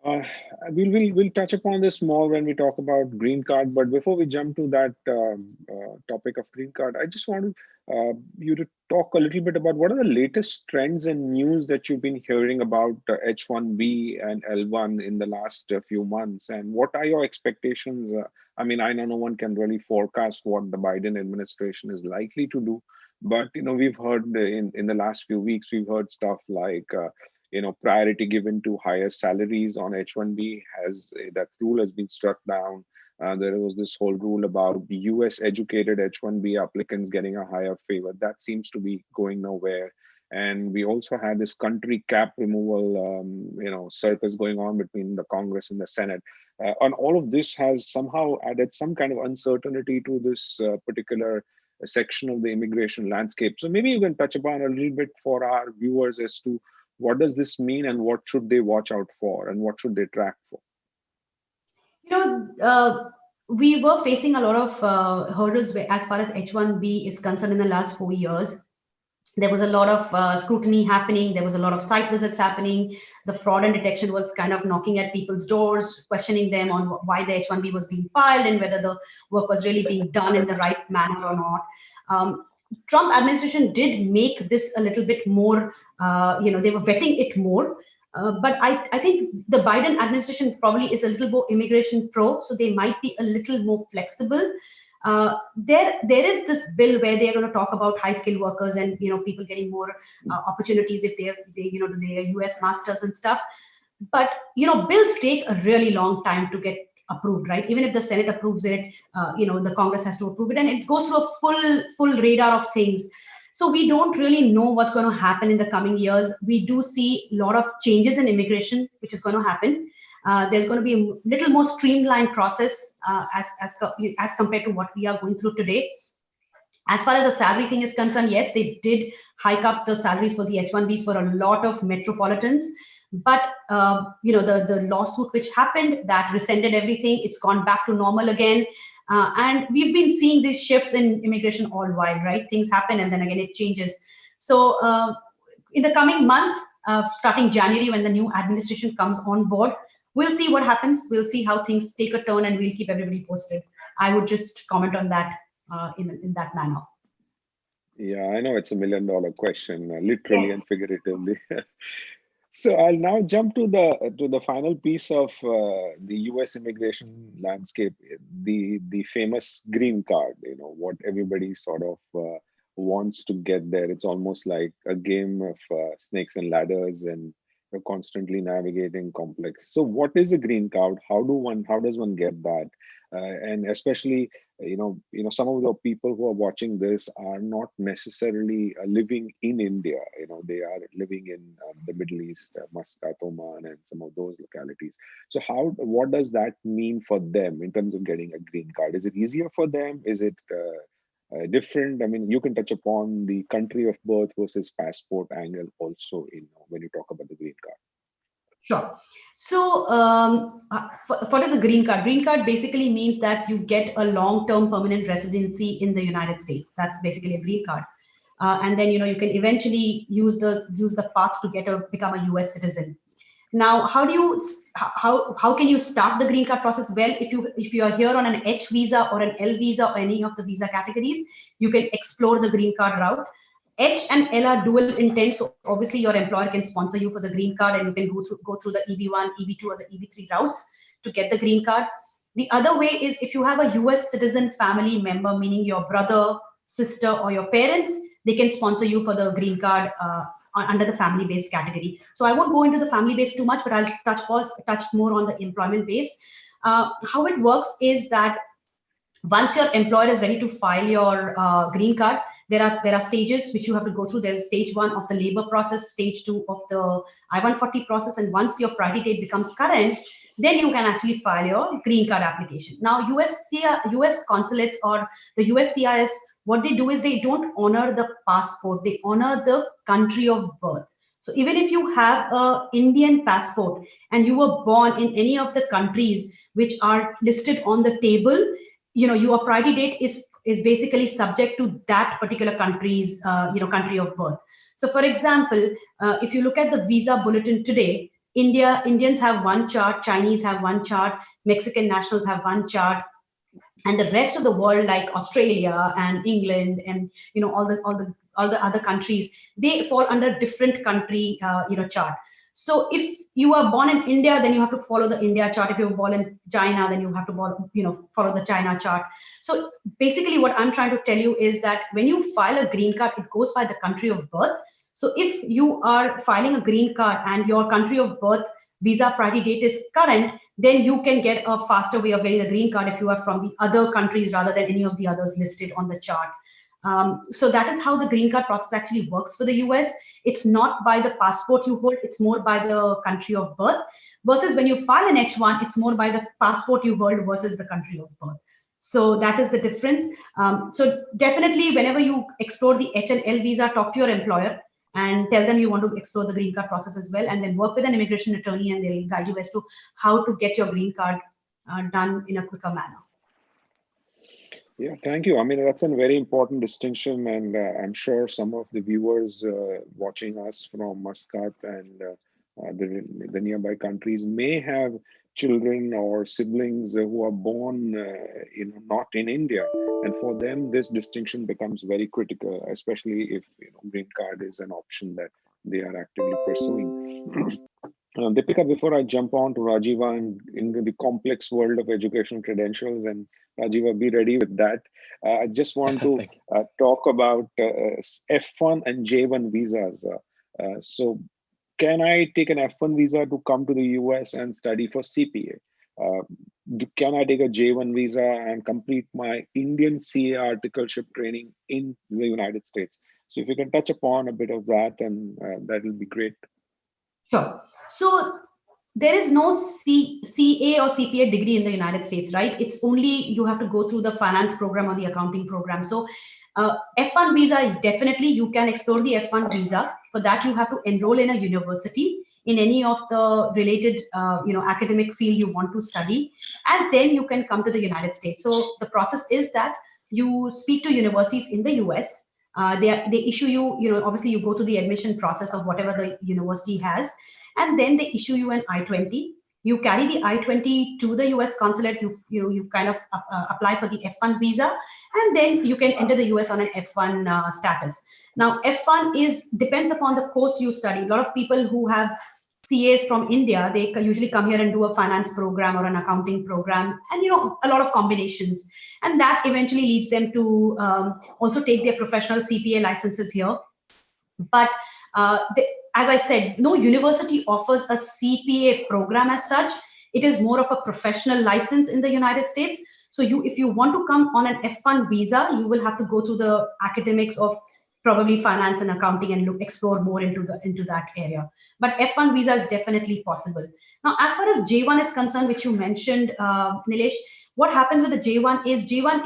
We'll touch upon this more when we talk about green card. But before we jump to that topic of green card, I just want you to talk a little bit about what are the latest trends and news that you've been hearing about H1B and L1 in the last few months, and what are your expectations? I mean, I know no one can really forecast what the Biden administration is likely to do, but we've heard in the last few weeks, we've heard stuff like priority given to higher salaries on H1B. That rule has been struck down. There was this whole rule about US educated H1B applicants getting a higher favor. That seems to be going nowhere. And we also had this country cap removal, circus going on between the Congress and the Senate. And all of this has somehow added some kind of uncertainty to this particular section of the immigration landscape. So maybe you can touch upon a little bit for our viewers as to what does this mean and what should they watch out for and what should they track for?
We were facing a lot of hurdles as far as H1B is concerned in the last 4 years. There was a lot of scrutiny happening. There was a lot of site visits happening. The fraud and detection was kind of knocking at people's doors, questioning them on why the H1B was being filed and whether the work was really being done in the right manner or not. Trump administration did make this a little bit more, they were vetting it more. But I think the Biden administration probably is a little more immigration pro, so they might be a little more flexible. There is this bill where they are going to talk about high skilled workers and people getting more opportunities if they do their US masters and stuff. But bills take a really long time to get approved, right? Even if the Senate approves it, the Congress has to approve it, and it goes through a full radar of things. So we don't really know what's going to happen in the coming years. We do see a lot of changes in immigration, which is going to happen. There's going to be a little more streamlined process as compared to what we are going through today. As far as the salary thing is concerned, yes, they did hike up the salaries for the H1Bs for a lot of metropolitans. But the lawsuit which happened that rescinded everything, it's gone back to normal again. And we've been seeing these shifts in immigration all while, right? Things happen and then again it changes. So in the coming months, starting January when the new administration comes on board, we'll see what happens. We'll see how things take a turn and we'll keep everybody posted. I would just comment on that in that manner.
Yeah, I know it's a $1 million question, literally and
Yes.
figuratively. So I'll now jump to the final piece of the U.S. immigration landscape, the famous green card. You know what everybody sort of wants to get there. It's almost like a game of snakes and ladders, and you're constantly navigating complex. So what is a green card? How does one get that? And especially some of the people who are watching this are not necessarily living in India. They are living in the Middle East, Muscat, Oman, and some of those localities. So what does that mean for them in terms of getting a green card? Is it easier for them? Is it different? I mean, you can touch upon the country of birth versus passport angle also when you talk about the green card.
Sure. So, what is a green card? Green card basically means that you get a long-term permanent residency in the United States. That's basically a green card, and then you can eventually use the path to become a U.S. citizen. Now, how can you start the green card process? Well, if you are here on an H visa or an L visa or any of the visa categories, you can explore the green card route. H and L are dual intent, so obviously your employer can sponsor you for the green card, and you can go through the EB1, EB2, or the EB3 routes to get the green card. The other way is if you have a US citizen family member, meaning your brother, sister, or your parents, they can sponsor you for the green card under the family-based category. So I won't go into the family-based too much, but I'll touch more on the employment-based. How it works is that once your employer is ready to file your green card, there are stages which you have to go through. There's stage 1 of the labor process, stage 2 of the I-140 process, and once your priority date becomes current, then you can actually file your green card application. Now, US consulates or the USCIS, what they do is they don't honor the passport, they honor the country of birth. So even if you have an Indian passport and you were born in any of the countries which are listed on the table, your priority date is basically subject to that particular country's country of birth. So for example, if you look at the visa bulletin today, Indians have one chart, Chinese have one chart, Mexican nationals have one chart, and the rest of the world, like Australia and England and all the other countries, they fall under different country chart. So if you are born in India, then you have to follow the India chart. If you were born in China, then you have to follow the China chart. So basically what I'm trying to tell you is that when you file a green card, it goes by the country of birth. So if you are filing a green card and your country of birth visa priority date is current, then you can get a faster way of getting the green card if you are from the other countries rather than any of the others listed on the chart. So that is how the green card process actually works for the US. It's not by the passport you hold, it's more by the country of birth. Versus when you file an H1, it's more by the passport you hold versus the country of birth. So that is the difference. So definitely whenever you explore the H and L visa, talk to your employer and tell them you want to explore the green card process as well, and then work with an immigration attorney and they'll guide you as to how to get your green card done in a quicker manner.
Yeah, thank you. I mean, that's a very important distinction, and I'm sure some of the viewers watching us from Muscat and the nearby countries may have children or siblings who are born, not in India, and for them this distinction becomes very critical, especially if green card is an option that they are actively pursuing. Deepika, before I jump on to Rajiva and into the complex world of educational credentials, and Rajiva, be ready with that. I just want to talk about F1 and J1 visas. So can I take an F1 visa to come to the US and study for CPA? Can I take a J1 visa and complete my Indian CA articleship training in the United States? So if you can touch upon a bit of that, and that will be great.
Sure. So there is no CA or CPA degree in the United States, right? It's only you have to go through the finance program or the accounting program. So F1 visa, definitely you can explore the F1 visa. For that, you have to enroll in a university in any of the related academic field you want to study, and then you can come to the United States. So the process is that you speak to universities in the US. They issue you, obviously you go through the admission process of whatever the university has, and then they issue you an I-20. You carry the I-20 to the US consulate, you kind of apply for the F1 visa, and then you can enter the US on an F1 status. Now, F1 depends upon the course you study. A lot of people who have CAs from India, they usually come here and do a finance program or an accounting program, and a lot of combinations, and that eventually leads them to also take their professional CPA licenses here. But as I said, no university offers a CPA program as such. It is more of a professional license in the United States. So if you want to come on an F1 visa, you will have to go through the academics of probably finance and accounting and explore more into that area. But F1 visa is definitely possible. Now, as far as J1 is concerned, which you mentioned, Nilesh, what happens with the J1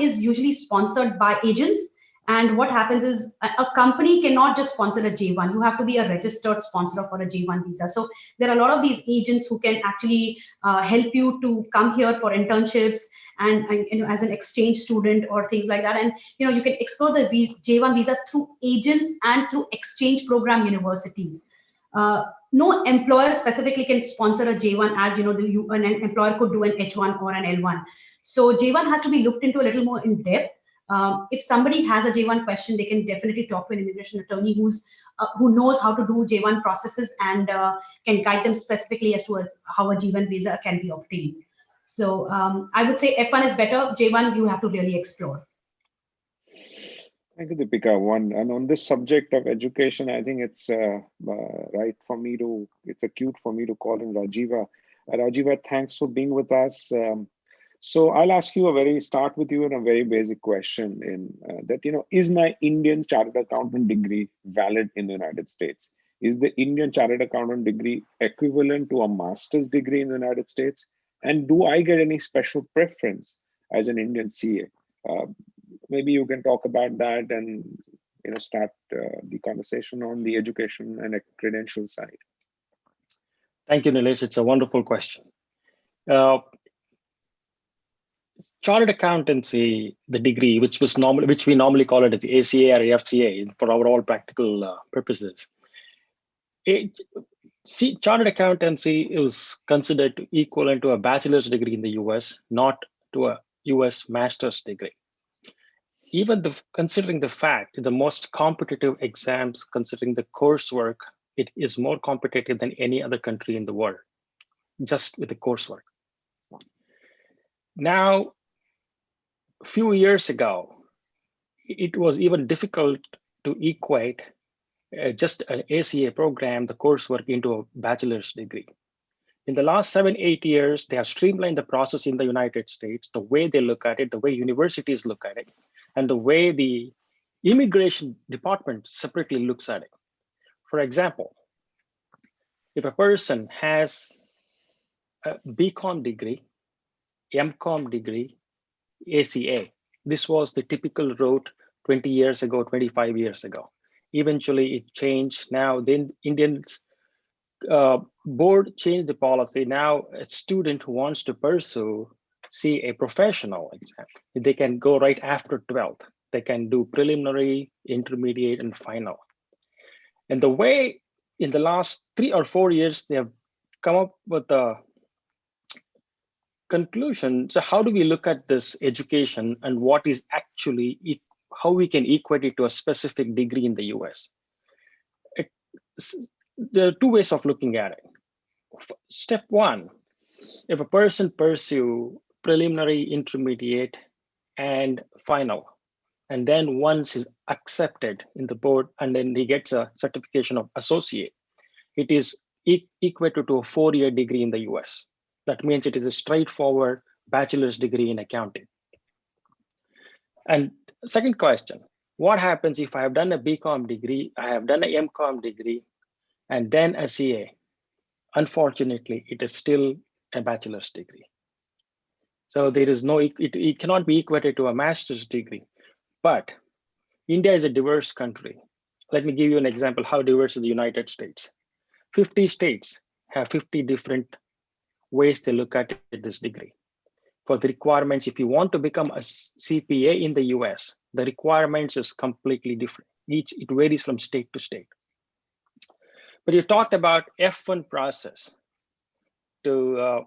is usually sponsored by agents. And what happens is a company cannot just sponsor a J1. You have to be a registered sponsor for a J1 visa. So there are a lot of these agents who can actually help you to come here for internships and as an exchange student or things like that. And you can explore the J1 visa through agents and through exchange program universities. No employer specifically can sponsor a J1 as an employer could do an H1 or an L1. So J1 has to be looked into a little more in depth. If somebody has a J1 question, they can definitely talk to an immigration attorney who knows how to do J1 processes and can guide them specifically as to how a J1 visa can be obtained. So I would say F1 is better. J1 you have to really explore.
Thank you, Deepika. And on this subject of education, I think it's right for me it's acute for me to call in Rajiva. Rajiva, thanks for being with us. So I'll start with you in a very basic question is my Indian Chartered Accountant degree valid in the United States? Is the Indian Chartered Accountant degree equivalent to a master's degree in the United States? And do I get any special preference as an Indian CA? Maybe you can talk about that and start the conversation on the education and credential side.
Thank you, Nilesh. It's a wonderful question. Chartered accountancy, the degree, which we normally call it as the ACA or FCA for our all practical purposes. Chartered accountancy is considered equivalent to a bachelor's degree in the US, not to a US master's degree. Even considering the fact the most competitive exams, considering the coursework, it is more competitive than any other country in the world, just with the coursework. Now, a few years ago, it was even difficult to equate just an ACA program, the coursework, into a bachelor's degree. In the last 7-8 years, they have streamlined the process in the United States, the way they look at it, the way universities look at it, and the way the immigration department separately looks at it. For example, if a person has a BCom degree, MCom degree, ACA, this was the typical route 20 years ago, 25 years ago. Eventually it changed. Now the Indian board changed the policy. Now a student who wants to pursue, a professional exam, they can go right after 12th. They can do preliminary, intermediate, and final. And the way in the last 3 or 4 years, they have come up with a conclusion. So how do we look at this education and what is actually, how we can equate it to a specific degree in the US? There are 2 ways of looking at it. Step 1, if a person pursue preliminary, intermediate, and final, and then once is accepted in the board, and then he gets a certification of associate, it is equated to a 4-year degree in the US. That means it is a straightforward bachelor's degree in accounting. And second question, what happens if I have done a BCom degree, I have done a MCom degree, and then a CA? Unfortunately, it is still a bachelor's degree. So there is no, it cannot be equated to a master's degree. But India is a diverse country. Let me give you an example how diverse is the United States. 50 states have 50 different ways they look at this degree. For the requirements, if you want to become a CPA in the US, the requirements is completely different. It varies from state to state. But you talked about F1 process. to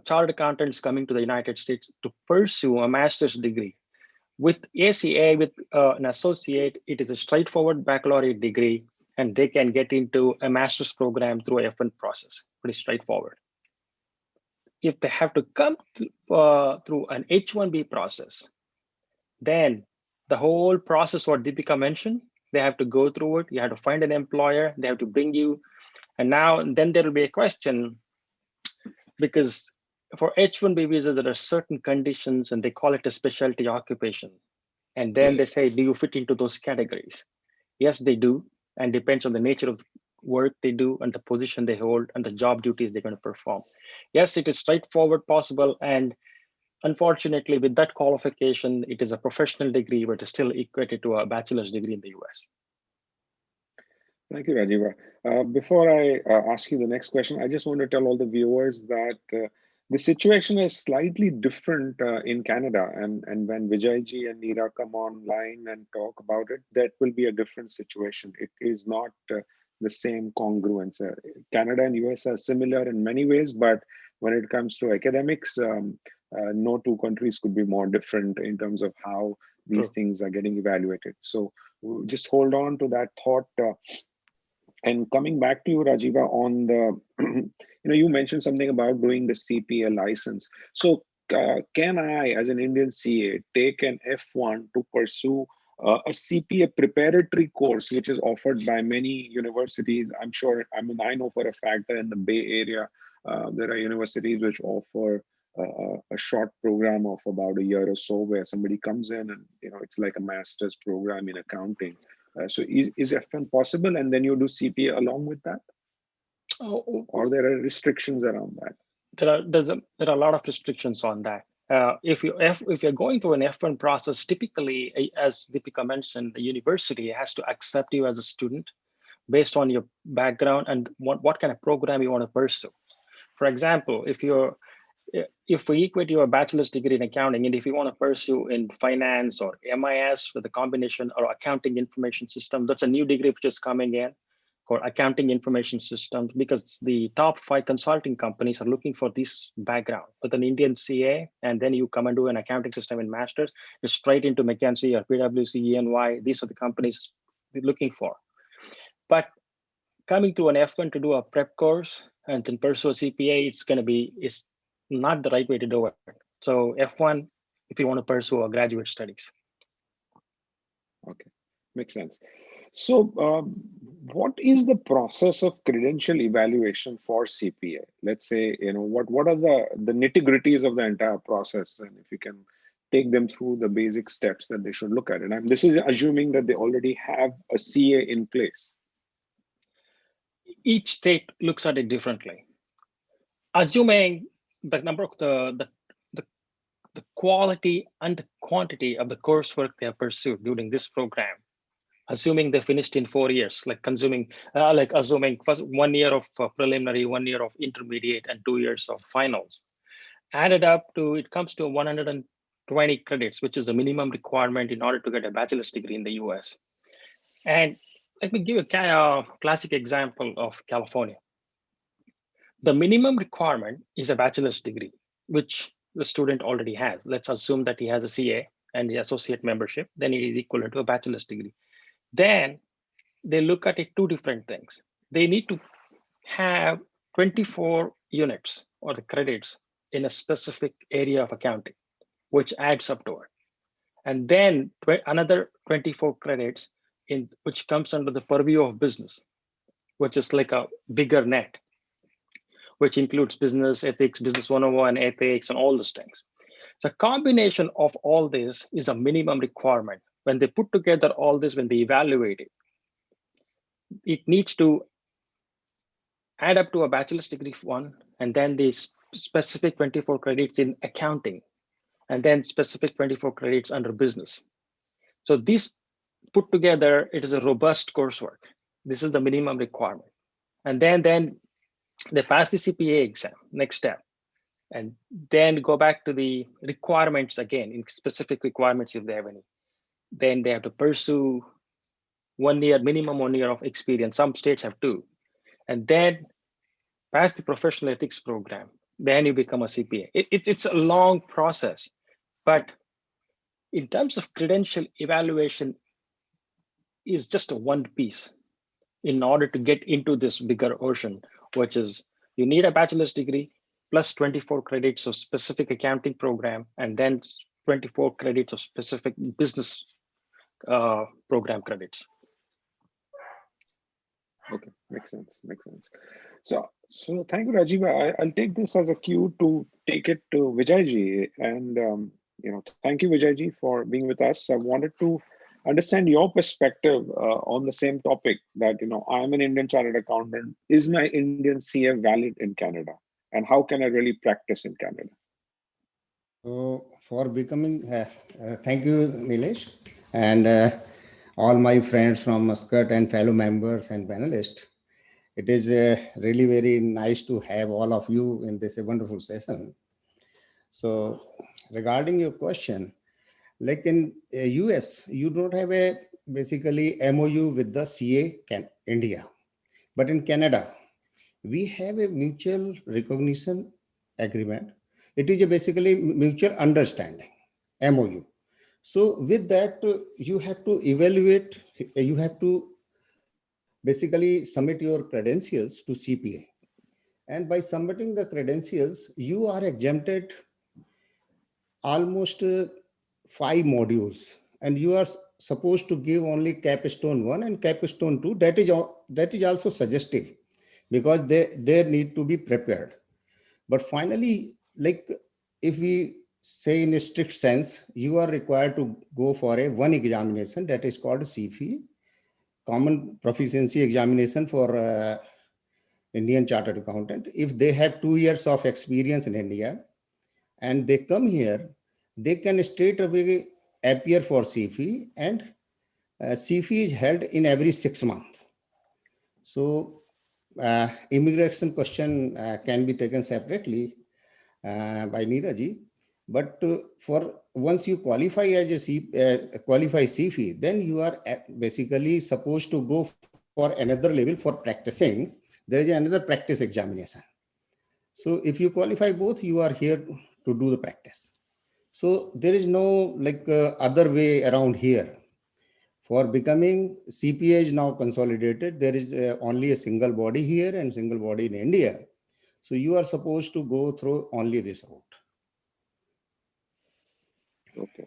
chartered accountants coming to the United States to pursue a master's degree. With ACA, with an associate, it is a straightforward baccalaureate degree, and they can get into a master's program through a F1 process, pretty straightforward. If they have to come through an H1B process, then the whole process what Deepika mentioned, they have to go through it. You have to find an employer, they have to bring you. And then there will be a question, because for H1B visas, there are certain conditions and they call it a specialty occupation. And then they say, do you fit into those categories? Yes, they do. And depends on the nature of the work they do and the position they hold and the job duties they're going to perform. Yes, it is straightforward possible. And unfortunately, with that qualification, it is a professional degree, but it's still equated to a bachelor's degree in the US.
Thank you, Rajiva. Before I ask you the next question, I just want to tell all the viewers that the situation is slightly different in Canada. And when Vijayji and Neera come online and talk about it, that will be a different situation. It is not the same congruence. Canada and US are similar in many ways, but when it comes to academics, no two countries could be more different in terms of how these things are getting evaluated. So just hold on to that thought. And coming back to you, Rajiva, on the, you mentioned something about doing the CPA license. So can I, as an Indian CA, take an F1 to pursue a CPA preparatory course, which is offered by many universities? I'm sure, I know for a fact that in the Bay Area, there are universities which offer a short program of about a year or so, where somebody comes in and, it's like a master's program in accounting. So is F1 possible, and then you do CPA along with that? Or there are restrictions around that?
There are a lot of restrictions on that. If you're going through an F1 process, typically, as Deepika mentioned, the university has to accept you as a student based on your background and what kind of program you want to pursue. For example, if we equate your bachelor's degree in accounting, and if you want to pursue in finance or MIS with a combination or accounting information system, that's a new degree which is coming in called accounting information systems, because the top 5 consulting companies are looking for this background with an Indian CA, and then you come and do an accounting system in master's, you're straight into McKinsey or PwC, EY. These are the companies they're looking for. But coming to an F1 to do a prep course and then pursue a CPA, it's not the right way to do it. So F1, if you want to pursue a graduate studies.
Okay, makes sense. So what is the process of credential evaluation for CPA? Let's say, what are the nitty-gritties of the entire process? And if you can take them through the basic steps that they should look at. And this is assuming that they already have a CA in place.
Each state looks at it differently. Assuming the number of the quality and the quantity of the coursework they have pursued during this program, assuming they finished in 4 years, assuming first 1 year of preliminary, 1 year of intermediate, and 2 years of finals, added up to, it comes to 120 credits, which is the minimum requirement in order to get a bachelor's degree in the US. And let me give a classic example of California. The minimum requirement is a bachelor's degree, which the student already has. Let's assume that he has a CA and the associate membership, then it is equivalent to a bachelor's degree. Then they look at it 2 different things. They need to have 24 units or the credits in a specific area of accounting, which adds up to it. And then another 24 credits which comes under the purview of business, which is like a bigger net, which includes business ethics, business 101 ethics, and all those things. The combination of all this is a minimum requirement. When they put together all this, when they evaluate it, it needs to add up to a bachelor's degree 1, and then the specific 24 credits in accounting, and then specific 24 credits under business. So this put together, it is a robust coursework. This is the minimum requirement. And then they pass the CPA exam, next step. And then go back to the requirements again, in specific requirements if they have any. Then they have to pursue 1 year, minimum 1 year of experience. Some states have 2. And then pass the professional ethics program, then you become a CPA. It's a long process, but in terms of credential evaluation is just one piece in order to get into this bigger ocean, which is you need a bachelor's degree plus 24 credits of specific accounting program, and then 24 credits of specific business program credits.
Okay, makes sense. Makes sense. So thank you, Rajiv. I'll take this as a cue to take it to Vijayji, and thank you, Vijayji, for being with us. I wanted to understand your perspective on the same topic. That I'm an Indian chartered accountant. Is my Indian CA valid in Canada, and how can I really practice in Canada?
So for becoming, thank you, Nilesh, and all my friends from Muscat and fellow members and panelists. It is really very nice to have all of you in this wonderful session. So regarding your question, like in US, you don't have a basically MOU with the CA India, but in Canada, we have a mutual recognition agreement. It is a basically mutual understanding, MOU. So with that, you have to evaluate, you have to basically submit your credentials to CPA. And by submitting the credentials, you are exempted almost 5 modules, and you are supposed to give only capstone 1 and capstone 2. That is also suggestive, because they need to be prepared. But finally, like if we say in a strict sense, you are required to go for one examination that is called CFE, Common Proficiency Examination for Indian Chartered Accountant. If they have 2 years of experience in India and they come here, they can straight away appear for CFE, and CFE is held in every 6 months. So immigration question can be taken separately by Neeraji. But for once you qualify as a qualify CFE, then you are basically supposed to go for another level for practicing. There is another practice examination. So if you qualify both, you are here to do the practice. So there is no other way around here. For becoming CPA is now consolidated. There is only a single body here and single body in India. So you are supposed to go through only this route.
Okay.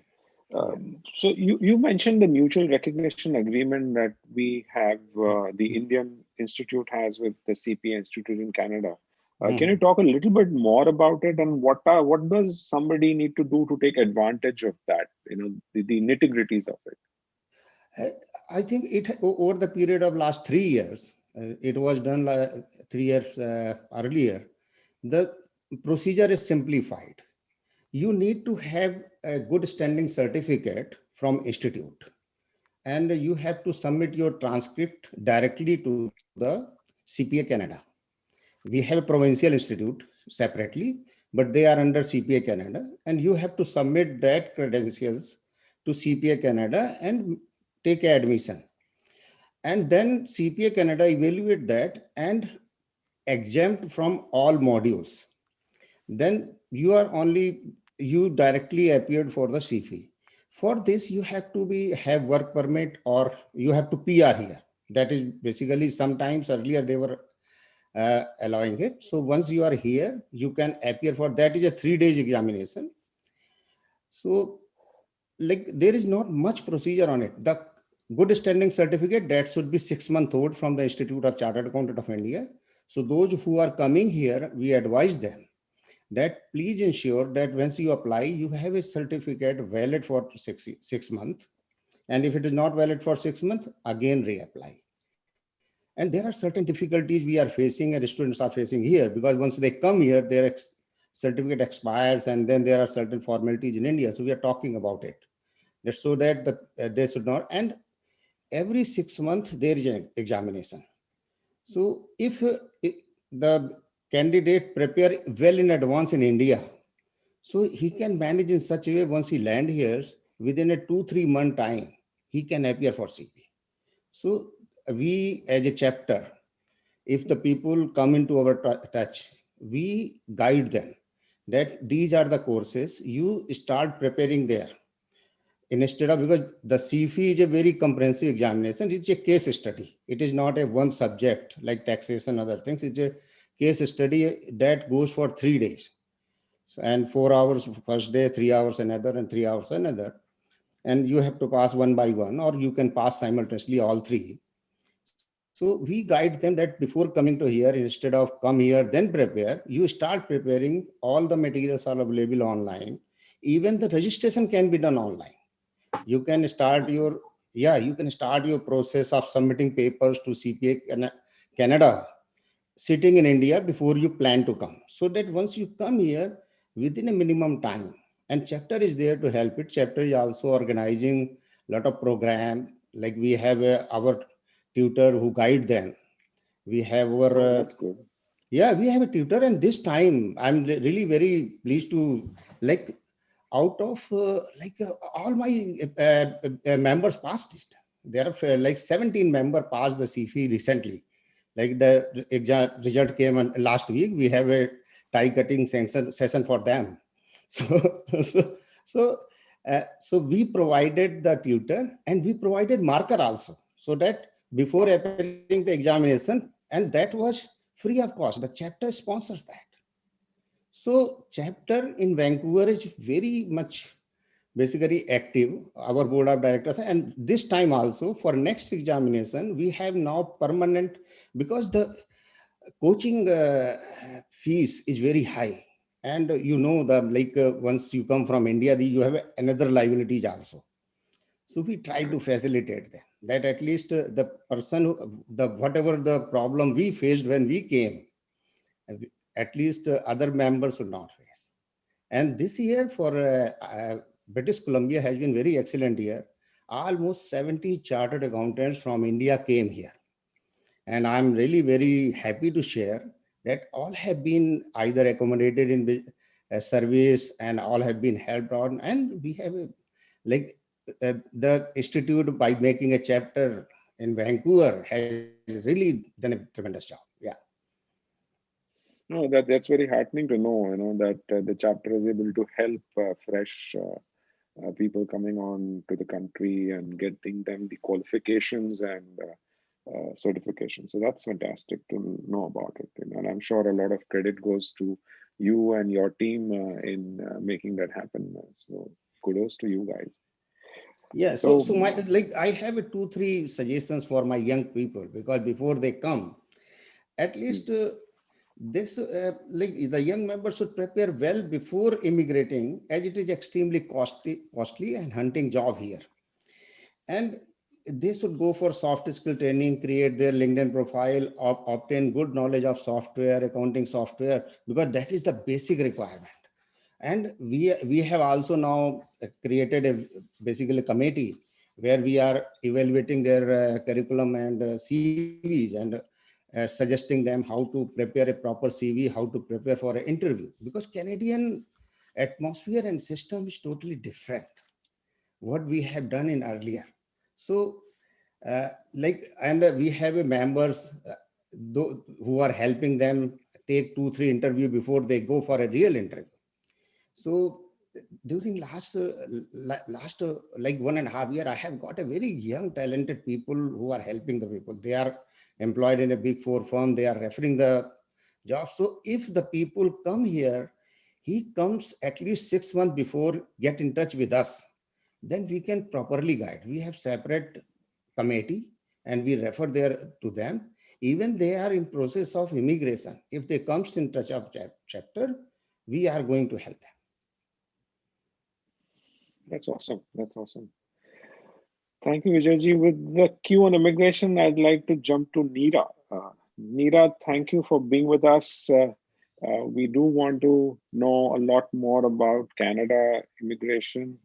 So you mentioned the mutual recognition agreement that we have, the Indian Institute has with the CPA Institute in Canada. Can you talk a little bit more about it, and what does somebody need to do to take advantage of that? The nitty-gritties of it.
I think it over the period of last 3 years, it was done 3 years earlier. The procedure is simplified. You need to have a good standing certificate from institute, and you have to submit your transcript directly to the CPA Canada. We have a provincial institute separately, but they are under CPA Canada, and you have to submit that credentials to CPA Canada and take admission. And then CPA Canada evaluate that and exempt from all modules. Then you directly appeared for the CFE. For this, you have to have work permit, or you have to PR here. That is basically, sometimes earlier they were allowing it. So once you are here, you can appear for that. Is a 3 days examination. So there is not much procedure on it. The good standing certificate, that should be 6 months old from the Institute of Chartered Accountant of India. So those who are coming here, we advise them that please ensure that once you apply, you have a certificate valid for 6 months. And if it is not valid for 6 months, again reapply. And there are certain difficulties we are facing and students are facing here, because once they come here, their certificate expires, and then there are certain formalities in India. So we are talking about it. So that they should not. And every 6 months, there is an examination. So if the candidate prepare well in advance in India, so he can manage in such a way, once he land here, within a 2-3 month time, he can appear for CP. So we as a chapter, if the people come into our touch, we guide them that these are the courses you start preparing there. Instead of, because the CFE is a very comprehensive examination, it's a case study. It is not a one subject like taxation and other things. It's a case study that goes for 3 days. And 4 hours first day, 3 hours another, and 3 hours another. And you have to pass one by one, or you can pass simultaneously all three. So we guide them that before coming to here, instead of come here, then prepare, you start preparing. All the materials are available online. Even the registration can be done online. You can start your, you can start your process of submitting papers to CPA Canada, sitting in India before you plan to come. So that once you come here, within a minimum time, and chapter is there to help it. Chapter is also organizing a lot of program. Like we have our tutor who guide them. We have our,
that's good.
Yeah, we have a tutor. And this time I'm really very pleased to, like, out of all my members passed it. There are like 17 members passed the CFE recently. Like the exam result came on last week. We have a tie cutting session for them. So we provided the tutor, and we provided marker also, so that before appearing the examination, and that was free of cost. The chapter sponsors that. So chapter in Vancouver is very much basically active, our board of directors. And this time also for next examination, we have now permanent, because the coaching fees is very high. And you know that once you come from India, you have another liabilities also. So we try to facilitate that at least the person, whatever the problem we faced when we came, at least other members should not face. And this year for British Columbia has been very excellent year. Almost 70 chartered accountants from India came here. And I'm really very happy to share that all have been either accommodated in service, and all have been helped on. And we have the institute, by making a chapter in Vancouver, has really done a tremendous job. Yeah.
No, that's very heartening to know, that the chapter is able to help fresh people coming on to the country and getting them the qualifications and certification. So that's fantastic to know about it. And I'm sure a lot of credit goes to you and your team in making that happen. So kudos to you guys.
Yeah. So I have 2-3 suggestions for my young people, because before they come, at least the young members should prepare well before immigrating, as it is extremely costly and hunting job here. And they should go for soft skill training, create their LinkedIn profile, obtain good knowledge of software, accounting software, because that is the basic requirement. And we have also now created basically a committee where we are evaluating their curriculum and CVs, and suggesting them how to prepare a proper CV, how to prepare for an interview, because Canadian atmosphere and system is totally different what we have done in earlier. So and we have members who are helping them take 2-3 interview before they go for a real interview. So during last 1.5 years, I have got a very young, talented people who are helping the people. They are employed in a big 4 firm. They are referring the job. So if the people come here, he comes at least 6 months before, get in touch with us, then we can properly guide. We have separate committee and we refer there to them. Even they are in process of immigration. If they comes in touch of chapter, we are going to help them.
That's awesome. That's awesome. Thank you, Vijayji. With the queue on immigration, I'd like to jump to Neera. Neera, thank you for being with us. We do want to know a lot more about Canada immigration.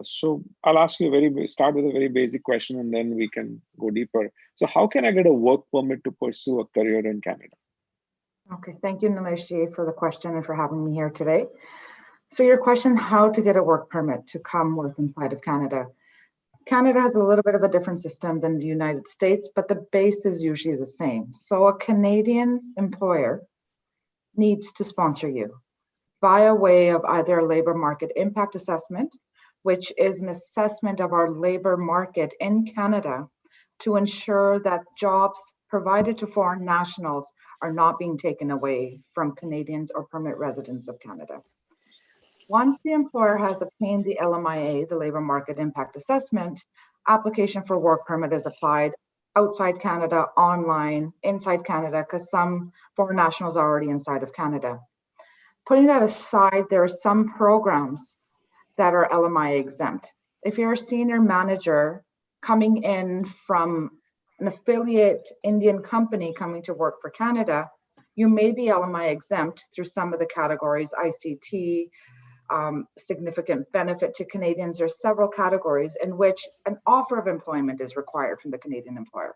So I'll ask you start with a very basic question, and then we can go deeper. So how can I get a work permit to pursue a career in Canada?
Okay, thank you, Nilesh, for the question and for having me here today. So your question, how to get a work permit to come work inside of Canada. Canada has a little bit of a different system than the United States, but the base is usually the same. So a Canadian employer needs to sponsor you via way of either a labor market impact assessment, which is an assessment of our labor market in Canada to ensure that jobs provided to foreign nationals are not being taken away from Canadians or permanent residents of Canada. Once the employer has obtained the LMIA, the Labor Market Impact Assessment, application for work permit is applied outside Canada, online, inside Canada, because some foreign nationals are already inside of Canada. Putting that aside, there are some programs that are LMIA exempt. If you're a senior manager coming in from an affiliate Indian company coming to work for Canada, you may be LMIA exempt through some of the categories, ICT, significant benefit to Canadians. There are several categories in which an offer of employment is required from the Canadian employer.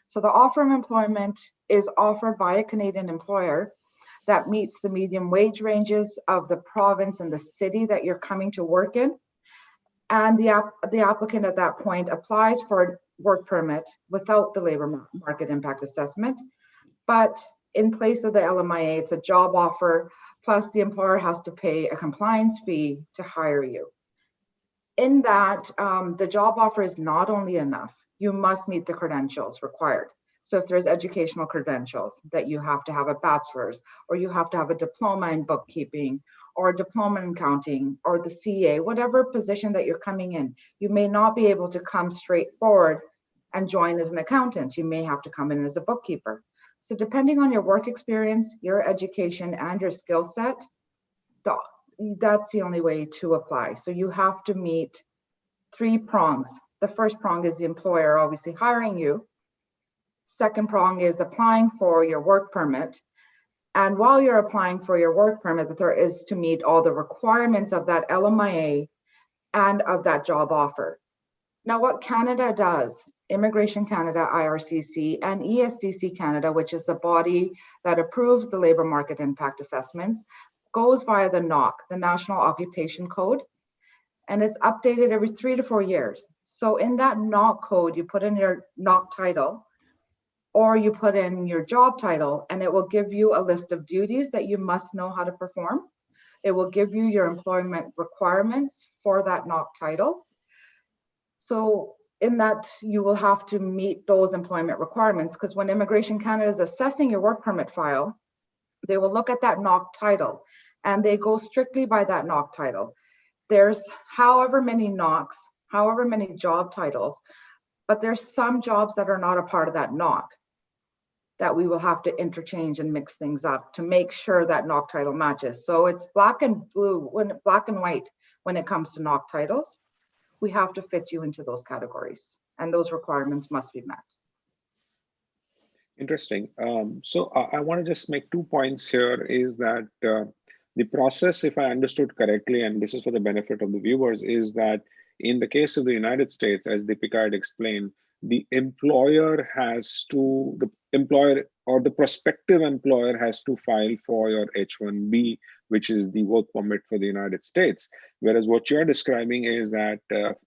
So the offer of employment is offered by a Canadian employer that meets the median wage ranges of the province and the city that you're coming to work in. And the applicant at that point applies for a work permit without the labor market impact assessment. But in place of the LMIA, it's a job offer, plus the employer has to pay a compliance fee to hire you. In that, the job offer is not only enough, you must meet the credentials required. So if there's educational credentials that you have to have a bachelor's, or you have to have a diploma in bookkeeping, or a diploma in accounting, or the CA, whatever position that you're coming in, you may not be able to come straight forward and join as an accountant. You may have to come in as a bookkeeper. So depending on your work experience, your education, and your skill set, that's the only way to apply. So you have to meet 3 prongs. The first prong is the employer obviously hiring you. Second prong is applying for your work permit. And while you're applying for your work permit, the third is to meet all the requirements of that LMIA and of that job offer. Now, what Canada does, Immigration Canada, IRCC, and ESDC Canada, which is the body that approves the labor market impact assessments, goes via the NOC, the National Occupation Code, and it's updated every 3 to 4 years. So in that NOC code, you put in your NOC title, or you put in your job title, and it will give you a list of duties that you must know how to perform. It will give you your employment requirements for that NOC title. So in that, you will have to meet those employment requirements, because when Immigration Canada is assessing your work permit file, they will look at that NOC title, and they go strictly by that NOC title. There's however many NOCs, however many job titles, but there's some jobs that are not a part of that NOC that we will have to interchange and mix things up to make sure that NOC title matches. So it's black and white when it comes to NOC titles. We have to fit you into those categories, and those requirements must be met.
Interesting. So I want to just make 2 points here is that the process, if I understood correctly, and this is for the benefit of the viewers, is that in the case of the United States, as Deepika had explained, the employer has to, the employer or the prospective employer has to file for your H-1B, which is the work permit for the United States. Whereas what you're describing is that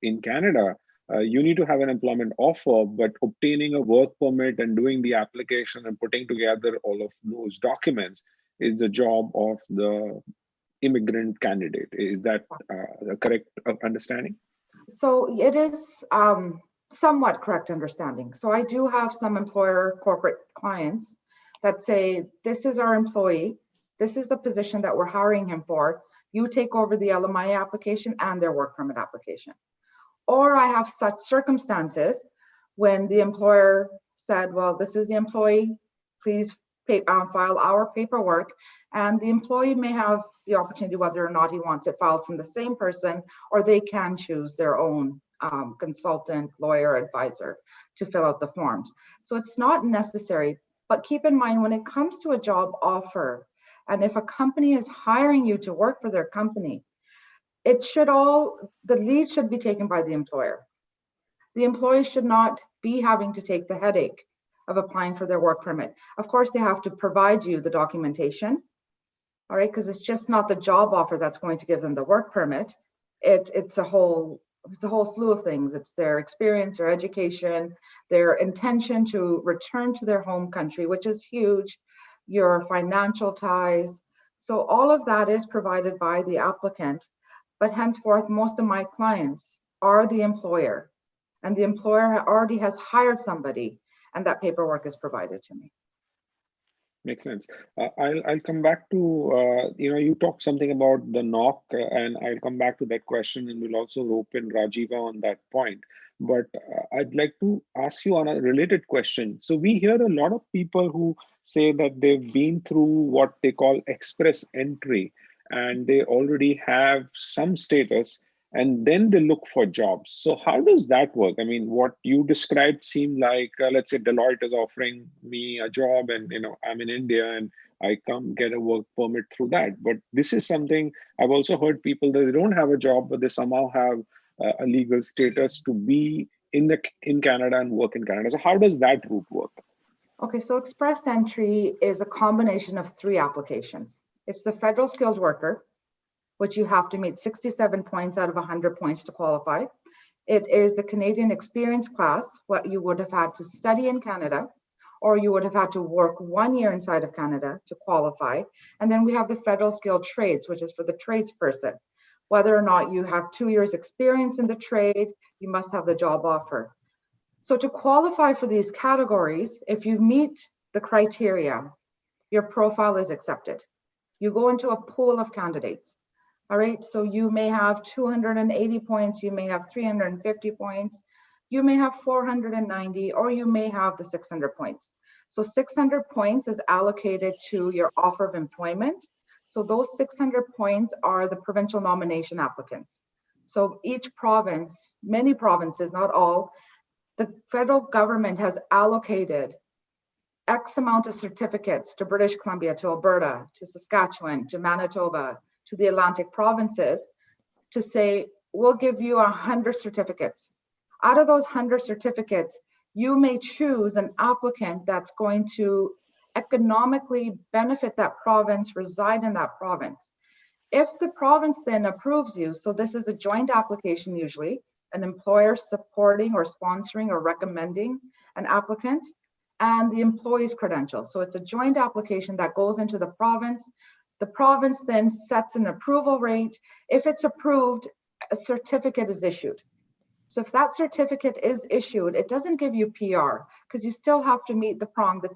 in Canada, you need to have an employment offer, but obtaining a work permit and doing the application and putting together all of those documents is the job of the immigrant candidate. Is that the correct understanding?
So it is somewhat correct understanding. So I do have some employer corporate clients that say, this is our employee, this is the position that we're hiring him for, you take over the LMIA application and their work permit application. Or I have such circumstances when the employer said, well, this is the employee, please file our paperwork, and the employee may have the opportunity whether or not he wants it filed from the same person, or they can choose their own consultant, lawyer, advisor to fill out the forms. So it's not necessary, but keep in mind when it comes to a job offer, and if a company is hiring you to work for their company, the lead should be taken by the employer. The employee should not be having to take the headache of applying for their work permit. Of course, they have to provide you the documentation, all right, because it's just not the job offer that's going to give them the work permit. It's a whole it's a whole slew of things. It's their experience, their education, their intention to return to their home country, which is huge, your financial ties. So all of that is provided by the applicant, but henceforth, most of my clients are the employer, and the employer already has hired somebody, and that paperwork is provided to me.
Makes sense. I'll come back to you talked something about the knock, and I'll come back to that question, and we'll also rope in Rajiva on that point. But I'd like to ask you on a related question. So we hear a lot of people who say that they've been through what they call express entry, and they already have some status, and then they look for jobs. So how does that work? I mean, what you described seemed like, let's say Deloitte is offering me a job, and I'm in India and I come get a work permit through that. But this is something I've also heard people that they don't have a job, but they somehow have a legal status to be in Canada and work in Canada. So how does that route work?
Okay, so express entry is a combination of 3 applications. It's the federal skilled worker, which you have to meet 67 points out of 100 points to qualify. It is the Canadian experience class, what you would have had to study in Canada, or you would have had to work 1 year inside of Canada to qualify. And then we have the federal skilled trades, which is for the tradesperson. Whether or not you have 2 years experience in the trade, you must have the job offer. So to qualify for these categories, if you meet the criteria, your profile is accepted. You go into a pool of candidates. All right, so you may have 280 points, you may have 350 points, you may have 490, or you may have the 600 points. So 600 points is allocated to your offer of employment. So those 600 points are the provincial nomination applicants. So each province, many provinces, not all, the federal government has allocated X amount of certificates to British Columbia, to Alberta, to Saskatchewan, to Manitoba, to the Atlantic provinces, to say, we'll give you 100 certificates. Out of those 100 certificates, you may choose an applicant that's going to economically benefit that province, reside in that province. If the province then approves you, so this is a joint application usually, an employer supporting or sponsoring or recommending an applicant, and the employee's credentials. So it's a joint application that goes into the province. The province then sets an approval rate. If it's approved, a certificate is issued. So if that certificate is issued, it doesn't give you PR because you still have to meet the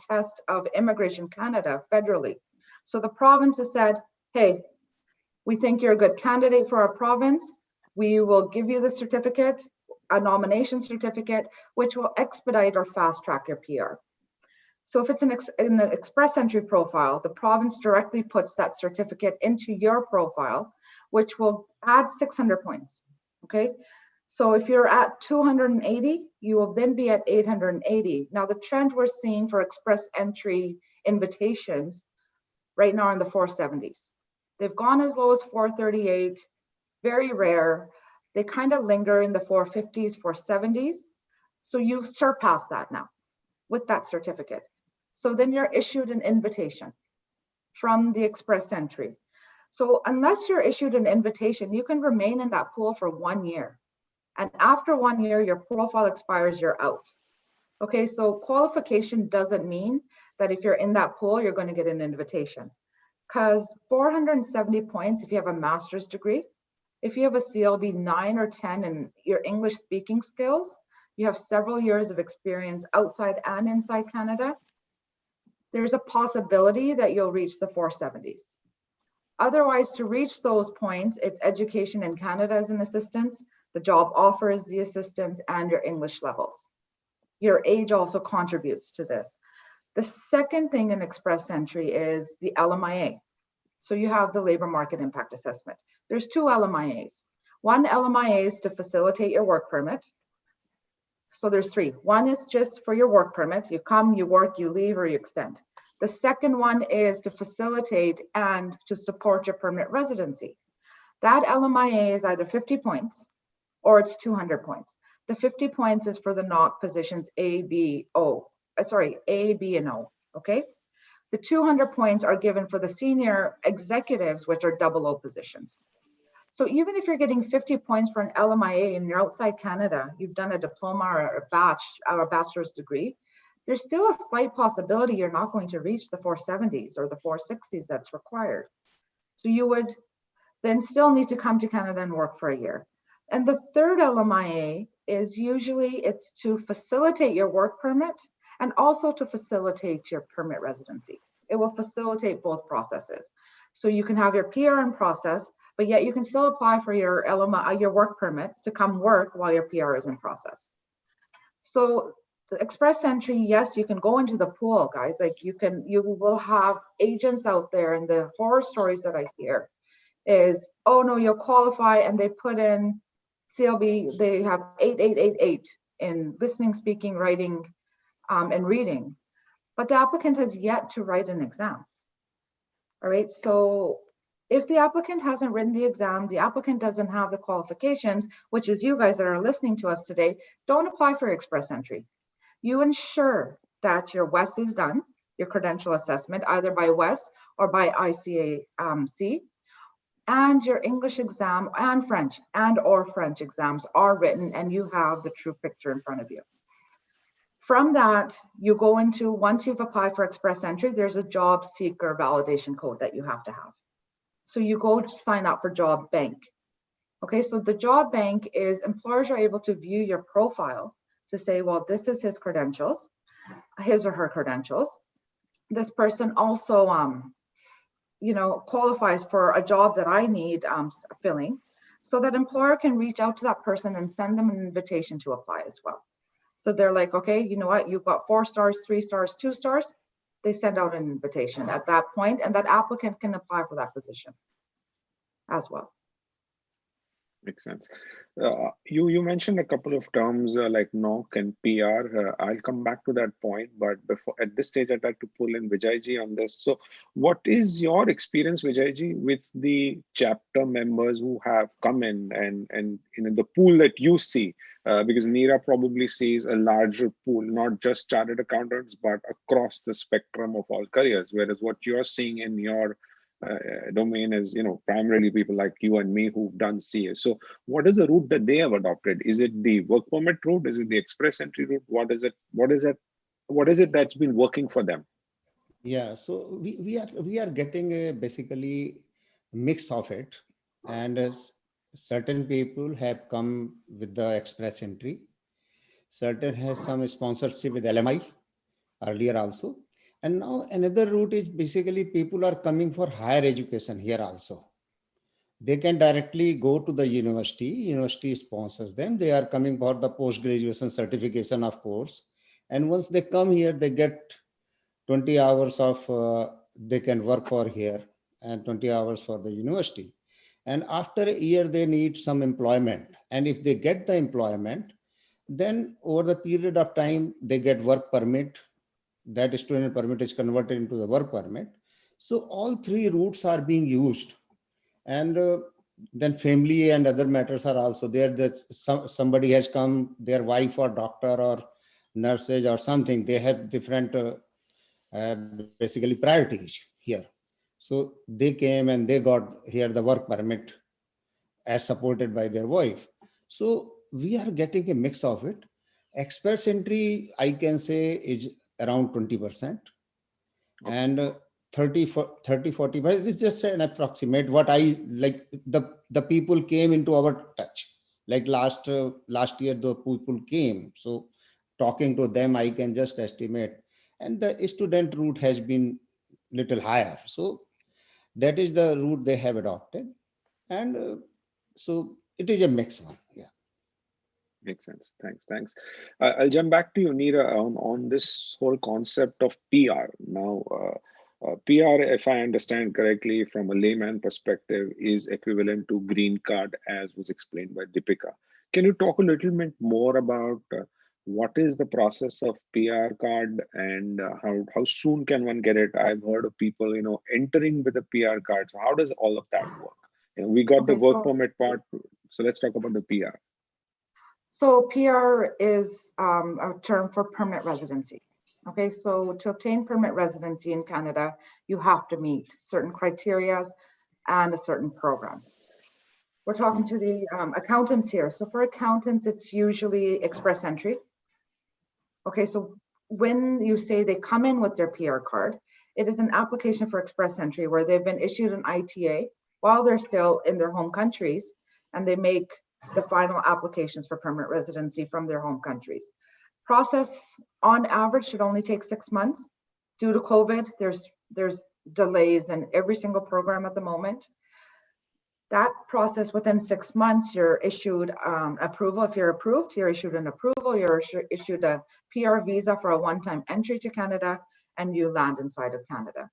test of Immigration Canada federally. So the province has said, hey, we think you're a good candidate for our province. We will give you the certificate, a nomination certificate, which will expedite or fast track your PR. So if it's in the express entry profile, the province directly puts that certificate into your profile, which will add 600 points, okay? So if you're at 280, you will then be at 880. Now the trend we're seeing for express entry invitations right now are in the 470s. They've gone as low as 438, very rare. They kind of linger in the 450s, 470s. So you've surpassed that now with that certificate. So then you're issued an invitation from the express entry. So unless you're issued an invitation, you can remain in that pool for 1 year. And after 1 year, your profile expires, you're out. Okay, so qualification doesn't mean that if you're in that pool, you're going to get an invitation. Because 470 points, if you have a master's degree, if you have a CLB 9 or 10 in your English speaking skills, you have several years of experience outside and inside Canada, there's a possibility that you'll reach the 470s. Otherwise, to reach those points, it's education in Canada as an assistance, the job offer is the assistance, and your English levels. Your age also contributes to this. The second thing in express entry is the LMIA. So you have the labor market impact assessment. There's 2 LMIAs. One LMIA is to facilitate your work permit. So there's 3. One is just for your work permit. You come, you work, you leave, or you extend. The second one is to facilitate and to support your permanent residency. That LMIA is either 50 points or it's 200 points. The 50 points is for the NOC positions A, B, and O, okay? The 200 points are given for the senior executives, which are 00 positions. So even if you're getting 50 points for an LMIA and you're outside Canada, you've done a diploma or a bachelor's degree, there's still a slight possibility you're not going to reach the 470s or the 460s that's required. So you would then still need to come to Canada and work for a year. And the third LMIA is usually it's to facilitate your work permit and also to facilitate your permit residency. It will facilitate both processes. So you can have your PR in process, but yet you can still apply for your LMI, your work permit to come work while your PR is in process. So the express entry, yes, you can go into the pool, guys. Like you will have agents out there, and the horror stories that I hear is, oh no, you'll qualify, and they put in CLB, they have 8888 in listening, speaking, writing, and reading, but the applicant has yet to write an exam. All right, so if the applicant hasn't written the exam, the applicant doesn't have the qualifications, which is you guys that are listening to us today, don't apply for express entry. You ensure that your WES is done, your credential assessment, either by WES or by ICAI, and your English exam and French or French exams are written, and you have the true picture in front of you. From that, you go into, once you've applied for express entry, there's a job seeker validation code that you have to have. So you go to sign up for Job Bank. Okay, so the Job Bank is employers are able to view your profile to say, well, this is his credentials, his or her credentials. This person also, qualifies for a job that I need filling, so that employer can reach out to that person and send them an invitation to apply as well. So they're like, okay, you know what, you've got 4 stars, 3 stars, 2 stars. They send out an invitation at that point, and that applicant can apply for that position as well.
Makes sense. You mentioned a couple of terms like NOC and PR. I'll come back to that point, but before at this stage, I'd like to pull in Vijayji on this. So, what is your experience, Vijayji, with the chapter members who have come in and the pool that you see? Because Neera probably sees a larger pool, not just chartered accountants, but across the spectrum of all careers. Whereas what you're seeing in your domain is, primarily people like you and me who've done CA. So what is the route that they have adopted? Is it the work permit route? Is it the express entry route? What is it that's been working for them?
Yeah, so we are getting a basically mix of it, and certain people have come with the express entry. Certain has some sponsorship with LMI earlier also. And now another route is basically people are coming for higher education here also. They can directly go to the university sponsors them. They are coming for the post-graduation certification, of course. And once they come here, they get 20 hours of, they can work for here and 20 hours for the university. And after a year, they need some employment. And if they get the employment, then over the period of time, they get work permit. That student permit is converted into the work permit. So all 3 routes are being used. And then family and other matters are also there. That somebody has come, their wife or doctor or nurses or something, they have different basically priorities here. So they came and they got here the work permit as supported by their wife. So we are getting a mix of it. Express entry, I can say, is around 20%. And 30-40, but it's just an approximate what I like. The people came into our touch, like last year the people came, so talking to them I can just estimate, and the student route has been little higher, so that is the route they have adopted. And so it is a mixed one. Yeah,
makes sense. Thanks. I'll jump back to you, Neera, on this whole concept of PR now. PR, if I understand correctly, from a layman perspective, is equivalent to green card, as was explained by Deepika. Can you talk a little bit more about what is the process of PR card and how soon can one get it? I've heard of people, entering with a PR card. So how does all of that work? We got the work permit part. So let's talk about the PR.
So PR is a term for permanent residency. Okay, so to obtain permanent residency in Canada, you have to meet certain criteria and a certain program. We're talking to the accountants here. So for accountants, it's usually express entry. Okay, so when you say they come in with their PR card, it is an application for express entry where they've been issued an ITA while they're still in their home countries, and they make the final applications for permanent residency from their home countries. Process on average should only take 6 months. Due to COVID, there's delays in every single program at the moment. That process, within 6 months, you're issued approval. If you're approved, you're issued an approval. You're issued a PR visa for a one-time entry to Canada, and you land inside of Canada.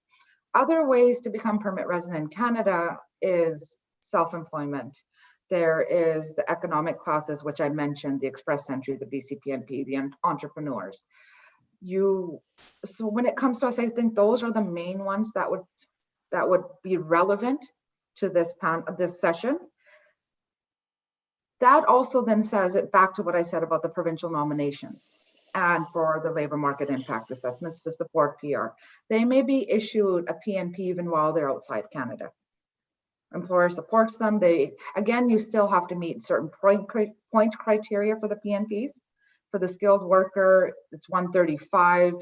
Other ways to become permanent resident in Canada is self-employment. There is the economic classes, which I mentioned, the express entry, the BCPNP, the entrepreneurs. So when it comes to us, I think those are the main ones that would be relevant to this session. That also then says it back to what I said about the provincial nominations and for the labor market impact assessments to support PR. They may be issued a PNP even while they're outside Canada. Employer supports them. Again, you still have to meet certain point criteria for the PNPs. For the skilled worker, it's 135.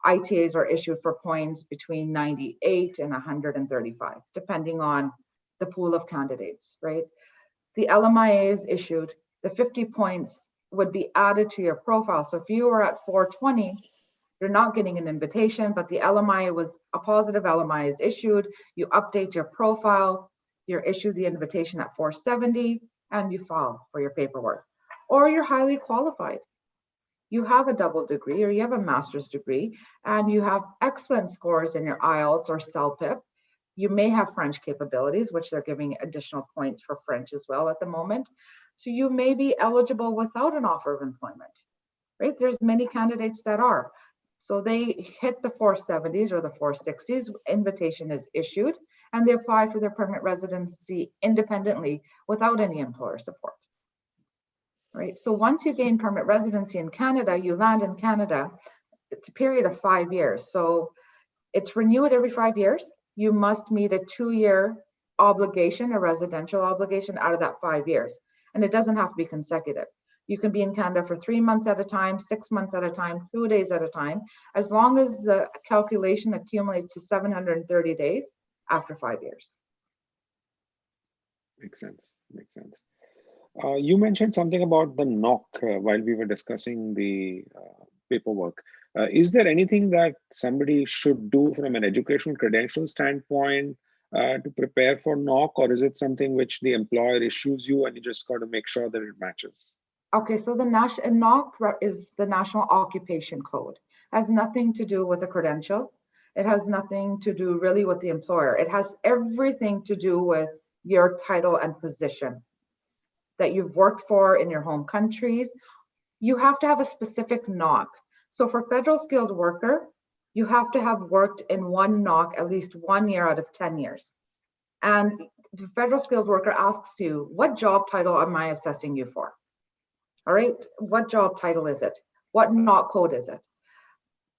ITAs are issued for points between 98 and 135, depending on the pool of candidates, right? The LMIA is issued. The 50 points would be added to your profile. So if you are at 420, you're not getting an invitation, but the LMIA was a positive LMIA is issued. You update your profile. You're issued the invitation at 470, and you file for your paperwork. Or you're highly qualified. You have a double degree or you have a master's degree, and you have excellent scores in your IELTS or CELPIP. You may have French capabilities, which they're giving additional points for French as well at the moment. So you may be eligible without an offer of employment, right? There's many candidates that are. So they hit the 470s or the 460s, invitation is issued, and they apply for their permanent residency independently without any employer support, right? So once you gain permanent residency in Canada, you land in Canada, it's a period of 5 years. So it's renewed every 5 years. You must meet a 2-year obligation, a residential obligation out of that 5 years. And it doesn't have to be consecutive. You can be in Canada for 3 months at a time, 6 months at a time, 2 days at a time, as long as the calculation accumulates to 730 days after 5 years.
Makes sense. Makes sense. You mentioned something about the NOC while we were discussing the paperwork. Is there anything that somebody should do from an educational credential standpoint to prepare for NOC, or is it something which the employer issues you and you just got to make sure that it matches?
Okay, so the NOC is the National Occupation Code. It has nothing to do with a credential. It has nothing to do really with the employer. It has everything to do with your title and position that you've worked for in your home countries. You have to have a specific NOC. So for federal skilled worker, you have to have worked in one NOC at least 1 year out of 10 years. And the federal skilled worker asks you, what job title am I assessing you for? All right, what job title is it? What NOC code is it?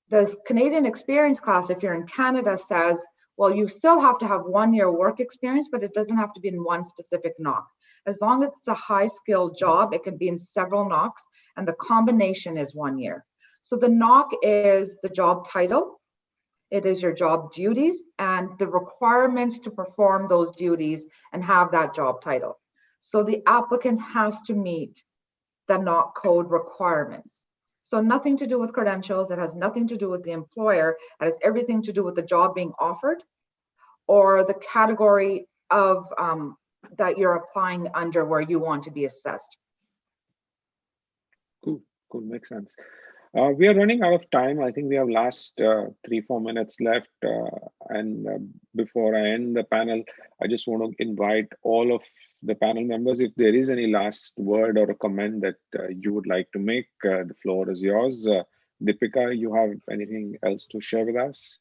The Canadian experience class, if you're in Canada, says, well, you still have to have 1 year work experience, but it doesn't have to be in one specific NOC. As long as it's a high skilled job, it can be in several NOCs, and the combination is 1 year. So the NOC is the job title, it is your job duties, and the requirements to perform those duties and have that job title. So the applicant has to meet the NOC code requirements. So nothing to do with credentials, it has nothing to do with the employer, it has everything to do with the job being offered or the category of that you're applying under where you want to be assessed.
Cool, makes sense. We are running out of time. I think we have last 3-4 minutes left. And before I end the panel, I just want to invite all of the panel members, if there is any last word or a comment that you would like to make, the floor is yours. Deepika, you have anything else to share with us?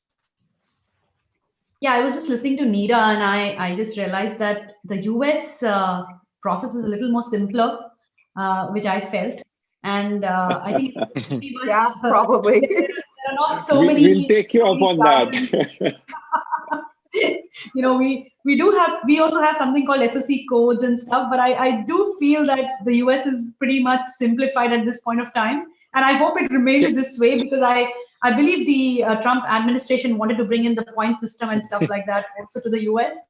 Yeah, I was just listening to Neera, and I just realized that the US process is a little more simpler, which I felt. And I think it's pretty much,
yeah, probably.
There are not so many.
We'll take you up on that.
we also have something called SOC codes and stuff, but I do feel that the US is pretty much simplified at this point of time. And I hope it remains this way, because I believe the Trump administration wanted to bring in the point system and stuff like that also to the US.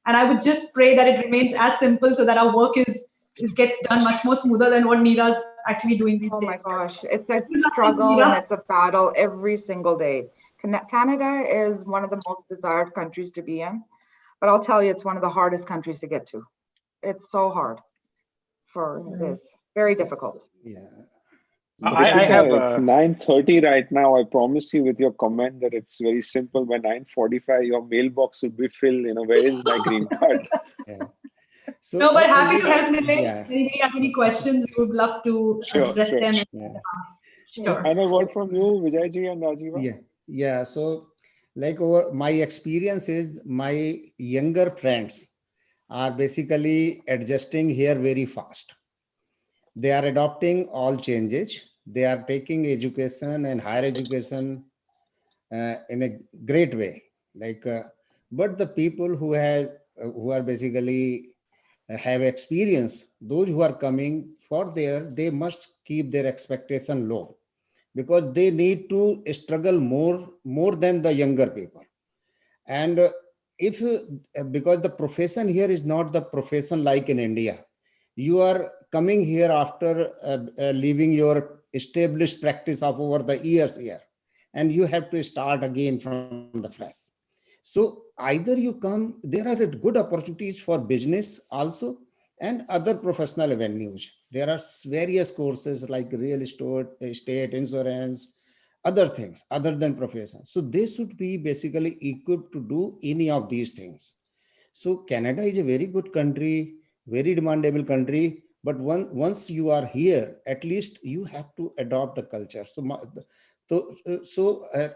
And I would just pray that it remains as simple so that our work gets done much more smoother than what Neera's actually doing these days.
Oh my gosh, it's a struggle and it's a battle every single day. Canada is one of the most desired countries to be in, but I'll tell you, it's one of the hardest countries to get to. It's so hard for this, very difficult.
Yeah.
So
I have
it's 9:30 right now. I promise you with your comment that it's very simple. By 9:45, your mailbox will be filled. Where is my green card?
Yeah. So,
No, but happy to help, Nilesh.
yeah.
If anybody has any questions, we would love to address them.
Yeah.
Sure.
Final word from you, Vijayji and Rajiva.
Yeah. So, like my experience is, my younger friends are basically adjusting here very fast. They are adopting all changes. They are taking education and higher education in a great way. But the people who are basically have experience, those who are coming for they must keep their expectation low, because they need to struggle more than the younger people. And if because the profession here is not the profession like in India. You are coming here after leaving your established practice of over the years here, and you have to start again from the fresh. So either you come, there are good opportunities for business also and other professional avenues. There are various courses like real estate, insurance, other things other than profession. So they should be basically equipped to do any of these things. So Canada is a very good country, very demandable country. But once you are here, at least you have to adopt the culture.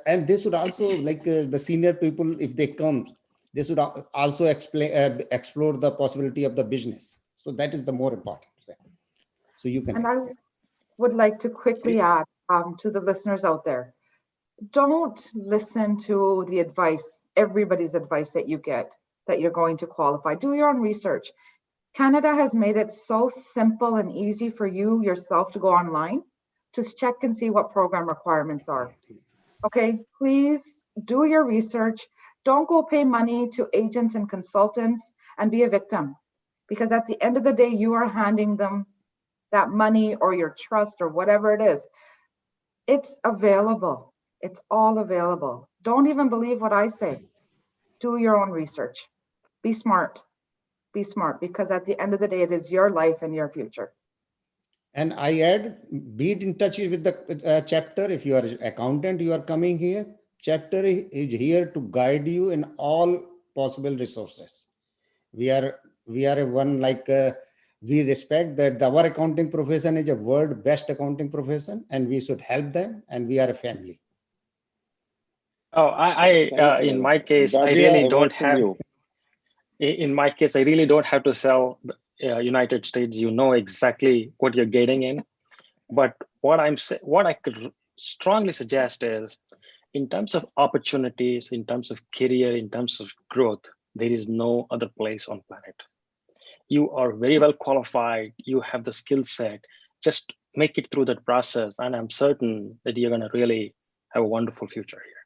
And they should also, like the senior people, if they come, they should also explore the possibility of the business. So that is the more important thing. So you can.
And I would like to quickly add to the listeners out there, don't listen to the advice, everybody's advice that you get, that you're going to qualify. Do your own research. Canada has made it so simple and easy for you yourself to go online. Just check and see what program requirements are. Okay, please do your research. Don't go pay money to agents and consultants and be a victim, because at the end of the day, you are handing them that money or your trust or whatever it is. It's available. It's all available. Don't even believe what I say. Do your own research. Be smart. Be smart, because at the end of the day, it is your life and your future.
And I add, be in touch with the chapter. If you are an accountant, you are coming here. Chapter is here to guide you in all possible resources. We are a one, like we respect that our accounting profession is a world best accounting profession, and we should help them. And we are a family.
Oh, in my case, I really don't have. In my case, I really don't have to sell United States. You know exactly what you're getting in. But what I could strongly suggest is, in terms of opportunities, in terms of career, in terms of growth, there is no other place on planet. You are very well qualified. You have the skill set. Just make it through that process, and I'm certain that you're going to really have a wonderful future here.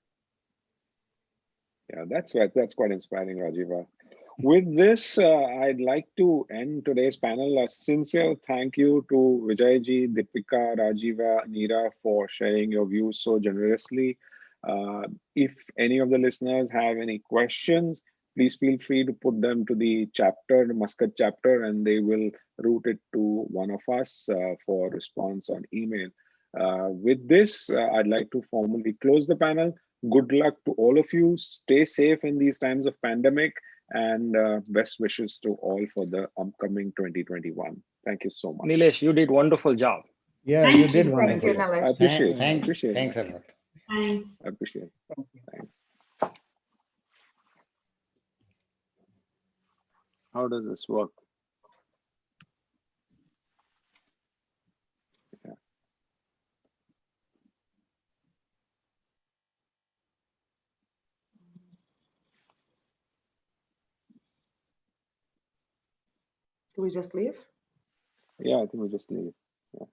Yeah, that's right. That's quite inspiring, Rajiva. With this, I'd like to end today's panel. A sincere thank you to Vijayji, Deepika, Rajiva, Neera for sharing your views so generously. If any of the listeners have any questions, please feel free to put them to the chapter, the Muscat chapter, and they will route it to one of us for response on email. With this, I'd like to formally close the panel. Good luck to all of you. Stay safe in these times of pandemic, and best wishes to all for the upcoming 2021. Thank you so much.
Nilesh, you did wonderful job.
Yeah, you did wonderful.
Thank you, Nilesh.
I appreciate it. Appreciate
Thanks
it.
a lot.
Thanks.
I appreciate it. Thanks. How does this work?
Do we just leave?
Yeah, I think we just leave. Yeah.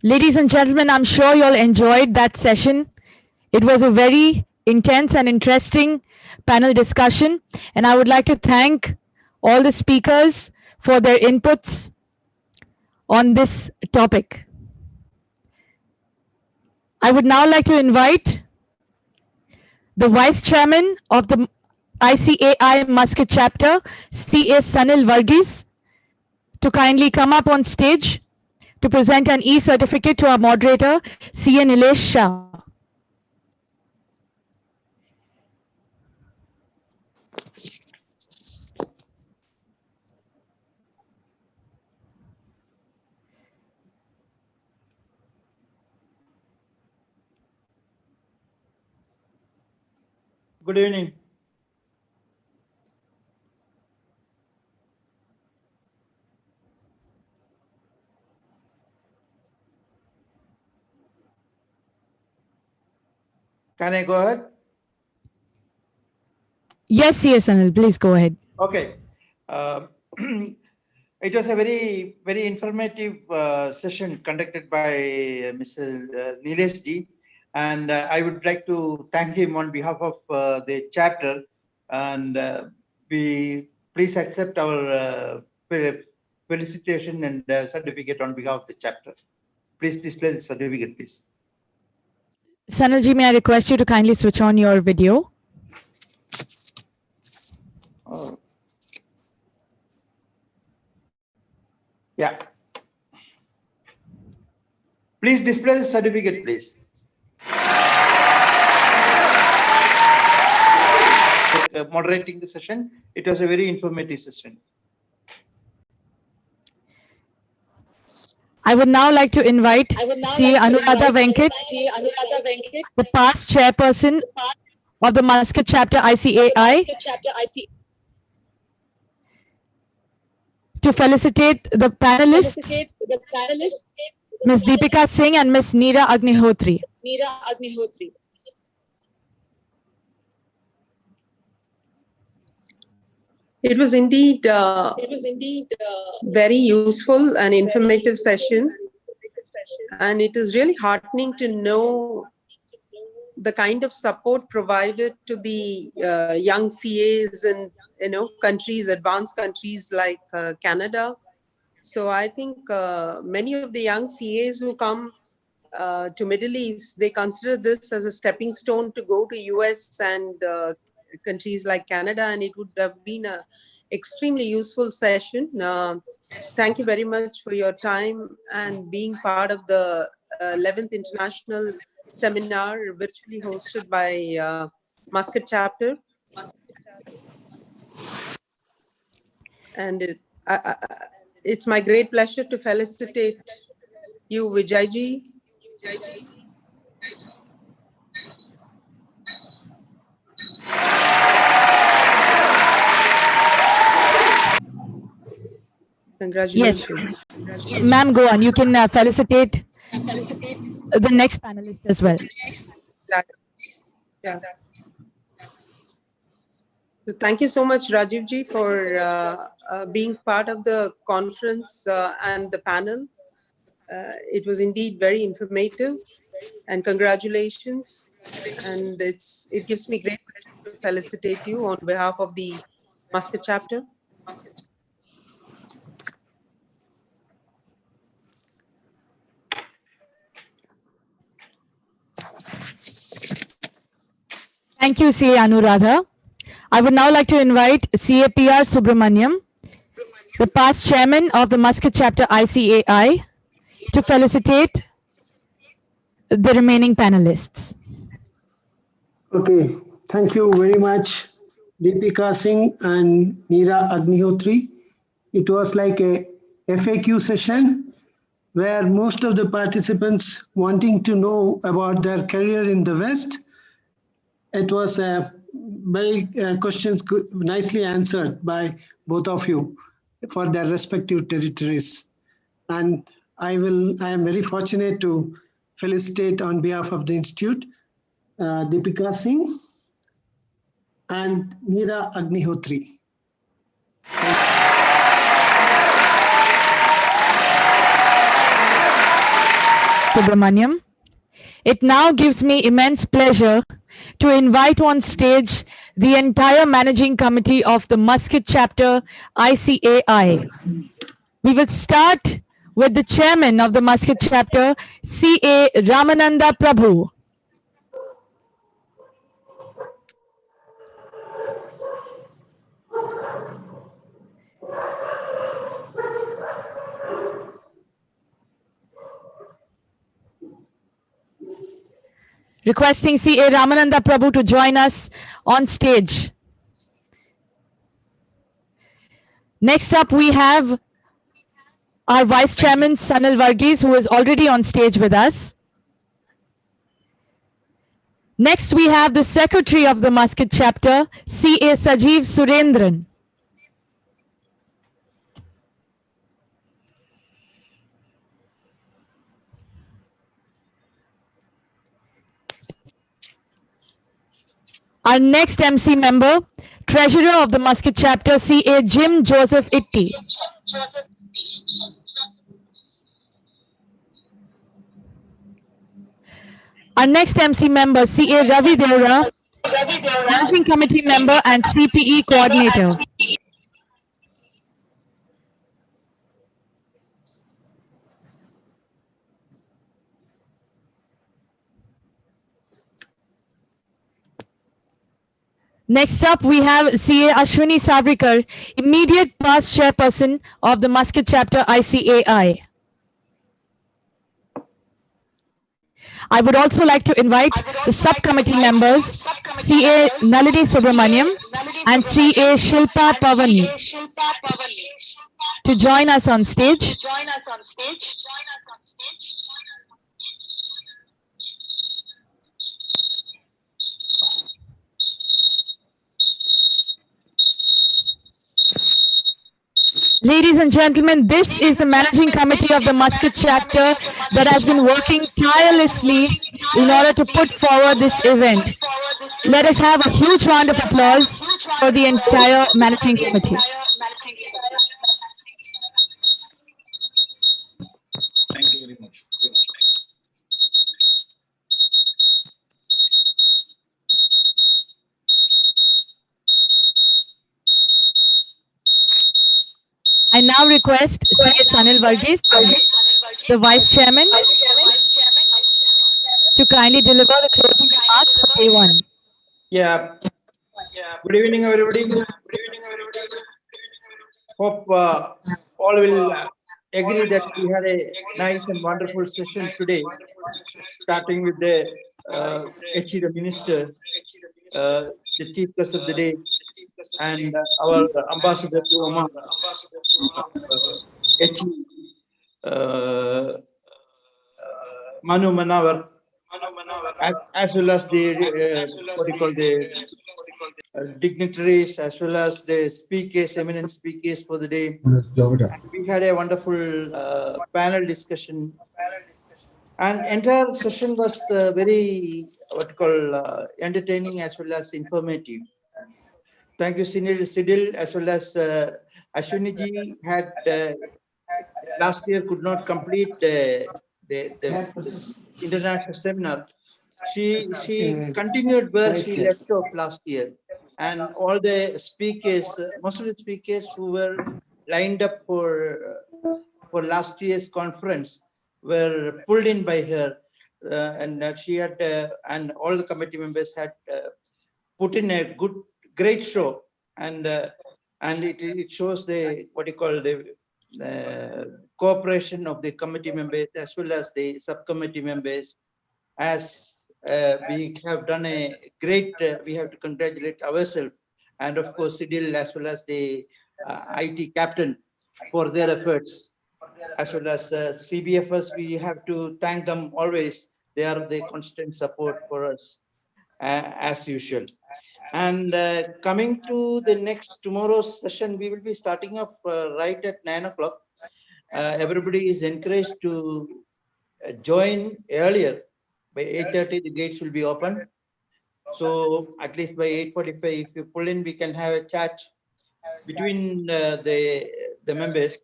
Ladies and gentlemen, I'm sure you all enjoyed that session. It was a very intense and interesting panel discussion, and I would like to thank all the speakers for their inputs on this topic. I would now like to invite the Vice Chairman of the ICAI Muscat Chapter, CA Sanil Varghese, to kindly come up on stage to present an e-certificate to our moderator, CA Nilesh Shah.
Good evening. Can I go ahead?
Yes, CA Sanil, please go ahead.
Okay. It was a very, very informative session conducted by Mr. Nilesh Ji. And I would like to thank him on behalf of the chapter. And we please accept our felicitation and certificate on behalf of the chapter. Please display the certificate, please.
Sanil Ji, may I request you to kindly switch on your video?
Oh. Yeah. Please display the certificate, please. Moderating the session. It was a very informative session.
I would now like to invite CA Anuradha Venkat, the past chairperson of the Muscat Chapter ICAI, to felicitate the panelists, Ms. Deepika Singh and Ms. Neera Agnihotri.
It was indeed very useful and informative session, and it is really heartening to know the kind of support provided to the young CAs in countries, advanced countries like Canada. So I think many of the young CAs who come to Middle East, they consider this as a stepping stone to go to US and countries like Canada, and it would have been an extremely useful session. Thank you very much for your time and being part of the 11th International Seminar virtually hosted by Muscat chapter. And it's my great pleasure to felicitate you, Vijayji. Congratulations.
Yes. Ma'am, go on. You can felicitate the next panelist as well.
Yeah. So thank you so much, Rajivji, for being part of the conference and the panel. It was indeed very informative, and congratulations. And it gives me great pleasure to felicitate you on behalf of the Muscat chapter.
Thank you, CA Anuradha. I would now like to invite CA PR Subramaniam, the past chairman of the Muscat chapter ICAI, to felicitate the remaining panelists.
Okay, thank you very much, Deepika Singh and Neera Agnihotri. It was like a FAQ session where most of the participants wanting to know about their career in the West. It was very questions nicely answered by both of you for their respective territories. And I am very fortunate to felicitate on behalf of the Institute, Deepika Singh and Neera Agnihotri.
Subramaniam. It now gives me immense pleasure to invite on stage the entire managing committee of the Muscat chapter ICAI. We will start with the chairman of the Muscat chapter, CA Ramananda Prabhu. Requesting CA Ramananda Prabhu to join us on stage. Next up, we have our Vice Chairman, Sanil Varghese, who is already on stage with us. Next, we have the Secretary of the Muscat chapter, CA Sajeev Surendran. Our next MC member, Treasurer of the Muscat chapter, CA Jim Joseph Itti. Our next MC member, CA Ravi Deora, Managing Committee member and CPE coordinator. Next up, we have CA Ashwini Savrikar, immediate past chairperson of the Muscat chapter ICAI. I would also like to invite the subcommittee members, CA Nalini Subramaniam and CA Shilpa Pavani, to join us on stage. Ladies and gentlemen, this is the managing committee of the Muscat chapter that has been working tirelessly in order to put forward this event. Let us have a huge round of applause for the entire managing committee.
Thank you very much.
I now request CA Sanil Varghese, the Vice Chairman, to kindly deliver the closing remarks for day one.
Yeah. Good evening, everybody. Hope all will agree that we had a nice and wonderful session today, starting with the HE, the Minister, the chief guest of the day, and our ambassador to Oman, Manu Manawar, as well as the what do you call the dignitaries, as well as the speakers, eminent speakers for the day. And we had a wonderful panel discussion, and entire session was very what you call entertaining as well as informative. Thank you, Sidil, as well as Ashwini ji had last year could not complete the international seminar. She continued where she left off last year, and all the speakers, most of the speakers who were lined up for last year's conference were pulled in by her, and she had and all the committee members had put in a great show, and it shows the what you call the cooperation of the committee members as well as the subcommittee members. As we have done a great, we have to congratulate ourselves, and of course Sidil as well as the IT captain for their efforts, as well as CBFS. We have to thank them always. They are the constant support for us as usual. And coming to the tomorrow's session, we will be starting off right at 9 o'clock. Everybody is encouraged to join earlier. By 8:30, the gates will be open. So at least by 8:45, if you pull in, we can have a chat between the members.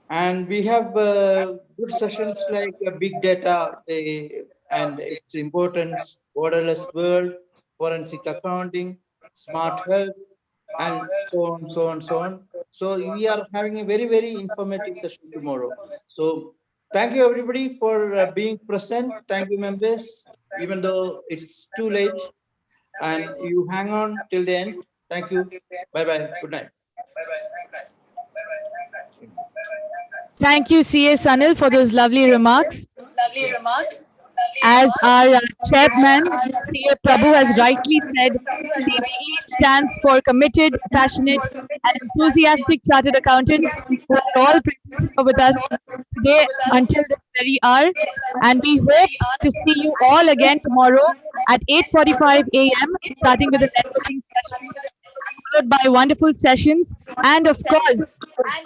And we have good sessions like big data and its importance, borderless world, forensic accounting, smart health, and so on, so on, so on. So we are having a very, very informative session tomorrow. So thank you everybody for being present. Thank you members, even though it's too late, and you hang on till the end. Thank you. Bye-bye. Good night.
Thank you, CA Sanil, for those lovely remarks. As our chairman, CA Prabhu, has rightly said, CBE stands for committed, passionate, and enthusiastic chartered accountants who are all present with us today until this very hour. And we hope to see you all again tomorrow at 8:45 a.m., starting with a networking session, followed by wonderful sessions. And of course,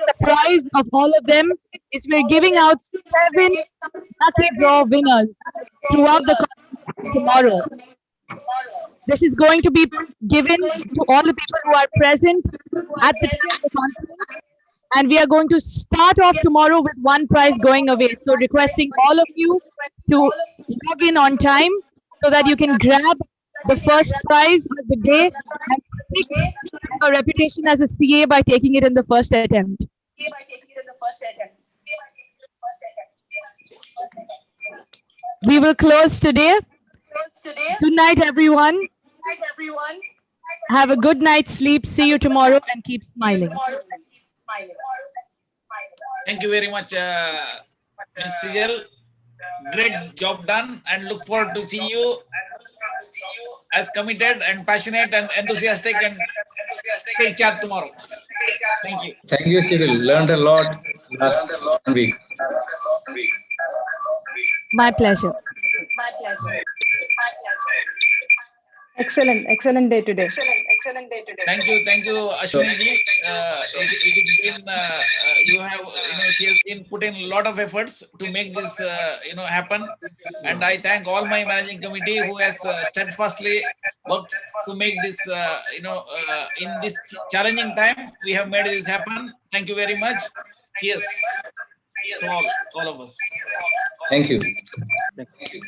the prize of all of them is we're giving out 7 lucky draw winners throughout the conference tomorrow. This is going to be given to all the people who are present at the time of the conference. And we are going to start off tomorrow with one prize going away. So requesting all of you to log in on time so that you can grab the first prize of the day and protect your reputation as a CA by taking it in the first attempt. We will close today. Good night, everyone. Have a good night's sleep. See you tomorrow and keep smiling.
Thank you very much, Ms. Sijal. Great job done, and look forward to see you as committed and passionate and enthusiastic and take charge tomorrow. Thank you.
Thank you, Cyril. Learned a lot last 1 week.
My pleasure.
Excellent day today.
Thank you, Ashwini ji. It has been she has been put in a lot of efforts to make this happen, and I thank all my managing committee who has steadfastly worked to make this in this challenging time we have made this happen. Thank you very much. Yes, to all of us.
Thank you.
Thank you.